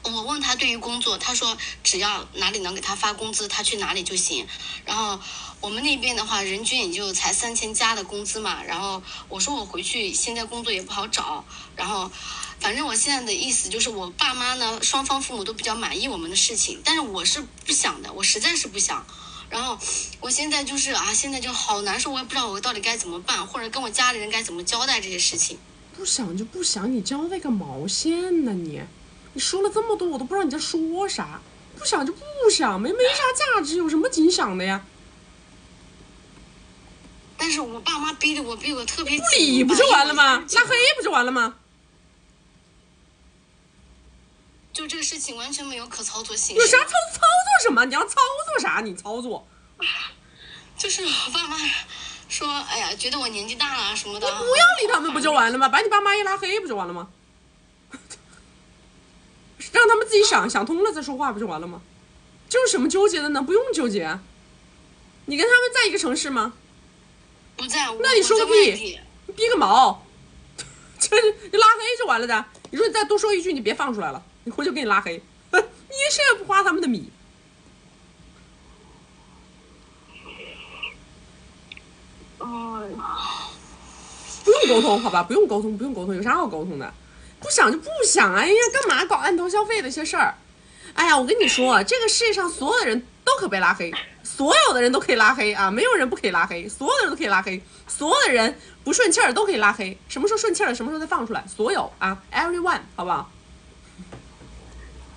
我问他对于工作，他说只要哪里能给他发工资，他去哪里就行。然后我们那边的话，人均也就才3000加的工资嘛。然后我说我回去现在工作也不好找，然后反正我现在的意思就是，我爸妈呢双方父母都比较满意我们的事情，但是我是不想的，我实在是不想。然后我现在就是现在就好难受，我也不知道我到底该怎么办，或者跟我家里人该怎么交代这些事情。不想就不想，你交代个毛线呢你？你说了这么多，我都不知道你在说啥。不想就不想，没啥价值，有什么紧想的呀？但是我爸妈逼我特别紧，不理不就完了吗？拉黑不就完了吗？就这个事情完全没有可操作性。有啥操作什么？你要操作啥？你操作？就是我爸妈说，哎呀，觉得我年纪大了什么的。你不要理他们不就完了吗？把你爸妈一拉黑不就完了吗？让他们自己想通了再说话不就完了吗？这有什么纠结的呢？不用纠结。你跟他们在一个城市吗？不在。那你说个屁？你逼个毛！这你拉黑就完了的。你说你再多说一句，你别放出来了，你回去给你拉黑。你是也不花他们的米。不用沟通，好吧？不用沟通，有啥好沟通的？不想就不想，哎呀，干嘛搞按头消费的一些事儿？哎呀，我跟你说，这个世界上所有的人都可被拉黑，所有的人都可以拉黑啊，没有人不可以拉黑，所有的人都可以拉黑，所有的人不顺气儿都可以拉黑，什么时候顺气儿，什么时候再放出来，所有啊 ，everyone， 好不好？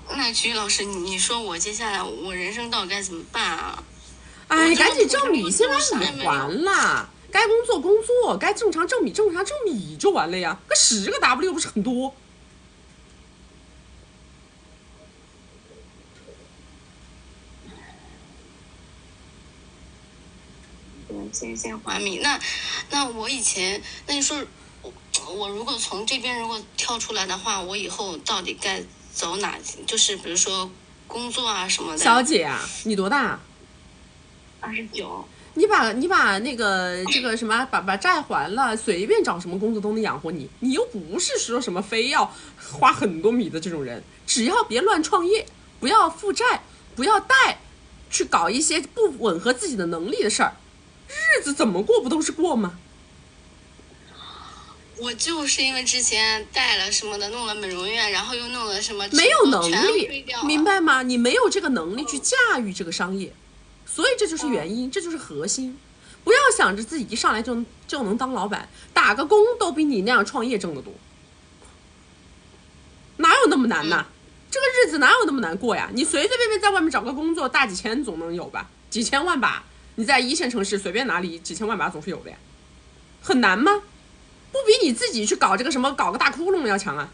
那曲老师，你说我接下来我人生到底该怎么办啊？哎，赶紧挣米，先把米还了。该工作，该正常挣米就完了呀。个10个 W 不是很多？先还米。那我以前，那你说我如果从这边如果跳出来的话，我以后到底该走哪？就是比如说工作啊什么的。小姐啊，你多大？29。你把那个这个什么把债还了，随便找什么工作都能养活你。你又不是说什么非要花很多米的这种人，只要别乱创业，不要负债，不要贷，去搞一些不吻合自己的能力的事儿，日子怎么过不都是过吗？我就是因为之前贷了什么的，弄了美容院，然后又弄了什么，没有能力，明白吗？你没有这个能力去驾驭这个商业。所以这就是原因，这就是核心。不要想着自己一上来就能当老板，打个工都比你那样创业挣得多。哪有那么难呐？这个日子哪有那么难过呀？你随随便便在外面找个工作，大几千总能有吧？几千万把，你在1线城市随便哪里几千万把总是有的呀。很难吗？不比你自己去搞这个什么搞个大窟窿要强啊。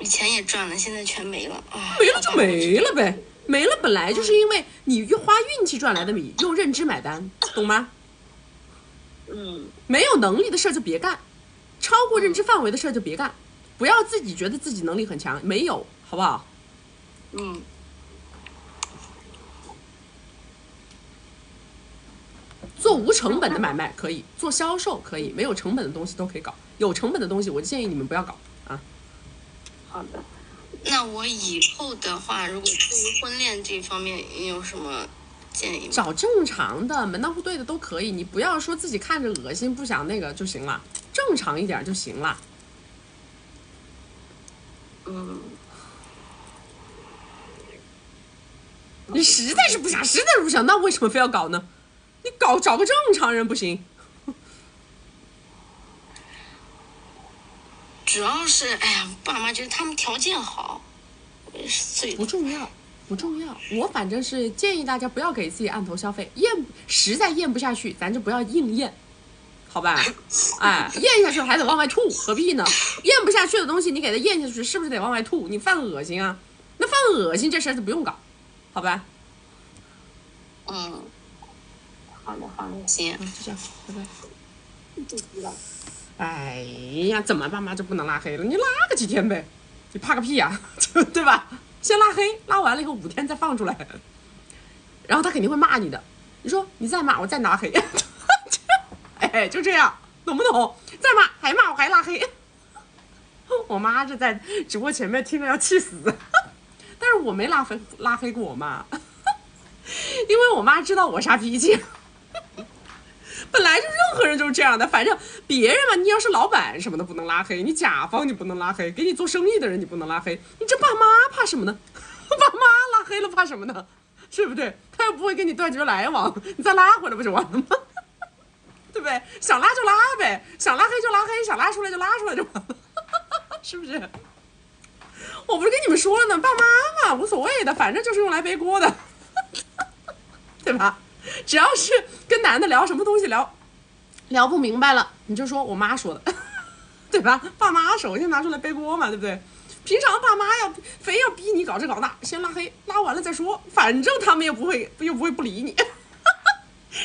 以前也赚了，现在全没了。没了就没了呗，没了本来就是因为你花运气赚来的米，用认知买单，懂吗？没有能力的事就别干，超过认知范围的事就别干，不要自己觉得自己能力很强，没有，好不好？做无成本的买卖可以，做销售可以，没有成本的东西都可以搞，有成本的东西我建议你们不要搞啊。好的，那我以后的话，如果对于婚恋这方面你有什么建议吗？找正常的门当户对的都可以，你不要说自己看着恶心不想那个就行了，正常一点就行了。你实在是不想，那为什么非要搞呢？你找个正常人不行？主要是，哎呀，爸妈就是他们条件好，不重要。我反正是建议大家不要给自己按头消费，实在咽不下去，咱就不要硬咽，好吧？哎，咽下去还得往外吐，何必呢？咽不下去的东西，你给它咽下去，是不是得往外吐？你犯恶心啊？那犯恶心这事儿就不用搞，好吧？好的，行，就这样，拜拜。哎呀，怎么爸妈就不能拉黑了？你拉个几天呗，你怕个屁呀、对吧？先拉黑，拉完了以后5天再放出来，然后他肯定会骂你的。你说你再骂我再拉黑，哎，就这样，懂不懂？再骂还骂我还拉黑，我妈这在直播前面听着要气死，但是我没拉黑过我妈，因为我妈知道我啥脾气。本来就任何人就是这样的，反正别人嘛，你要是老板什么的不能拉黑，你甲方你不能拉黑，给你做生意的人你不能拉黑，你这爸妈怕什么呢？爸妈拉黑了怕什么呢？是不对？他又不会跟你断绝来往，你再拉回来不就完了吗？对不对？想拉就拉呗，想拉黑就拉黑，想拉出来就拉出来就完了，是不是？我不是跟你们说了呢，爸妈嘛无所谓的，反正就是用来背锅的，对吧？只要是跟男的聊什么东西聊不明白了，你就说我妈说的，对吧？爸妈首先拿出来背锅嘛，对不对？平常爸妈非要逼你搞这搞那，先拉黑，拉完了再说，反正他们又不会不理你，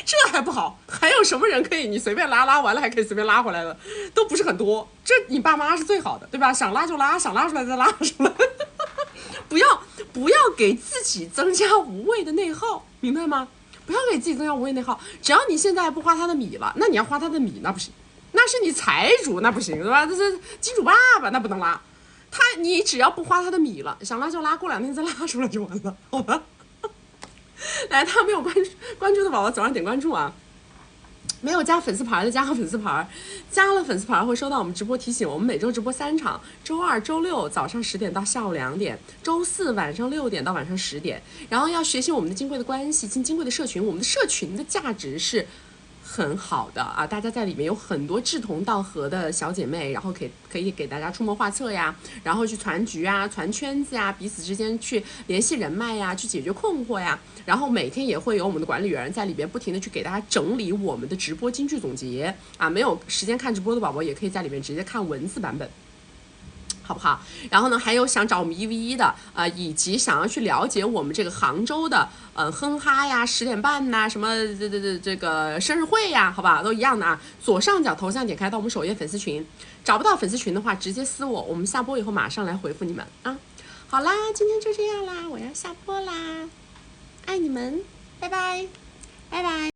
这还不好？还有什么人可以你随便拉完了还可以随便拉回来的？都不是很多，这你爸妈是最好的，对吧？想拉就拉，想拉出来再拉出来，不要给自己增加无谓的内耗，明白吗？不要给自己增加无谓内耗，只要你现在不花他的米了，那你要花他的米那不行，那是你财主那不行，对吧？这是金主爸爸那不能拉，你只要不花他的米了，想拉就拉，过2天再拉出来就完了，好吧？来，他没有关注的宝宝，左上点关注啊！没有加粉丝牌的加个粉丝牌，加了粉丝牌会收到我们直播提醒。我们每周直播3场，周2、周6早上10点到下午2点，周4晚上6点到晚上10点。然后要学习我们的金贵的关系，进金贵的社群。我们的社群的价值是很好的啊，大家在里面有很多志同道合的小姐妹，然后可以给大家出谋划策呀，然后去传局啊、传圈子呀，彼此之间去联系人脉呀，去解决困惑呀。然后每天也会有我们的管理员在里边不停的去给大家整理我们的直播金句总结啊，没有时间看直播的宝宝也可以在里面直接看文字版本。好不好？然后呢，还有想找我们1v1的以及想要去了解我们这个杭州的哼哈呀、10点半呐、什么这个生日会呀，好吧，都一样的啊。左上角头像点开到我们首页粉丝群，找不到粉丝群的话，直接私我们下播以后马上来回复你们啊。好啦，今天就这样啦，我要下播啦，爱你们，拜拜，拜拜。